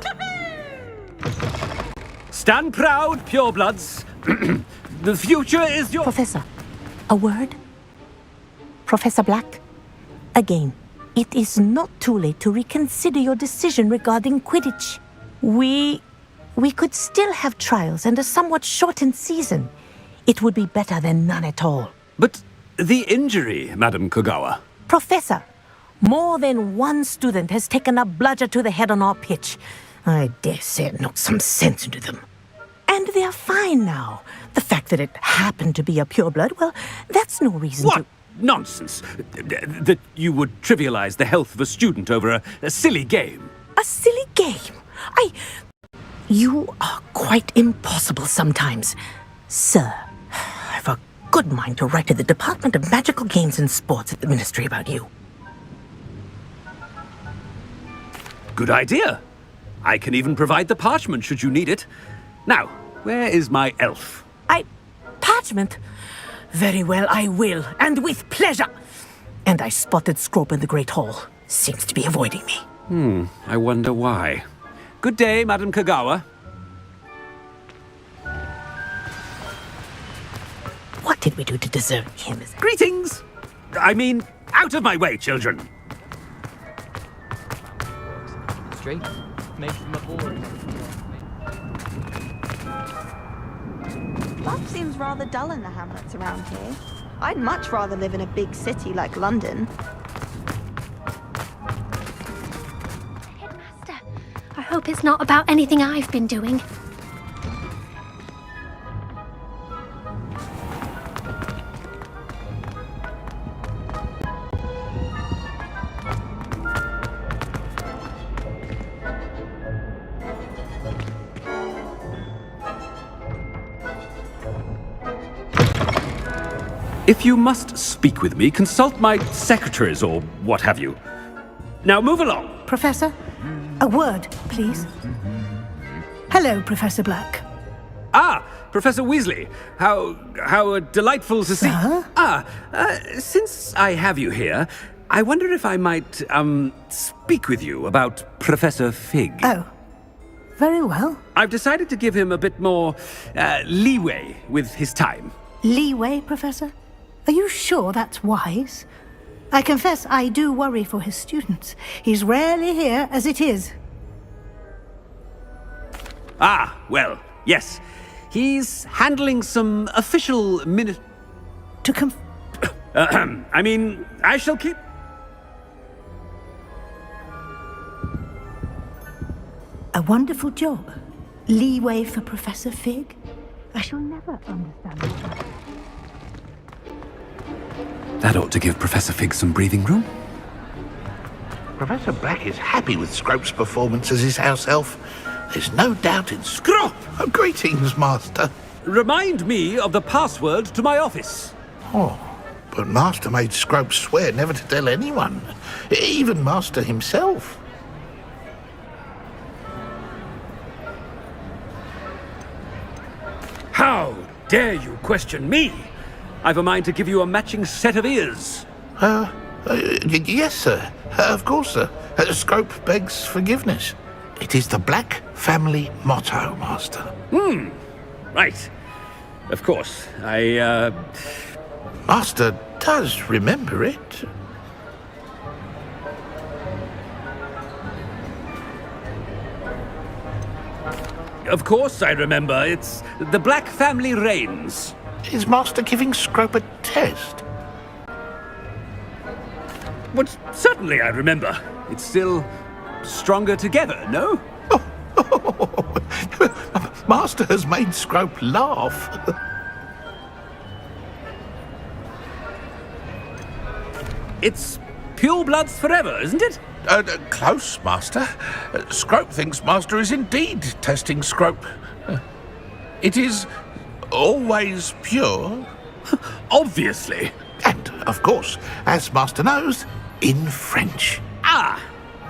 Stand proud, purebloods. The future is your... Professor, a word? Professor Black? Again, it is not too late to reconsider your decision regarding Quidditch. We could still have trials and a somewhat shortened season. It would be better than none at all. But the injury, Madam Kagawa. Professor, more than one student has taken a bludger to the head on our pitch. I dare say it knocked some sense into them. And they're fine now. The fact that it happened to be a pureblood, well, that's no reason What nonsense! That you would trivialize the health of a student over a silly game. A silly game? You are quite impossible sometimes. Sir, I've a good mind to write to the Department of Magical Games and Sports at the Ministry about you. Good idea. I can even provide the parchment should you need it. Now, where is my elf? Parchment? Very well, I will, and with pleasure. And I spotted Scrope in the Great Hall. Seems to be avoiding me. I wonder why. Good day, Madam Kagawa. What did we do to deserve him? Greetings! I mean, out of my way, children. Straight, make them aboard. Life seems rather dull in the hamlets around here. I'd much rather live in a big city like London. Headmaster, I hope it's not about anything I've been doing. If you must speak with me, consult my secretaries or what have you. Now move along. Professor, a word, please. Hello, Professor Black. Ah, Professor Weasley. How delightful to see. Sir? Since I have you here, I wonder if I might, speak with you about Professor Fig. Oh, very well. I've decided to give him a bit more, leeway with his time. Leeway, Professor? Are you sure that's wise? I confess I do worry for his students. He's rarely here as it is. Ah, well, yes. He's handling some official I mean, I shall keep... A wonderful job. Leeway for Professor Fig? I shall never understand that. That ought to give Professor Fig some breathing room. Professor Black is happy with Scrope's performance as his house elf. There's no doubt in Scrope! Oh, greetings, Master. Remind me of the password to my office. Oh, but Master made Scrope swear never to tell anyone, even Master himself. How dare you question me? I've a mind to give you a matching set of ears. Yes, sir. Of course, sir. Scrope begs forgiveness. It is the Black family motto, Master. Right. Of course. Master does remember it. Of course I remember. It's the Black family reigns. Is Master giving Scrope a test? But certainly I remember. It's still stronger together, no? Master has made Scrope laugh. It's pure bloods forever, isn't it? Close, Master. Scrope thinks Master is indeed testing Scrope. It is always pure. Obviously. And, of course, as Master knows, in French. Ah,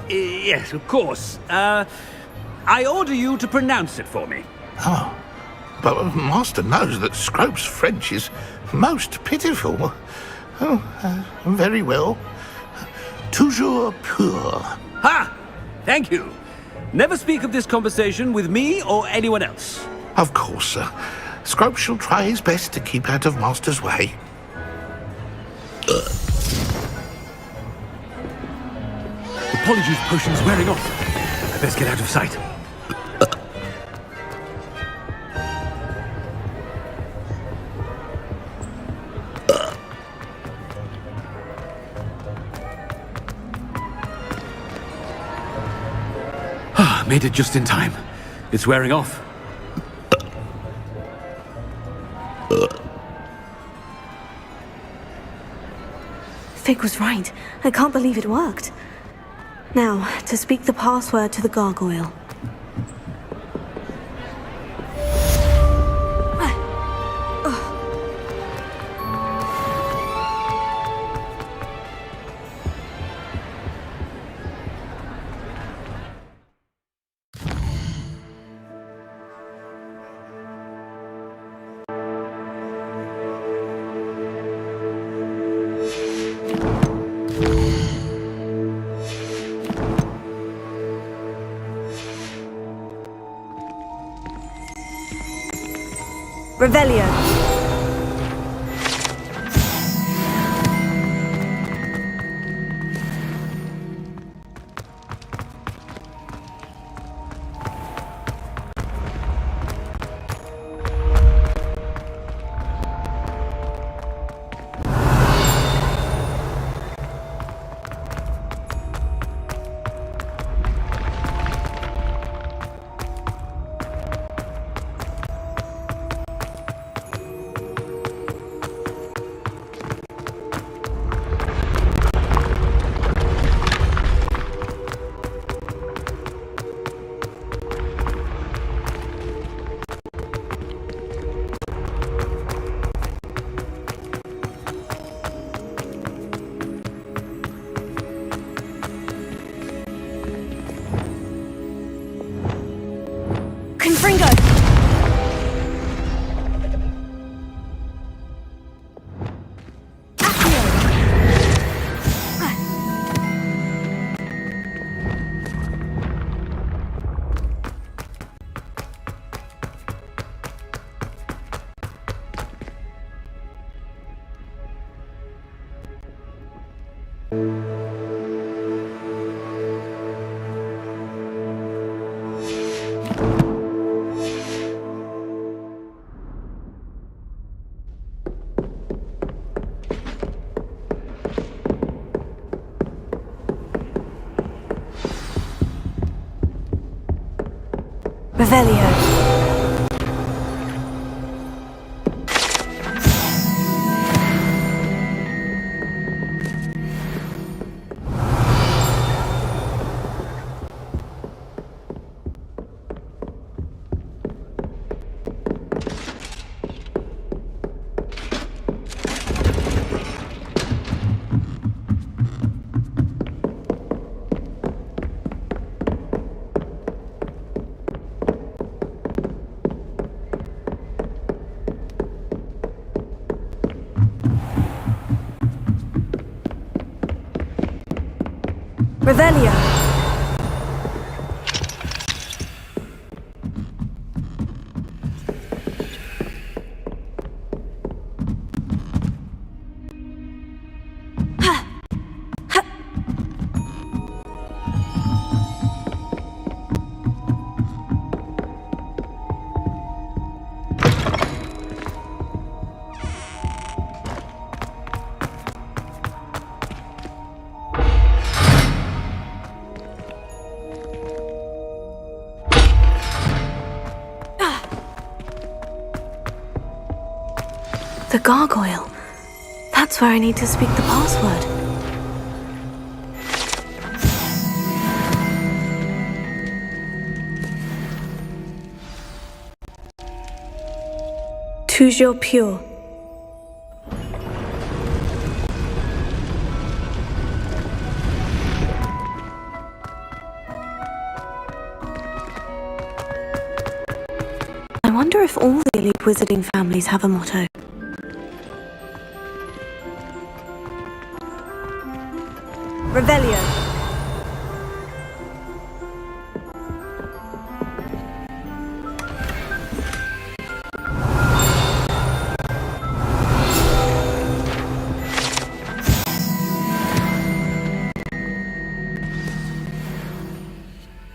yes, of course. I order you to pronounce it for me. Oh, but Master knows that Scrope's French is most pitiful. Oh, very well. Toujours pur. Ha! Thank you. Never speak of this conversation with me or anyone else. Of course, sir. Scrope shall try his best to keep out of Master's way. The Polyjuice potion's wearing off. I best get out of sight. Made it just in time. It's wearing off. Fig was right. I can't believe it worked. Now, to speak the password to the gargoyle. Revelio. Revelio. Revelio. The gargoyle. That's where I need to speak the password. Toujours pure. I wonder if all the elite wizarding families have a motto. Revelio.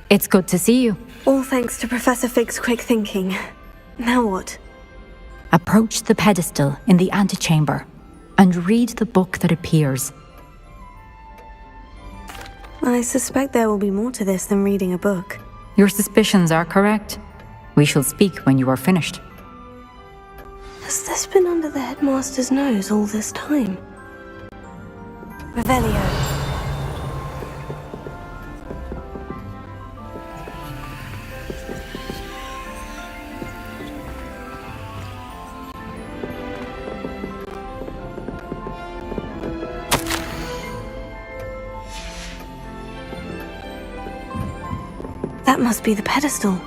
It's good to see you. All thanks to Professor Fig's quick thinking. Now what? Approach the pedestal in the antechamber and read the book that appears. I suspect there will be more to this than reading a book. Your suspicions are correct. We shall speak when you are finished. Has this been under the headmaster's nose all this time? Revelio. That must be the pedestal.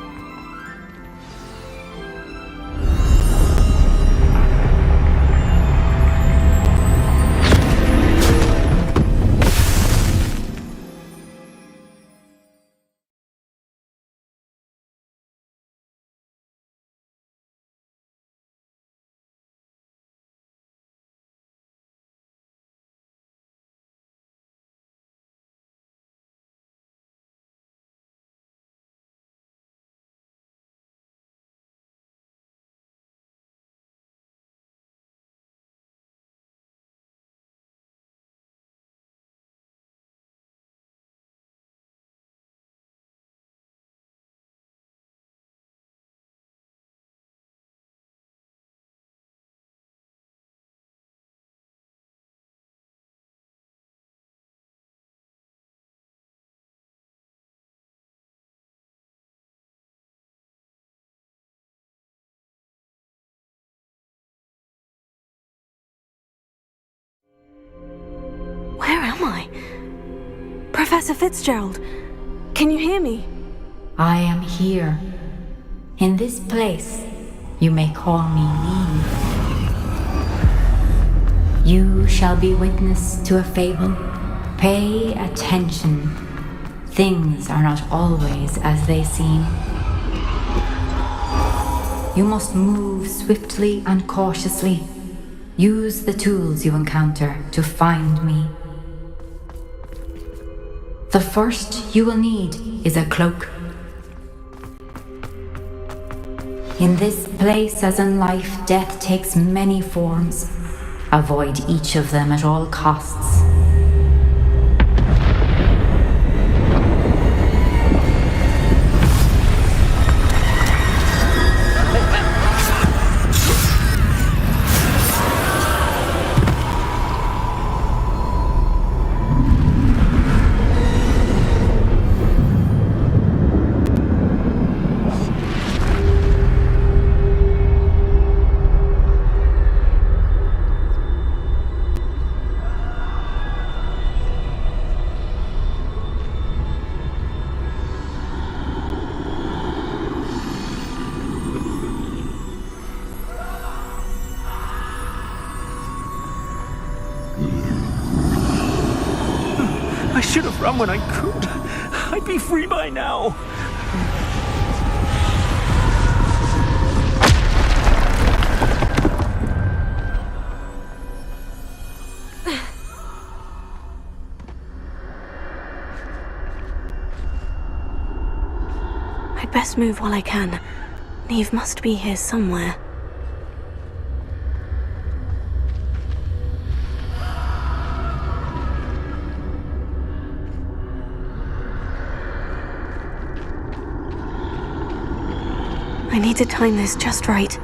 Where am I? Professor Fitzgerald, can you hear me? I am here. In this place, you may call me Neve. You shall be witness to a fable. Pay attention. Things are not always as they seem. You must move swiftly and cautiously. Use the tools you encounter to find me. The first you will need is a cloak. In this place, as in life, death takes many forms. Avoid each of them at all costs. from when I could. I'd be free by now. I'd best move while I can. Neve must be here somewhere. I need to time this just right.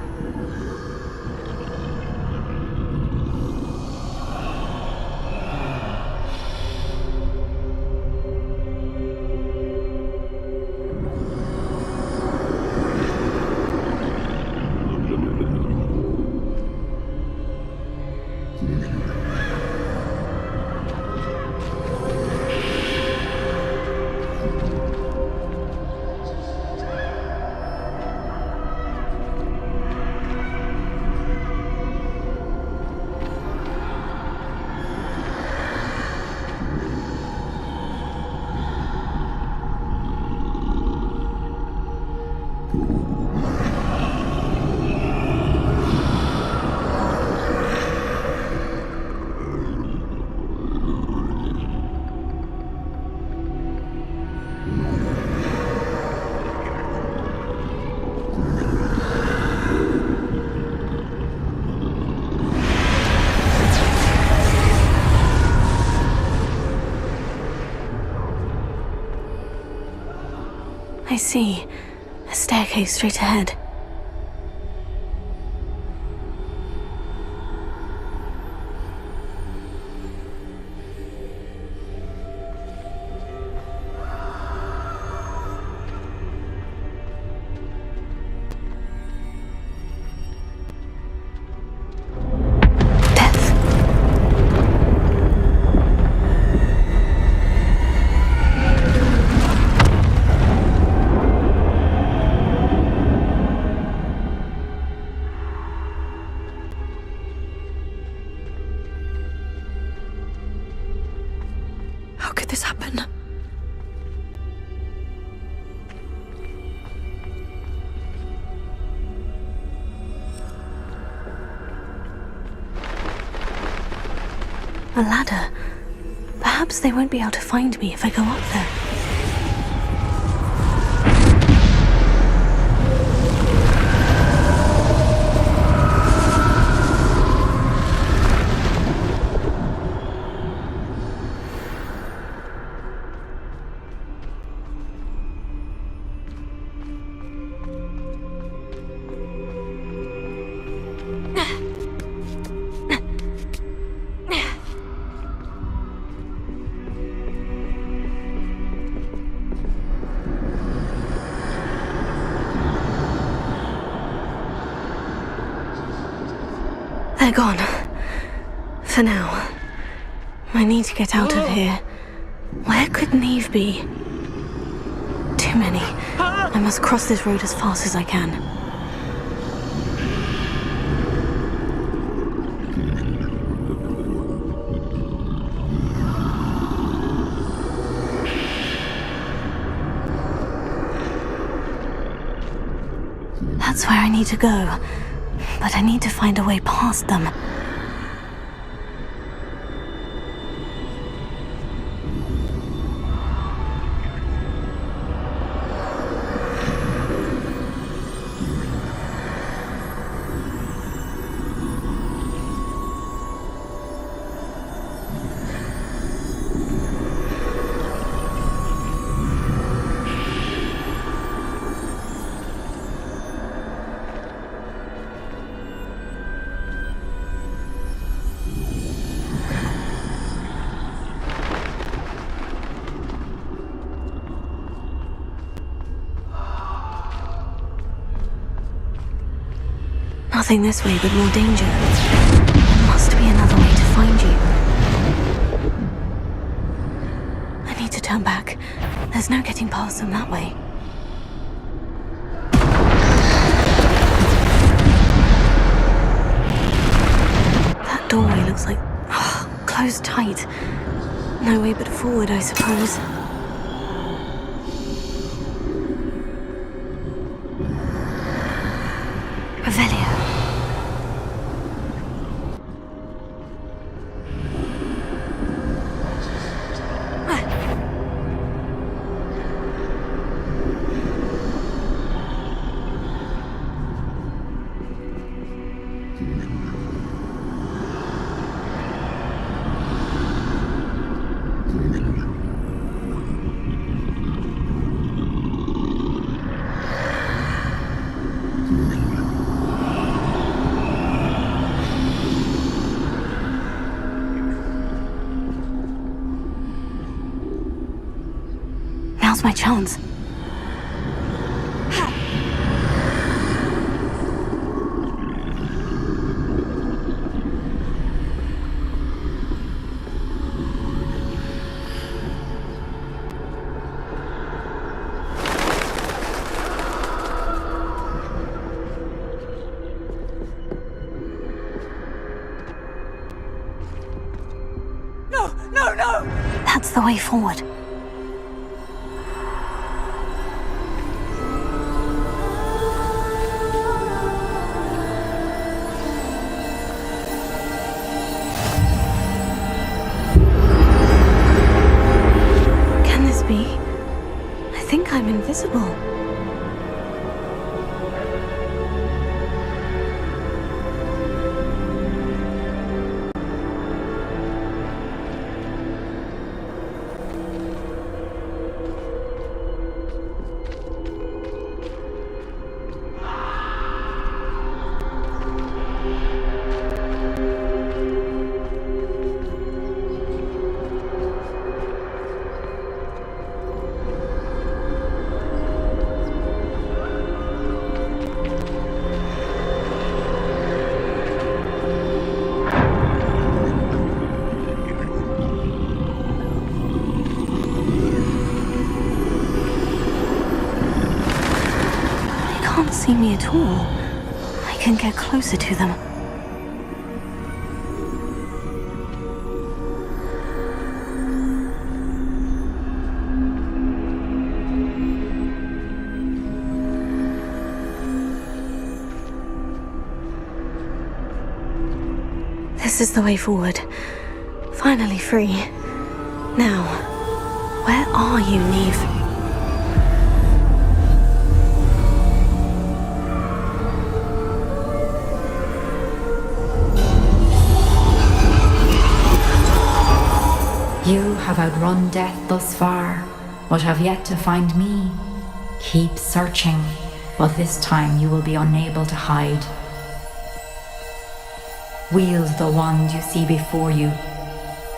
I see. A staircase straight ahead. How could this happen? A ladder. Perhaps they won't be able to find me if I go up there. They're gone. For now. I need to get out of here. Where could Neve be? Too many. I must cross this road as fast as I can. That's where I need to go. But I need to find a way past them. Nothing this way but more danger. There must be another way to find you. I need to turn back. There's no getting past them that way. That doorway looks like closed tight. No way but forward, I suppose. Revelio. Now's my chance. No! That's the way forward. Can this be? I think I'm invisible. Can't see me at all. I can get closer to them. This is the way forward. Finally free. Now, where are you, Neve? You have outrun death thus far, but have yet to find me. Keep searching, but this time you will be unable to hide. Wield the wand you see before you.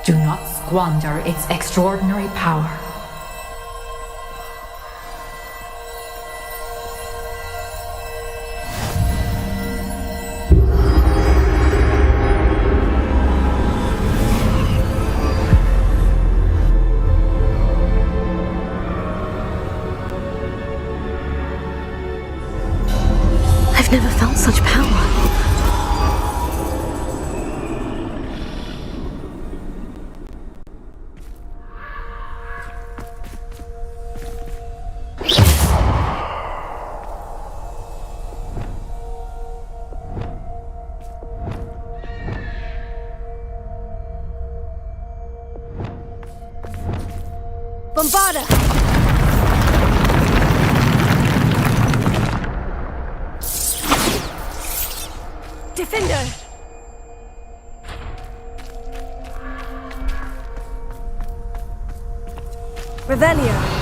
Do not squander its extraordinary power. I've never felt such power. Bombarda! Defender! Revelio!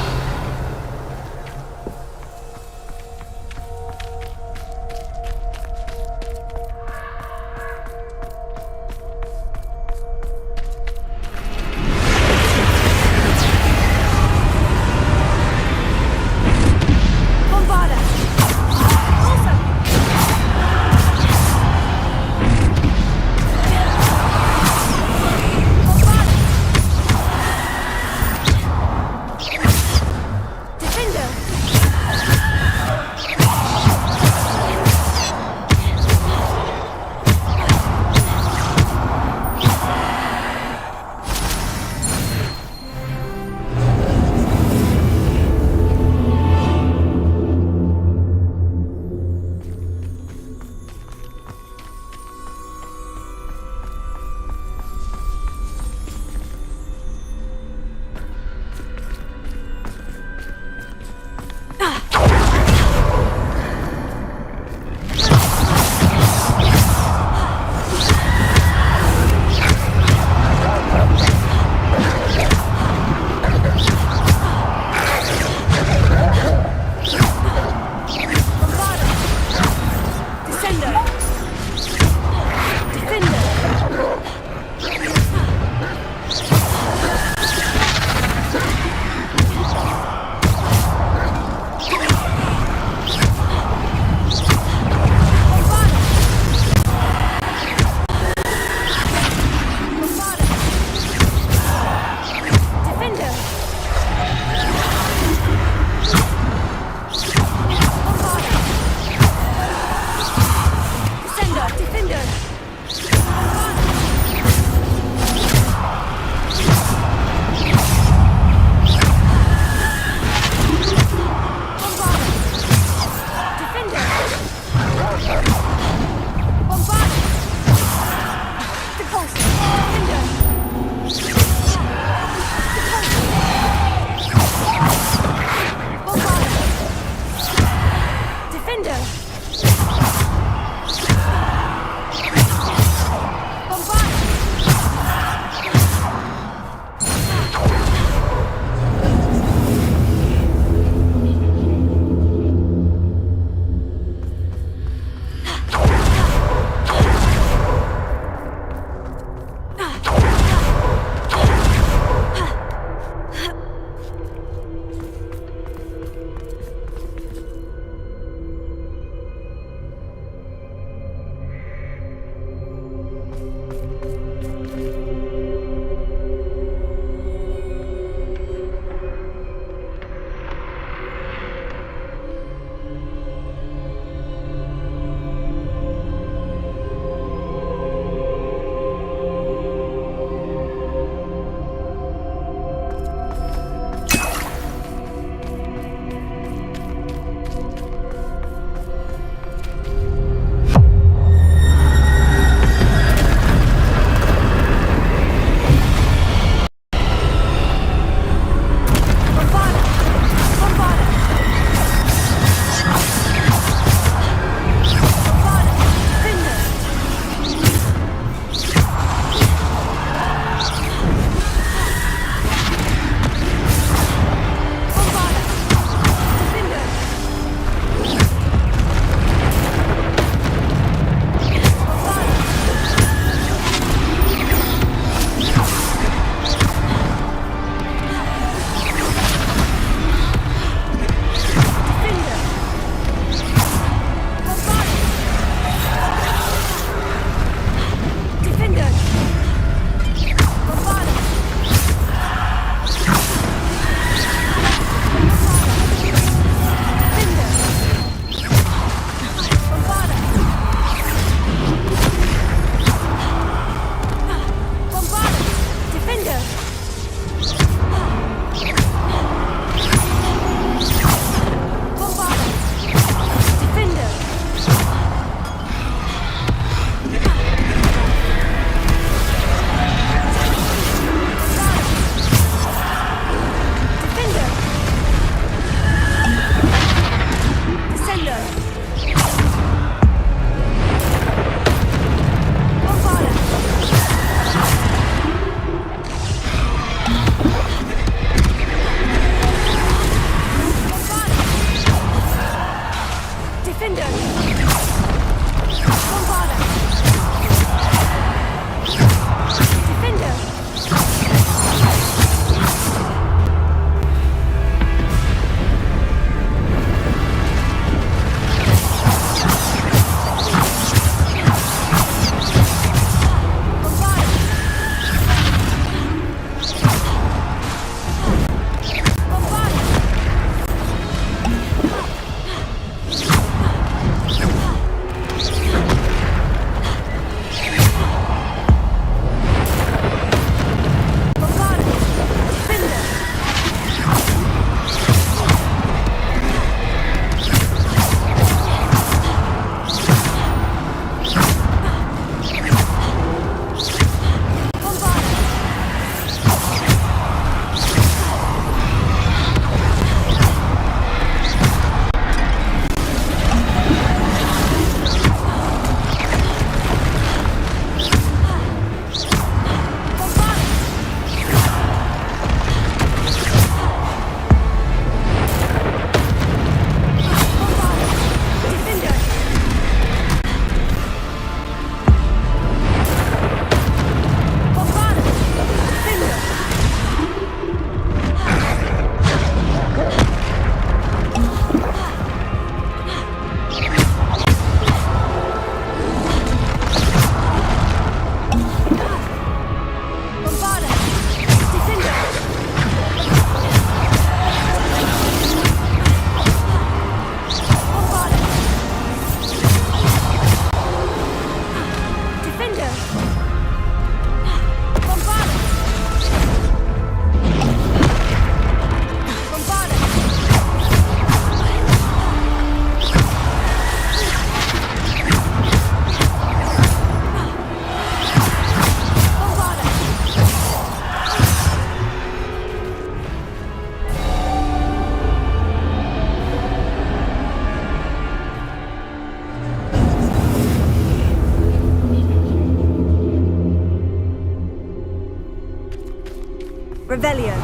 Revelio.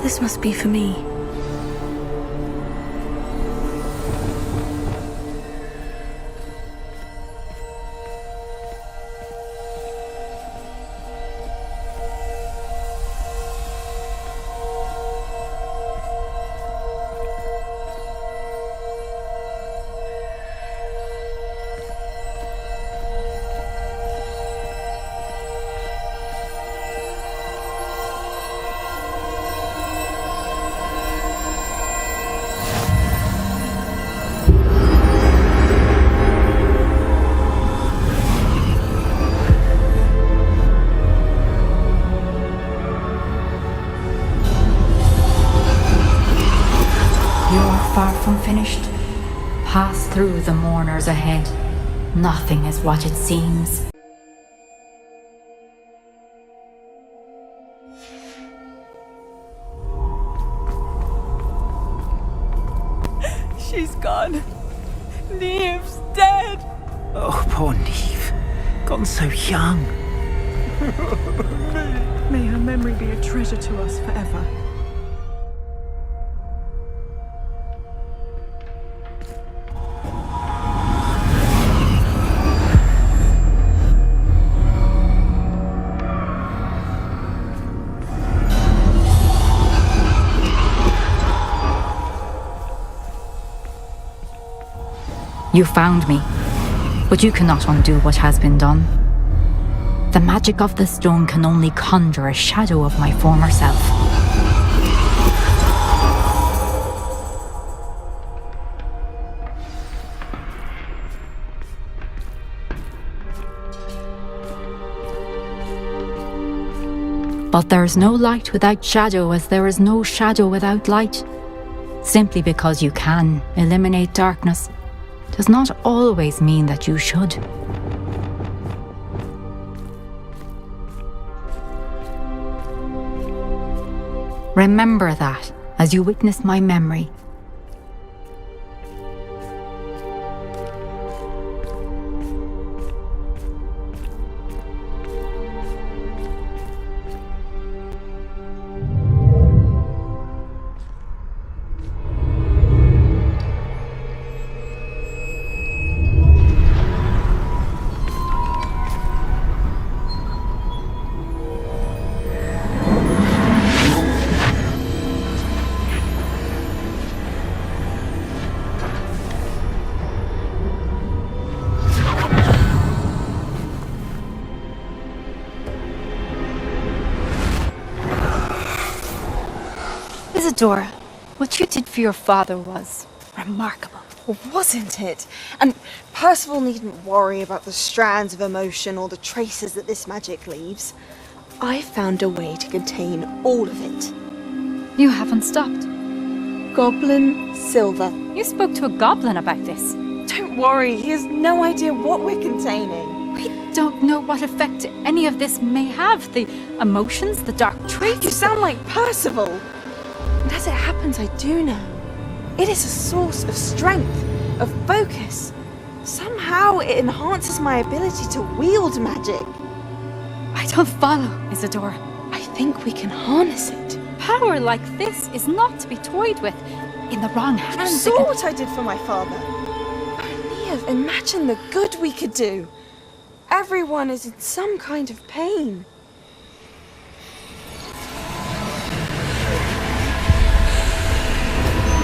This must be for me. Far from finished. Pass through the mourners ahead. Nothing is what it seems. She's gone. Neve's dead. Oh, poor Neve. Gone so young. May her memory be a treasure to us forever. You found me, but you cannot undo what has been done. The magic of the stone can only conjure a shadow of my former self. But there is no light without shadow, as there is no shadow without light. Simply because you can eliminate darkness does not always mean that you should. Remember that as you witness my memory. Isadora, what you did for your father was remarkable. Wasn't it? And Percival needn't worry about the strands of emotion or the traces that this magic leaves. I found a way to contain all of it. You haven't stopped. Goblin Silver. You spoke to a goblin about this. Don't worry, he has no idea what we're containing. We don't know what effect any of this may have. The emotions, the dark traits. You sound like Percival. And as it happens, I do know. It is a source of strength, of focus. Somehow it enhances my ability to wield magic. I don't follow, Isadora. I think we can harness it. Power like this is not to be toyed with. In the wrong hands. You saw what I did for my father. Only imagine the good we could do. Everyone is in some kind of pain.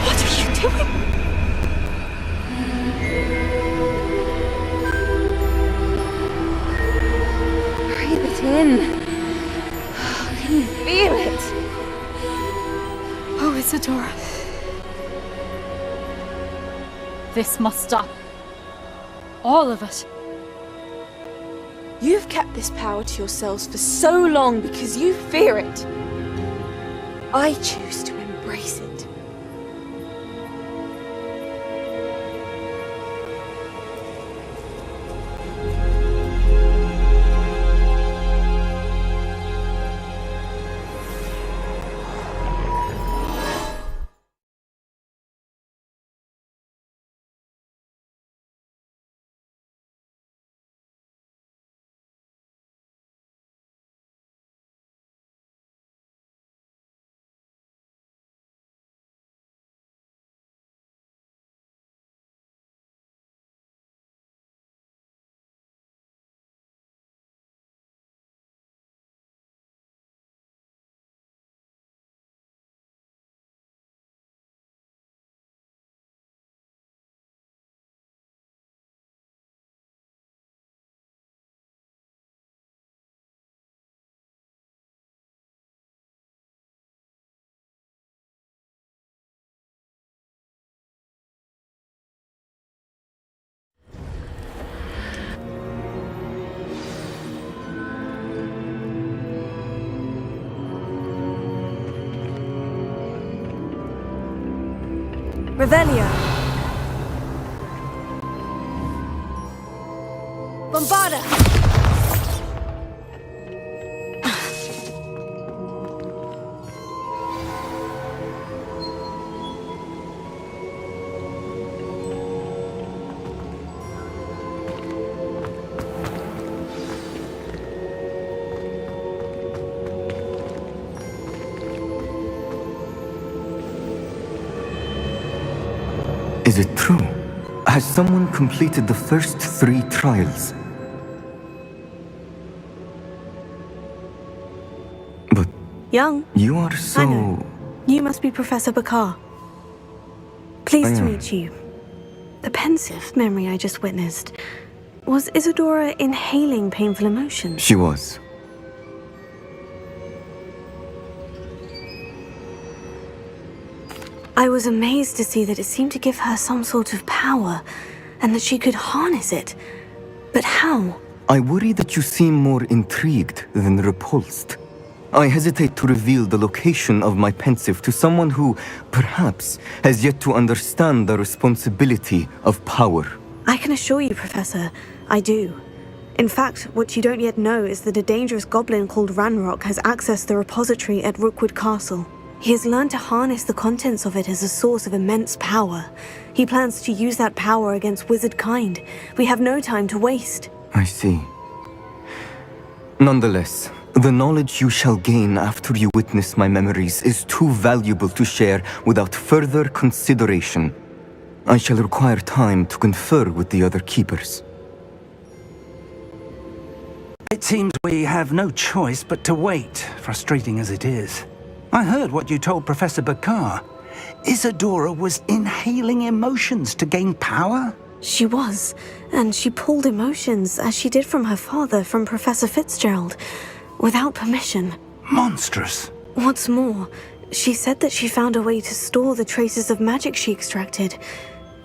What are you doing? Breathe it in. Can you feel it? Oh, Isadora. This must stop. All of it. You've kept this power to yourselves for so long because you fear it. I choose to embrace it. Revelio. Bombarda! Is it true? Has someone completed the first 3 trials? But... Young. You are so... I know. You must be Professor Bakar. Pleased to meet you. The pensive memory I just witnessed. Was Isadora inhaling painful emotions? She was. I was amazed to see that it seemed to give her some sort of power, and that she could harness it. But how? I worry that you seem more intrigued than repulsed. I hesitate to reveal the location of my pensive to someone who, perhaps, has yet to understand the responsibility of power. I can assure you, Professor, I do. In fact, what you don't yet know is that a dangerous goblin called Ranrock has accessed the repository at Rookwood Castle. He has learned to harness the contents of it as a source of immense power. He plans to use that power against wizard kind. We have no time to waste. I see. Nonetheless, the knowledge you shall gain after you witness my memories is too valuable to share without further consideration. I shall require time to confer with the other keepers. It seems we have no choice but to wait, frustrating as it is. I heard what you told Professor Bakar. Isadora was inhaling emotions to gain power? She was, and she pulled emotions, as she did from her father, from Professor Fitzgerald, without permission. Monstrous. What's more, she said that she found a way to store the traces of magic she extracted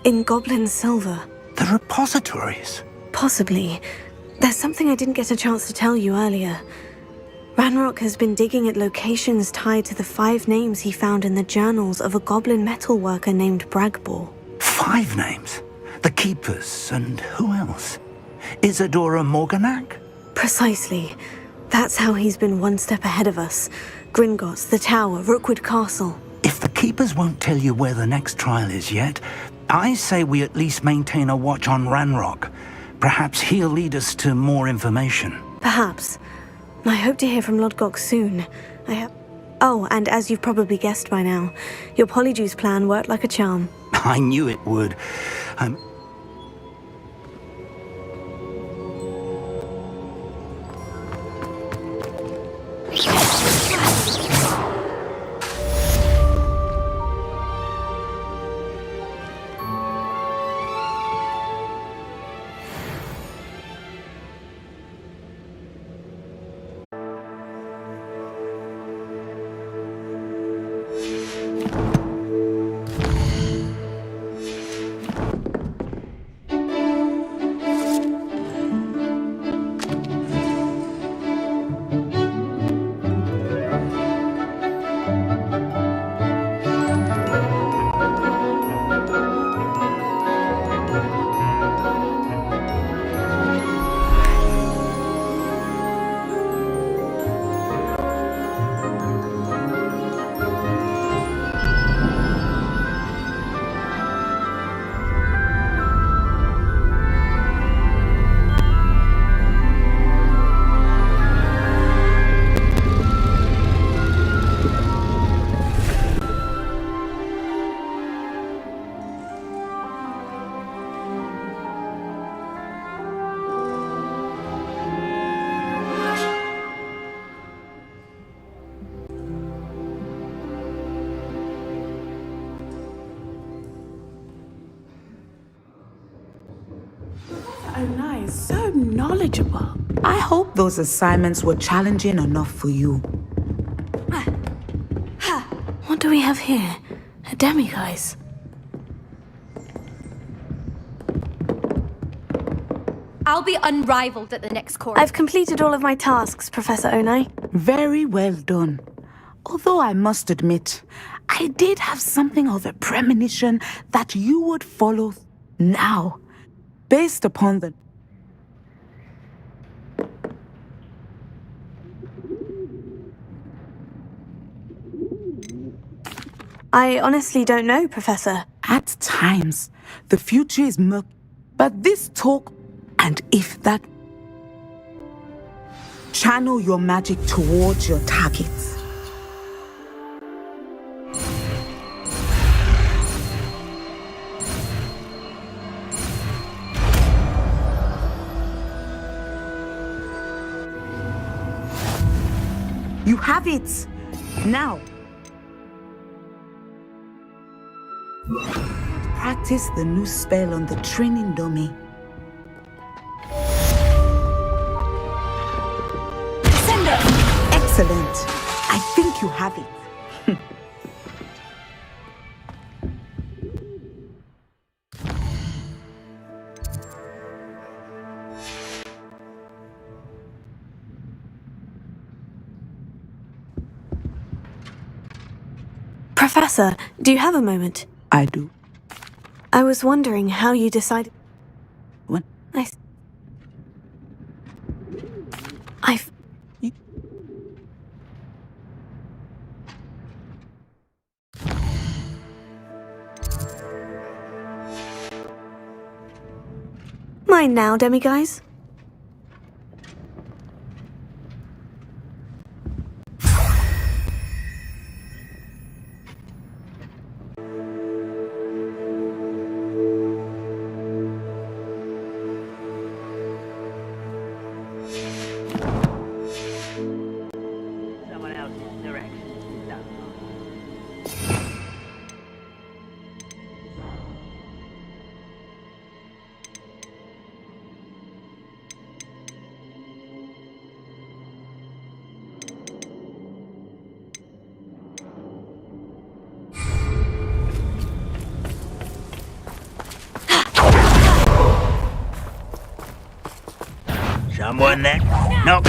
in goblin silver. The repositories? Possibly. There's something I didn't get a chance to tell you earlier. Ranrock has been digging at locations tied to the 5 names he found in the journals of a goblin metalworker named Bragbor. 5 names? The Keepers, and who else? Isadora Morganac? Precisely. That's how he's been one step ahead of us. Gringotts, the Tower, Rookwood Castle. If the Keepers won't tell you where the next trial is yet, I say we at least maintain a watch on Ranrock. Perhaps he'll lead us to more information. Perhaps. I hope to hear from Lodgok soon. Oh, and as you've probably guessed by now, your Polyjuice plan worked like a charm. I knew it would. Oh, nice. So knowledgeable. I hope those assignments were challenging enough for you. What do we have here? A demiguise. I'll be unrivaled at the next course. I've completed all of my tasks, Professor Onai. Very well done. Although I must admit, I did have something of a premonition that you would follow now, based upon the... I honestly don't know, Professor. At times, the future is murky, but this talk, and if that... Channel your magic towards your targets. You have it! Now! Practice the new spell on the training dummy. Send it! Excellent! I think you have it. Professor, do you have a moment? I do. I was wondering how you decided... What? mind now, demiguys? Someone else's direction. Someone there? Nope.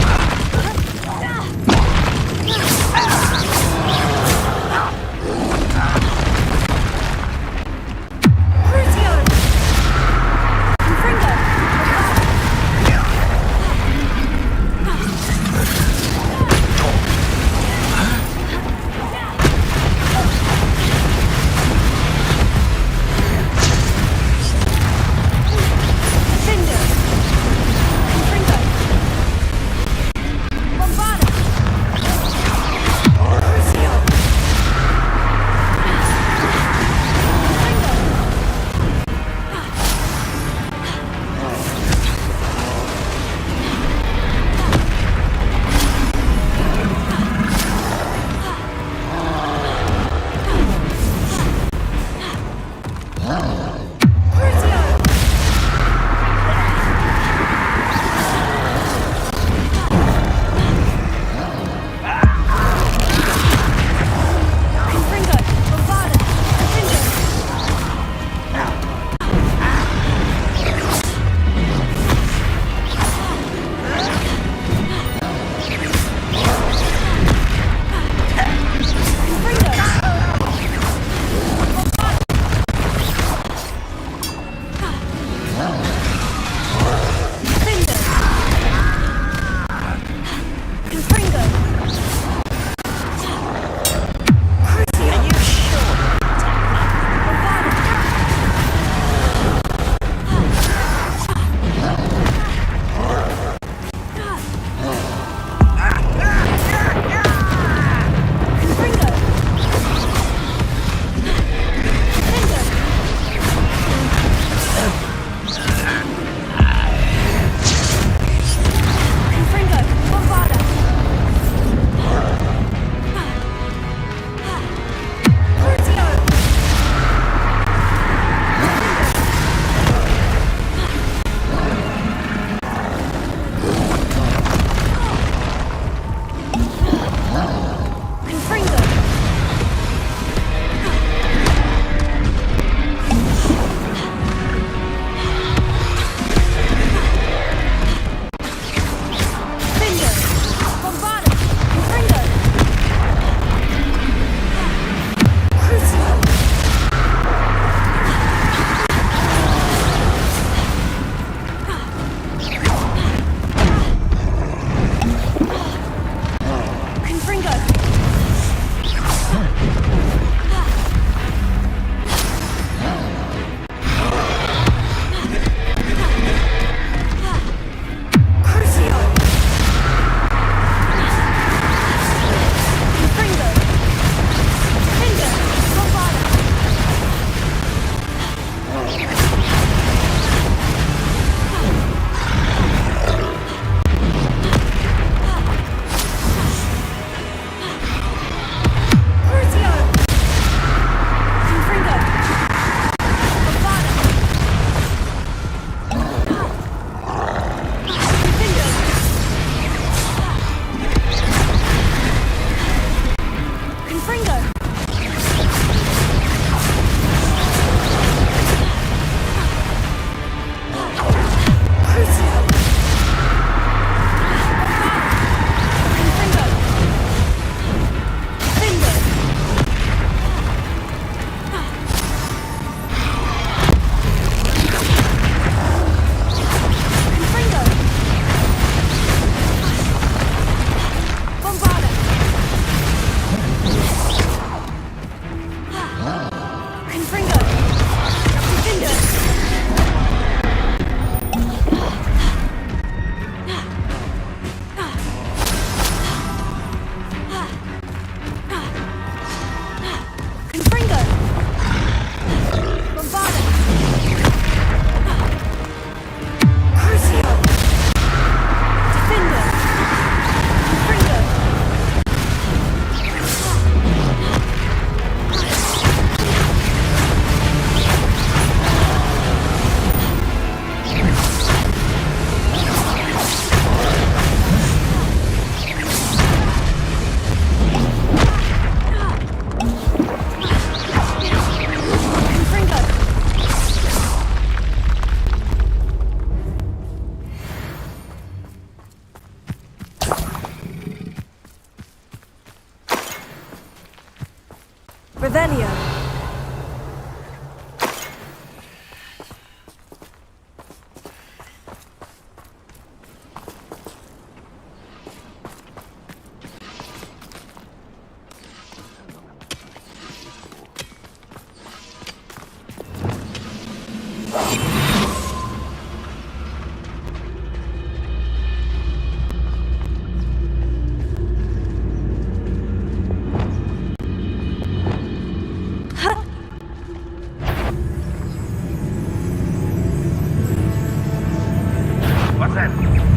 was it?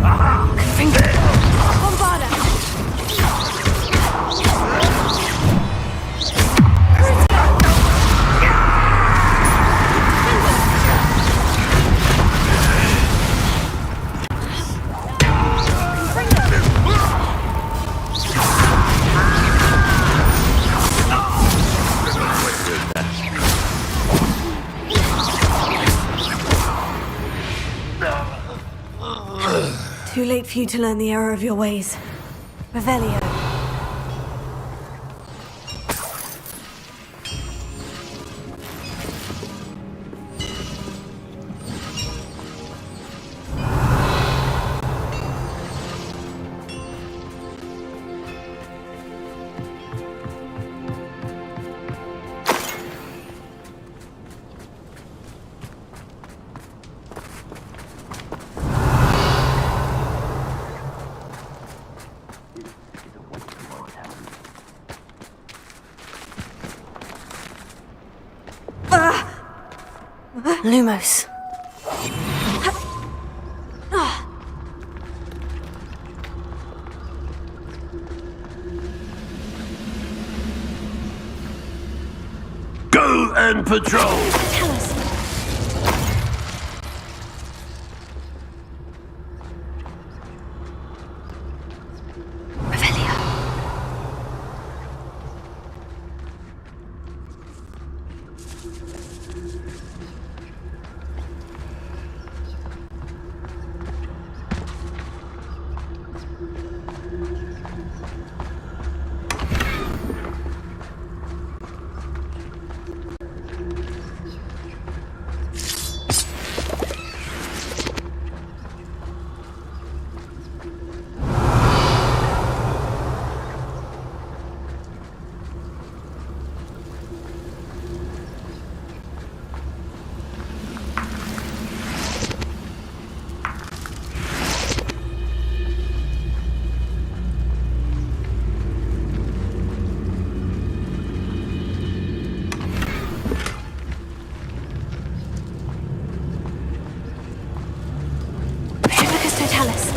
Aha! Too late for you to learn the error of your ways. Revelio. Lumos. Go and patrol! Tell us.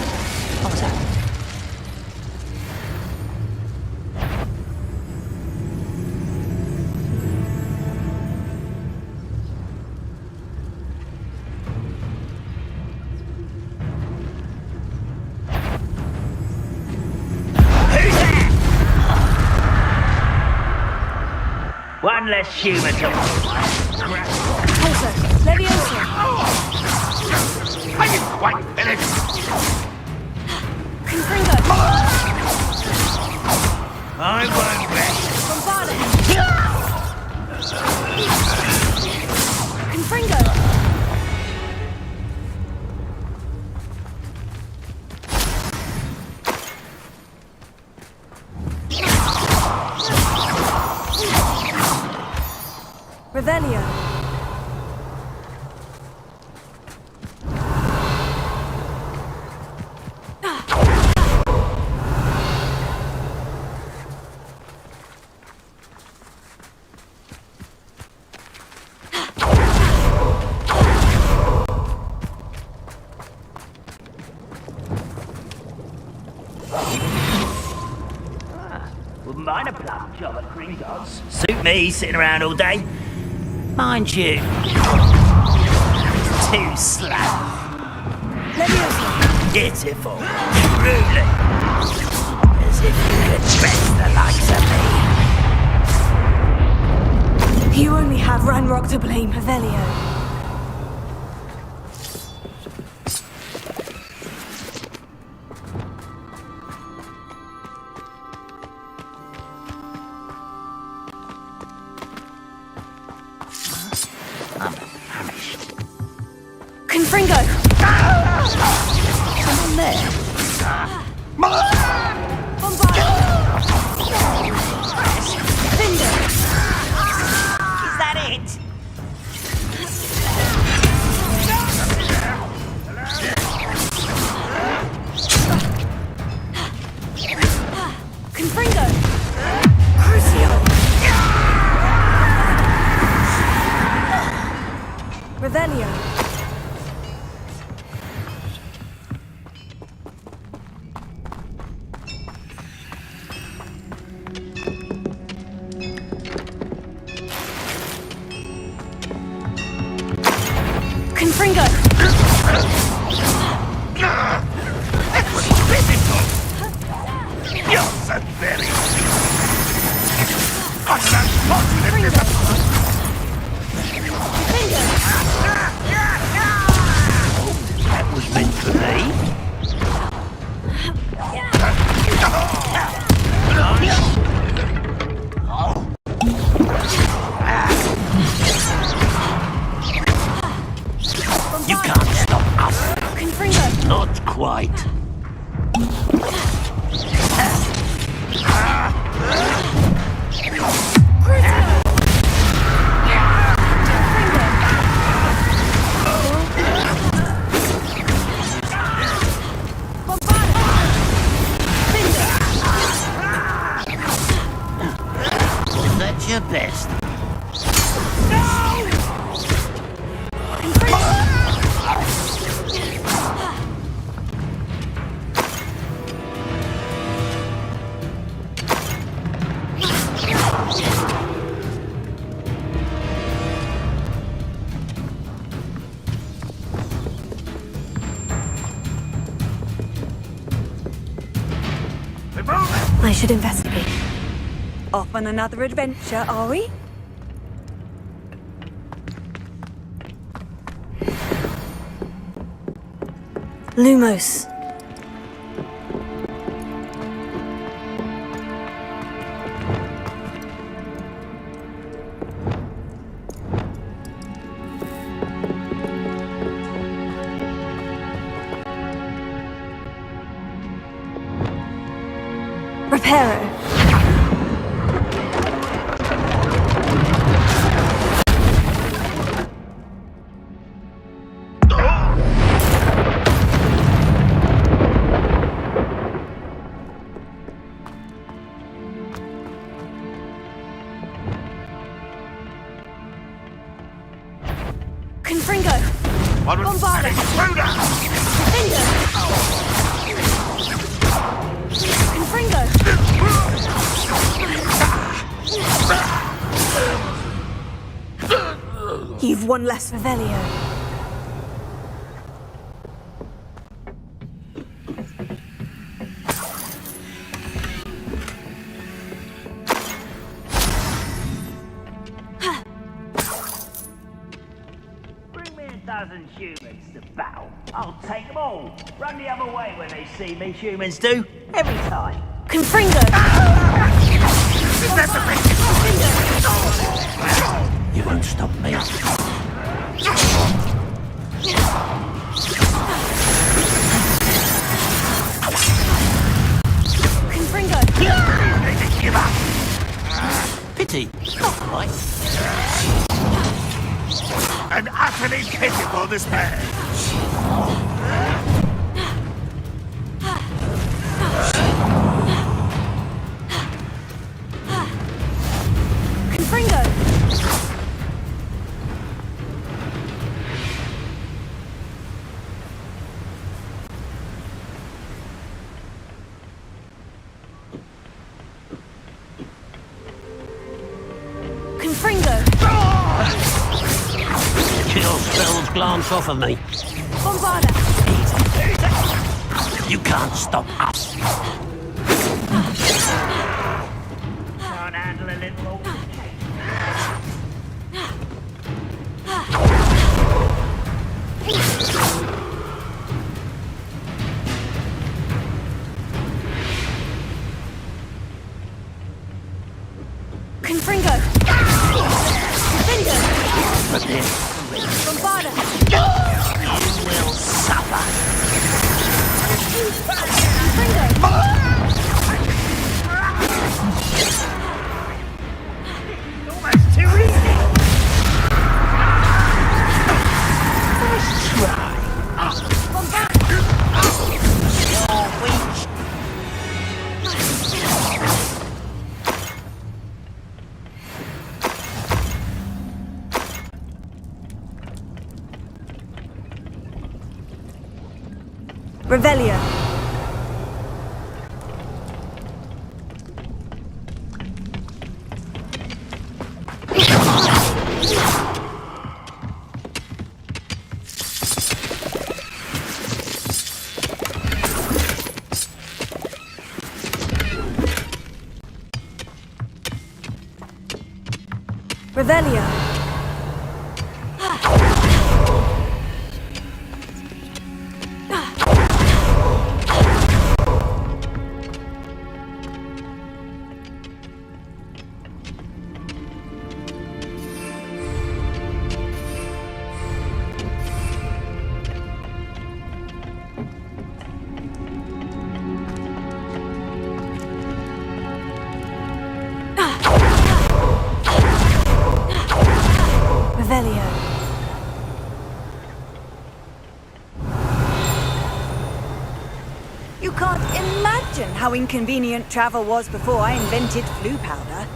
One less human to Pulsar. Leviosa. I didn't quite finish. Confringo. I won't rest. Bombarda. Confringo. Revelio. Wouldn't mind a plum job at Gringotts. Suit me sitting around all day. Mind you, too slow. Pitiful. Truly. As if you could trust the likes of me. You only have Ranrock to blame, Revelio. Confringo! Someone there? Is that it? Confringo! Crucio! Revelio. Not quite. That's your best. I should investigate. Off on another adventure, are we? Lumos. Reparo. Confringo! Bombarda! Confringo! You've one less for Velio. Bring me a dozen humans to battle. I'll take them all. Run the other way when they see me, humans do. Every time. Confringo! You won't stop me. Confringo! Give up. Pity. Not right. An utterly pitiful despair. Confringo! Confringo! Kill spells glance off of me. Bombarda! You can't stop us. Can't handle a little old Confringo! Confringo! But then Bombarda! you will suffer. Almost too easy. Nice try. You're weak. Revelio. Revelio. can't imagine how inconvenient travel was before I invented flu powder.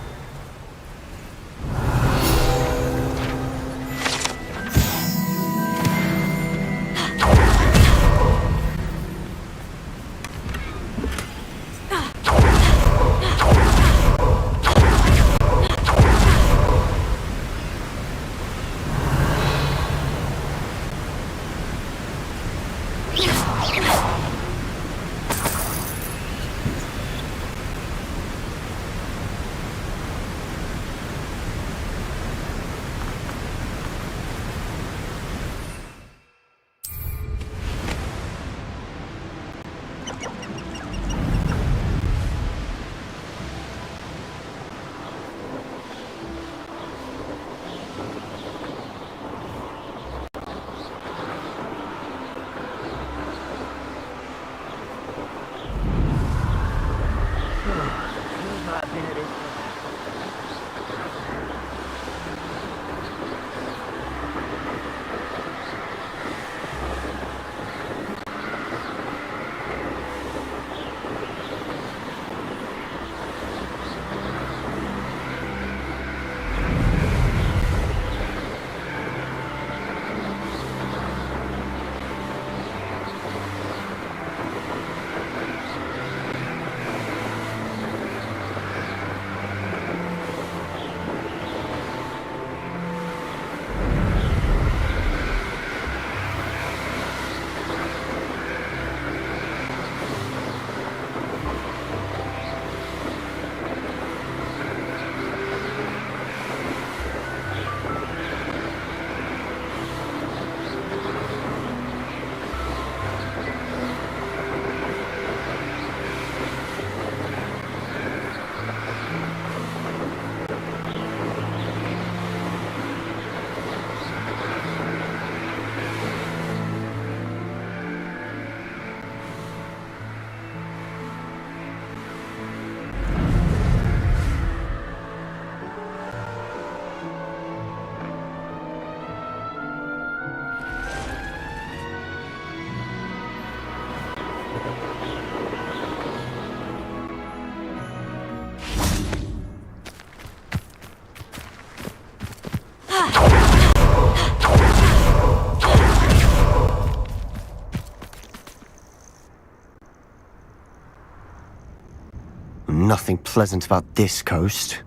Nothing pleasant about this coast.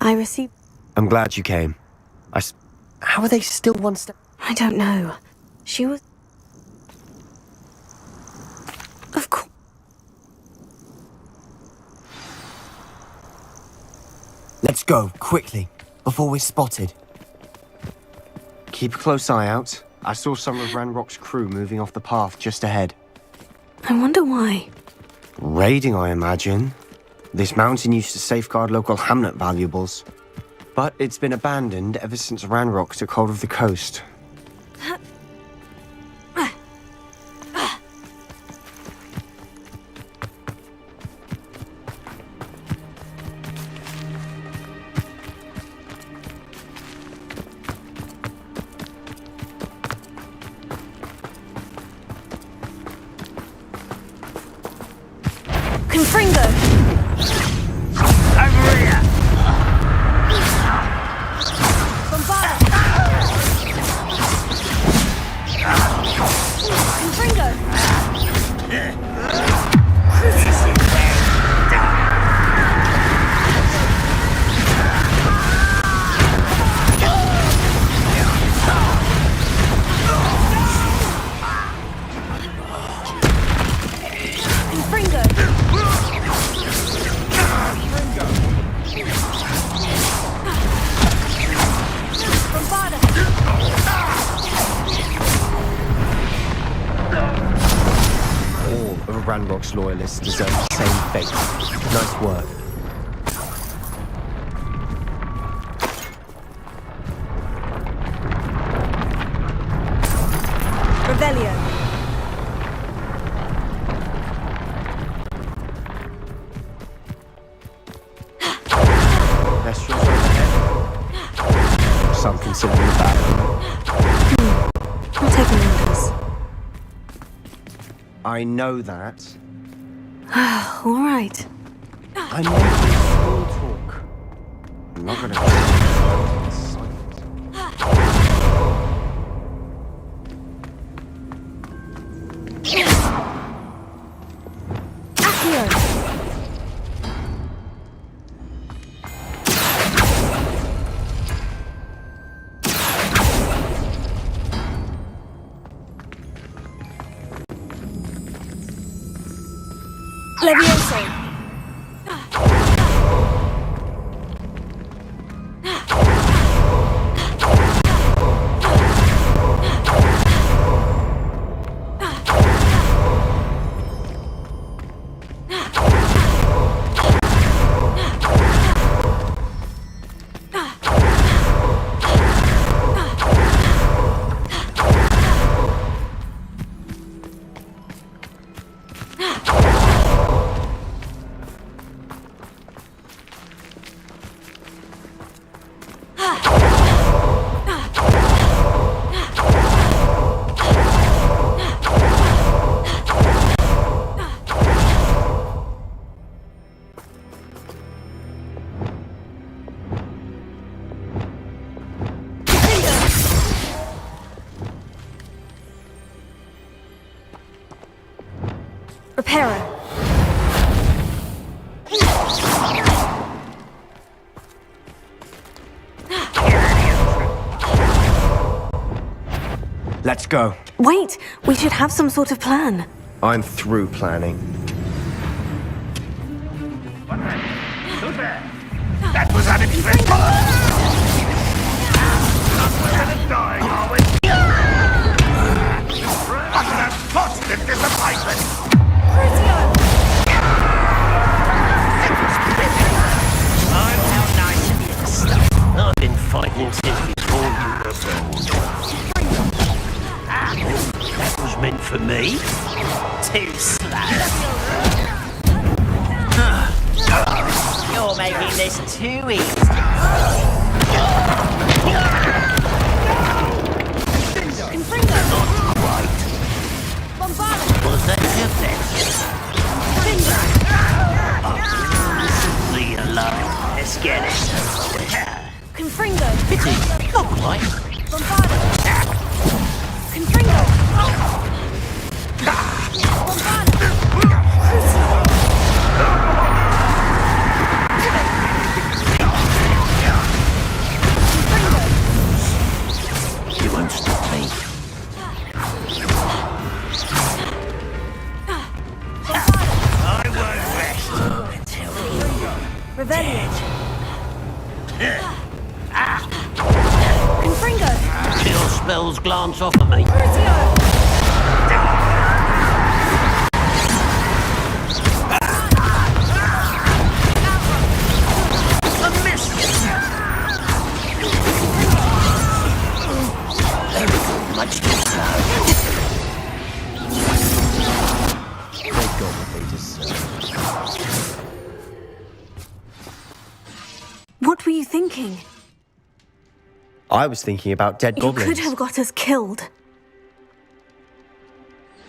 I received... I'm glad you came. How are they still one step... I don't know. She was... Of course... Let's go, quickly, before we're spotted. Keep a close eye out. I saw some of Ranrock's crew moving off the path just ahead. I wonder why. Raiding, I imagine. This mountain used to safeguard local hamlet valuables. But it's been abandoned ever since Ranrock took hold of the coast. Ranrock's loyalists deserve the same fate. Nice work. Revelio. Vestrals overhead. Some consider them bad. I'll take a notice. I know that. All right. I'm making small talk. I'm not gonna... Levioso. Reparo. Let's go. Wait, we should have some sort of plan. I'm through planning. That was unexpected. Not dying, are we? What an unfortunate disappointment! I'm how nice of you to stop. I've been fighting since before you were born. That was meant for me. Too slow. You're making this too easy. Not quite. Was that your best? Leave alone. Let's get it. Confringo. Pity. Not quite. Confringo. You won't stop me. I won't rest until you're Revelio. Confringo. Chill spells glance off of me. Much too slow. They got what they deserve. What were you thinking? I was thinking about dead You goblins. could have got us killed.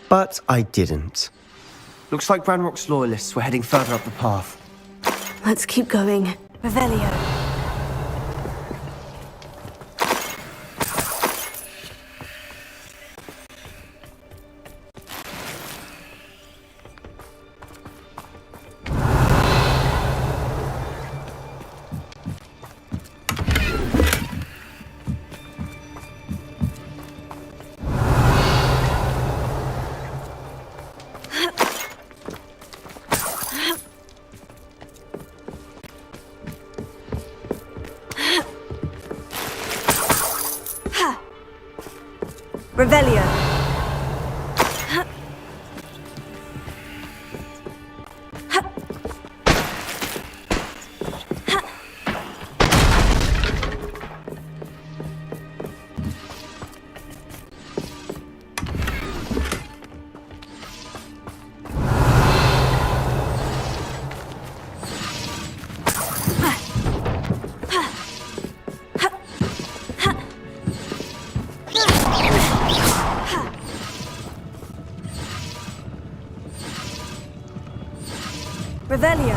But I didn't. Looks like Ranrock's loyalists were heading further up the path. Let's keep going. Revelio. Revelio. Revelio.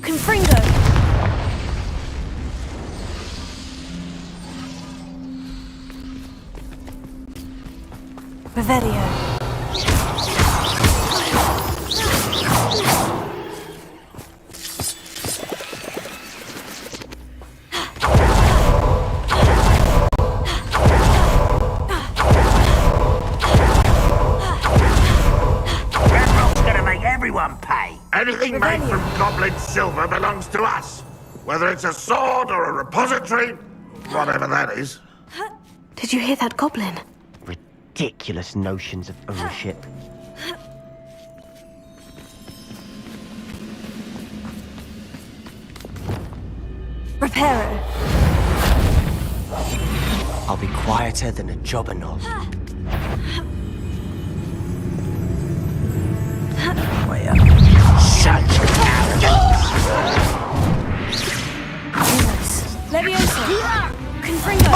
Confringo. Revelio. Anything made from goblin silver belongs to us. Whether it's a sword or a repository, whatever that is. Did you hear that goblin? Ridiculous notions of ownership. Reparo. I'll be quieter than a jobberknoll. Such Levioso. Confringo.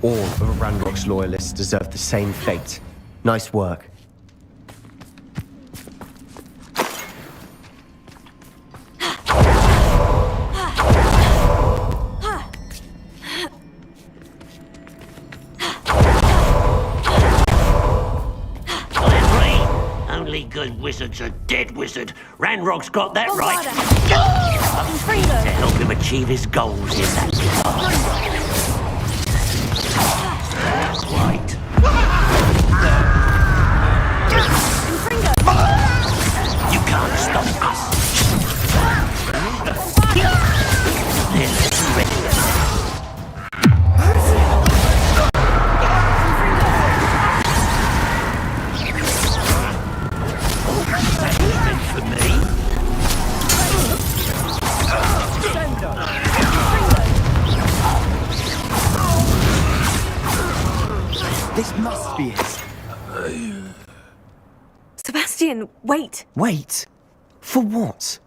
All of Ranrock's loyalists deserve the same fate. Nice work. Only good wizard's a dead wizard. Ranrock's got that right. To help him achieve his goals in that regard. Right. You can't stop us. For me? This must be it. Sebastian, wait. Wait? For what?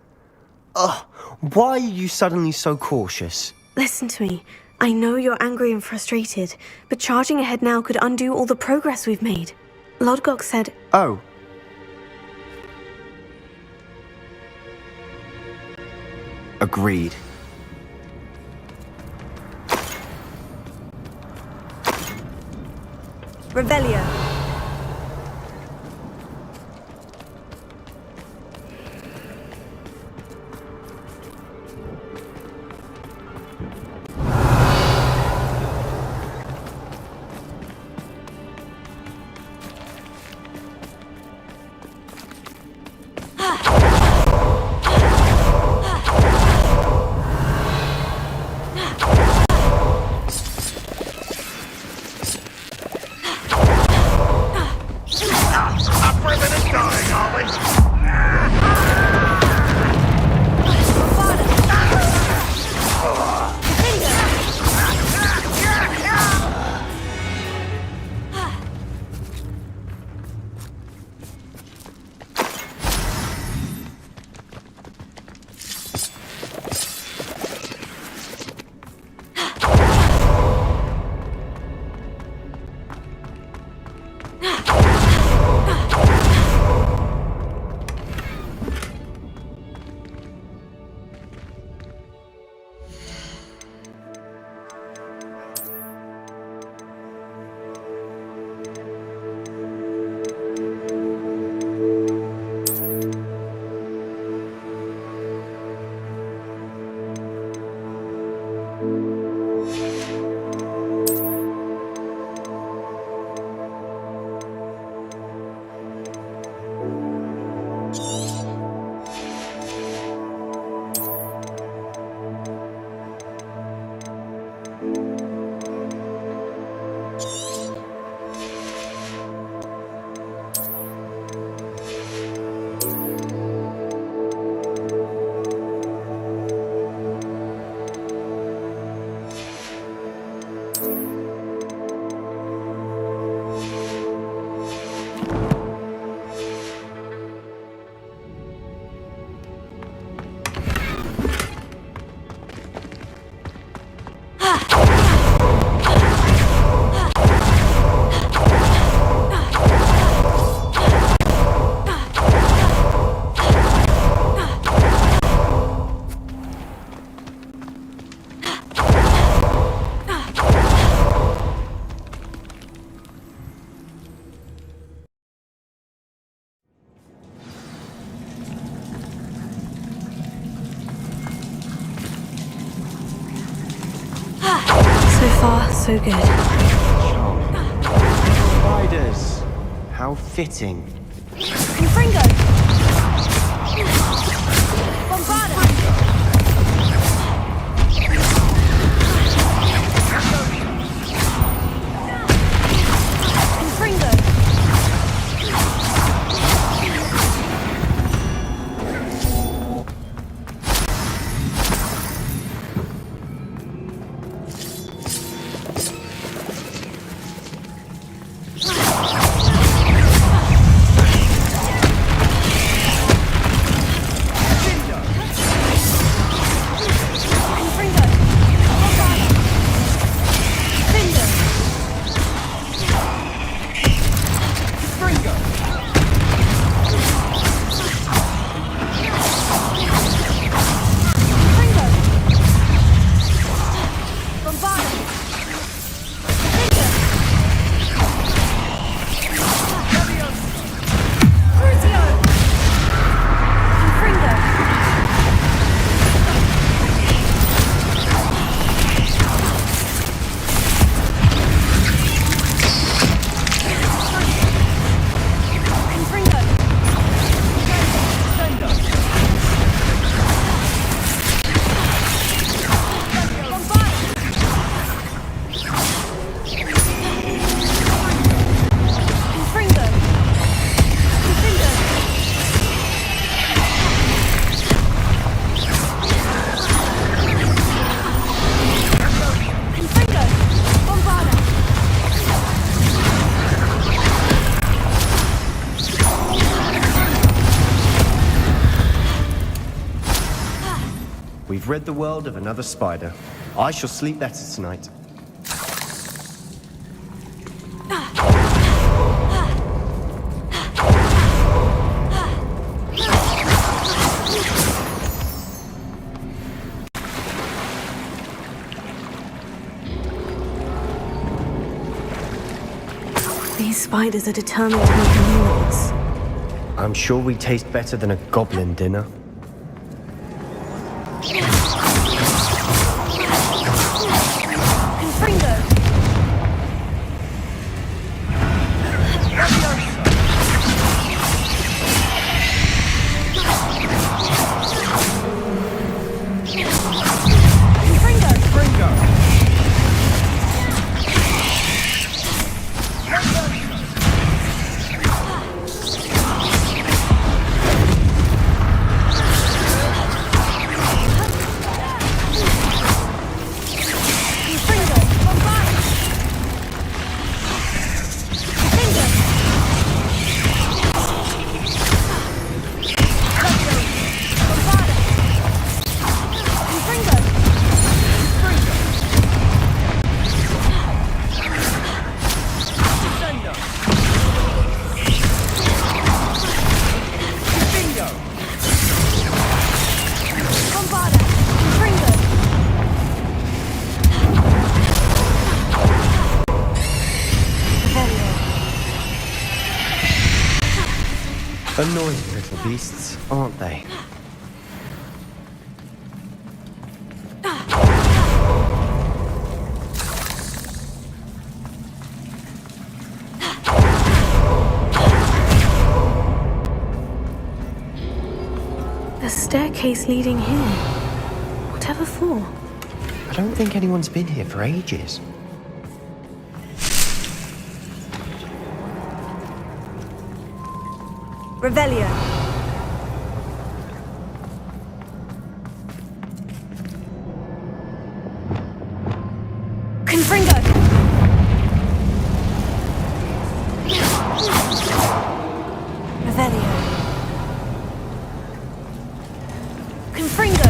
Ugh, why are you suddenly so cautious? Listen to me. I know you're angry and frustrated, but charging ahead now could undo all the progress we've made. Lodgok said... Oh. Agreed. Revelio. far, so good. Spiders. How fitting. Confringo! Bombarda! Confringo! We've rid the world of another spider. I shall sleep better tonight. These spiders are determined to make a meal of us. I'm sure we taste better than a goblin dinner. Annoying little beasts, aren't they? The staircase leading here. Whatever for? I don't think anyone's been here for ages. Revelio. Confringo. Revelio. Confringo.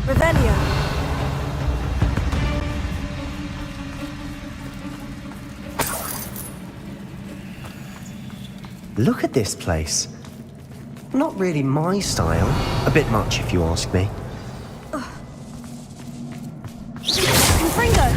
Revelio. Look at this place. Not really my style. A bit much, if you ask me. Confringo.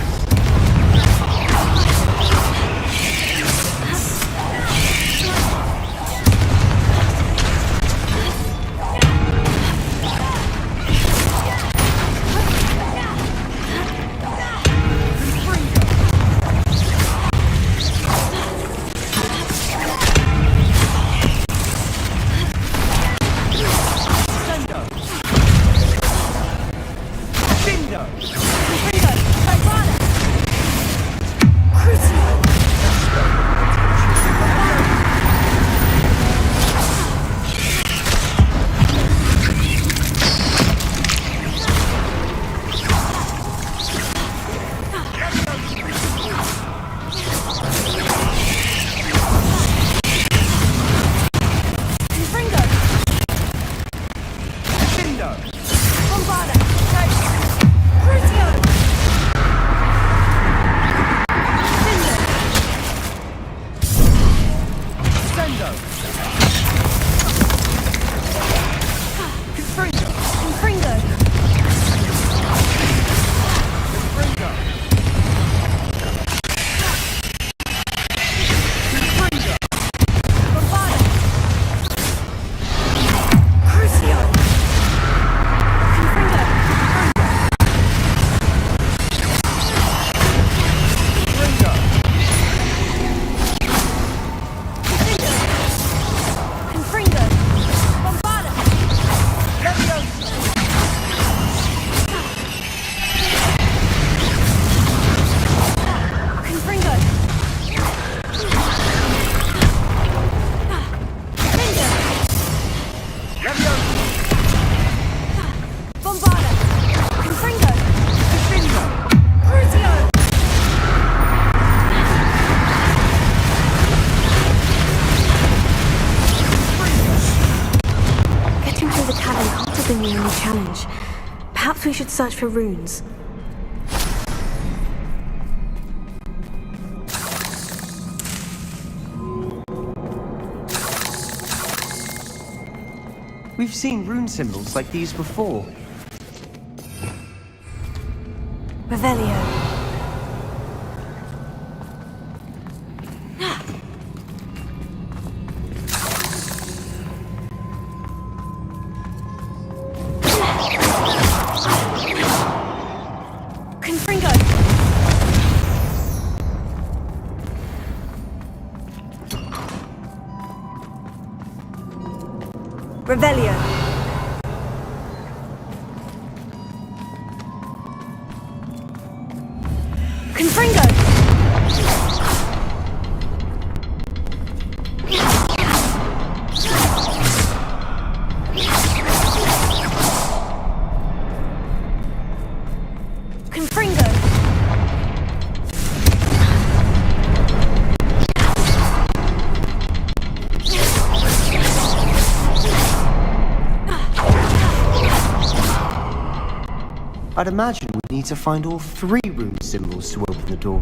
should search for runes. We've seen rune symbols like these before. Revelio. Revelio. Confringo. Confringo. I'd imagine we need to find all 3 rune symbols to open the door.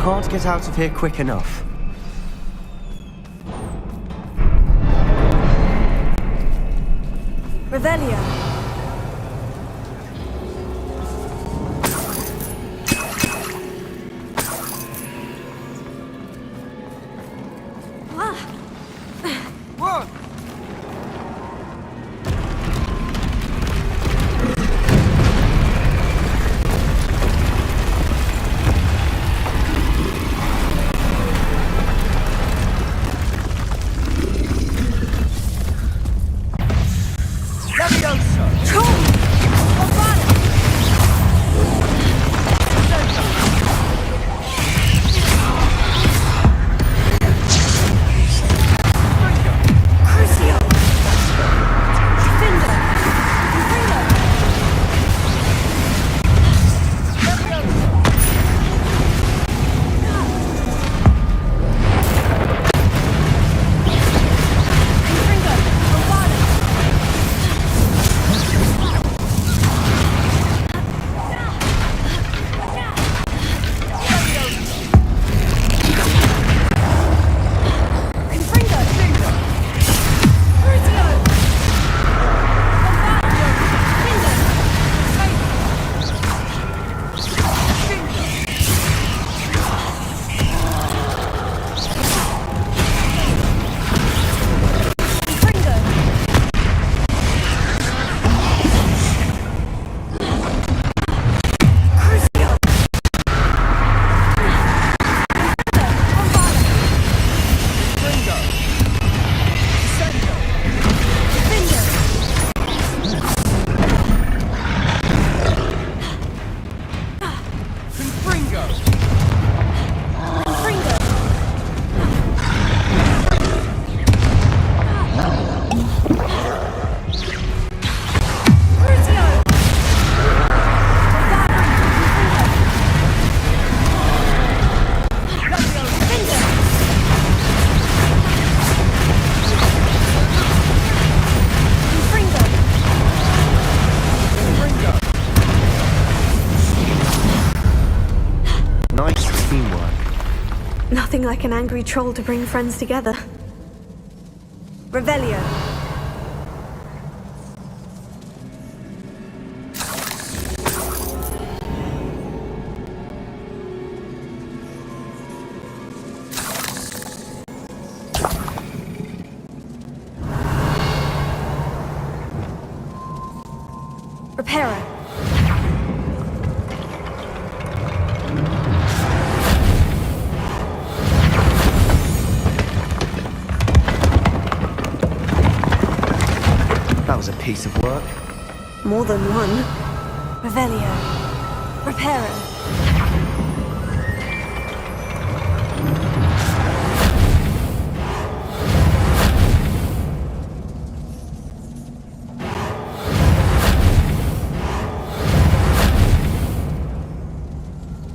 Can't get out of here quick enough. Revelio. Nothing like an angry troll to bring friends together. Revelio. Reparo. That was a piece of work. More than one. Revelio. Reparo.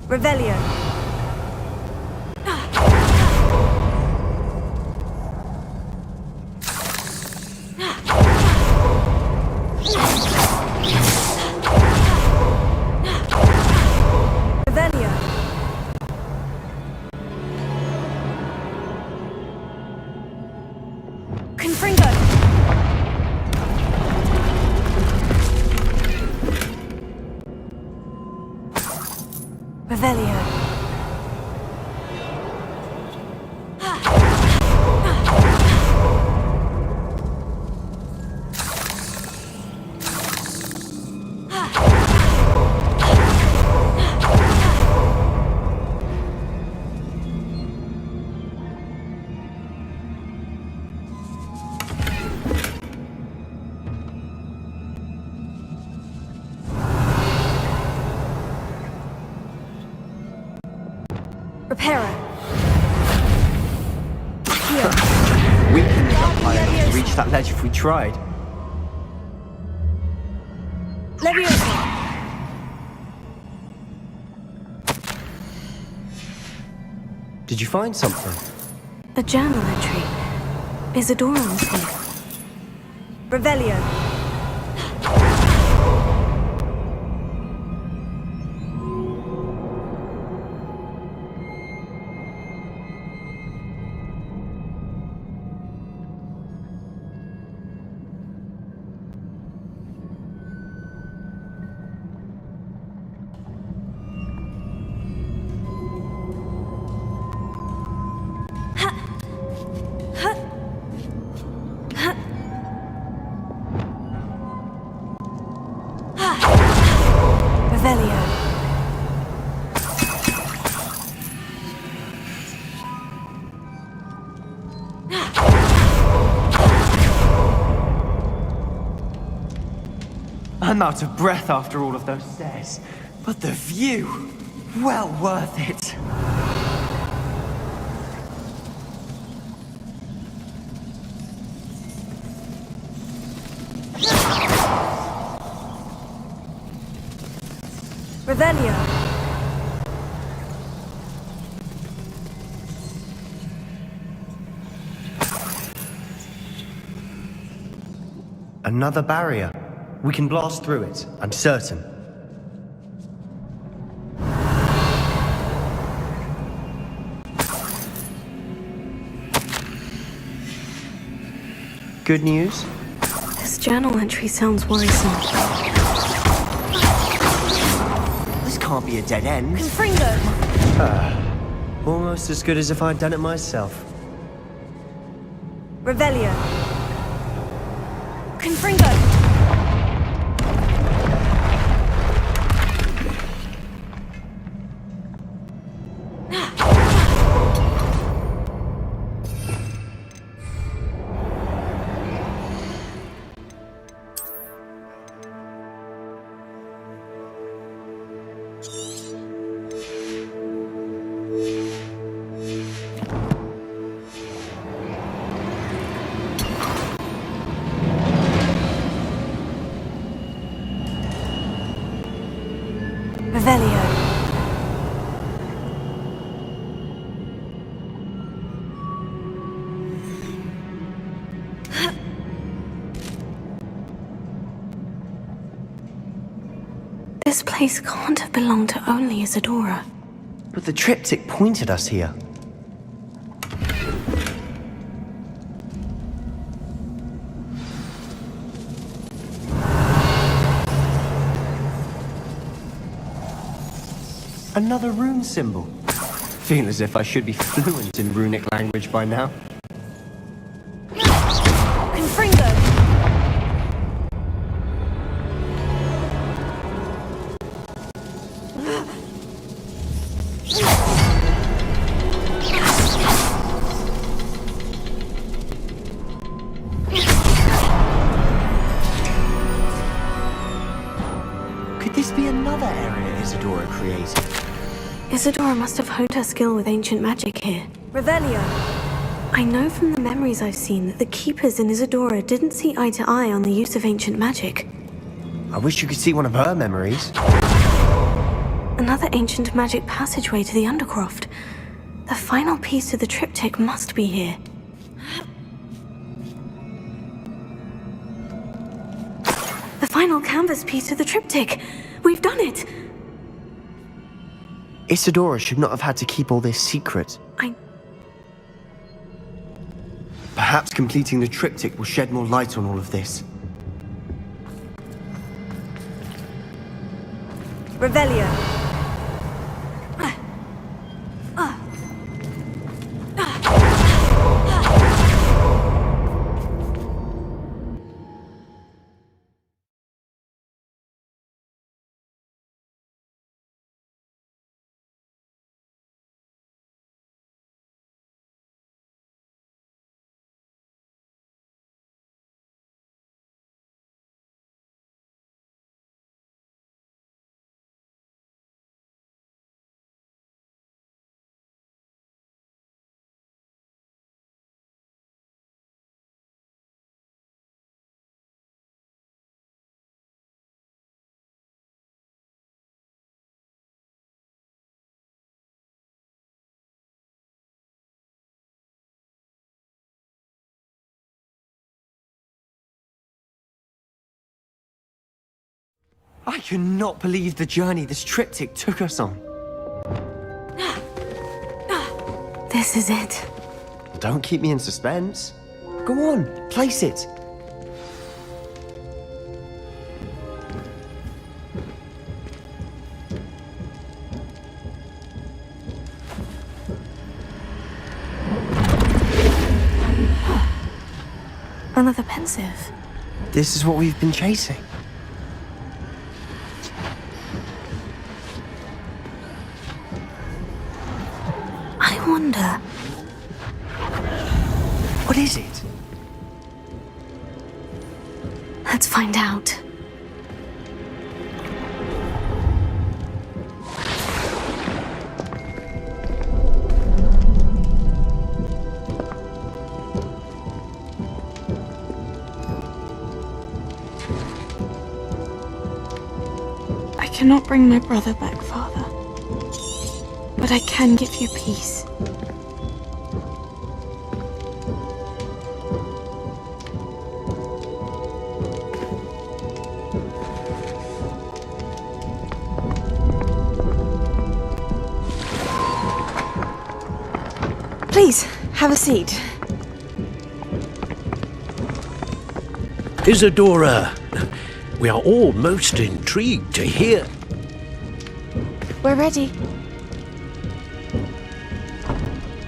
Revelio. Revelio. Reparo. We couldn't get up high enough to reach that ledge if we tried. Leviosa. Did you find something? A journal entry. Isadora was here. Revelio. I'm out of breath after all of those stairs, but the view, well worth it. Revelio. Another barrier. We can blast through it, I'm certain. Good news? This journal entry sounds worrisome. This can't be a dead end. Confringo. Almost as good as if I'd done it myself. Revelio. Confringo. Revelio. This place can't have belonged to only Isadora. But the triptych pointed us here. Another rune symbol. Feel as if I should be fluent in runic language by now. Confringo. Could this be another area Isadora created? Isadora must have honed her skill with ancient magic here. Revelio. I know from the memories I've seen that the Keepers in Isadora didn't see eye to eye on the use of ancient magic. I wish you could see one of her memories. Another ancient magic passageway to the Undercroft. The final piece to the triptych must be here. The final canvas piece to the triptych. We've done it! Isadora should not have had to keep all this secret. Perhaps completing the triptych will shed more light on all of this. Revelio. I cannot believe the journey this triptych took us on. This is it. Don't keep me in suspense. Go on, place it. Another pensive. This is what we've been chasing. I wonder... What is it? Let's find out. I cannot bring my brother back, Father. But I can give you peace. Please, have a seat. Isadora, we are all most intrigued to hear. We're ready.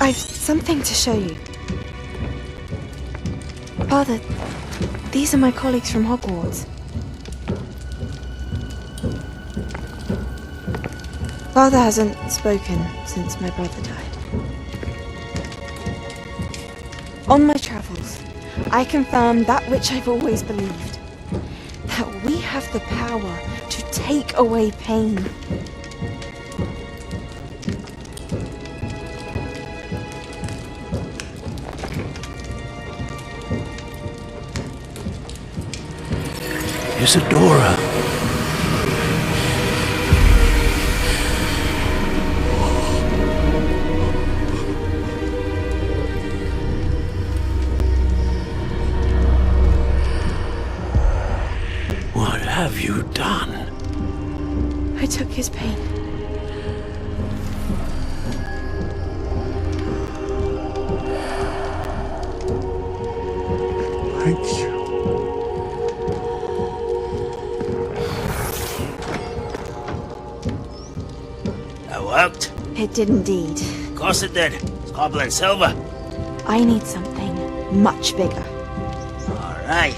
I've something to show you. Father, these are my colleagues from Hogwarts. Father hasn't spoken since my brother died. On my travels, I confirmed that which I've always believed. That we have the power to take away pain. Isadora. What have you done? I took his pain. Thank you. That worked? It did indeed. Of course it did. It's goblin silver. I need something much bigger. Alright.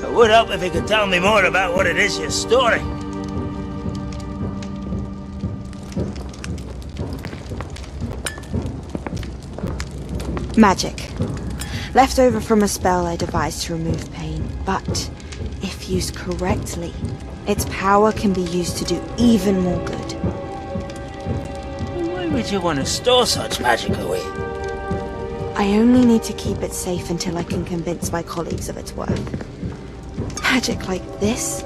It would help if you could tell me more about what it is you're storing. Magic. Left over from a spell I devised to remove pain. But, if used correctly, its power can be used to do even more good. Why would you want to store such magic away? I only need to keep it safe until I can convince my colleagues of its worth. Magic like this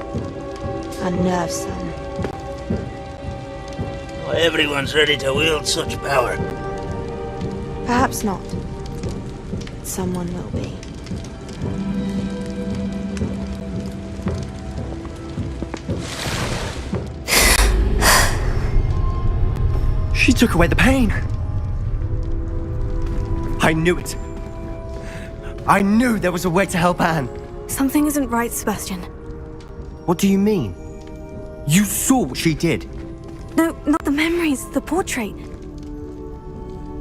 unnerves them. Not everyone's ready to wield such power. Perhaps not. Someone will be. She took away the pain. I knew it. I knew there was a way to help Anne. Something isn't right, Sebastian. What do you mean? You saw what she did. No, not the memories, the portrait.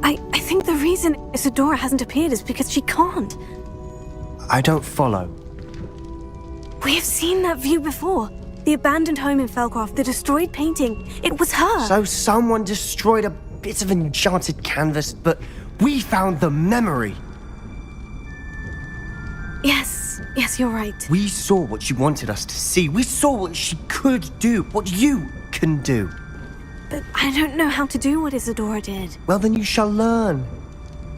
I think the reason Isadora hasn't appeared is because she can't. I don't follow. We have seen that view before. The abandoned home in Felcroft, the destroyed painting. It was her. So someone destroyed a bit of enchanted canvas, but we found the memory. Yes, you're right. We saw what she wanted us to see. We saw what she could do, what you can do. But I don't know how to do what Isadora did. Well, then you shall learn.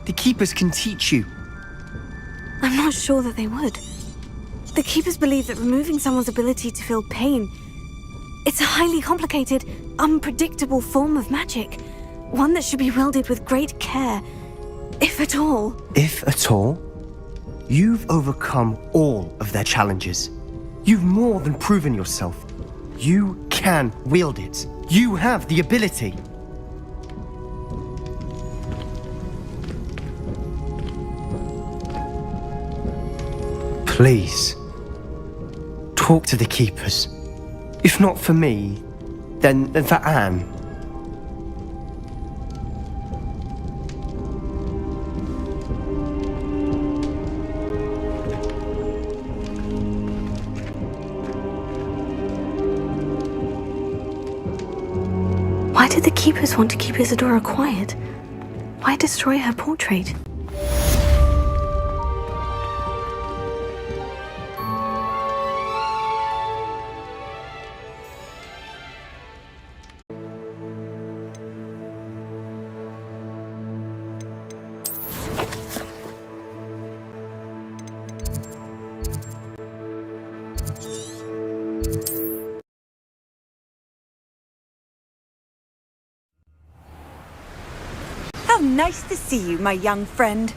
The Keepers can teach you. I'm not sure that they would. The Keepers believe that removing someone's ability to feel pain, it's a highly complicated, unpredictable form of magic. One that should be wielded with great care, if at all. If at all? You've overcome all of their challenges. You've more than proven yourself. You can wield it. You have the ability. Please, talk to the keepers. If not for me, then for Anne. Why did the keepers want to keep Isadora quiet? Why destroy her portrait? How nice to see you, my young friend.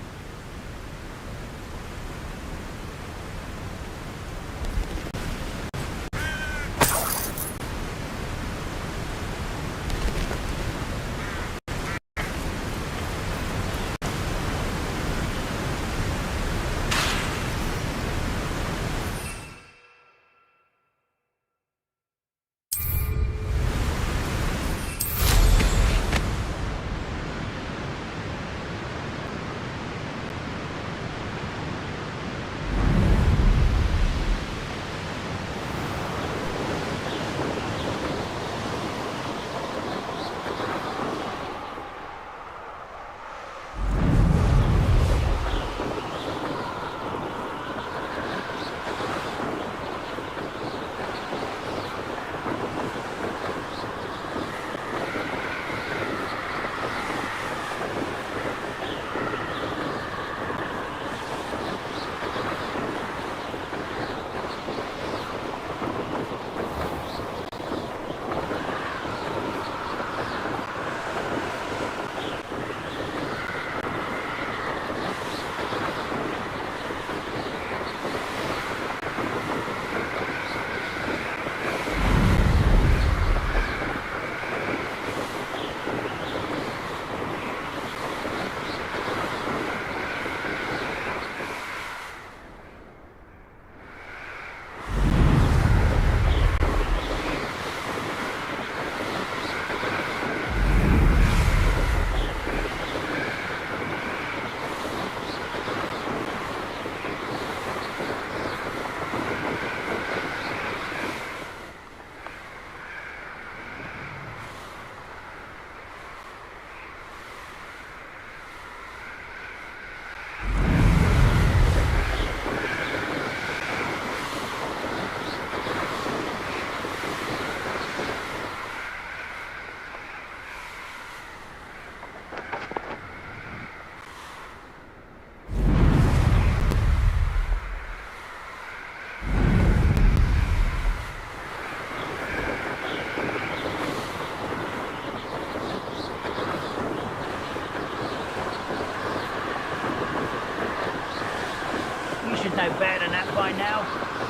should know better than that by now.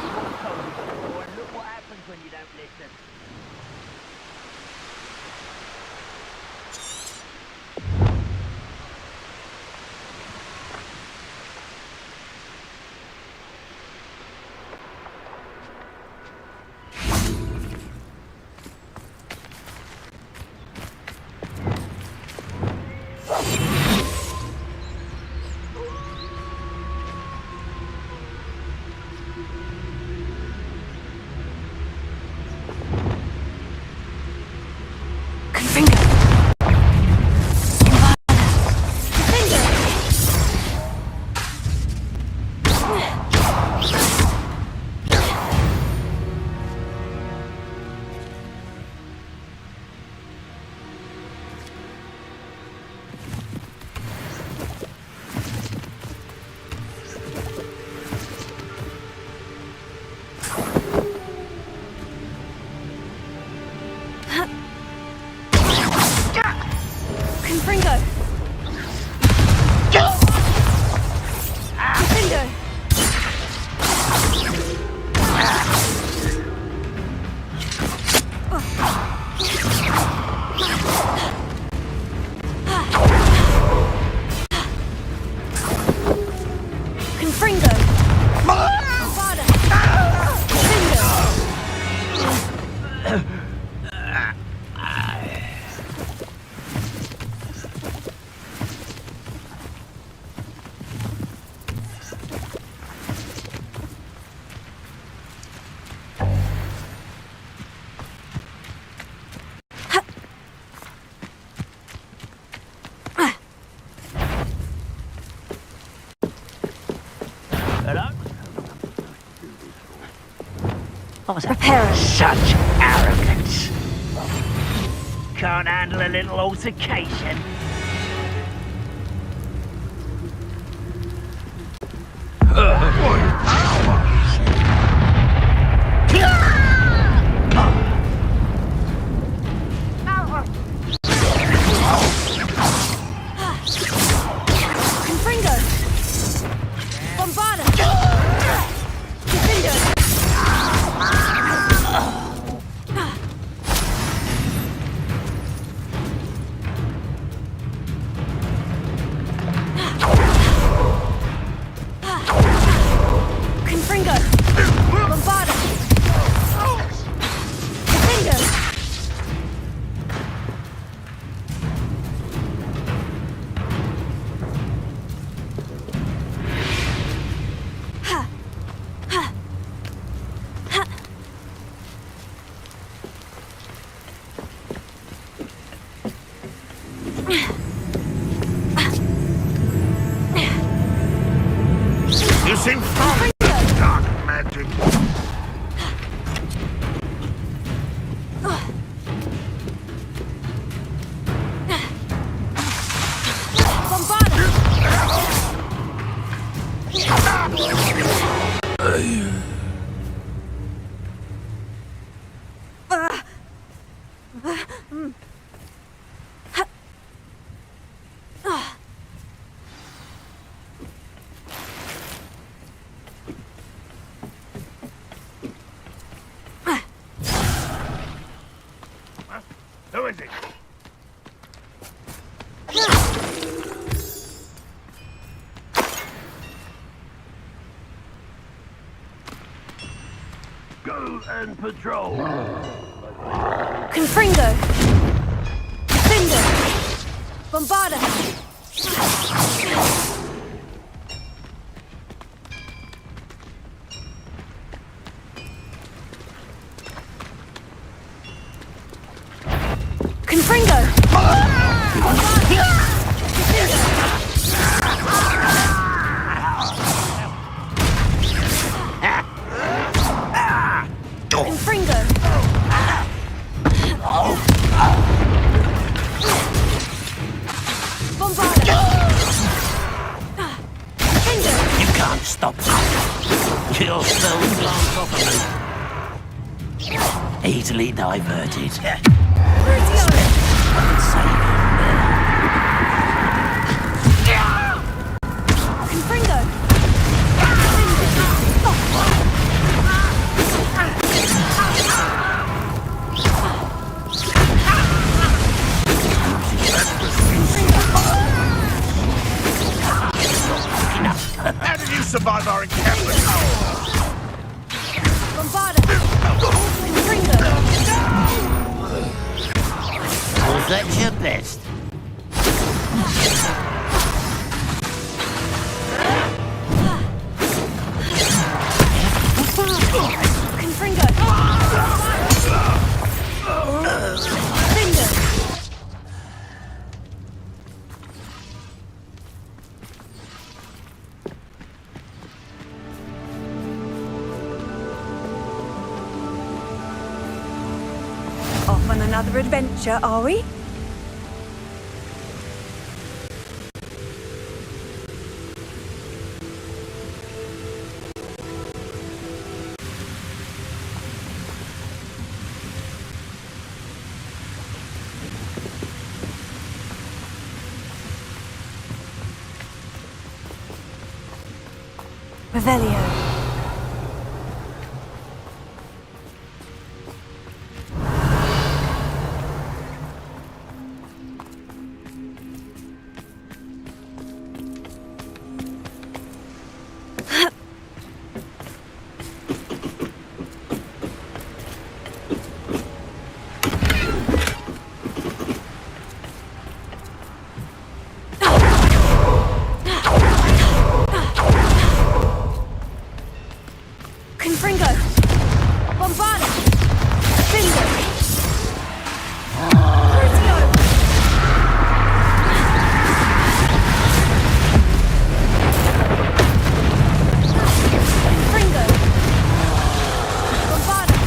You've all told me before, and look what happens when you don't listen. What was that? Reparo. Such arrogance. Can't handle a little altercation. Confringo! Bombarda! Defender! Confringo! Bombarda! Defender! You seem fond of dark magic. Who is it? Go and patrol. Confringo! Defender! Bombarda! Confringo! Confringo! Bombarda! Defender! You can't stop me. You'll still glance off of me. Easily diverted. Confringo! How did you survive our encampment? Bombarda! Confringo! Was that your best? Confringo! Defender! Off on another adventure, are we? Revelio. Confringo! Bombarda! Defender! Confringo! Bombarda!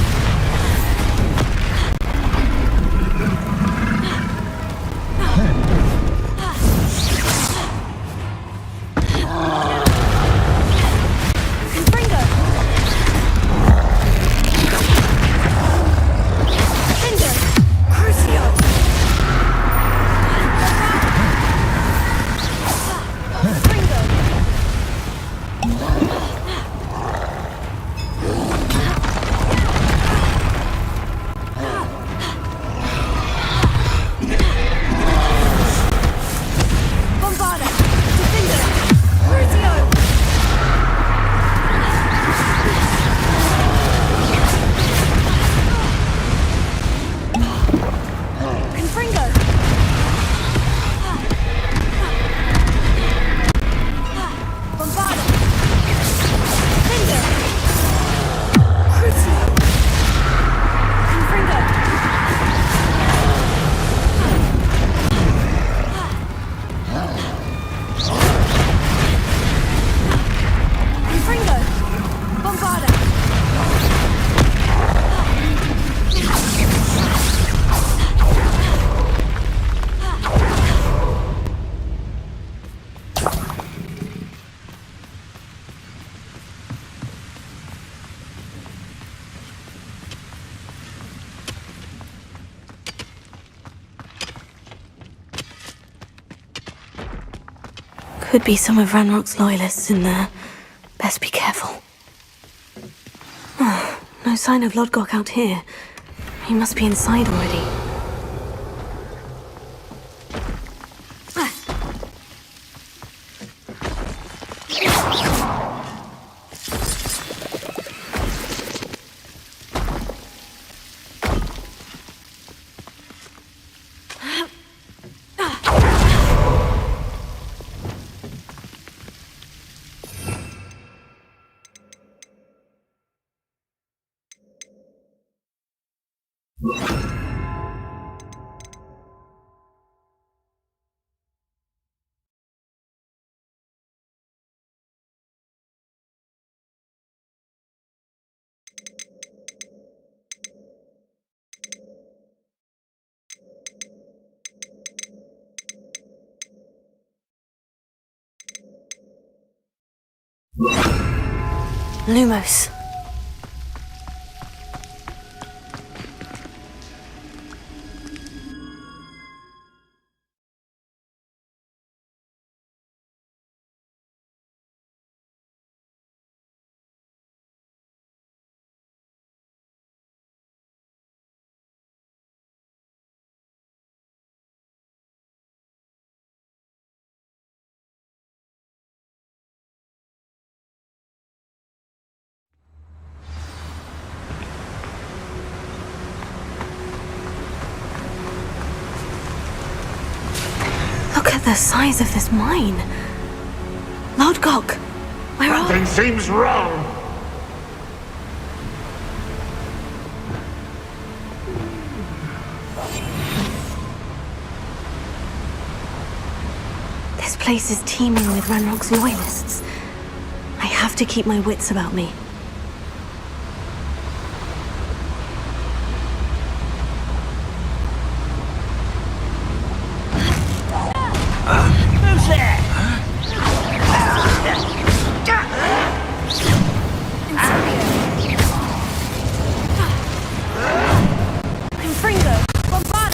Could be some of Ranrock's loyalists in there. Best be careful. Oh, no sign of Lodgok out here. He must be inside already. Lumos. Look at the size of this mine. Lodgok, where are Something seems wrong. This place is teeming with Ranrock's loyalists. I have to keep my wits about me. Who's there? I'm Fringo. Bombard.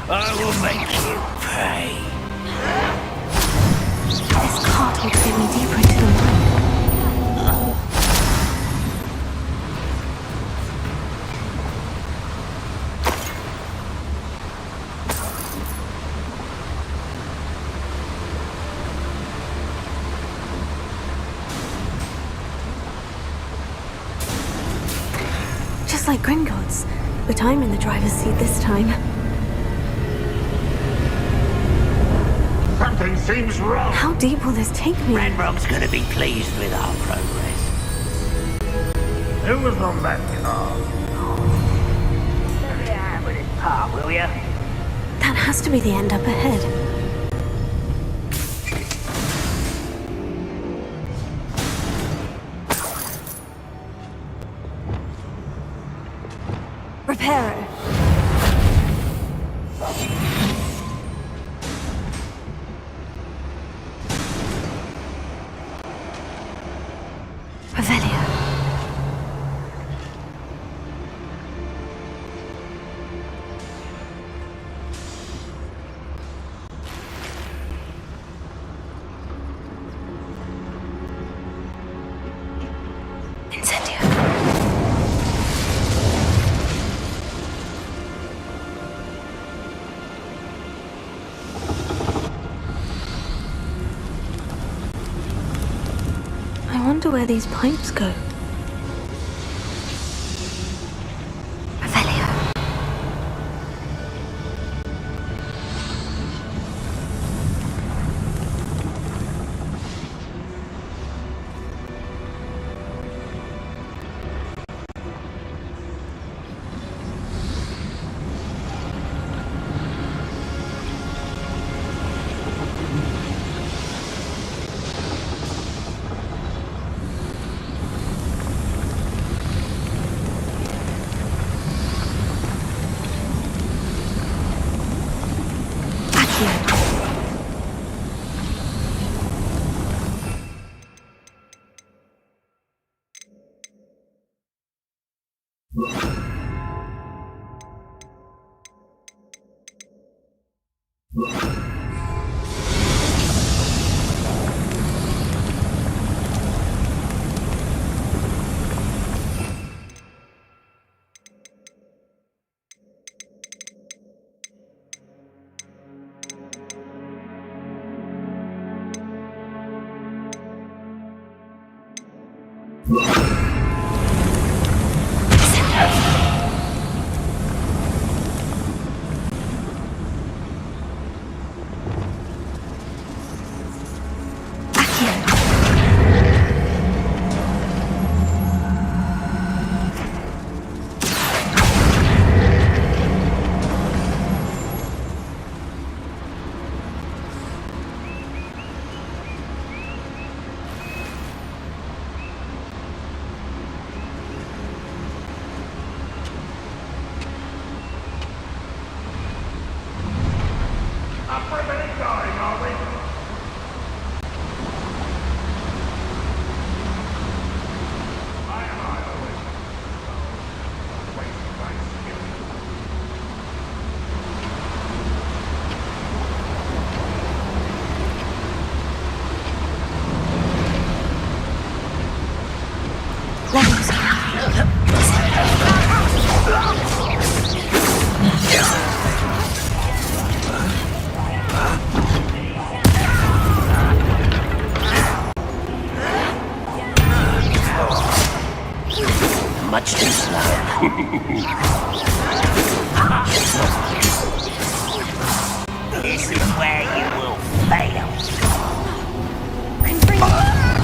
I will make you pay. This cart will get me deeper into the mine. Just like Gringotts, but I'm in the driver's seat this time. Something seems wrong. How deep will this take me? Ranrock's gonna be pleased with our progress. Who was on that car? Let me have with his part, will ya? That has to be the end up ahead. Reparo. Revelio. Incendio. I wonder where these pipes go. Revelio. Much too slow. This is where you will fail.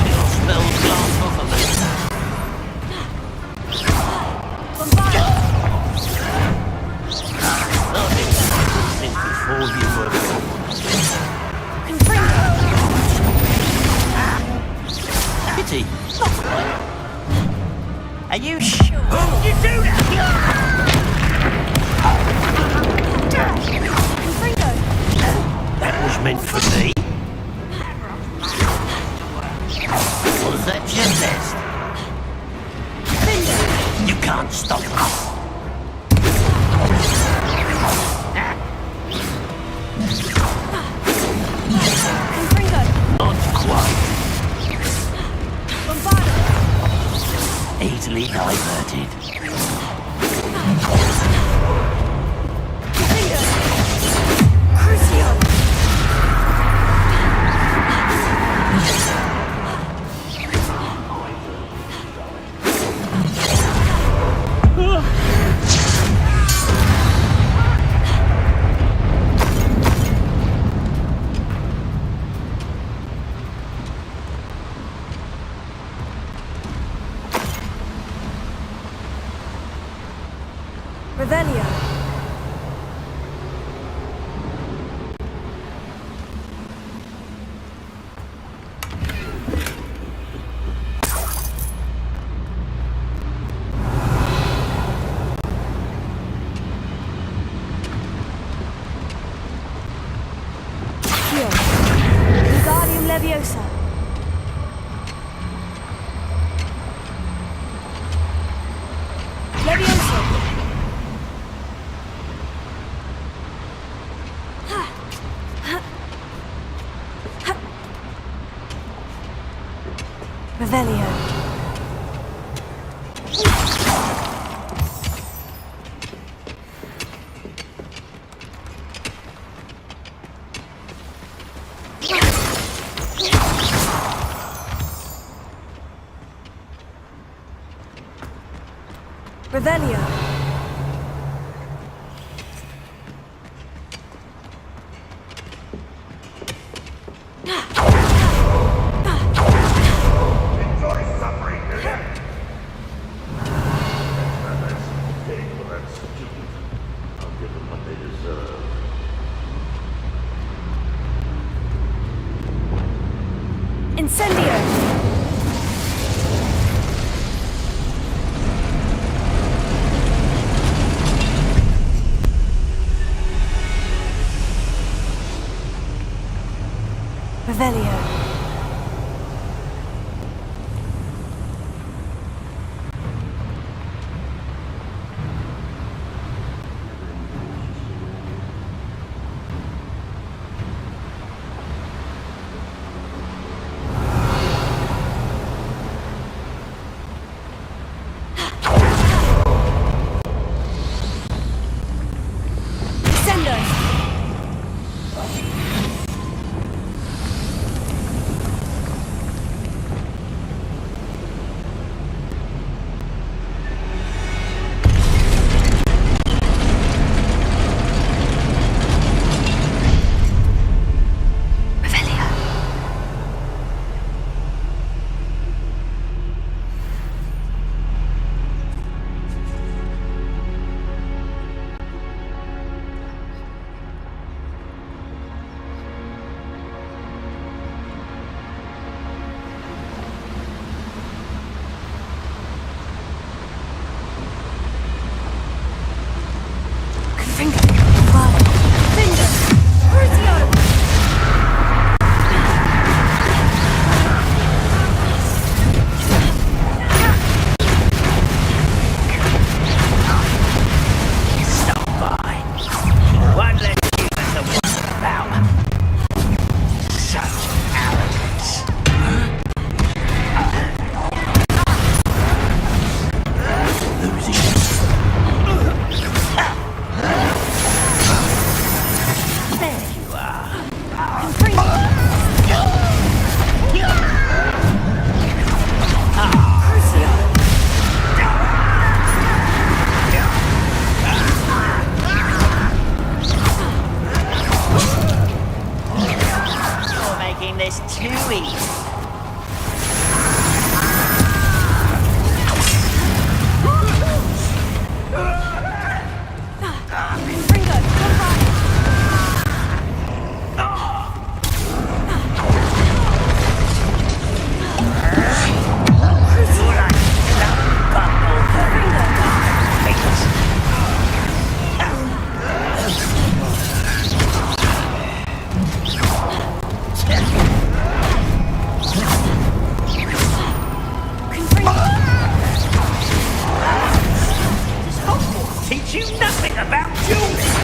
You'll spill glass off of it. Nothing happened since before you were born. Pity. Are you sure? You do that! That was meant for me. Was that your best? You can't stop us. Not quite. Easily diverted. Revelio. Wingardium Leviosa. Leviosa. Revelio. Revelio. Incendio! Revelio. making this too easy. Teach you nothing about dueling!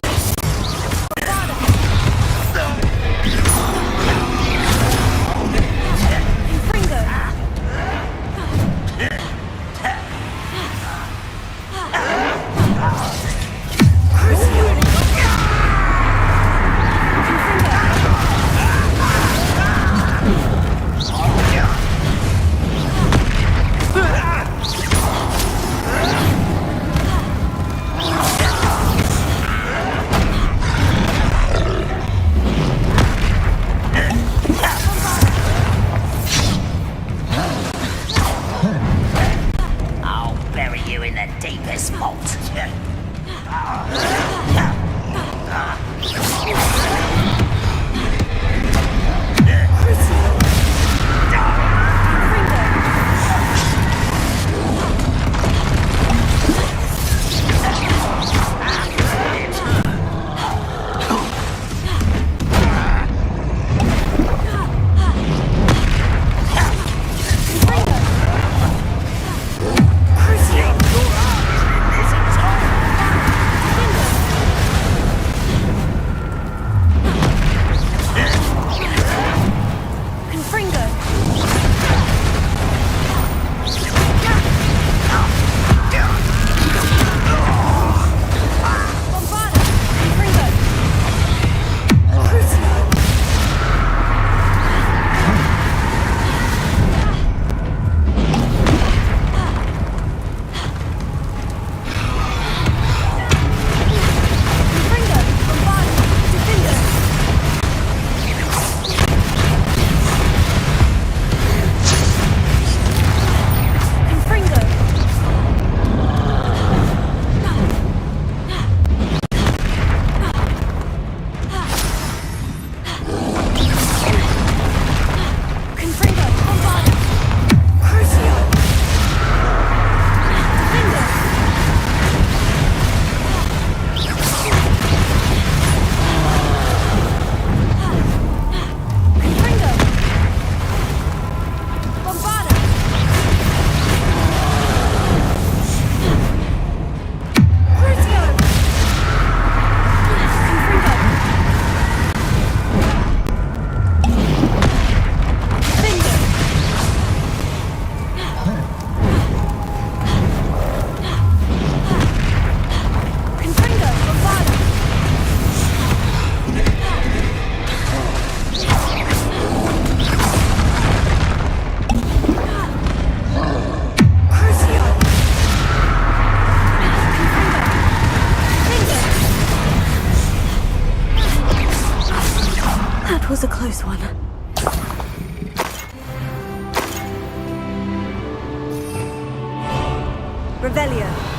was a close one. Revelio.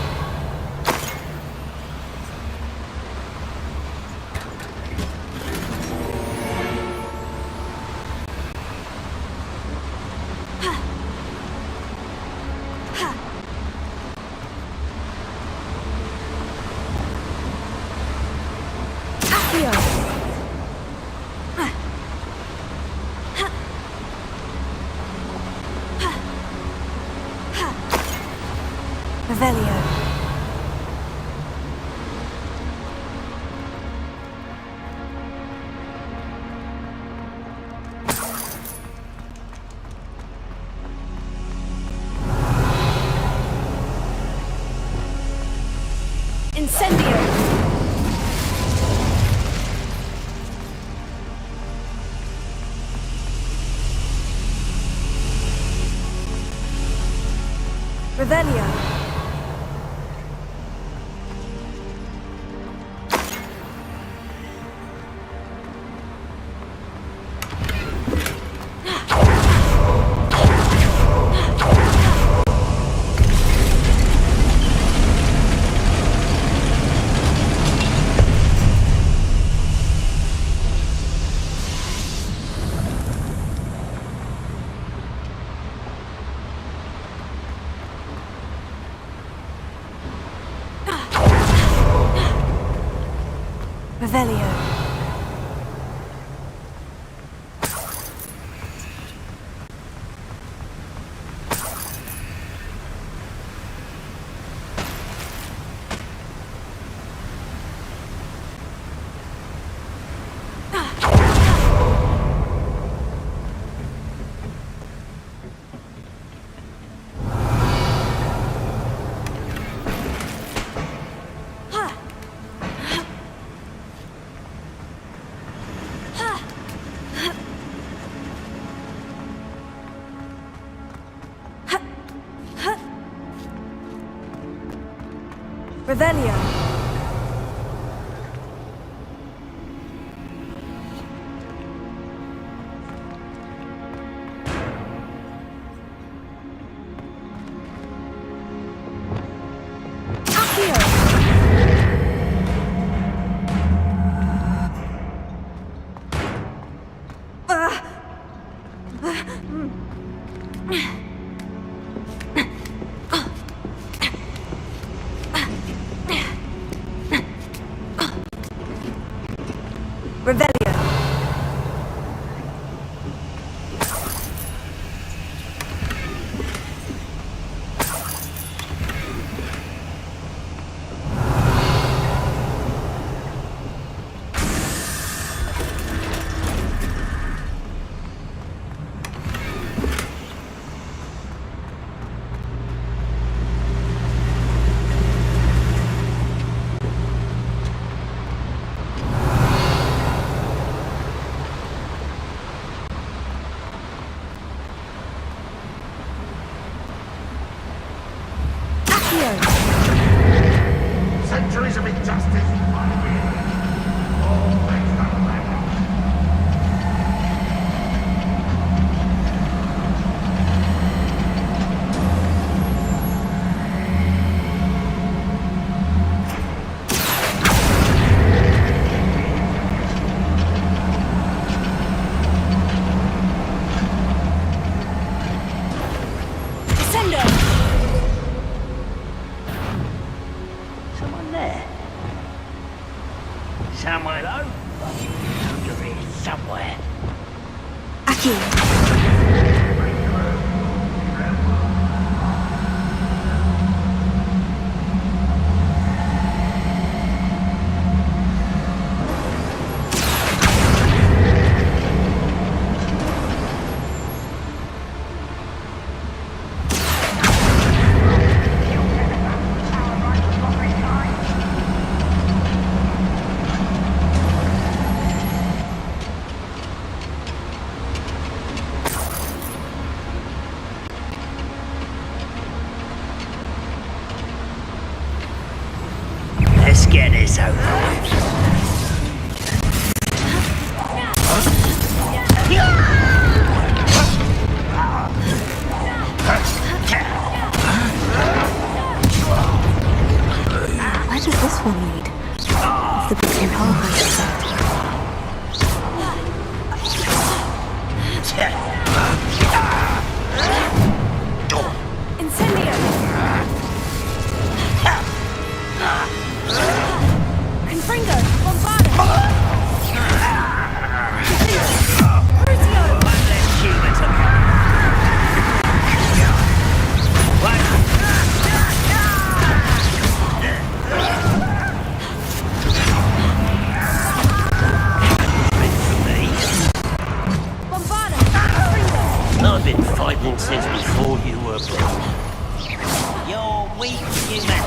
Revelio. Incendio. Revelio. Revelio. Revelio. Revelio. Centuries of injustice. Someone there? Somewhere low? Under here somewhere. Let's get this over with. Where does this one lead? If the big hole has Incendio! Confringo! Bombarded! I've been fighting since before you were born. You're weak, human.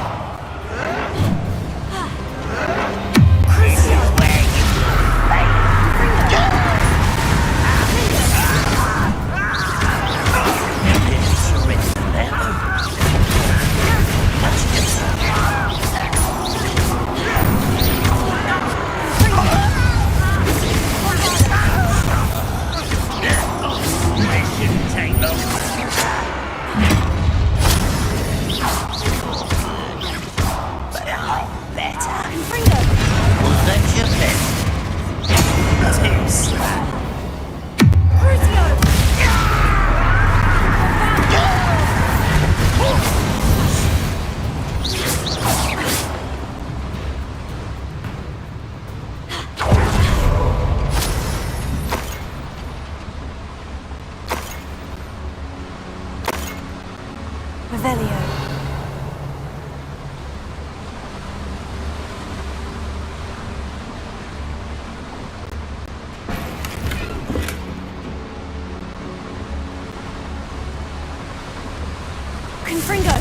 This is where you play. Didn't surrender now. That's just This shouldn't take long. Better. Was that your best? Too slow. Revelio. Confringo!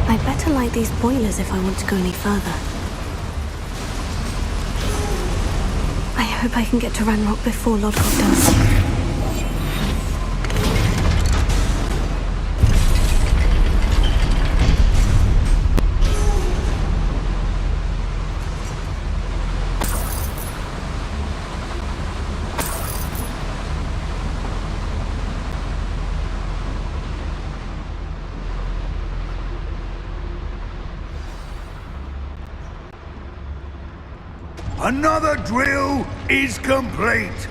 I'd better light these boilers if I want to go any further. I hope I can get to Ranrock before Lodgok does. Another drill is complete.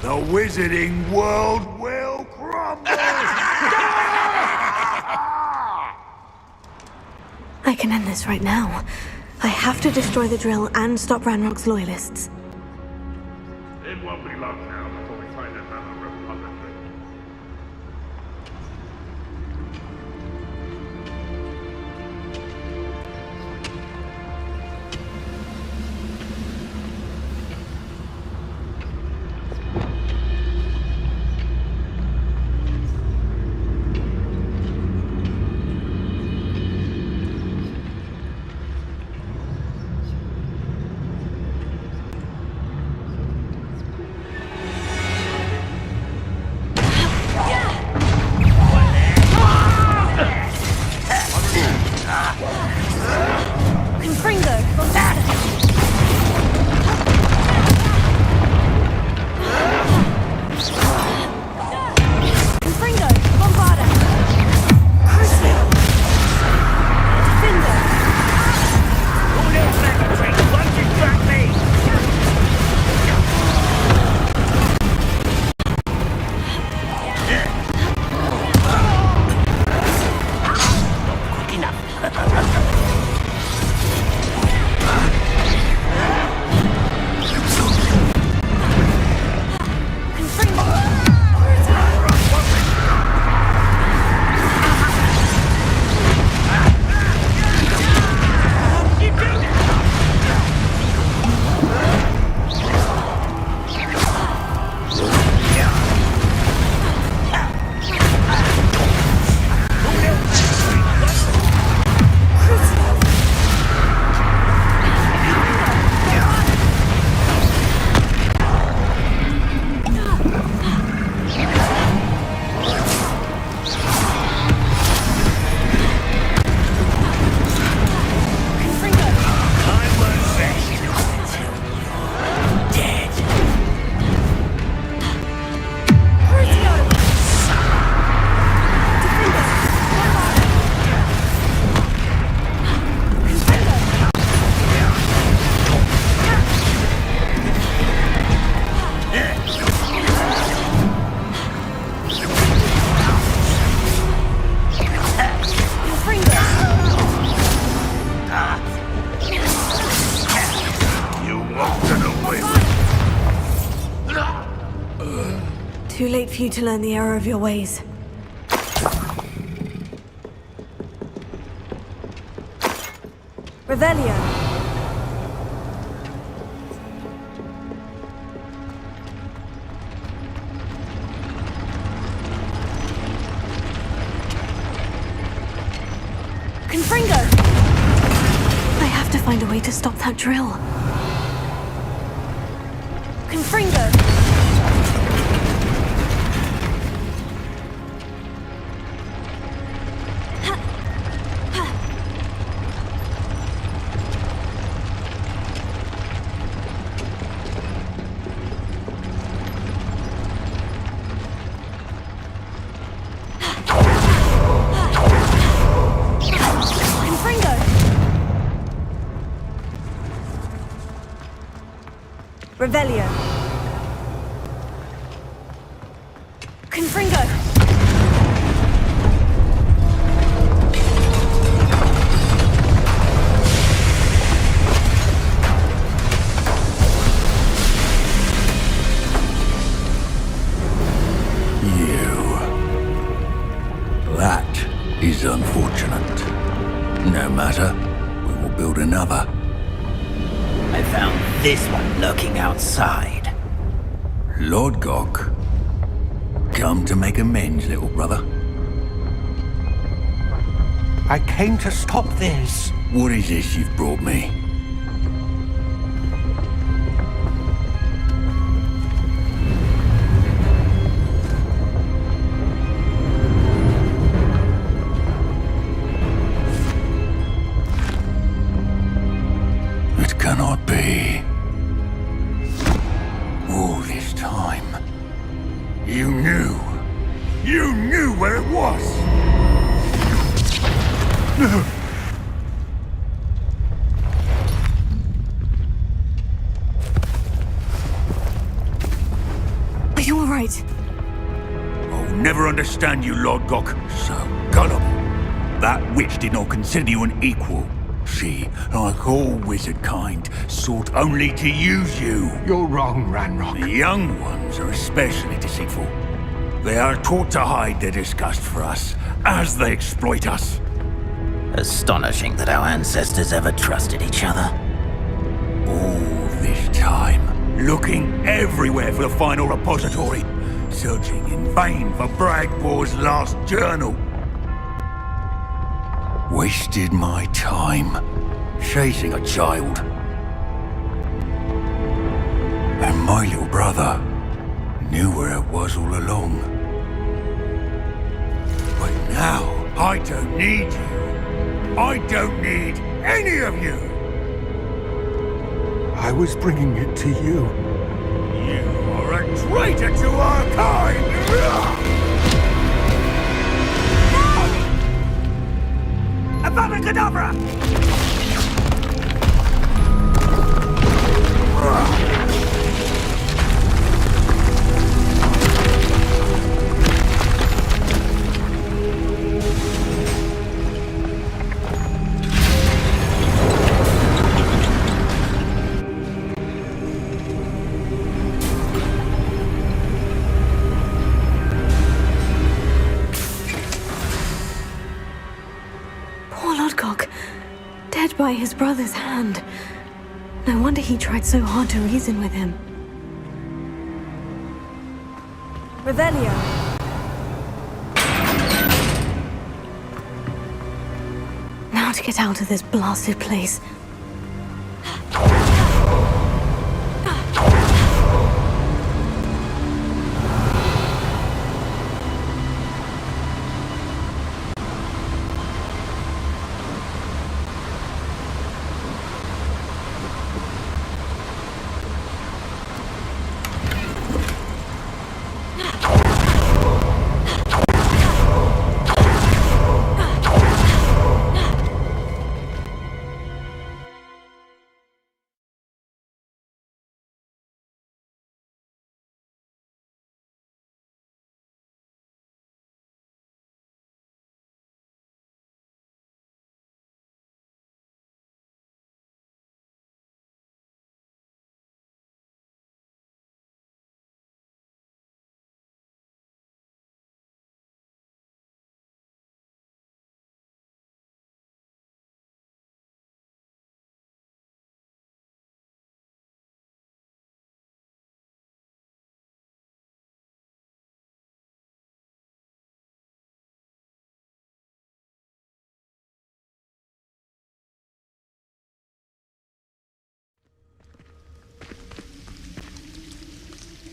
The wizarding world will crumble. I can end this right now. I have to destroy the drill and stop Ranrock's loyalists. It won't be long now before we find another Republican. Too late for you to learn the error of your ways. Revelio. Confringo! I have to find a way to stop that drill. Confringo! Revelio. Confringo! That is is unfortunate. No matter, we will build another. I found this one lurking outside. Lord Gok, come to make amends, little brother. I came to stop this. What is this you've brought me? It cannot be. All this time, you knew. You knew where it was. No. Are you all right? I'll never understand you, Lord Gok. So gullible. That witch did not consider you an equal. She, like all wizard kind, sought only to use you. You're wrong, Ranrock. The young ones are especially deceitful. They are taught to hide their disgust for us, as they exploit us. Astonishing that our ancestors ever trusted each other. All this time, looking everywhere for the final repository, searching in vain for Bragbor's last journal. Wasted my time, chasing a child. And my little brother knew where it was all along. But now, I don't need you. I don't need any of you! I was bringing it to you. You are a traitor to our kind! Abracadabra! Dead by his brother's hand. No wonder he tried so hard to reason with him. Revelio. Now to get out of this blasted place.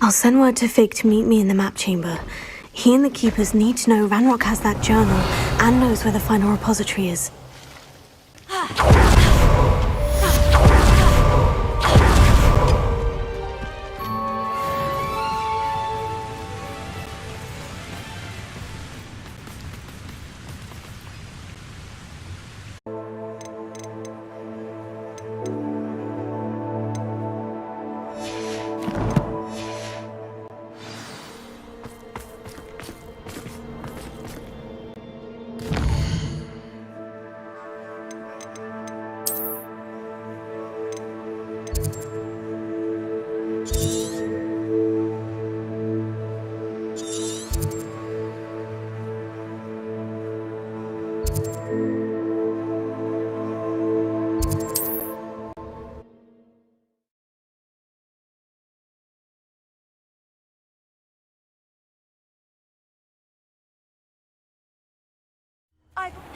I'll send word to Fig to meet me in the map chamber. He and the Keepers need to know Ranrock has that journal and knows where the final repository is.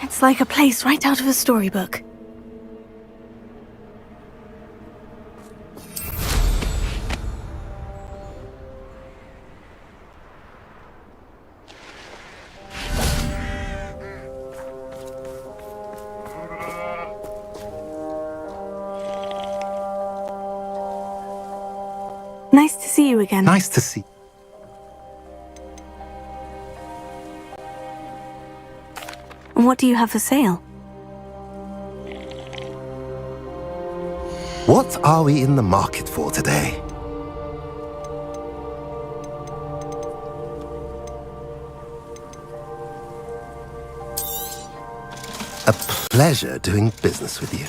It's like a place right out of a storybook. Nice to see you again. Nice to see. And what do you have for sale? What are we in the market for today? A pleasure doing business with you.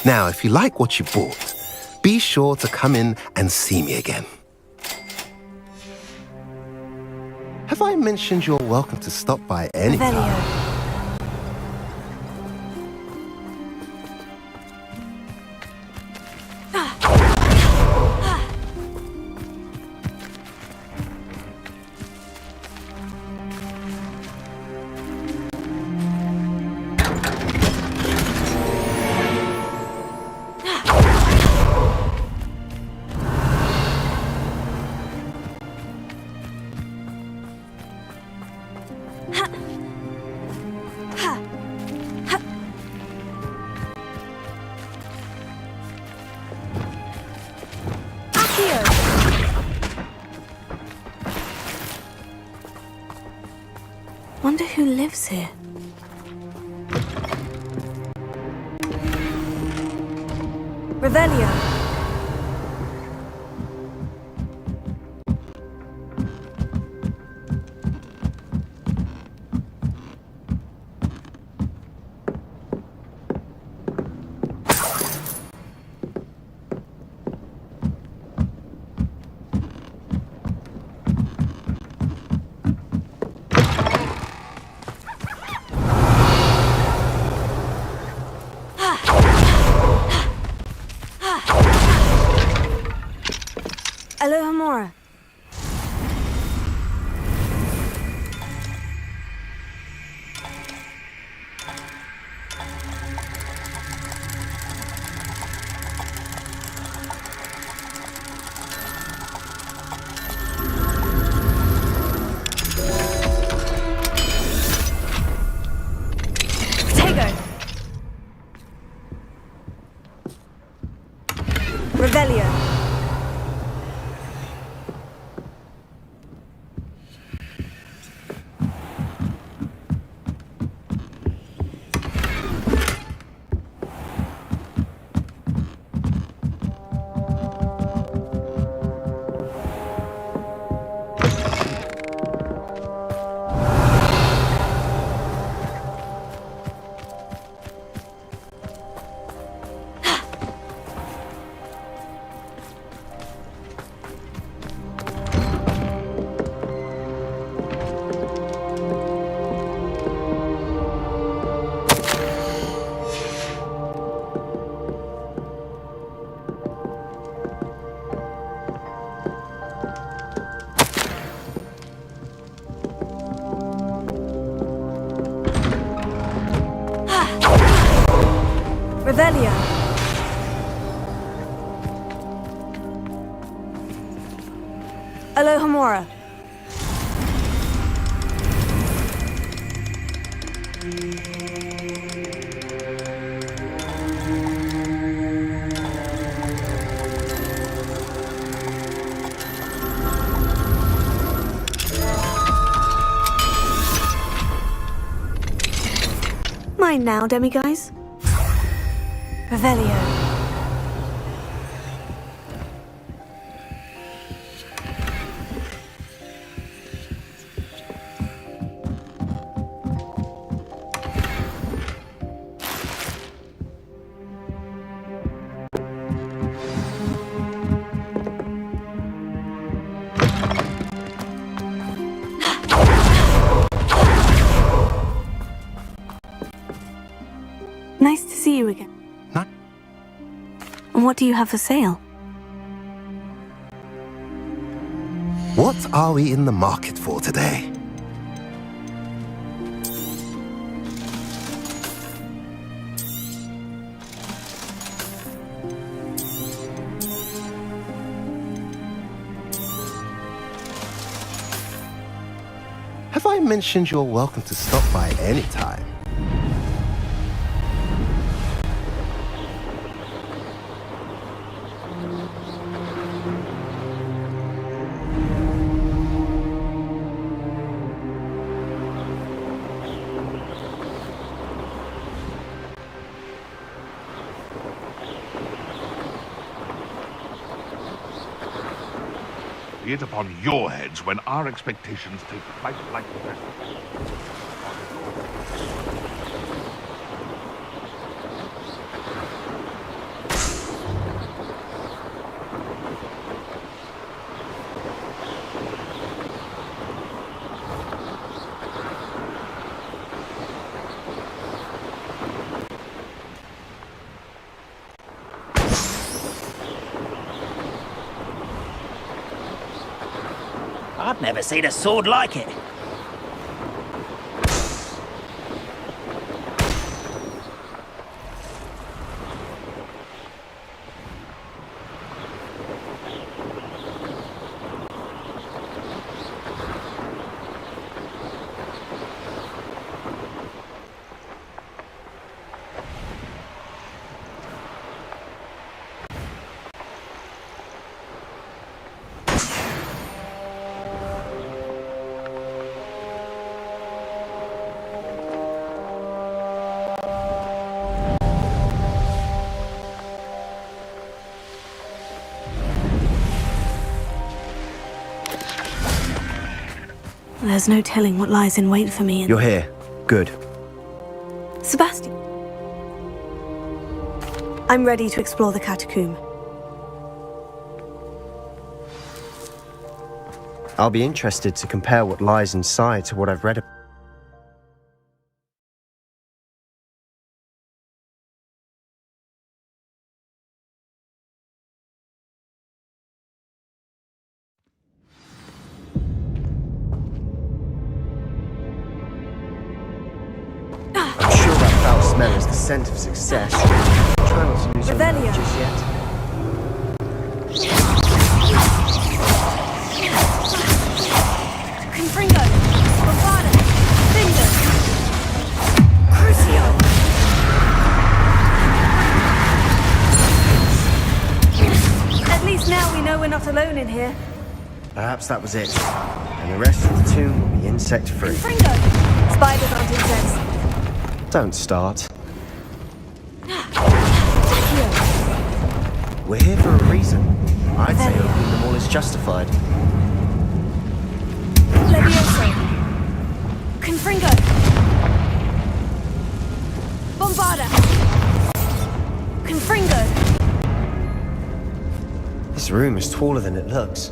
Now, if you like what you bought, be sure to come in and see me again. Have I mentioned you're welcome to stop by anytime? Wonder who lives here. Revelio. Alohomora. Revelio. Revelio. Alohomora. mine now, demiguys. Revelio. Nice to see you again. And what do you have for sale? What are we in the market for today? Have I mentioned you're welcome to stop by any time? Be it upon your heads when our expectations take flight like the rest. I've never seen a sword like it. There's no telling what lies in wait for me. You're here. Good. Sebastian. I'm ready to explore the catacomb. I'll be interested to compare what lies inside to what I've read about. I'm sure that foul smell is the scent of success. Try not to lose your nerve just yet. Confringo! Bravada! Finger! Crucio! At least now we know we're not alone in here. Perhaps that was it. And the rest of the tomb will be insect-free. Confringo! Spiders aren't insects. Don't start. We're here for a reason. I'd say opening them all is justified. Levioso! Confringo! Bombarda! Confringo! This room is taller than it looks.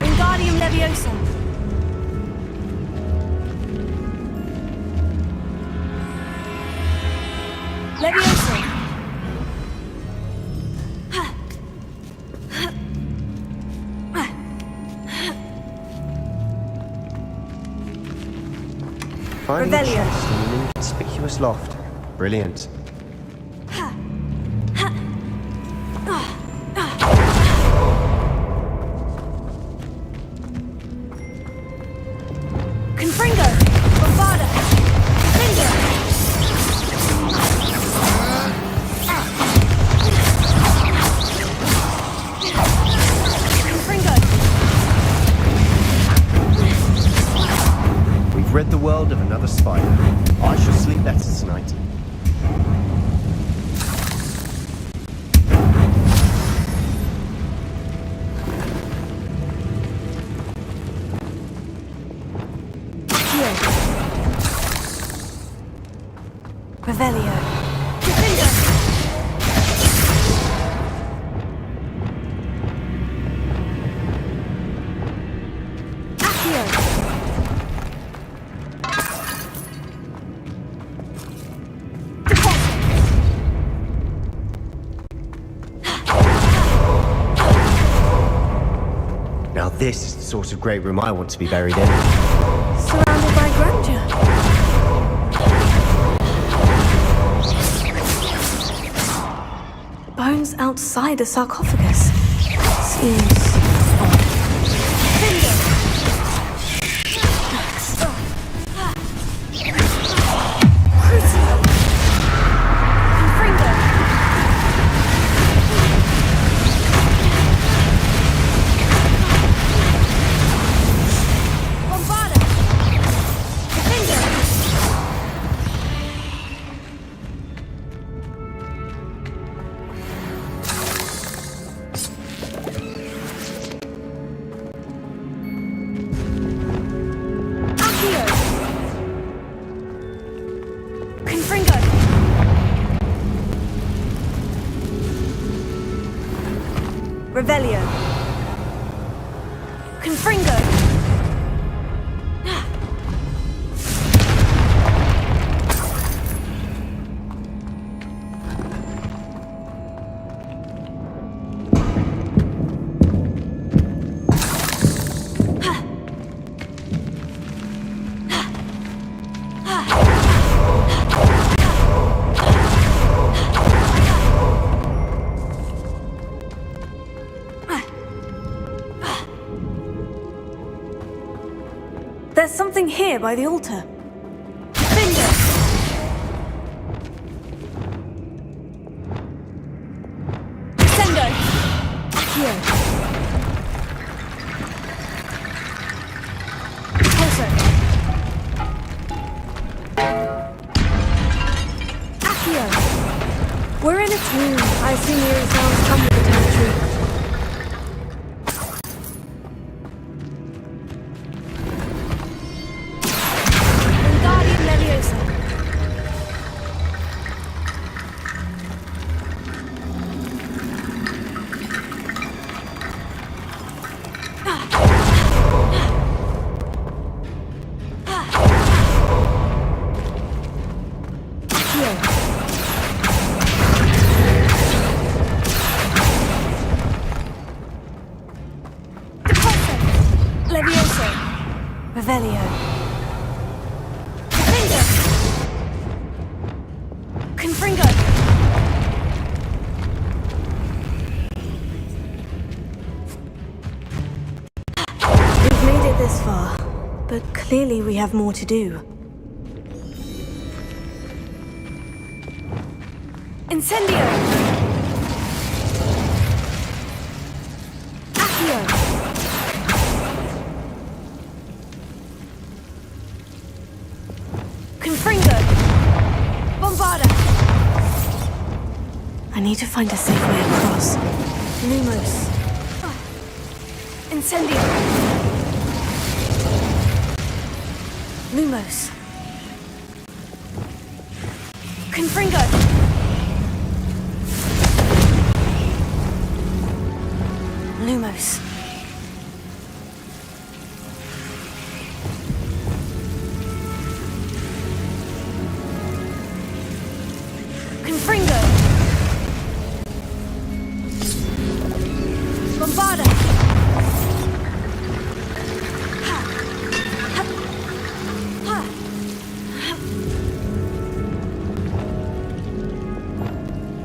Wingardium Leviosa! Leviosa! Finding a chest in an inconspicuous loft. Brilliant. Confringo! Bombarda! Finger! world of another spider. I shall sleep better tonight. Revelio. Now this is the sort of great room I want to be buried in. Surrounded by grandeur. Bones outside a sarcophagus. Seems Revelio. Confringo. There's something here by the altar. Sendo! Accio! Torso! Accio! We're in a tomb. I assume the eerie sounds come with the territory. Revelio. Confringo. We've made it this far, but clearly we have more to do. Incendio! Accio! Confringo! Bombarda! I need to find a safe way across. Lumos. Incendio! Lumos. Confringo! Lumos. Confringo! Bombarda!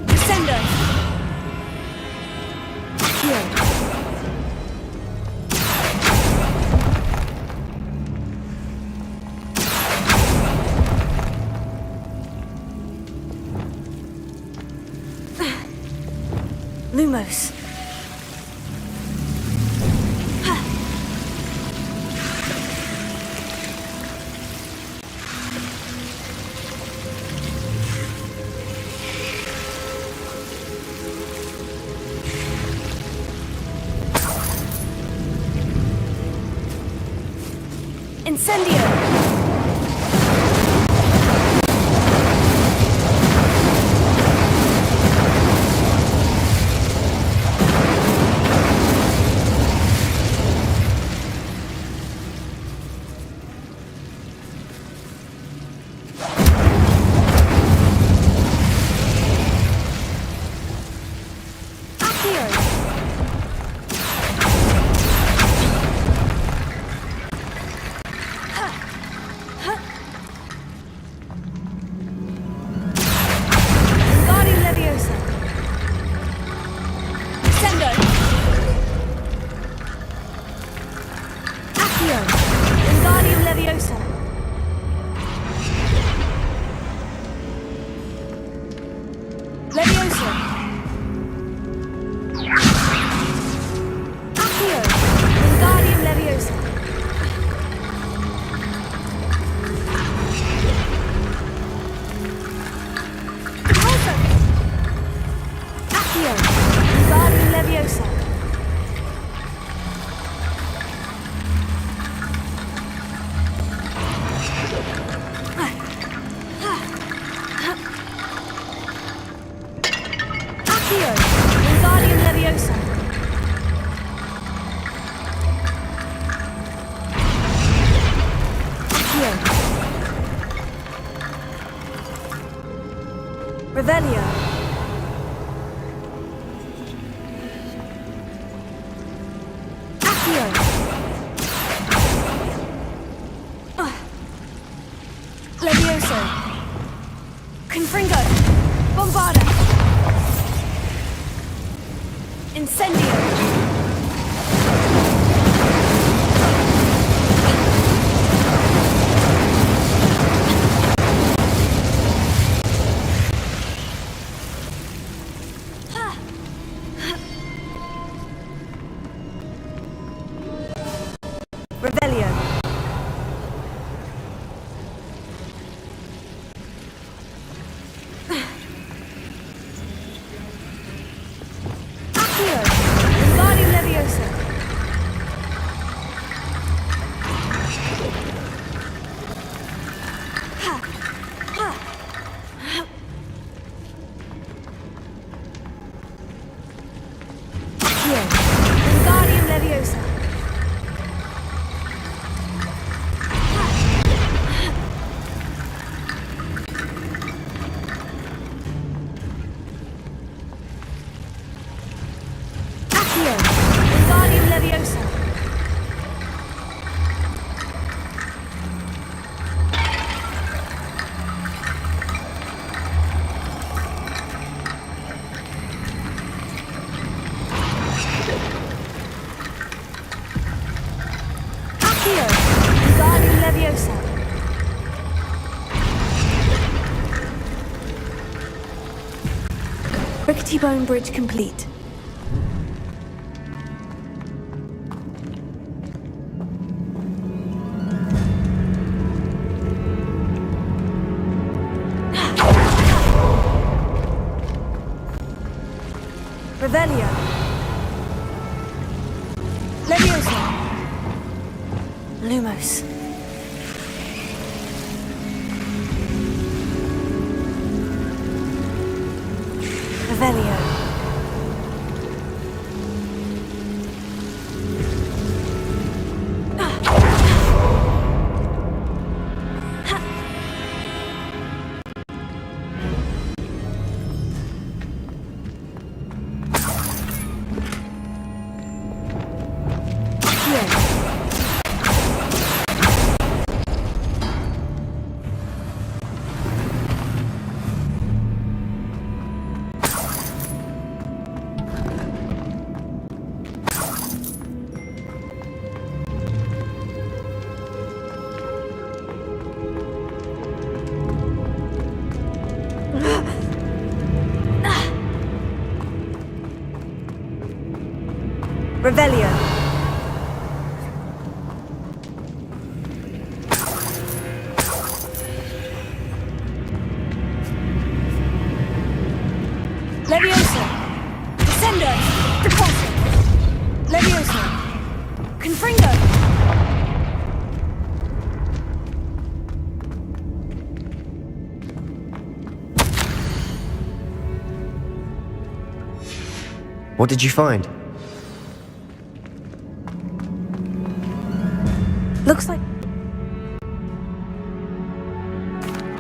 Descendo! Accio! Lumos. Incendio! Revelio. Accio. Levioso. Confringo. Bombarda. Incendio. Rickety Bone Bridge complete. Revelio. Levioso. Lumos. Revelio. Revelio. Levioso. Descendo. Deposit. Levioso. Confringo. What did you find? Looks like...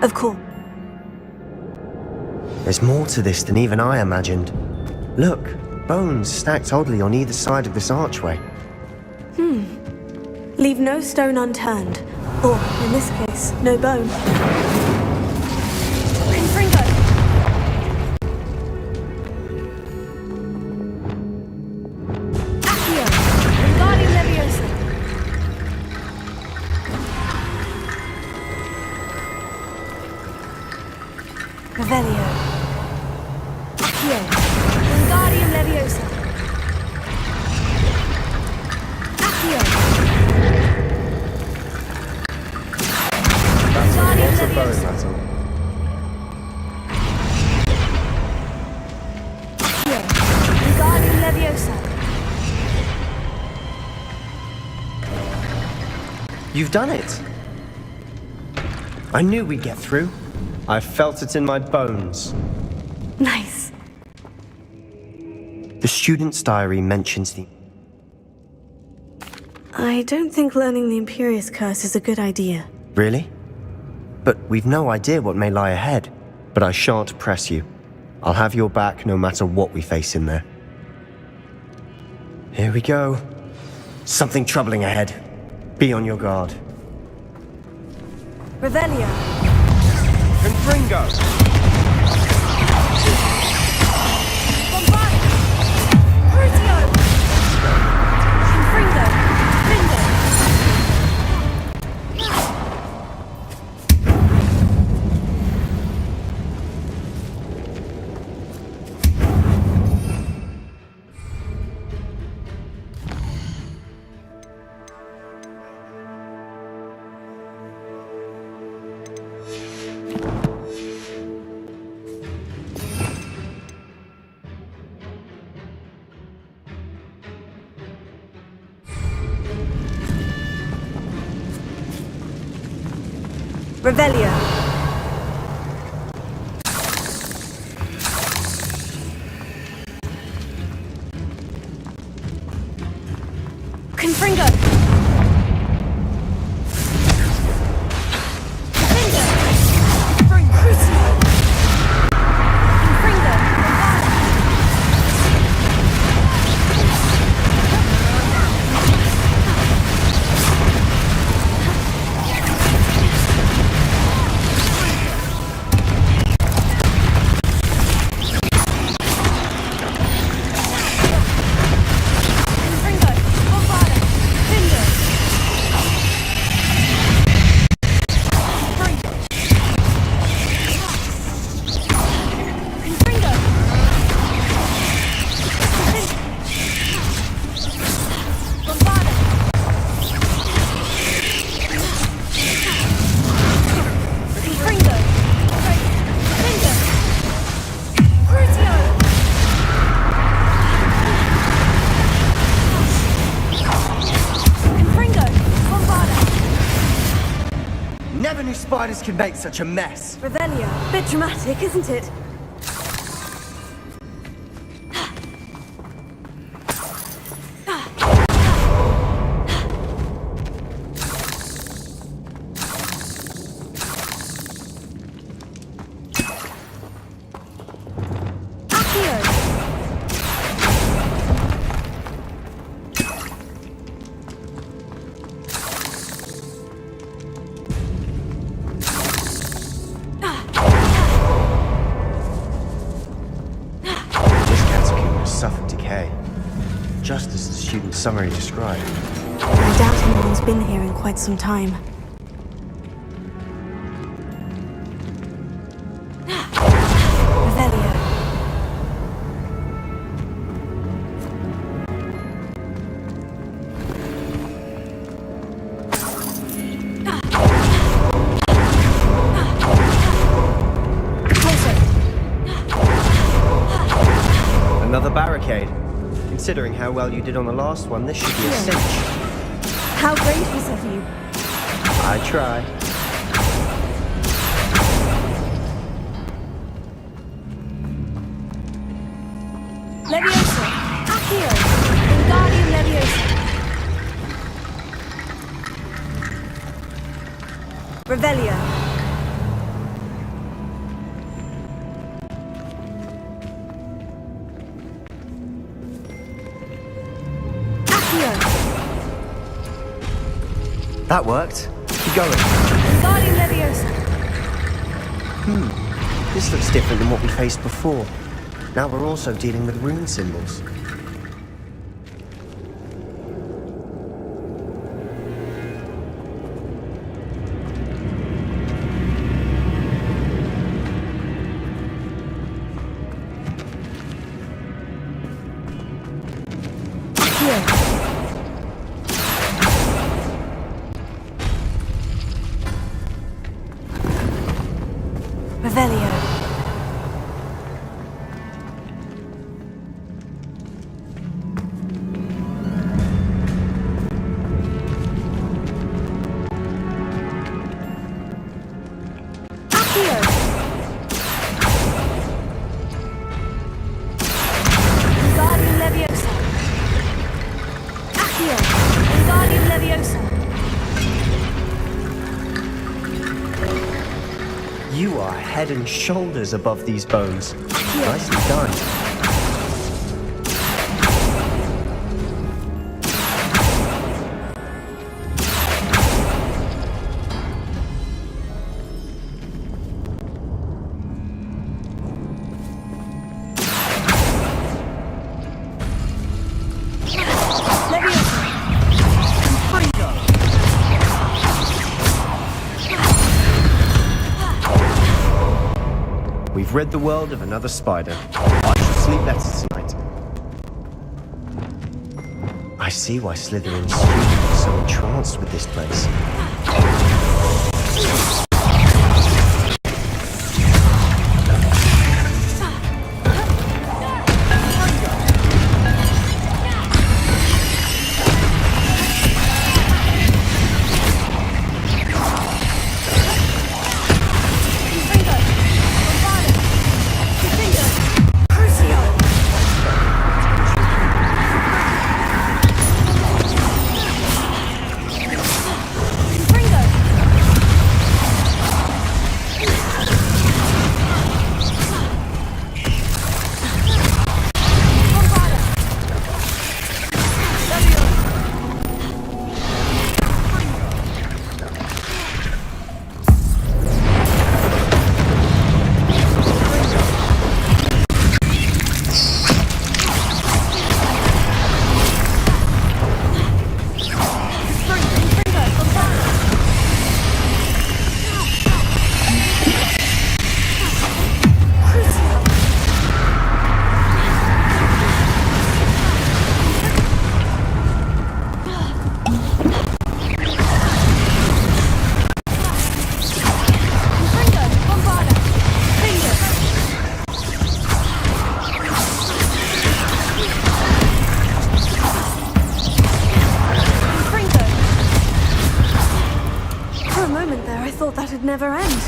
Of course. There's more to this than even I imagined. Look, bones stacked oddly on either side of this archway. Leave no stone unturned. Or, in this case, no bone. Confringo! Accio! Wingardium Leviosa! Revelio. Accio! Wingardium Leviosa! Accio! Lots of bone metal. Accio! Wingardium Leviosa! You've done it! I knew we'd get through. I felt it in my bones. Nice. The student's diary mentions the... I don't think learning the Imperious Curse is a good idea. Really? But we've no idea what may lie ahead. But I shan't press you. I'll have your back no matter what we face in there. Here we go. Something troubling ahead. Be on your guard. Revelio. Confringo! Bombard! Crucio! Confringo! Findo! Revelio. Confringo. Findo. Crucio. Confringo. Never knew spiders could make such a mess. Revelio. Bit dramatic, isn't it? Suffered decay, just as the student's summary described. I doubt anyone's been here in quite some time. Revelio. Another barricade. Considering how well you did on the last one, this should be a cinch. How gracious of you. I try. Leviosa. Revelio. That worked. Keep going. Wingardium Leviosa. This looks different than what we faced before. Now we're also dealing with rune symbols. Revelio. Wingardium Leviosa. Accio. Wingardium Leviosa. You are head and shoulders above these bones. Nicely done. We've rid the world of another spider. I shall sleep better tonight. I see why Slytherin's students are so entranced with this place. Never end.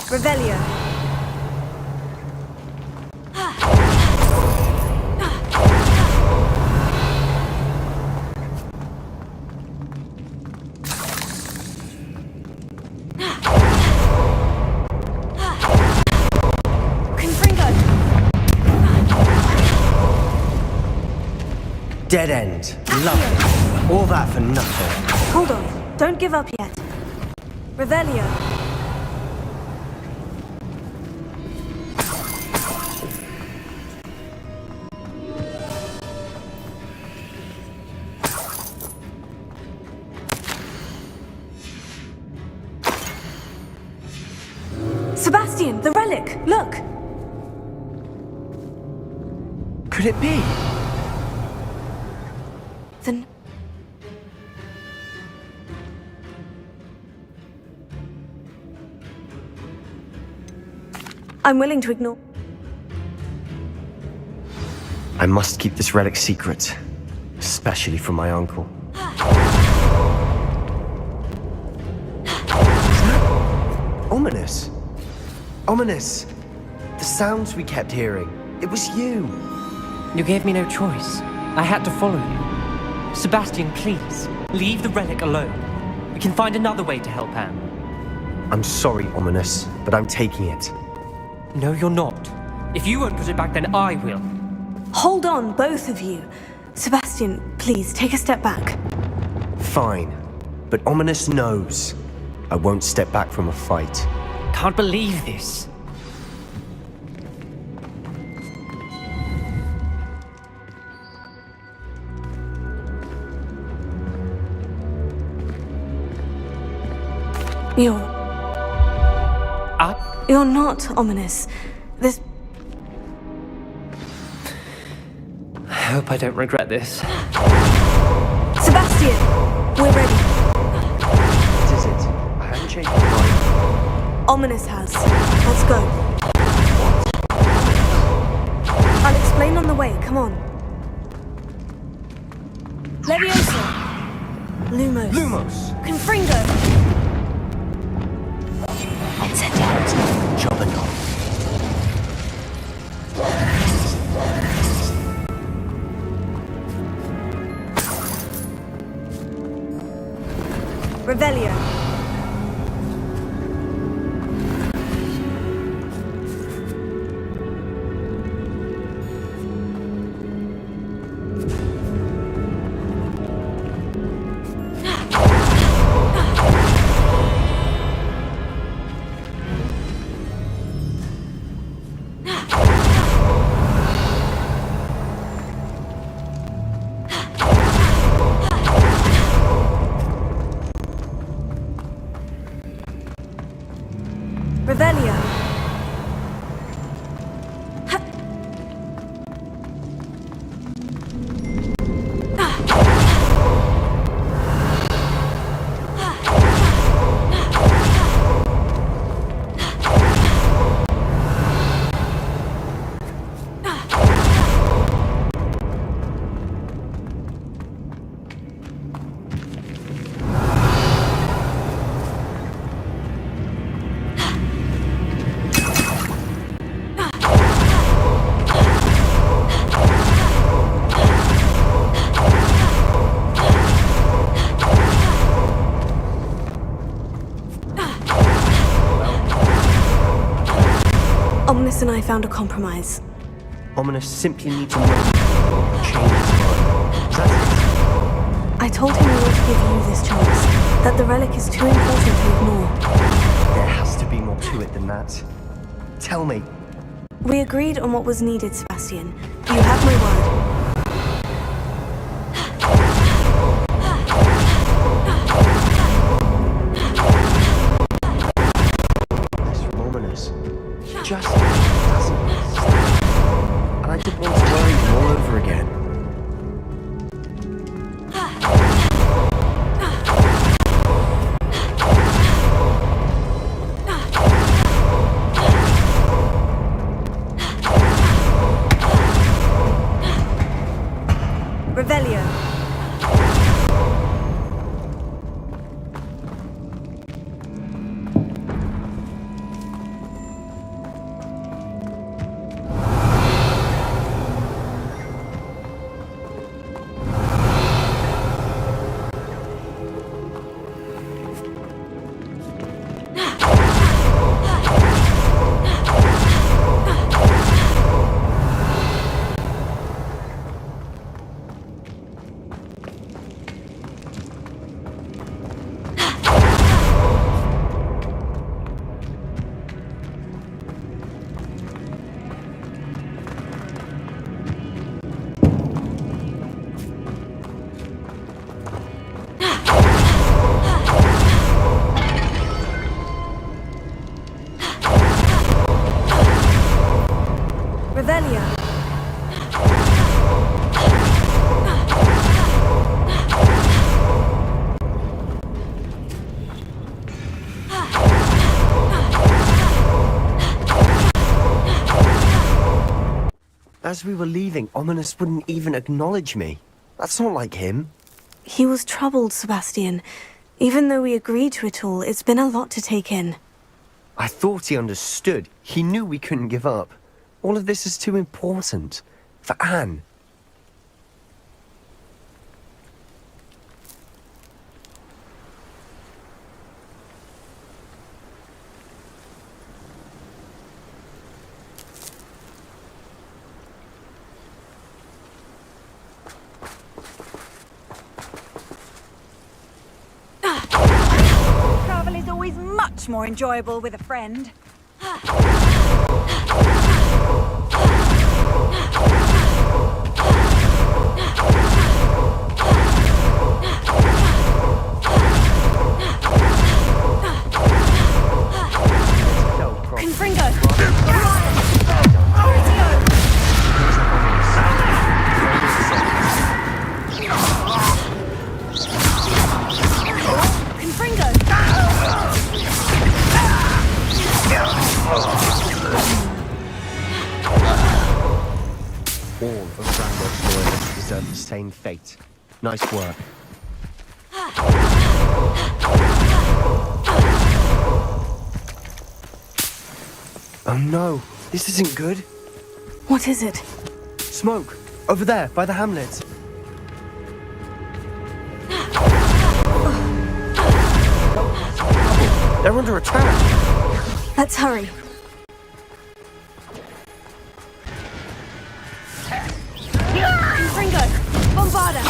Revelio. Dead end. Lovely. All that for nothing. Hold on. Don't give up yet. Revelio. Sebastian, the relic! Look! Could it be? Then... I'm willing to ignore... I must keep this relic secret, especially from my uncle. Ominous. Ominous. The sounds we kept hearing. It was you. You gave me no choice. I had to follow you. Sebastian, please. Leave the relic alone. We can find another way to help Anne. I'm sorry, Ominous, but I'm taking it. No, you're not. If you won't put it back, then I will. Hold on, both of you. Sebastian, please, take a step back. Fine. But Ominous knows. I won't step back from a fight. Can't believe this. You're not Ominous. This... I hope I don't regret this. Sebastian! We're ready. What is it? I haven't changed my mind. Ominous has. Let's go. I'll explain on the way. Come on. Leviosa. Lumos. Lumos. Confringo. Let's head out. Jobberknoll. Revelio. Revelio. Ominous and I found a compromise. Ominous simply needs to know change his mind. Is that it? I told him we were to give you this chance, that the relic is too important to ignore. There has to be more to it than that. Tell me. We agreed on what was needed, Sebastian. You have my word. Just doesn't understand. And I didn't want to worry him all over again. Revelio. Revelio. As we were leaving, Ominous wouldn't even acknowledge me. That's not like him. He was troubled, Sebastian. Even though we agreed to it all, it's been a lot to take in. I thought he understood. He knew we couldn't give up. All of this is too important. For Anne. much more enjoyable with a friend. All of Ranrock's loyalists deserve the same fate. Nice work. Oh no, this isn't good. What is it? Smoke! Over there, by the hamlet. They're under attack! Let's hurry. Confringo! Bombarda!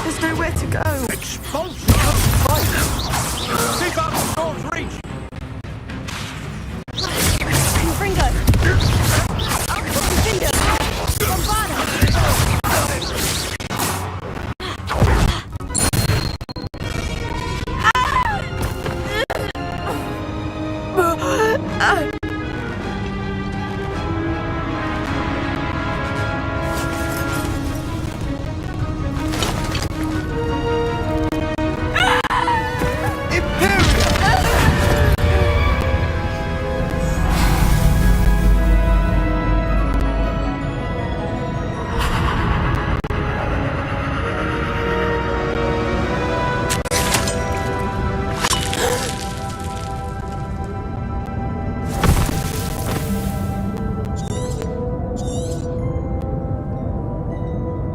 There's nowhere to go. Expulsion! Keep out of Storm's reach! Confringo! Confringo! Bombarda!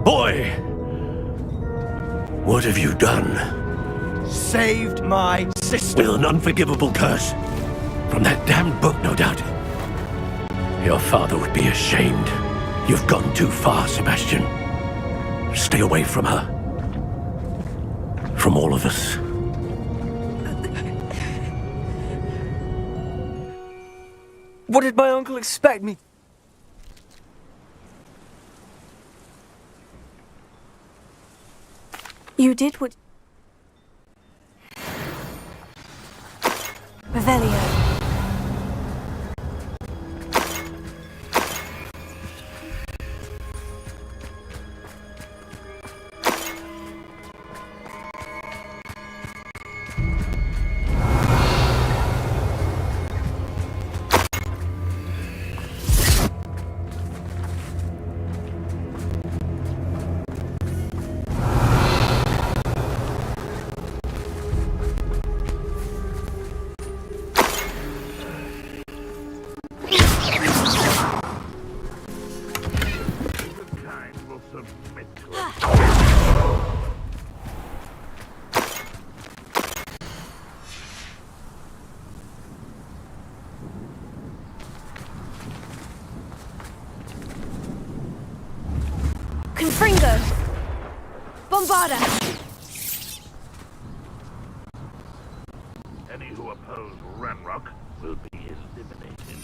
Boy! What have you done? Saved my sister. With an unforgivable curse. From that damned book, no doubt. Your father would be ashamed. You've gone too far, Sebastian. Stay away from her. From all of us. What did my uncle expect me? You did what... Revelio. Confringo! Bombarda! Any who oppose Ranrock will be eliminated.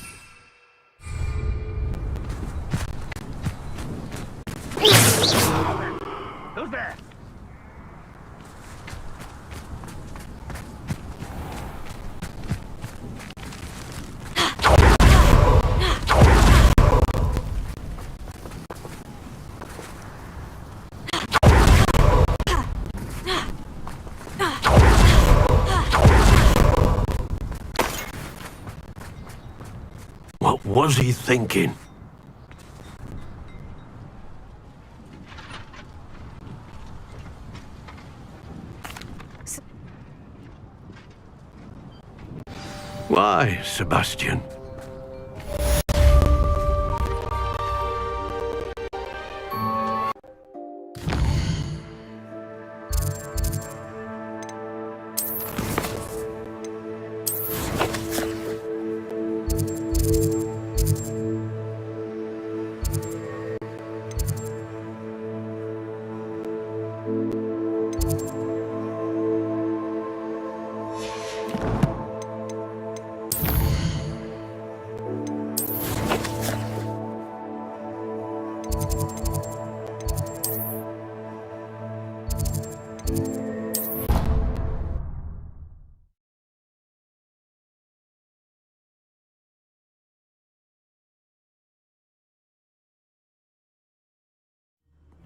Who's there? What was he thinking? Why, Sebastian?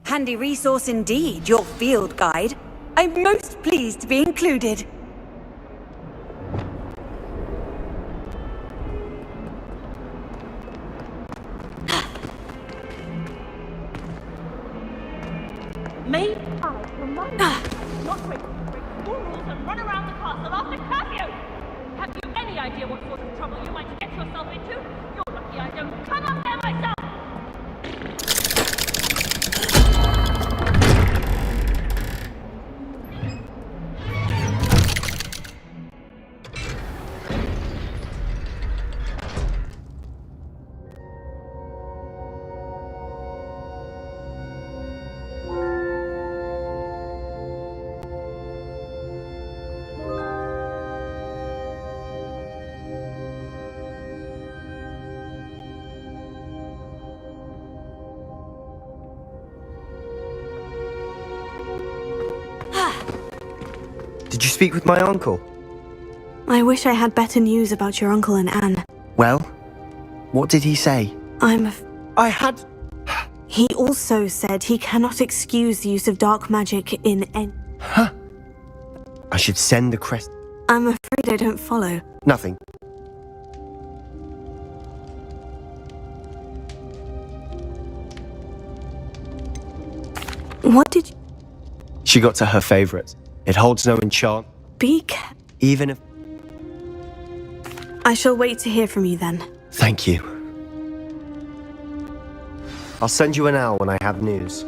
Handy resource indeed, your field guide. I'm most pleased to be included. May I remind you not to break school rules and run around the castle after curfew? Have you any idea what sort of trouble you might get yourself into? You're lucky I don't come up there myself! Did you speak with my uncle? I wish I had better news about your uncle and Anne. Well, what did he say? I had... He also said he cannot excuse the use of dark magic in any... Huh? I should send the crest... I'm afraid I don't follow. Nothing. What did you... She got to her favorite. It holds no enchant. Even if... I shall wait to hear from you then. Thank you. I'll send you an owl when I have news.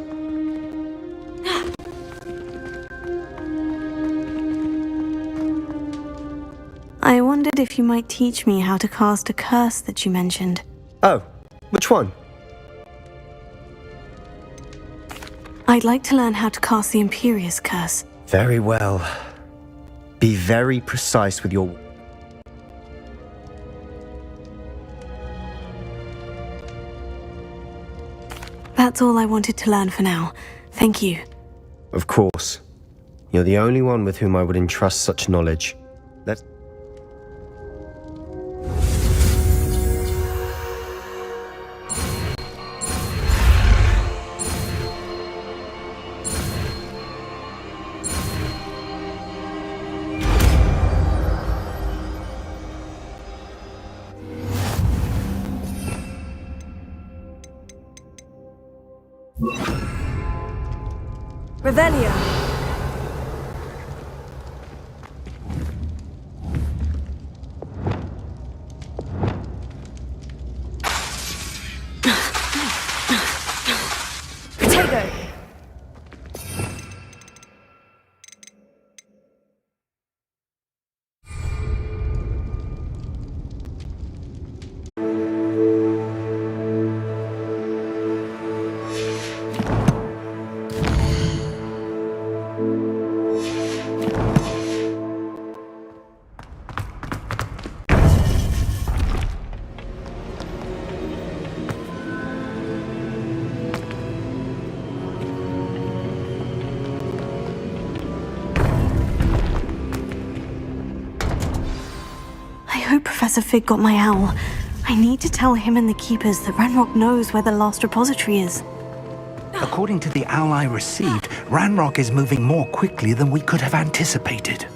I wondered if you might teach me how to cast a curse that you mentioned. Oh, which one? I'd like to learn how to cast the Imperious Curse. Very well. Be very precise with your... That's all I wanted to learn for now. Thank you. Of course. You're the only one with whom I would entrust such knowledge. Let's... Revelio. Potato. Professor Fig got my owl. I need to tell him and the keepers that Ranrock knows where the last repository is. According to the owl I received, Ranrock is moving more quickly than we could have anticipated.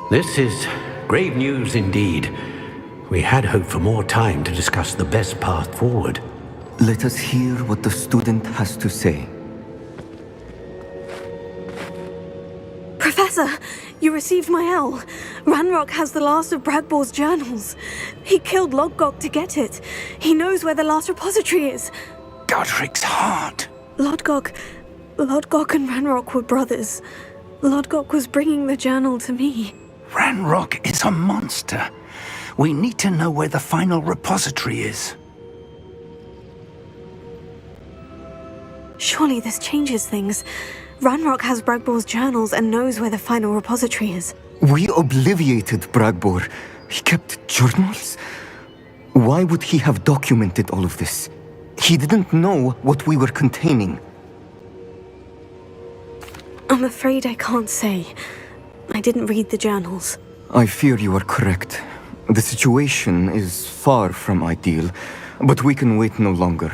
This is grave news indeed. We had hoped for more time to discuss the best path forward. Let us hear what the student has to say. Professor, you received my owl. Ranrock has the last of Bragbor's journals. He killed Lodgok to get it. He knows where the last repository is. Godric's heart. Lodgok and Ranrock were brothers. Lodgok was bringing the journal to me. Ranrock is a monster. We need to know where the final repository is. Surely this changes things. Ranrock has Bragbor's journals and knows where the final repository is. We obliviated Bragbor. He kept journals? Why would he have documented all of this? He didn't know what we were containing. I'm afraid I can't say. I didn't read the journals. I fear you are correct. The situation is far from ideal, but we can wait no longer.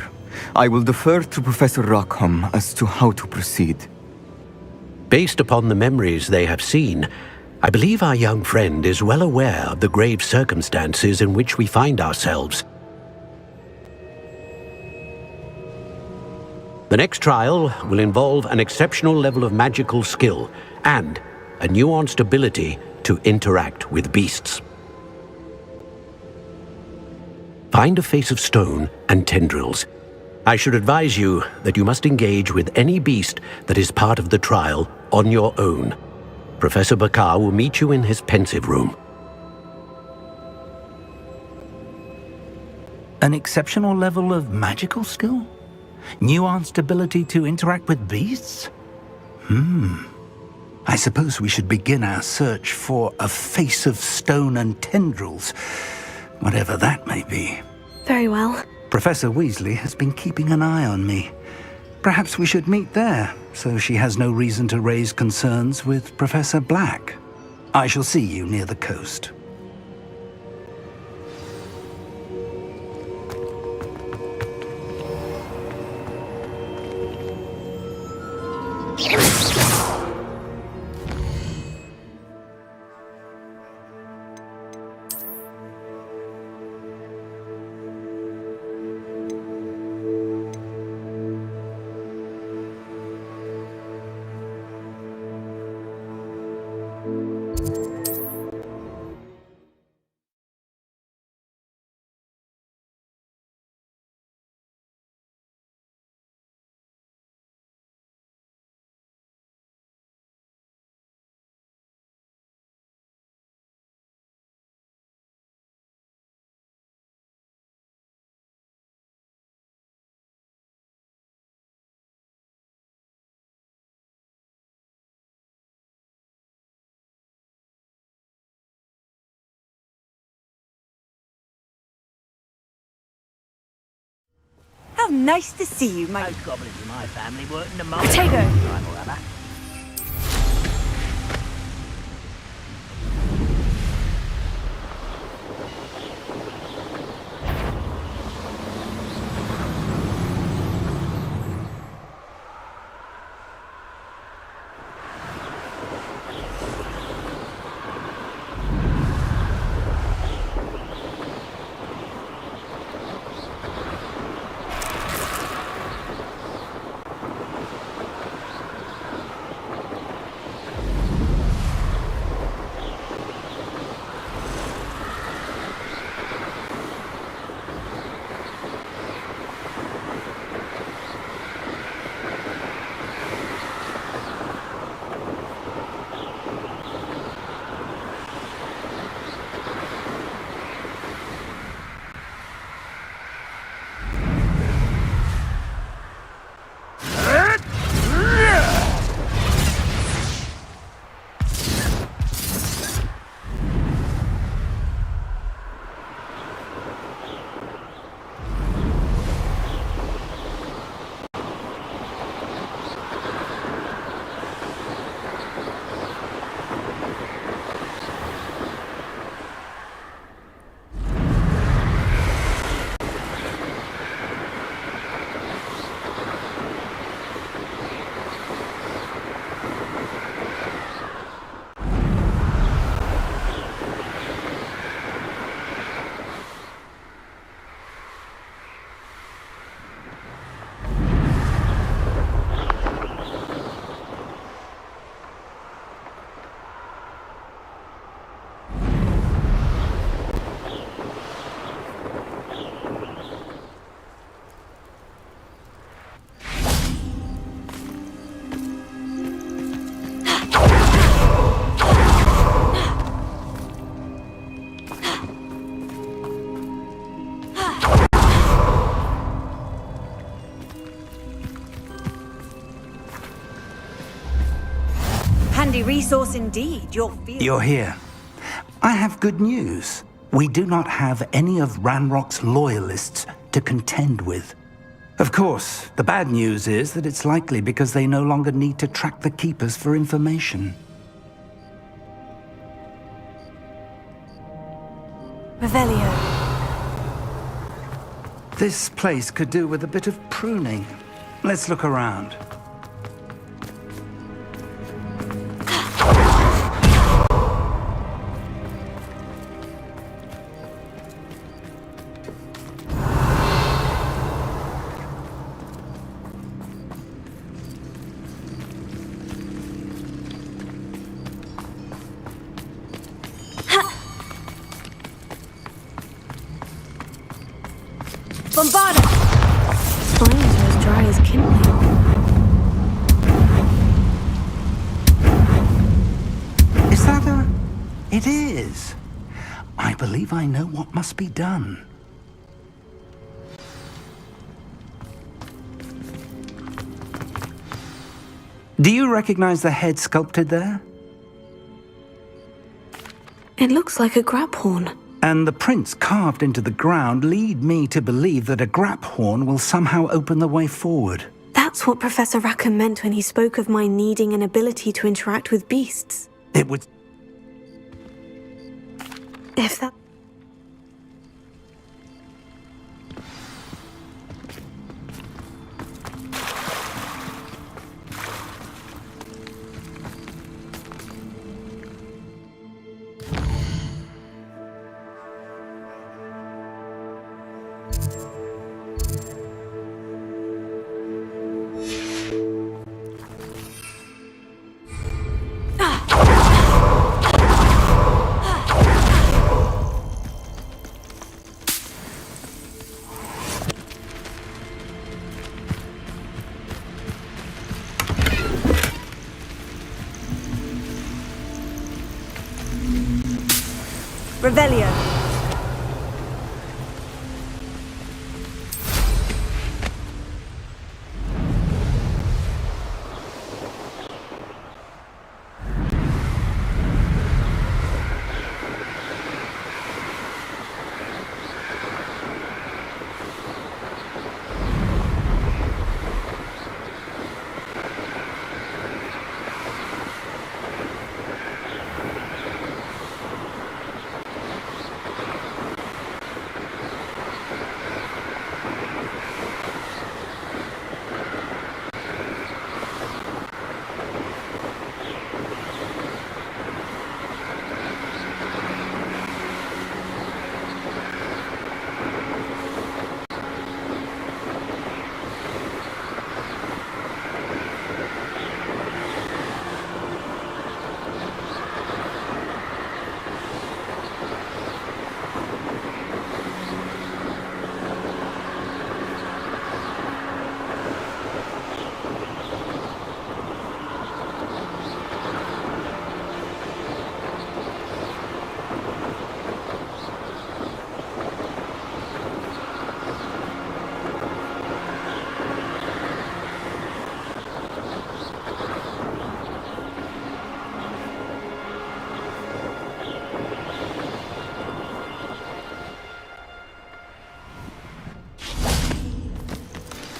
I will defer to Professor Rockham as to how to proceed. Based upon the memories they have seen, I believe our young friend is well aware of the grave circumstances in which we find ourselves. The next trial will involve an exceptional level of magical skill and a nuanced ability to interact with beasts. Find a face of stone and tendrils. I should advise you that you must engage with any beast that is part of the trial on your own. Professor Bakar will meet you in his pensive room. An exceptional level of magical skill? Nuanced ability to interact with beasts? I suppose we should begin our search for a face of stone and tendrils, whatever that may be. Very well. Professor Weasley has been keeping an eye on me. Perhaps we should meet there, so she has no reason to raise concerns with Professor Black. I shall see you near the coast. How nice to see you, my... Most goblins in my family work in the mine. Potato! Time or other. handy resource indeed, your field. You're here. I have good news. We do not have any of Ranrock's loyalists to contend with. Of course, the bad news is that it's likely because they no longer need to track the Keepers for information. Revelio. This place could do with a bit of pruning. Let's look around. Bombarda! Flames are as dry as kindling. Is that a... It is. I believe I know what must be done. Do you recognize the head sculpted there? It looks like a grap horn. And the prints carved into the ground lead me to believe that a grap horn will somehow open the way forward. That's what Professor Rackham meant when he spoke of my needing an ability to interact with beasts. It would... If that... Revelio.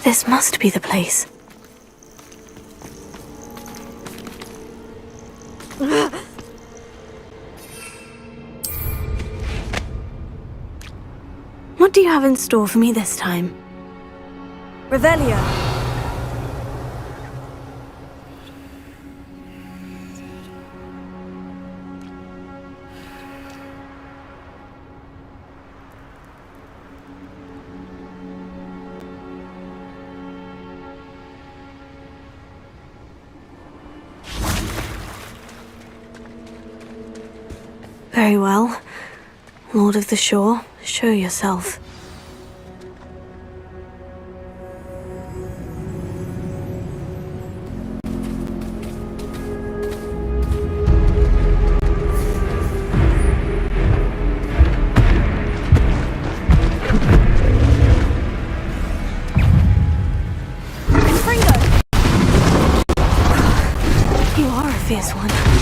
This must be the place. What do you have in store for me this time? Revelio. Very well. Lord of the Shore, show yourself. You are a fierce one.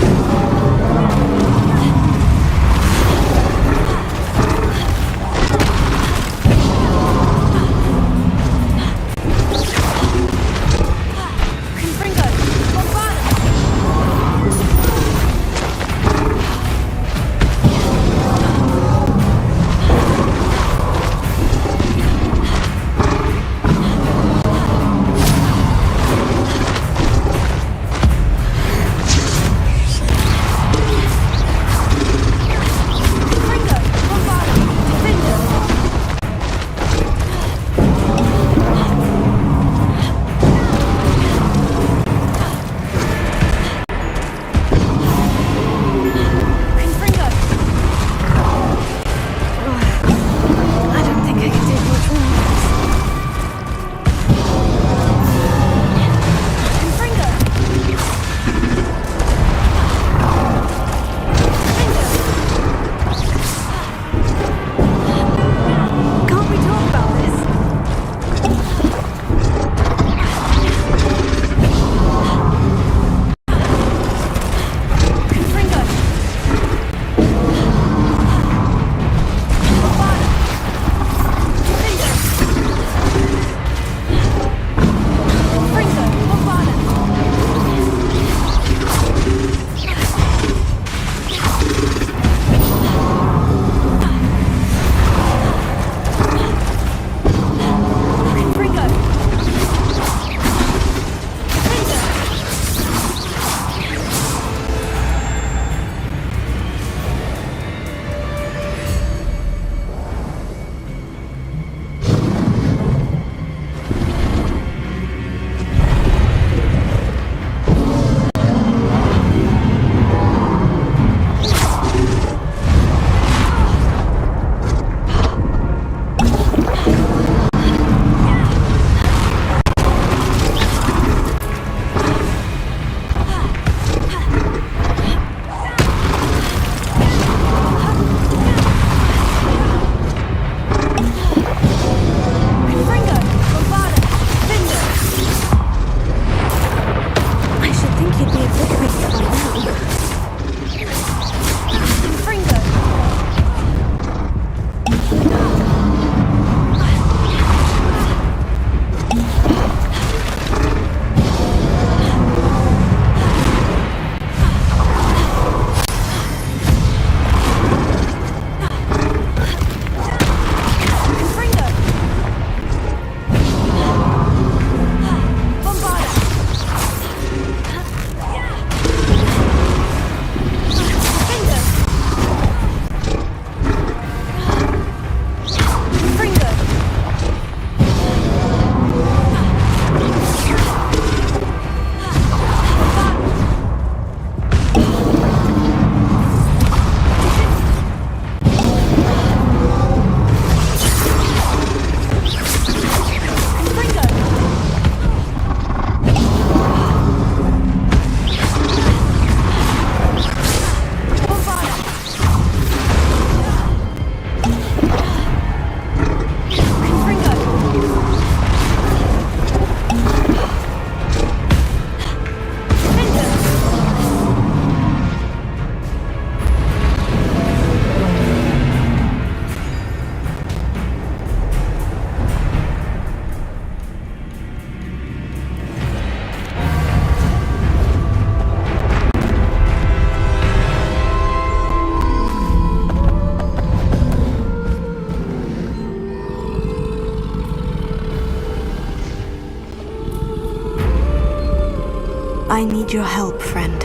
I need your help, friend.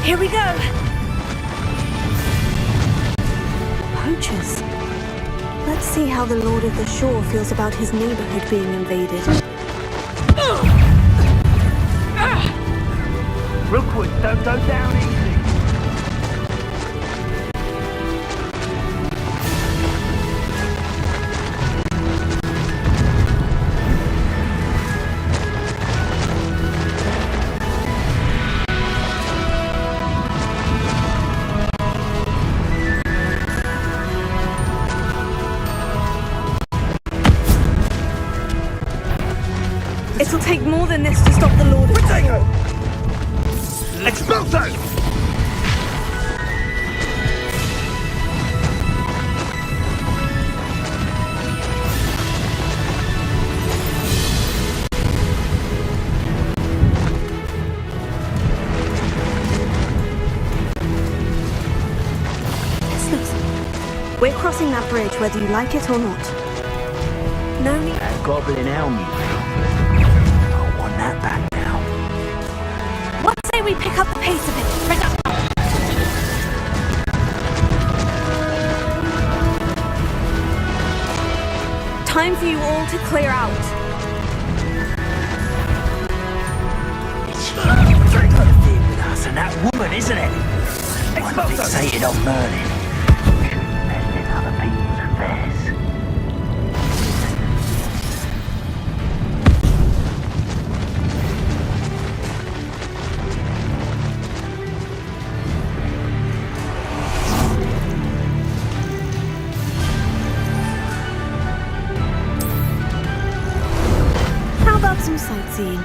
Here we go! Poachers. Let's see how the Lord of the Shore feels about his neighborhood being invaded. Rookwood, don't go down easy. It'll take more than this to stop the Lord of the Shore. Expulso! We're crossing that bridge whether you like it or not. No need. That goblin helm you. I want that back now. What say we pick up the pace a bit? Time for you all to clear out. It's interfering with us and that woman, isn't it? I'm fixated on Merlin. Messing in other people's affairs. How about some sightseeing?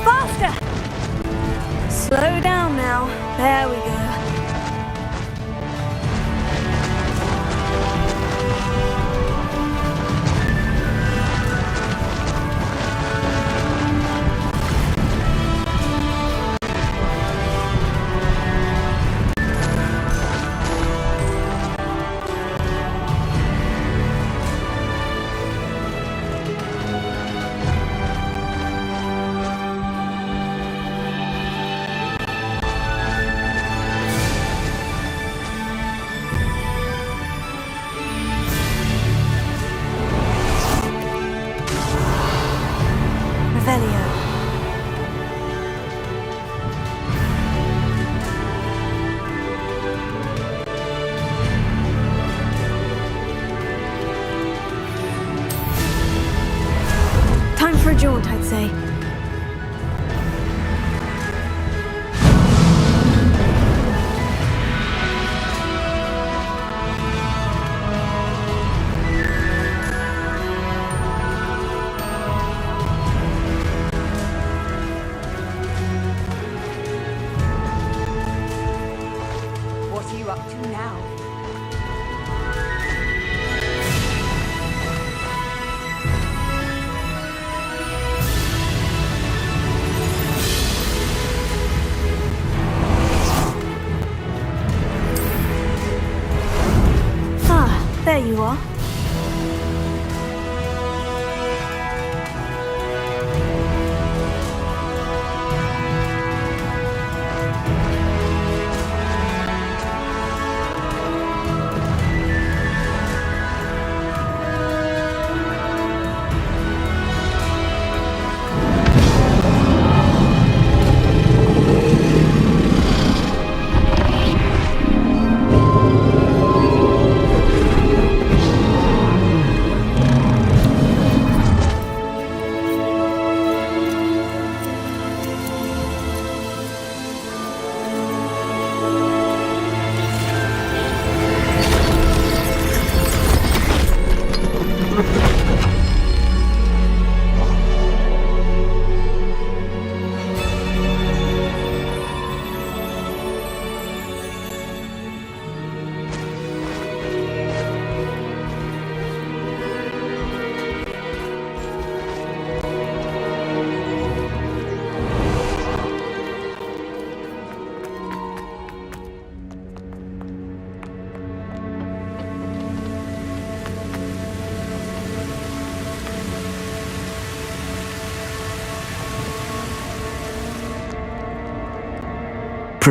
Faster! Slow down now. There we go. Revelio. Time for a jaunt, I'd say. What are you up to now?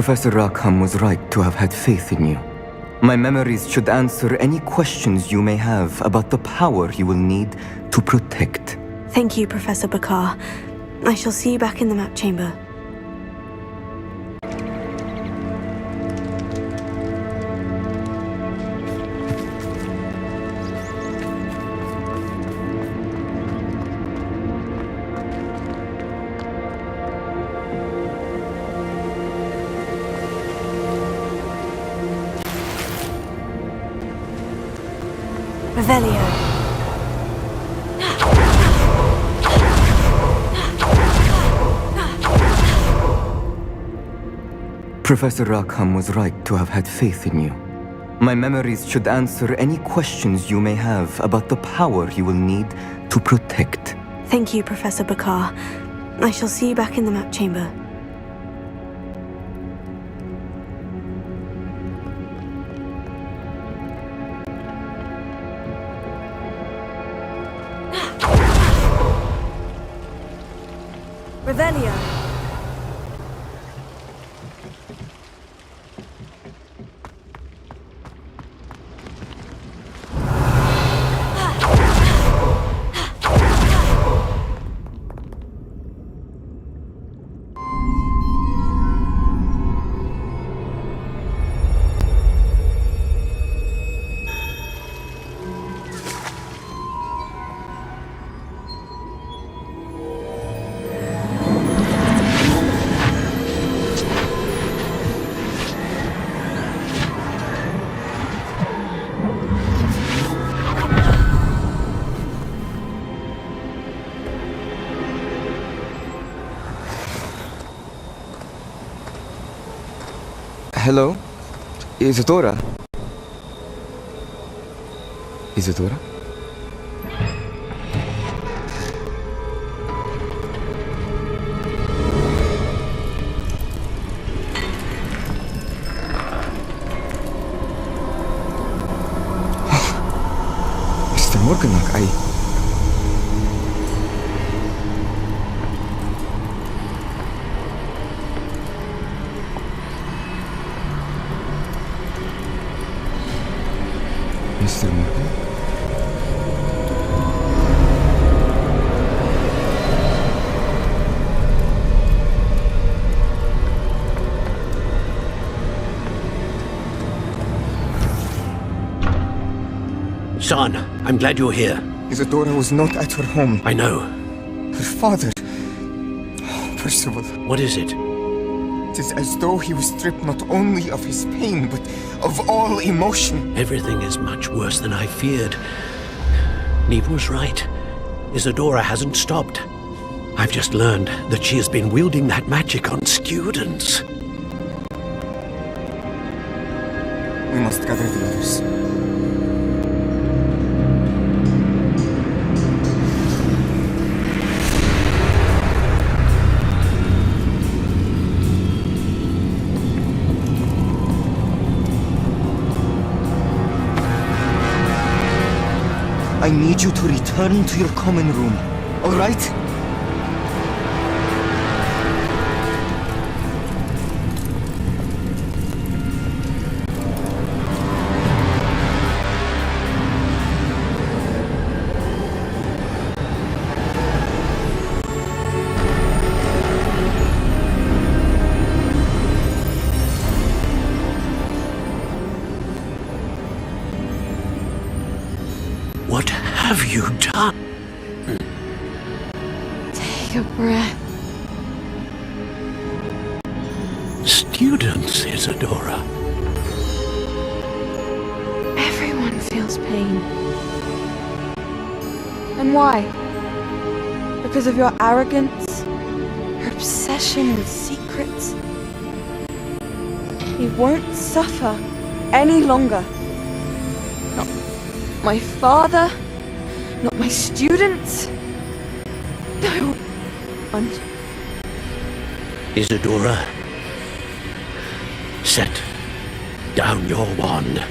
Professor Rackham was right to have had faith in you. My memories should answer any questions you may have about the power you will need to protect. Thank you, Professor Bakar. I shall see you back in the map chamber. Revelio. Professor Rackham was right to have had faith in you. My memories should answer any questions you may have about the power you will need to protect. Thank you, Professor Bakar. I shall see you back in the map chamber. Revelio. Hello? Isadora? Isadora? Mr. Morganach, Mr. Morgan? Son, I'm glad you're here. Isadora was not at her home. I know. Her father... Percival. What is it? It is as though he was stripped not only of his pain, but of all emotion. Everything is much worse than I feared. Neve was right. Isadora hasn't stopped. I've just learned that she has been wielding that magic on students. We must gather the others. I need you to return to your common room, all right? What have you done? Take a breath. Students, Isadora. Everyone feels pain. And why? Because of your arrogance? Your obsession with secrets? He won't suffer any longer. Not my father, not my students. No one. Isadora, set down your wand.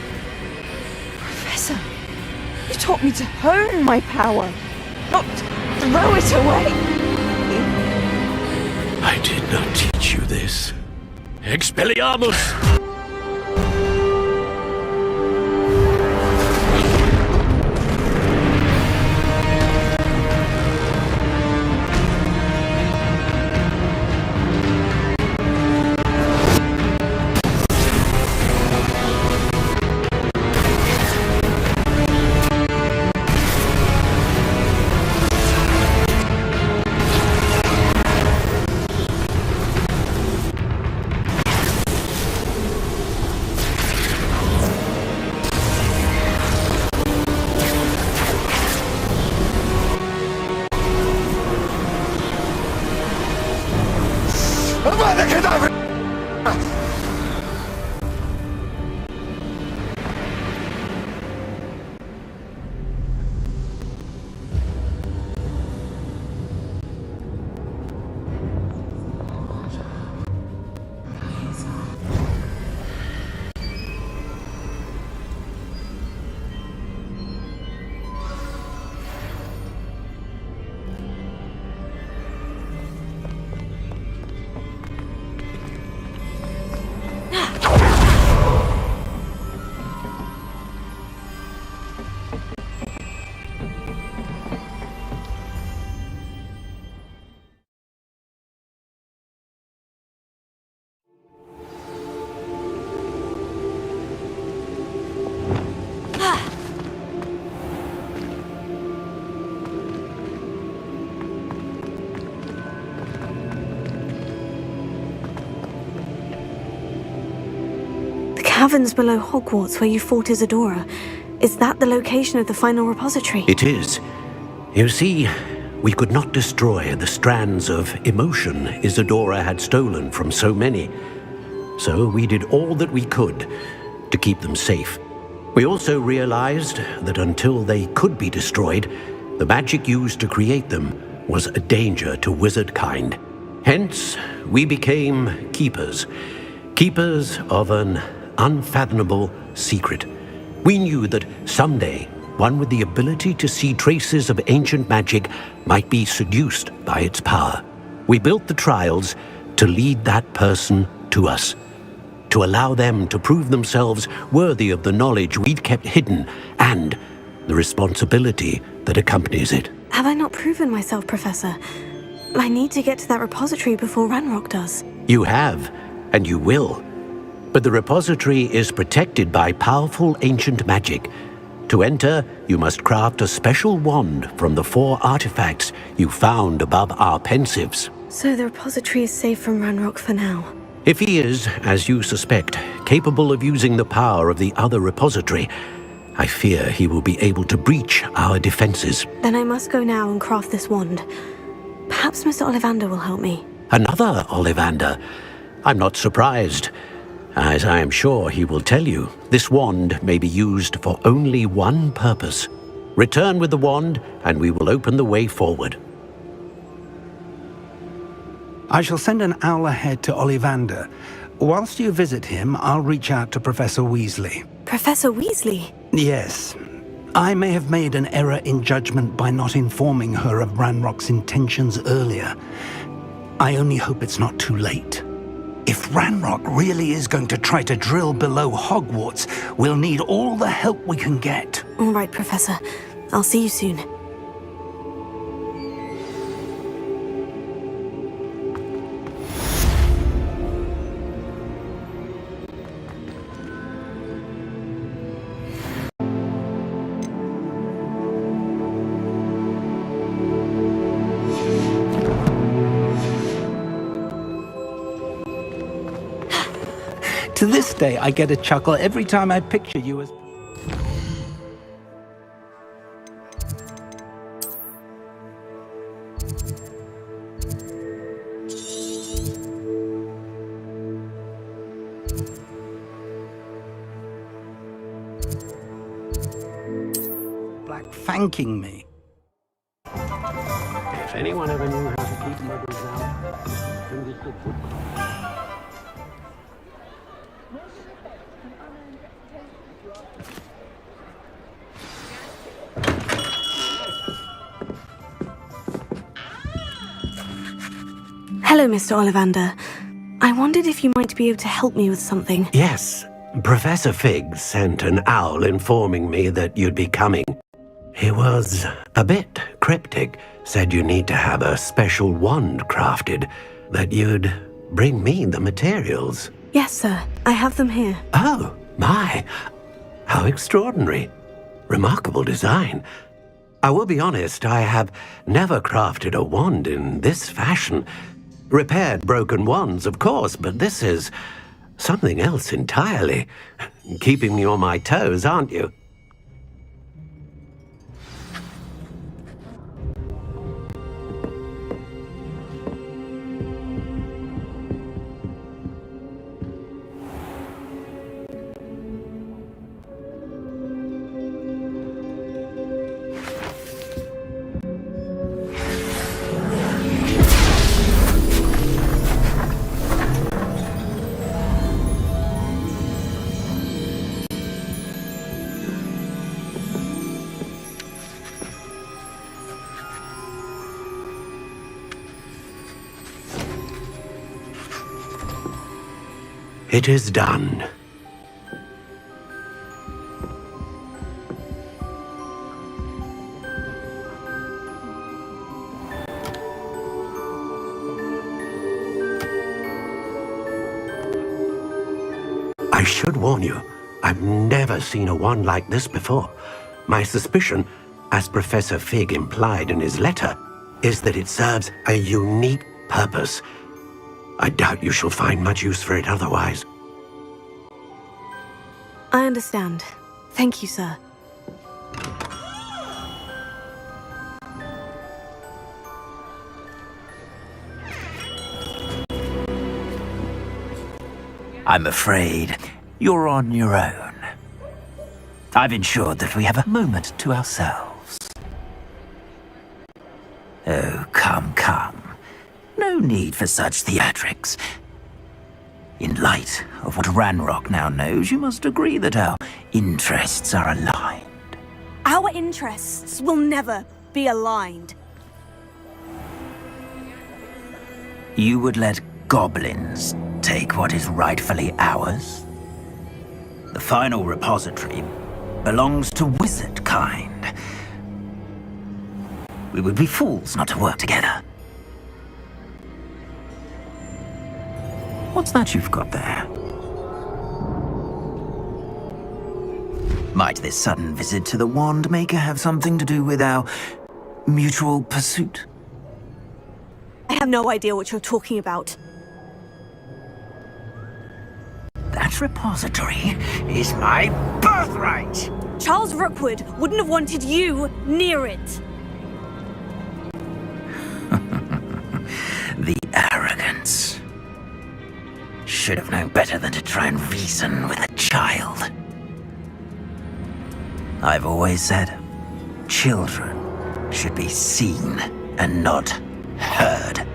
Professor, you taught me to hone my power, not throw it away. I did not teach you this. Expelliarmus! Caverns below Hogwarts where you fought Isadora. Is that the location of the final repository? It is. You see, we could not destroy the strands of emotion Isadora had stolen from so many. So we did all that we could to keep them safe. We also realized that until they could be destroyed, the magic used to create them was a danger to wizard kind. Hence, we became keepers. Keepers of an unfathomable secret. We knew that someday, one with the ability to see traces of ancient magic might be seduced by its power. We built the trials to lead that person to us, to allow them to prove themselves worthy of the knowledge we'd kept hidden and the responsibility that accompanies it. Have I not proven myself, Professor? I need to get to that repository before Ranrock does. You have, and you will. But the repository is protected by powerful ancient magic. To enter, you must craft a special wand from the 4 artifacts you found above our pensives. So the repository is safe from Ranrock for now. If he is, as you suspect, capable of using the power of the other repository, I fear he will be able to breach our defenses. Then I must go now and craft this wand. Perhaps Mr. Ollivander will help me. Another Ollivander? I'm not surprised. As I am sure he will tell you, this wand may be used for only one purpose. Return with the wand, and we will open the way forward. I shall send an owl ahead to Ollivander. Whilst you visit him, I'll reach out to Professor Weasley. Professor Weasley? Yes. I may have made an error in judgment by not informing her of Ranrock's intentions earlier. I only hope it's not too late. If Ranrock really is going to try to drill below Hogwarts, we'll need all the help we can get. All right, Professor. I'll see you soon. To this day, I get a chuckle every time I picture you as... Black thanking me. If anyone ever knew how to keep muggles out, then this would... Hello, Mr. Ollivander. I wondered if you might be able to help me with something. Yes, Professor Fig sent an owl informing me that you'd be coming. He was a bit cryptic, said you need to have a special wand crafted, that you'd bring me the materials. Yes, sir. I have them here. Oh, my. How extraordinary. Remarkable design. I will be honest, I have never crafted a wand in this fashion. Repaired broken wands, of course, but this is something else entirely. Keeping me on my toes, aren't you? It is done. I should warn you, I've never seen a wand like this before. My suspicion, as Professor Fig implied in his letter, is that it serves a unique purpose. I doubt you shall find much use for it otherwise. I understand. Thank you, sir. I'm afraid you're on your own. I've ensured that we have a moment to ourselves. Oh, come, come. No need for such theatrics. In light of what Ranrock now knows, you must agree that our interests are aligned. Our interests will never be aligned. You would let goblins take what is rightfully ours? The final repository belongs to wizard kind. We would be fools not to work together. What's that you've got there? Might this sudden visit to the Wand Maker have something to do with our mutual pursuit? I have no idea what you're talking about. That repository is my birthright! Charles Rookwood wouldn't have wanted you near it. The arrogance. Should have known better than to try and reason with a child. I've always said, children should be seen and not heard.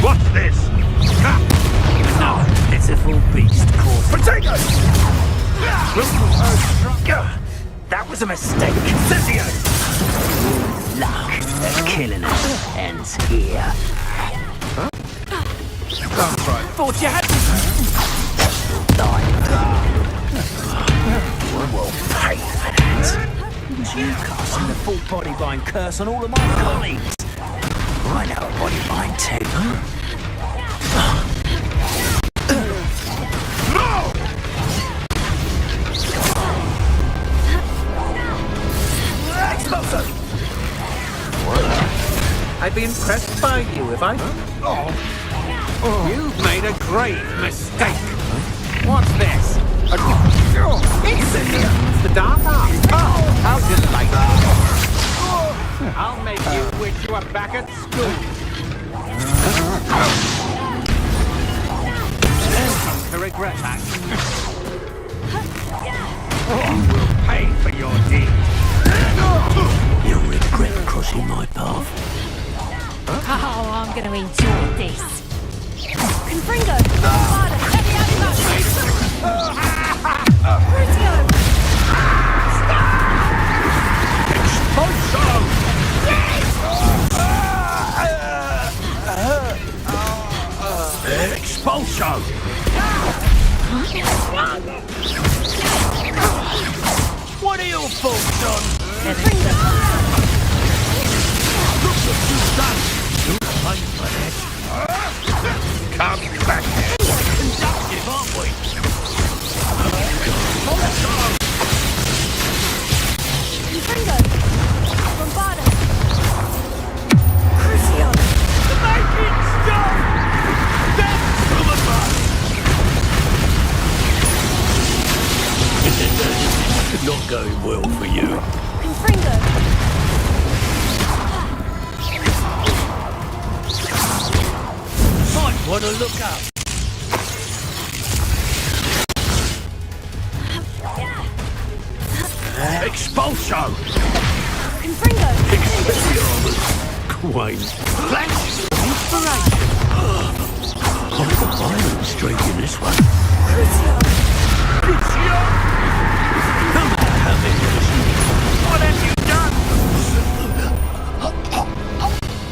What's this? No, it's a full beast course. Potato! That was a mistake. Cynthia! Luck at killing us ends here. Huh? Thought you had me. We will pay for that. You casting the full body bind curse on all of my colleagues. I know a body bind too. I'd be impressed by you if I... You've made a grave mistake. What's this? It's the dark art. Oh, how delightful. I'll make you wish you were back at school. To regret that. You will pay for your deed. You'll regret crossing my path. Oh, I'm going to enjoy this. Confringo! Harder! Heavy animal! Crucio! Expulso! What are your thoughts on? Look what you've done! You'll pay for this. Come back here. Conductive, aren't we? Confringo! Bombarda! Crucio! Make it stop! Then some of us! Not going well for you. Confringo! Might want to look up. Expulso! Confringo! Quaint. Flash! Inspiration! Quite the violent streak in this one. Crucio! Crucio! No matter how many of us. What have you done?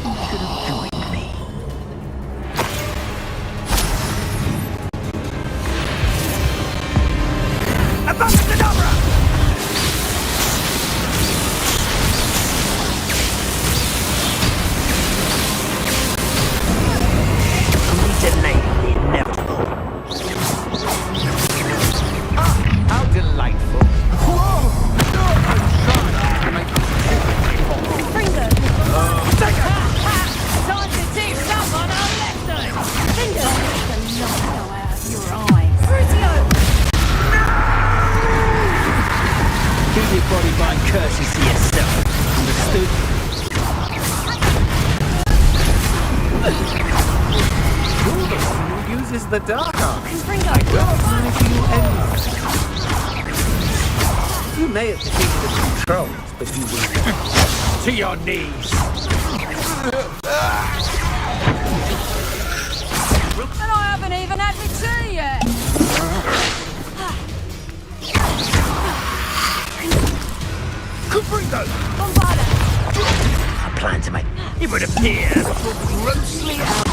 You should have joined me. Abacadabra! How delightful. Confringo! Time to teach someone our lesson! Confringo! The light go out of your eyes. Crucio! Keep your body bind curses to yourself. Understood? You're the one who uses the dark art. Confringo! I don't mind you anything. You may have defeated the controls, but you will... To your knees! And I haven't even had my tea yet! Confringo! Bombarda! I plan to make... It would appear grossly out.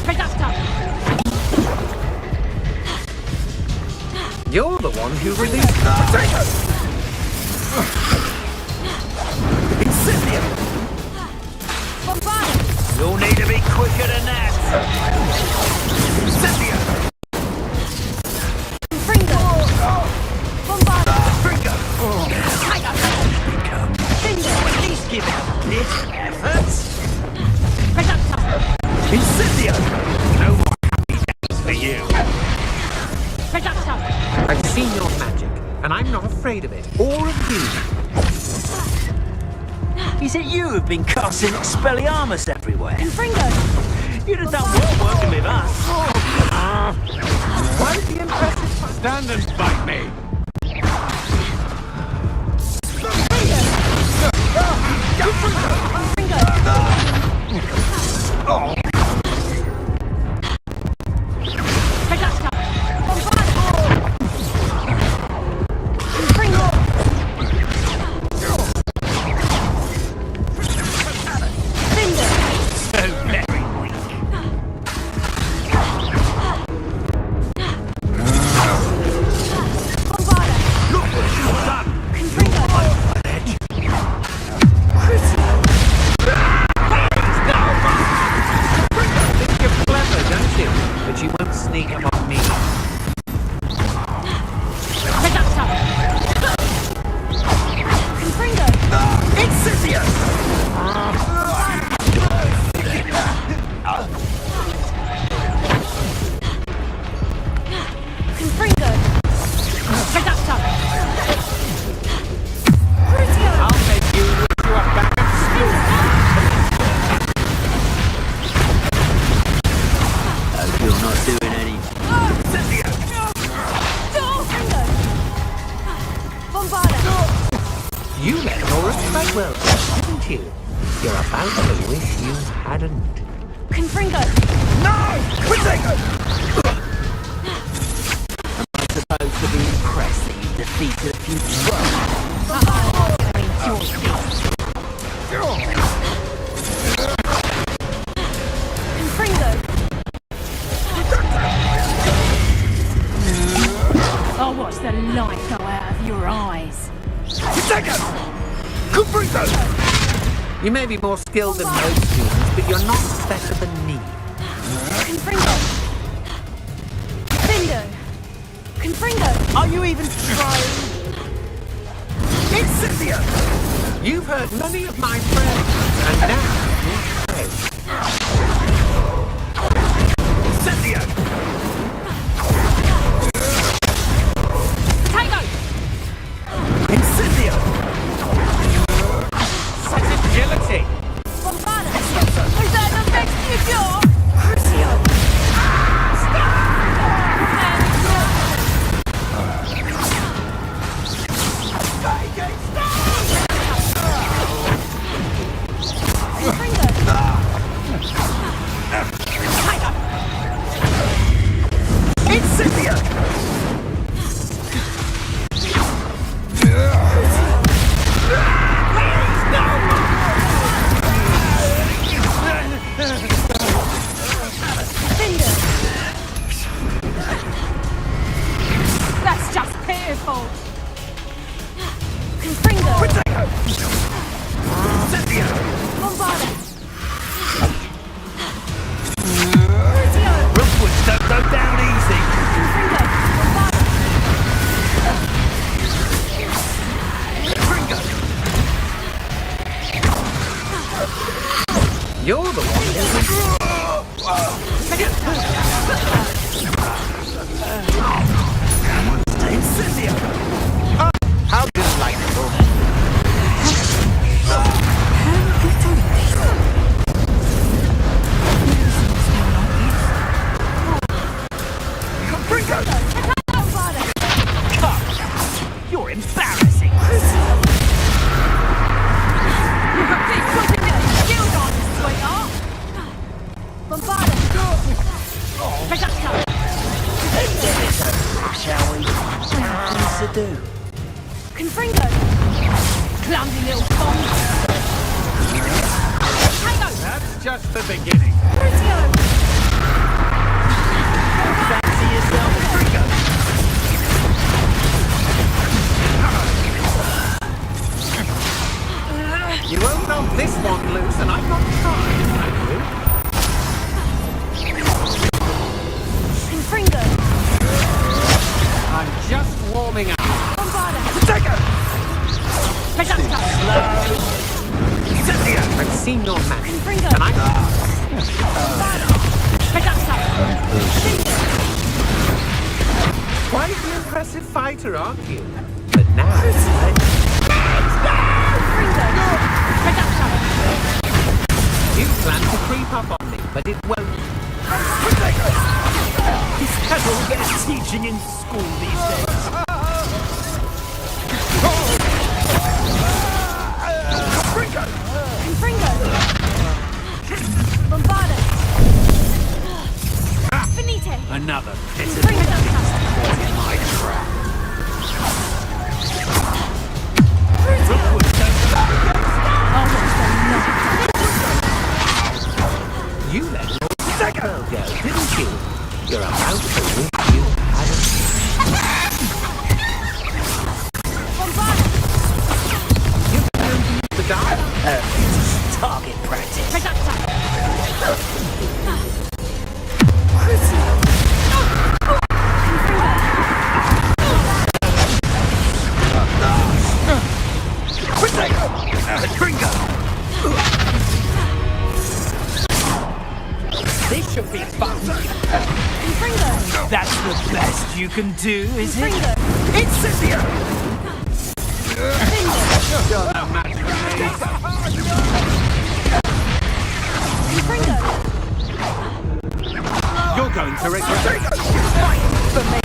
Predusta! You're the one who released the potato! Incendium! Bombarda! You'll need to be quicker than that! Incendium! Confringo! Bombarda! Confringo! Become... At least give it a bit of effort! I'm not afraid of it, or of you. Is it you who've been casting Expelliarmus everywhere? Confringo! You'd have done well working with us. Quite the impressive. Stand and fight me. Oh. You let Nora quite well, didn't you? You're about to wish you hadn't. Confringo! No! Confringo! Am I supposed to be impressed that you defeated a few trolls? Confringo! I'll watch the light go out of your eyes. You may be more skilled than most students, but you're not better than me. Confringo! Findo! Confringo! Are you even trying? Incendio! You've heard many of my prayers, and now you pray. Incendio! Potato! Incendio! Such agility! Bombada! Is that the next you do? Crucio! Incendio! That's just pitiful. Confringo! Potato! Incendio! Bombada! Rookwoods don't go down easy. Confringo! You're the one Incendio! How delightful! You're embarrassing. Bombada! Shall we? Things to do. Confringo! Clumsy little pong. That's just the beginning. Crucio! Fancy yourself a Confringo. You won't knock this one loose, and I'm not trying, thank you. Confringo! I'm just warming up. Bombada! Potato! Incendio! I've seen your match, Confringo! and I'm... Quite an impressive fighter, aren't you? Now, you plan to creep up on me, but it won't. That's all they're teaching in school these days. Another piss in my trap. You let your girl go, didn't you? You're about to wish you hadn't. You the guy? Target practice. This should be fun. That's the best you can do, is it? Incendio! You're no match for me. You're going to regret for me.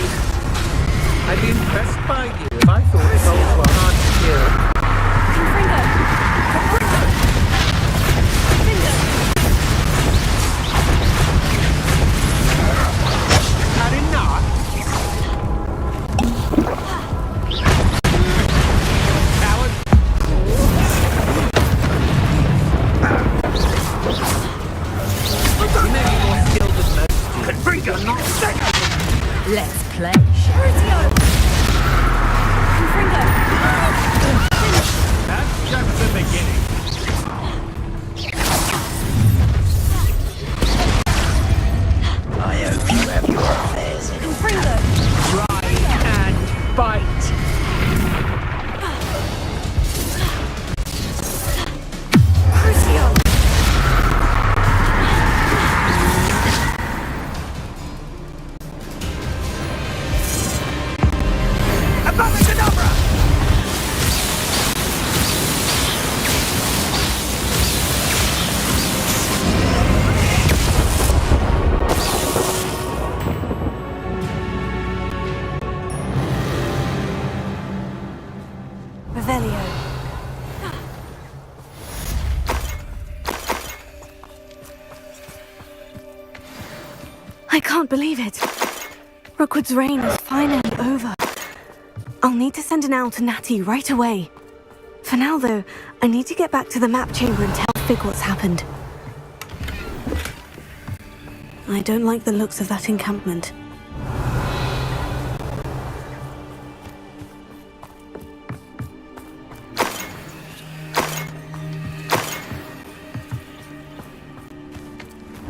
I'd be impressed by you if I thought souls were hard to kill. Not enough. Coward. You may be more skilled than most. Confringo, not second. Let's play. That's just the beginning. I hope you have your affairs in order. Try and bite. I can't believe it. Rookwood's reign is finally over. I'll need to send an owl to Natty right away. For now, though, I need to get back to the map chamber and tell Fig what's happened. I don't like the looks of that encampment.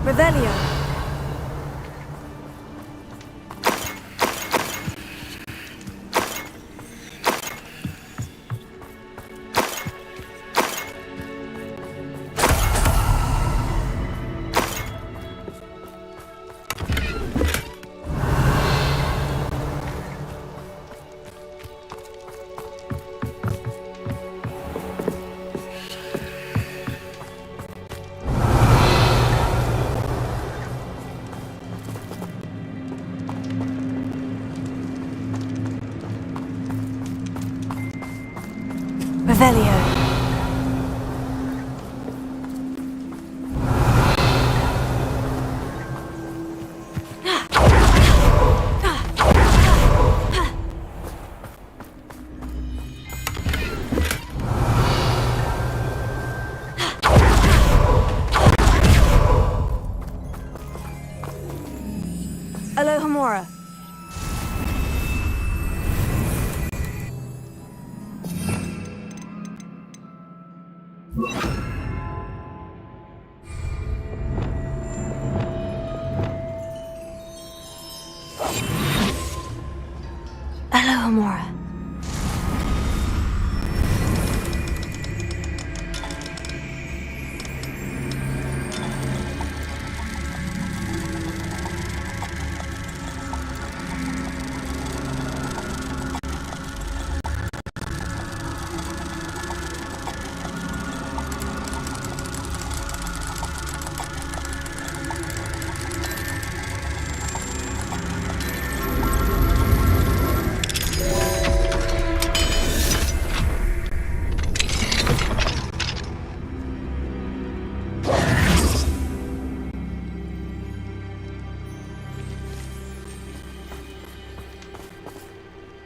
Revelio. Revelio. Alohomora. Alohomora.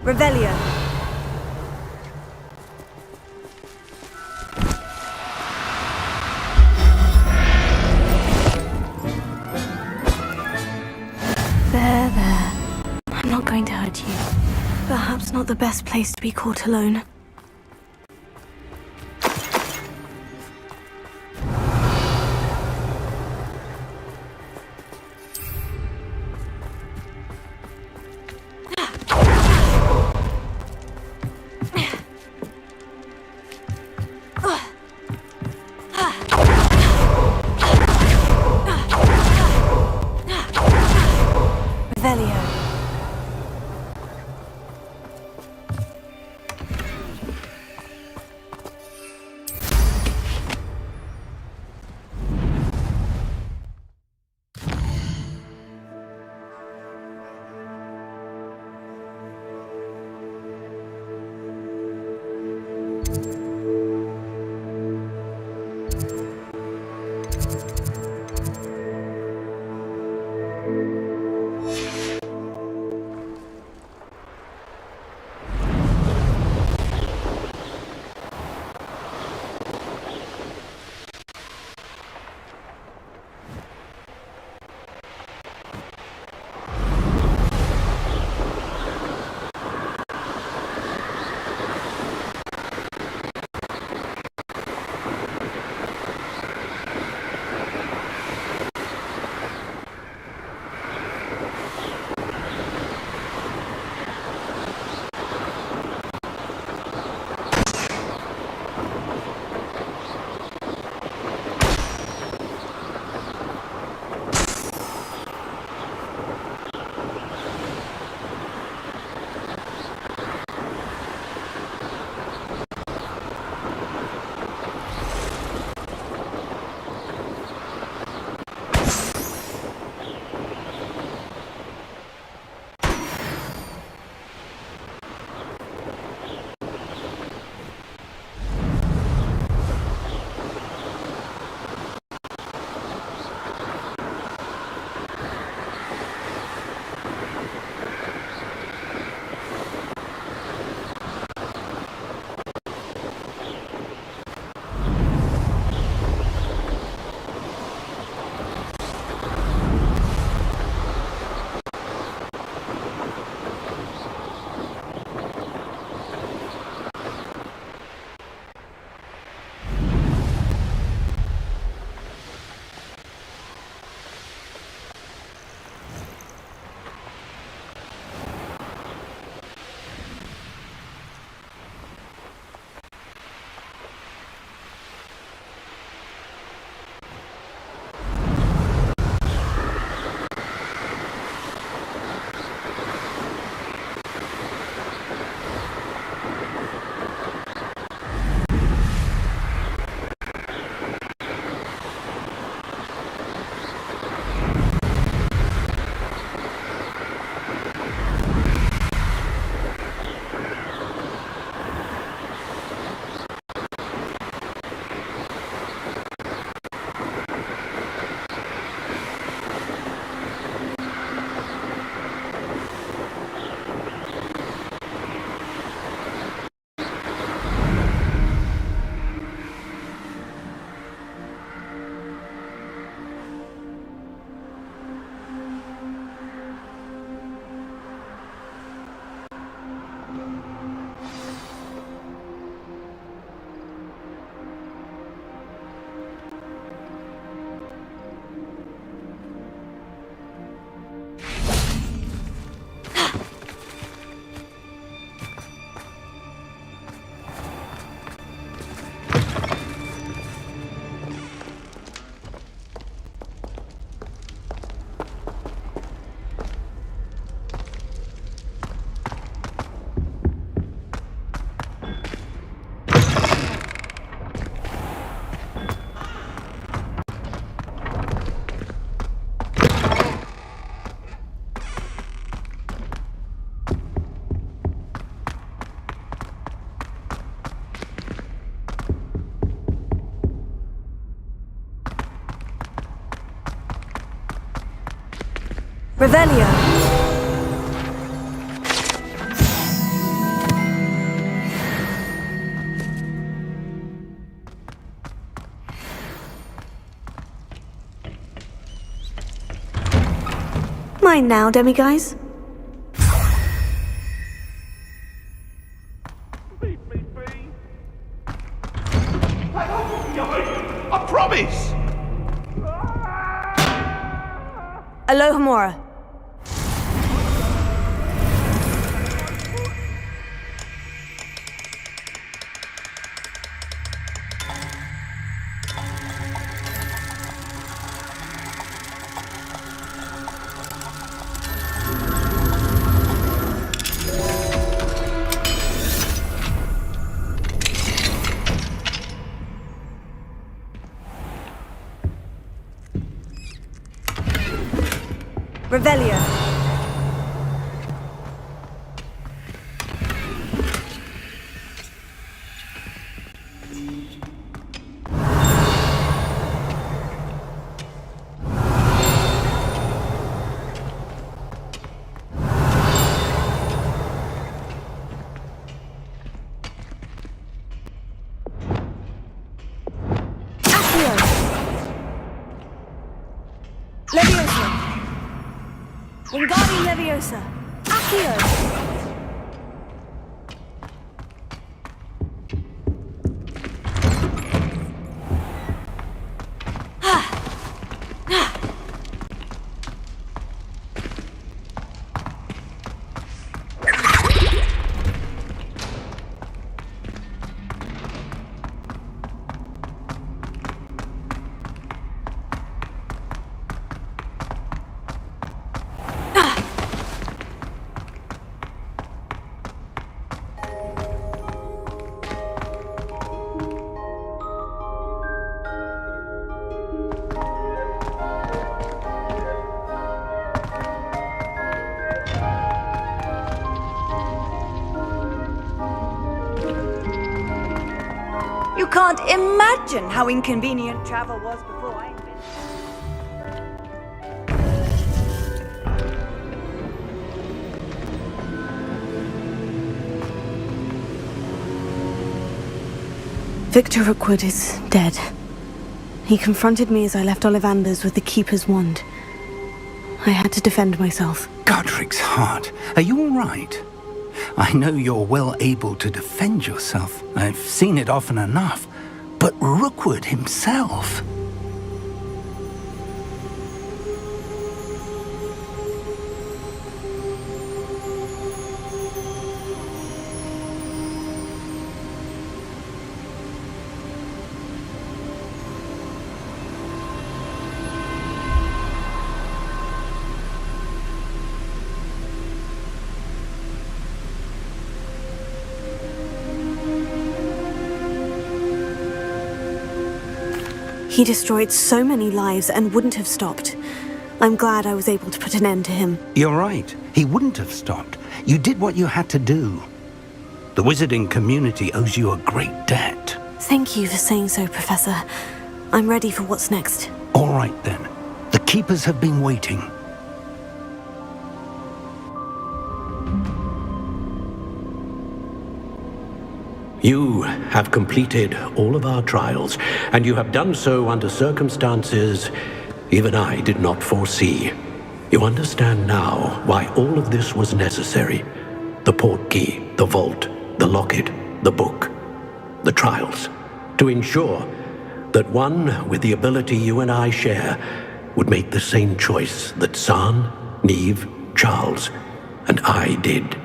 Revelio. There. I'm not going to hurt you. Perhaps not the best place to be caught alone. Revelio. mind now, demiguise? I promise! Alohomora. Revelio. Leviosa. Wingardium Leviosa. Accio. You can't imagine how inconvenient travel was before I invented Victor Rookwood is dead. He confronted me as I left Ollivander's with the Keeper's wand. I had to defend myself. Godric's heart, are you all right? I know you're well able to defend yourself. I've seen it often enough. But Rookwood himself... He destroyed so many lives and wouldn't have stopped. I'm glad I was able to put an end to him. You're right. He wouldn't have stopped. You did what you had to do. The wizarding community owes you a great debt. Thank you for saying so, Professor. I'm ready for what's next. All right, then. The Keepers have been waiting. You have completed all of our trials, and you have done so under circumstances even I did not foresee. You understand now why all of this was necessary. The portkey, the vault, the locket, the book, the trials. To ensure that one with the ability you and I share would make the same choice that San, Neve, Charles, and I did.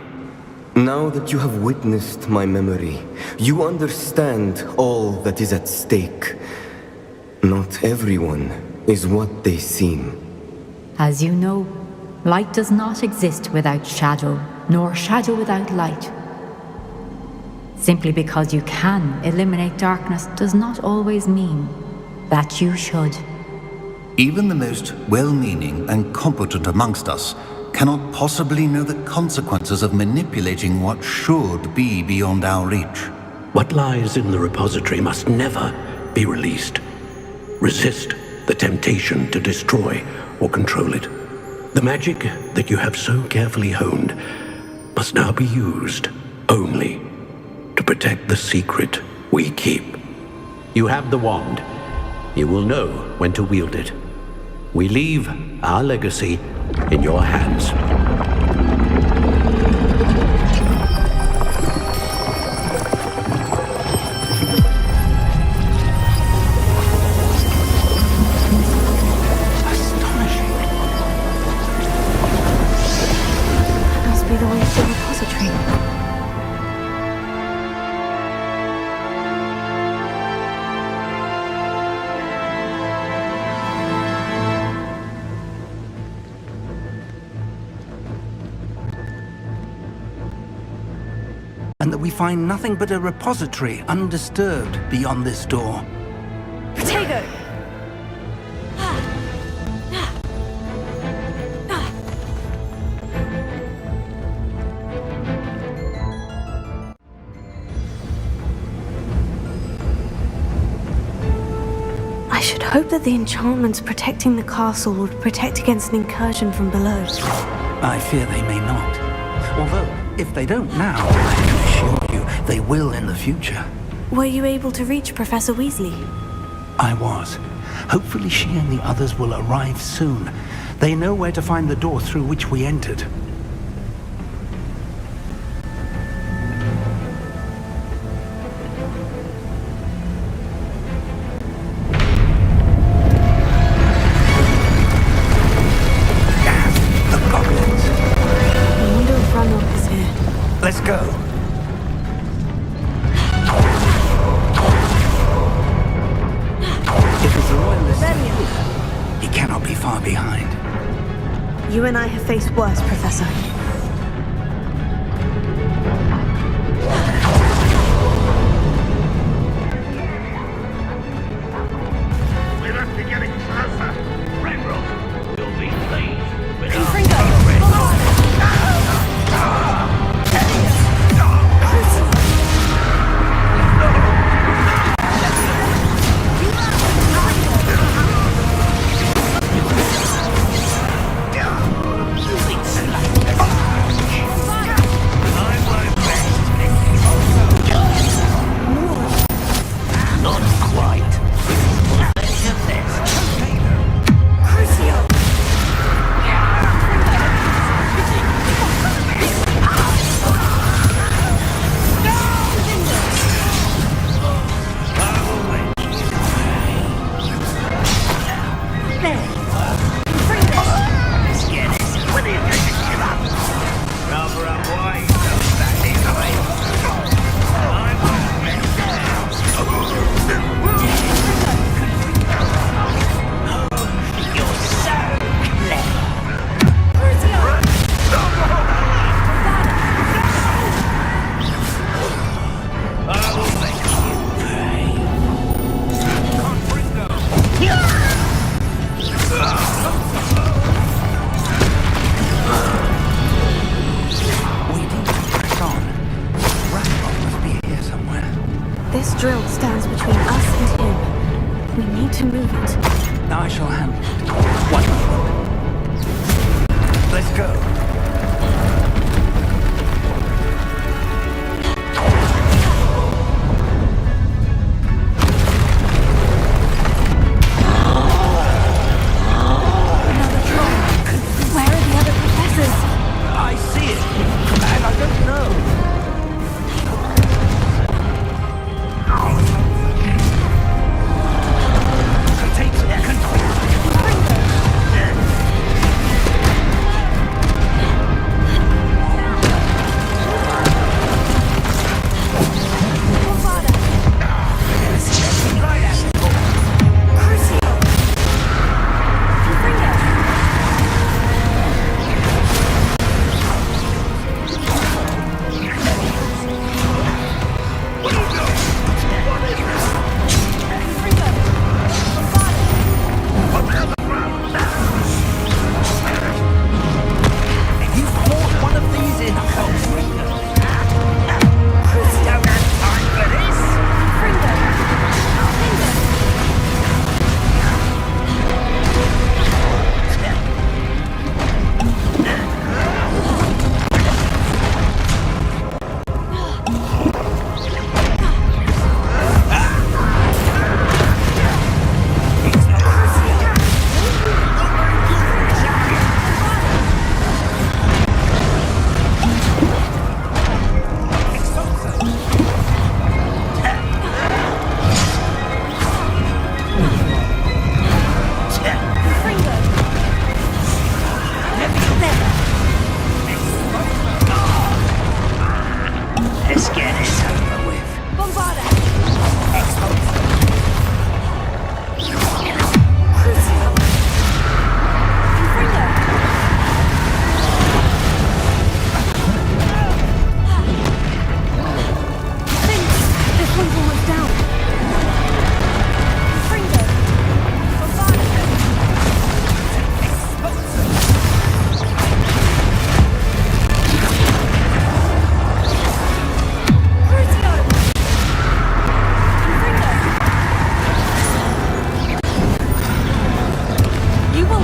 Now that you have witnessed my memory, you understand all that is at stake. Not everyone is what they seem. As you know, light does not exist without shadow, nor shadow without light. Simply because you can eliminate darkness does not always mean that you should. Even the most well-meaning and competent amongst us cannot possibly know the consequences of manipulating what should be beyond our reach. What lies in the repository must never be released. Resist the temptation to destroy or control it. The magic that you have so carefully honed must now be used only to protect the secret we keep. You have the wand. You will know when to wield it. We leave our legacy in your hands. Must be the way to the repository. And that we find nothing but a repository undisturbed beyond this door. Protego! I should hope that the enchantments protecting the castle would protect against an incursion from below. I fear they may not. Although, if they don't now, I can assure you they will in the future. Were you able to reach Professor Weasley? I was. Hopefully she and the others will arrive soon. They know where to find the door through which we entered. Let's go. If it's a royalist, he cannot be far behind. You and I have faced worse, Professor. We must be getting closer. Renrock will be pleased with our This drill stands between us and him. We need to move it. I shall handle it. One moment. Let's go.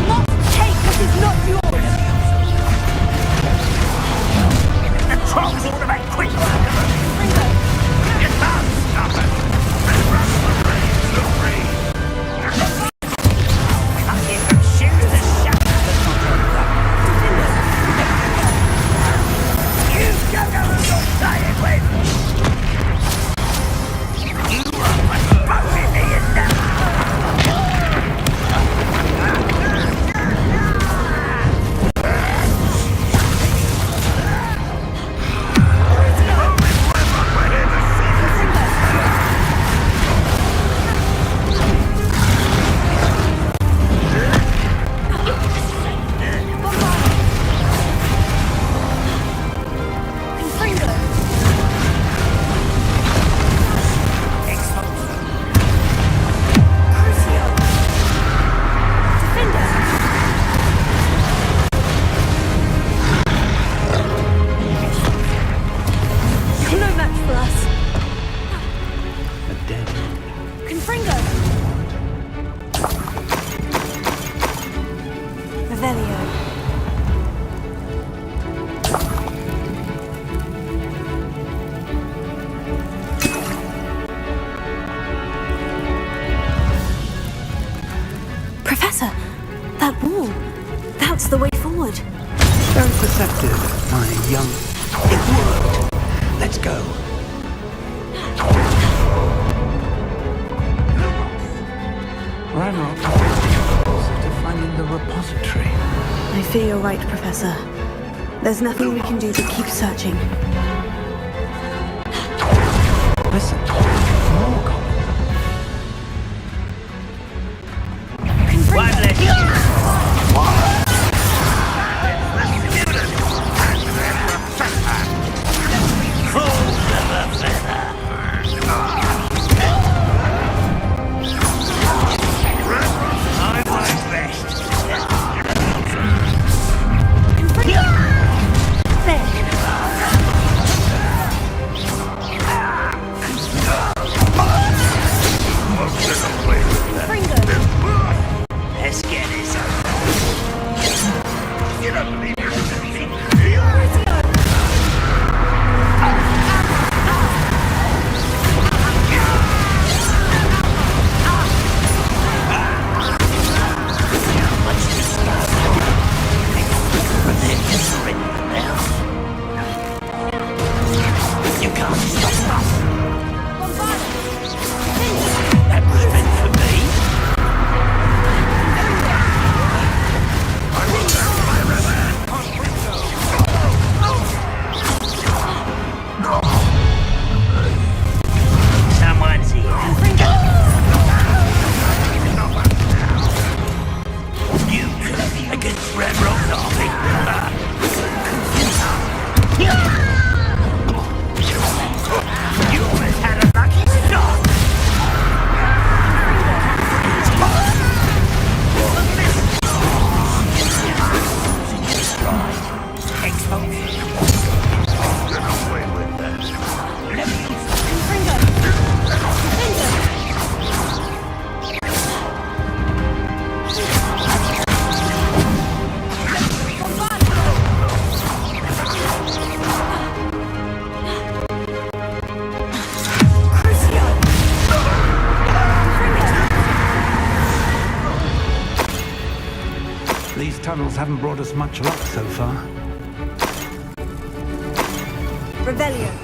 will not take what is not yours! The trolls ought to make quick work of them! You can't stop it! Red Rock's the brains, the free! I give them shit to the shadow that's not on that. You don't know who you're playing with! You are fucking me in now! Professor, that wall, that's the way forward. Very perceptive, my young... It worked. Let's go. Ranrock, to finding the repository. I fear you're right, Professor. There's nothing we can do to keep searching. Listen, more goblins. Let's get this over. You don't believe it? You can't stop us. That was meant for me. Someone's here. You against Red Rock's army. You always had a lucky start. These tunnels haven't brought us much luck so far. Rebellion.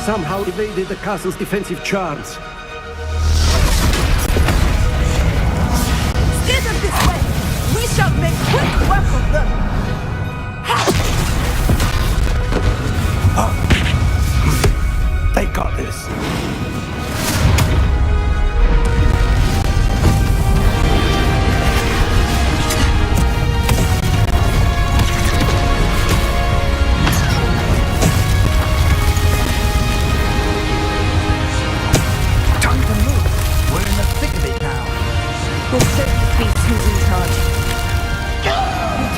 somehow evaded the castle's defensive charms. Steer them this way! We shall make quick work of them! They got this. We'll show the beast who's in charge. Your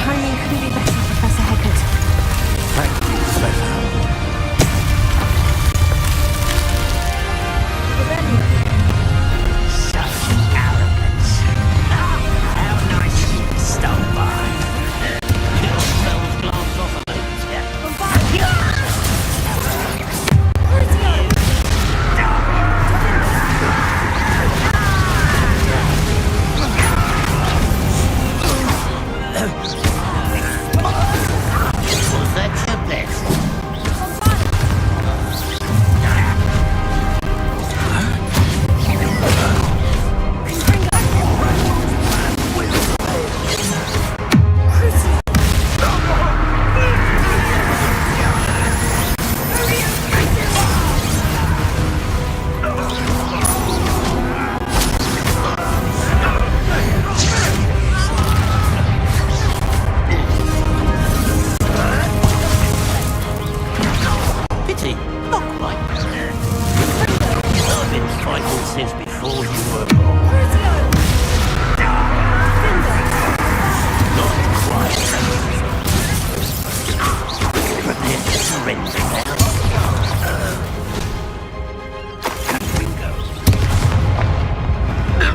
timing couldn't be better, Professor Heckert. Thank you, Professor. Such arrogance. How nice of you to stop by. Kill those gloves off of since before you were born. Not quite. Prepare to surrender now.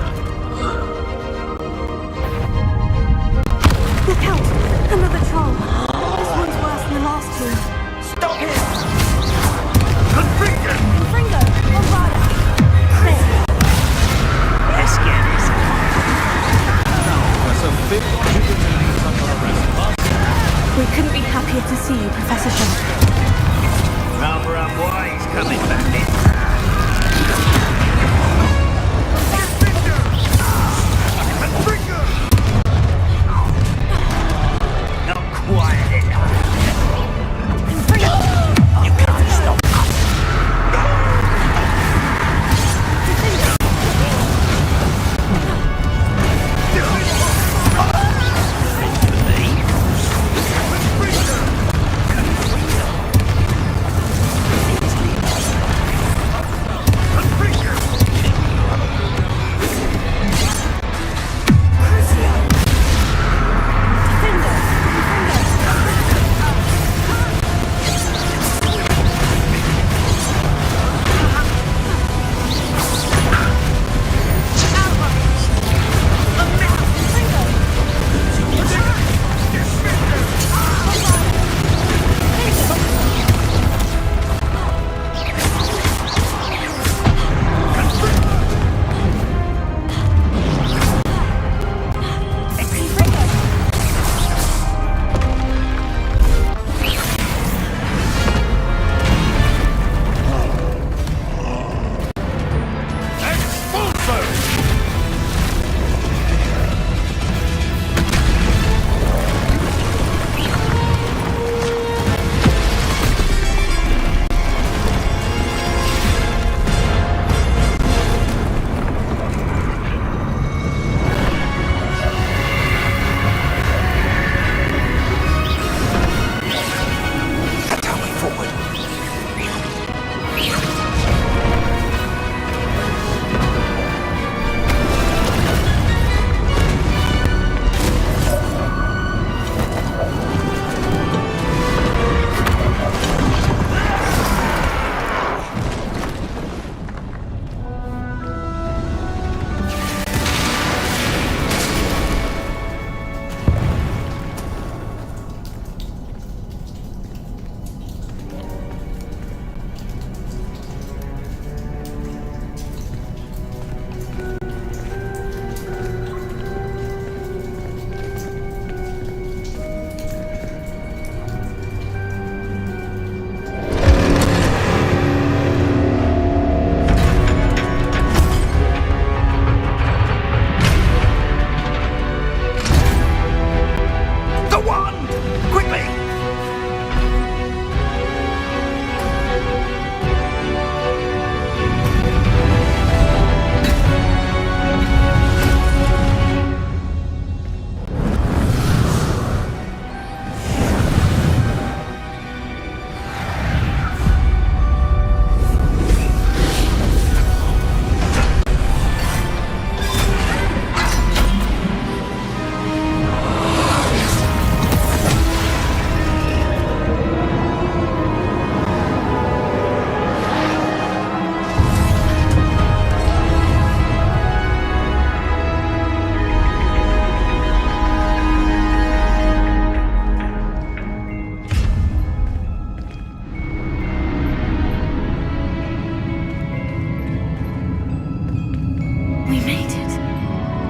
Look out! Another troll. This one's worse than the last two. Stop him! Confringo! Bombada! Let's get this. We couldn't be happier to see you, Professor Shaw. Rather up why he's coming back this Not quite enough. You can't stop.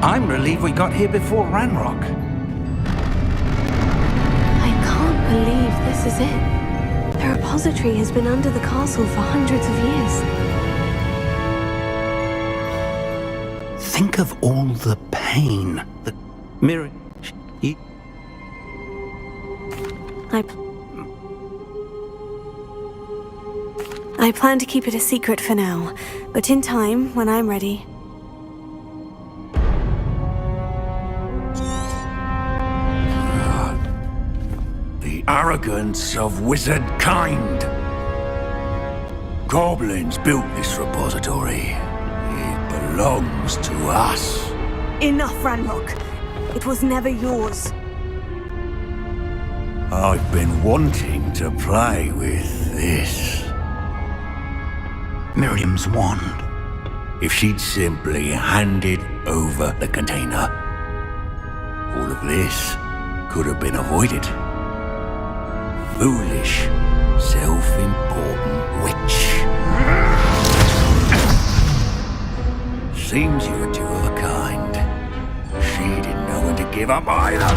I'm relieved we got here before Ranrock. I can't believe this is it. The repository has been under the castle for hundreds of years. Think of all the pain that Miriam... I plan to keep it a secret for now, but in time, when I'm ready... The arrogance of wizard kind. Goblins built this repository. It belongs to us. Enough, Ranrock. It was never yours. I've been wanting to play with this. Miriam's wand. If she'd simply handed over the container, all of this could have been avoided. Foolish, self-important witch. Seems you were two of a kind. She didn't know when to give up either.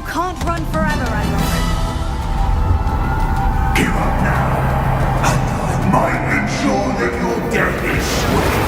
can't run forever, Ranrock. Give up now, and I might ensure that your death is swift.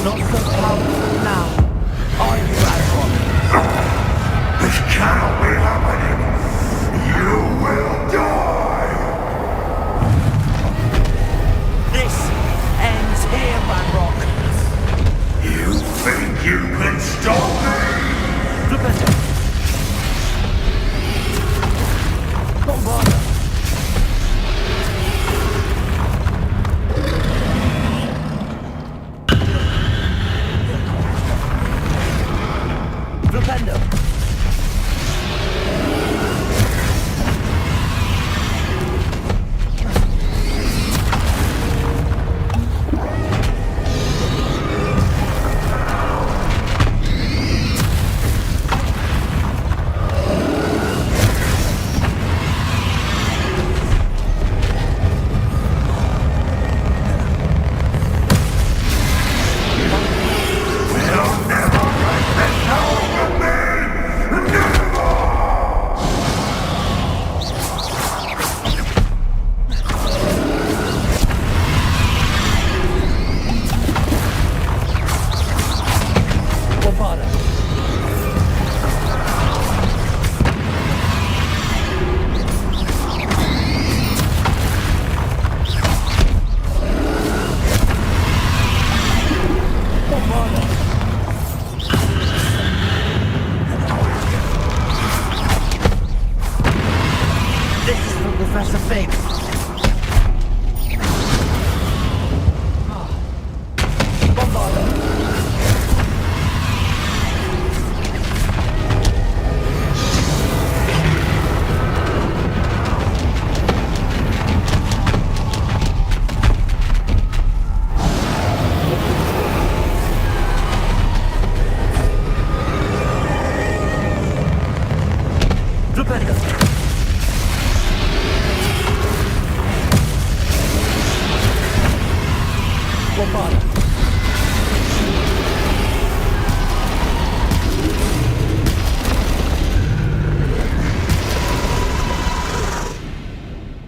Not so powerful now. Are you, Ranrock? This cannot be happening. You will die. This ends here, Ranrock. You think you can stop me? Professor,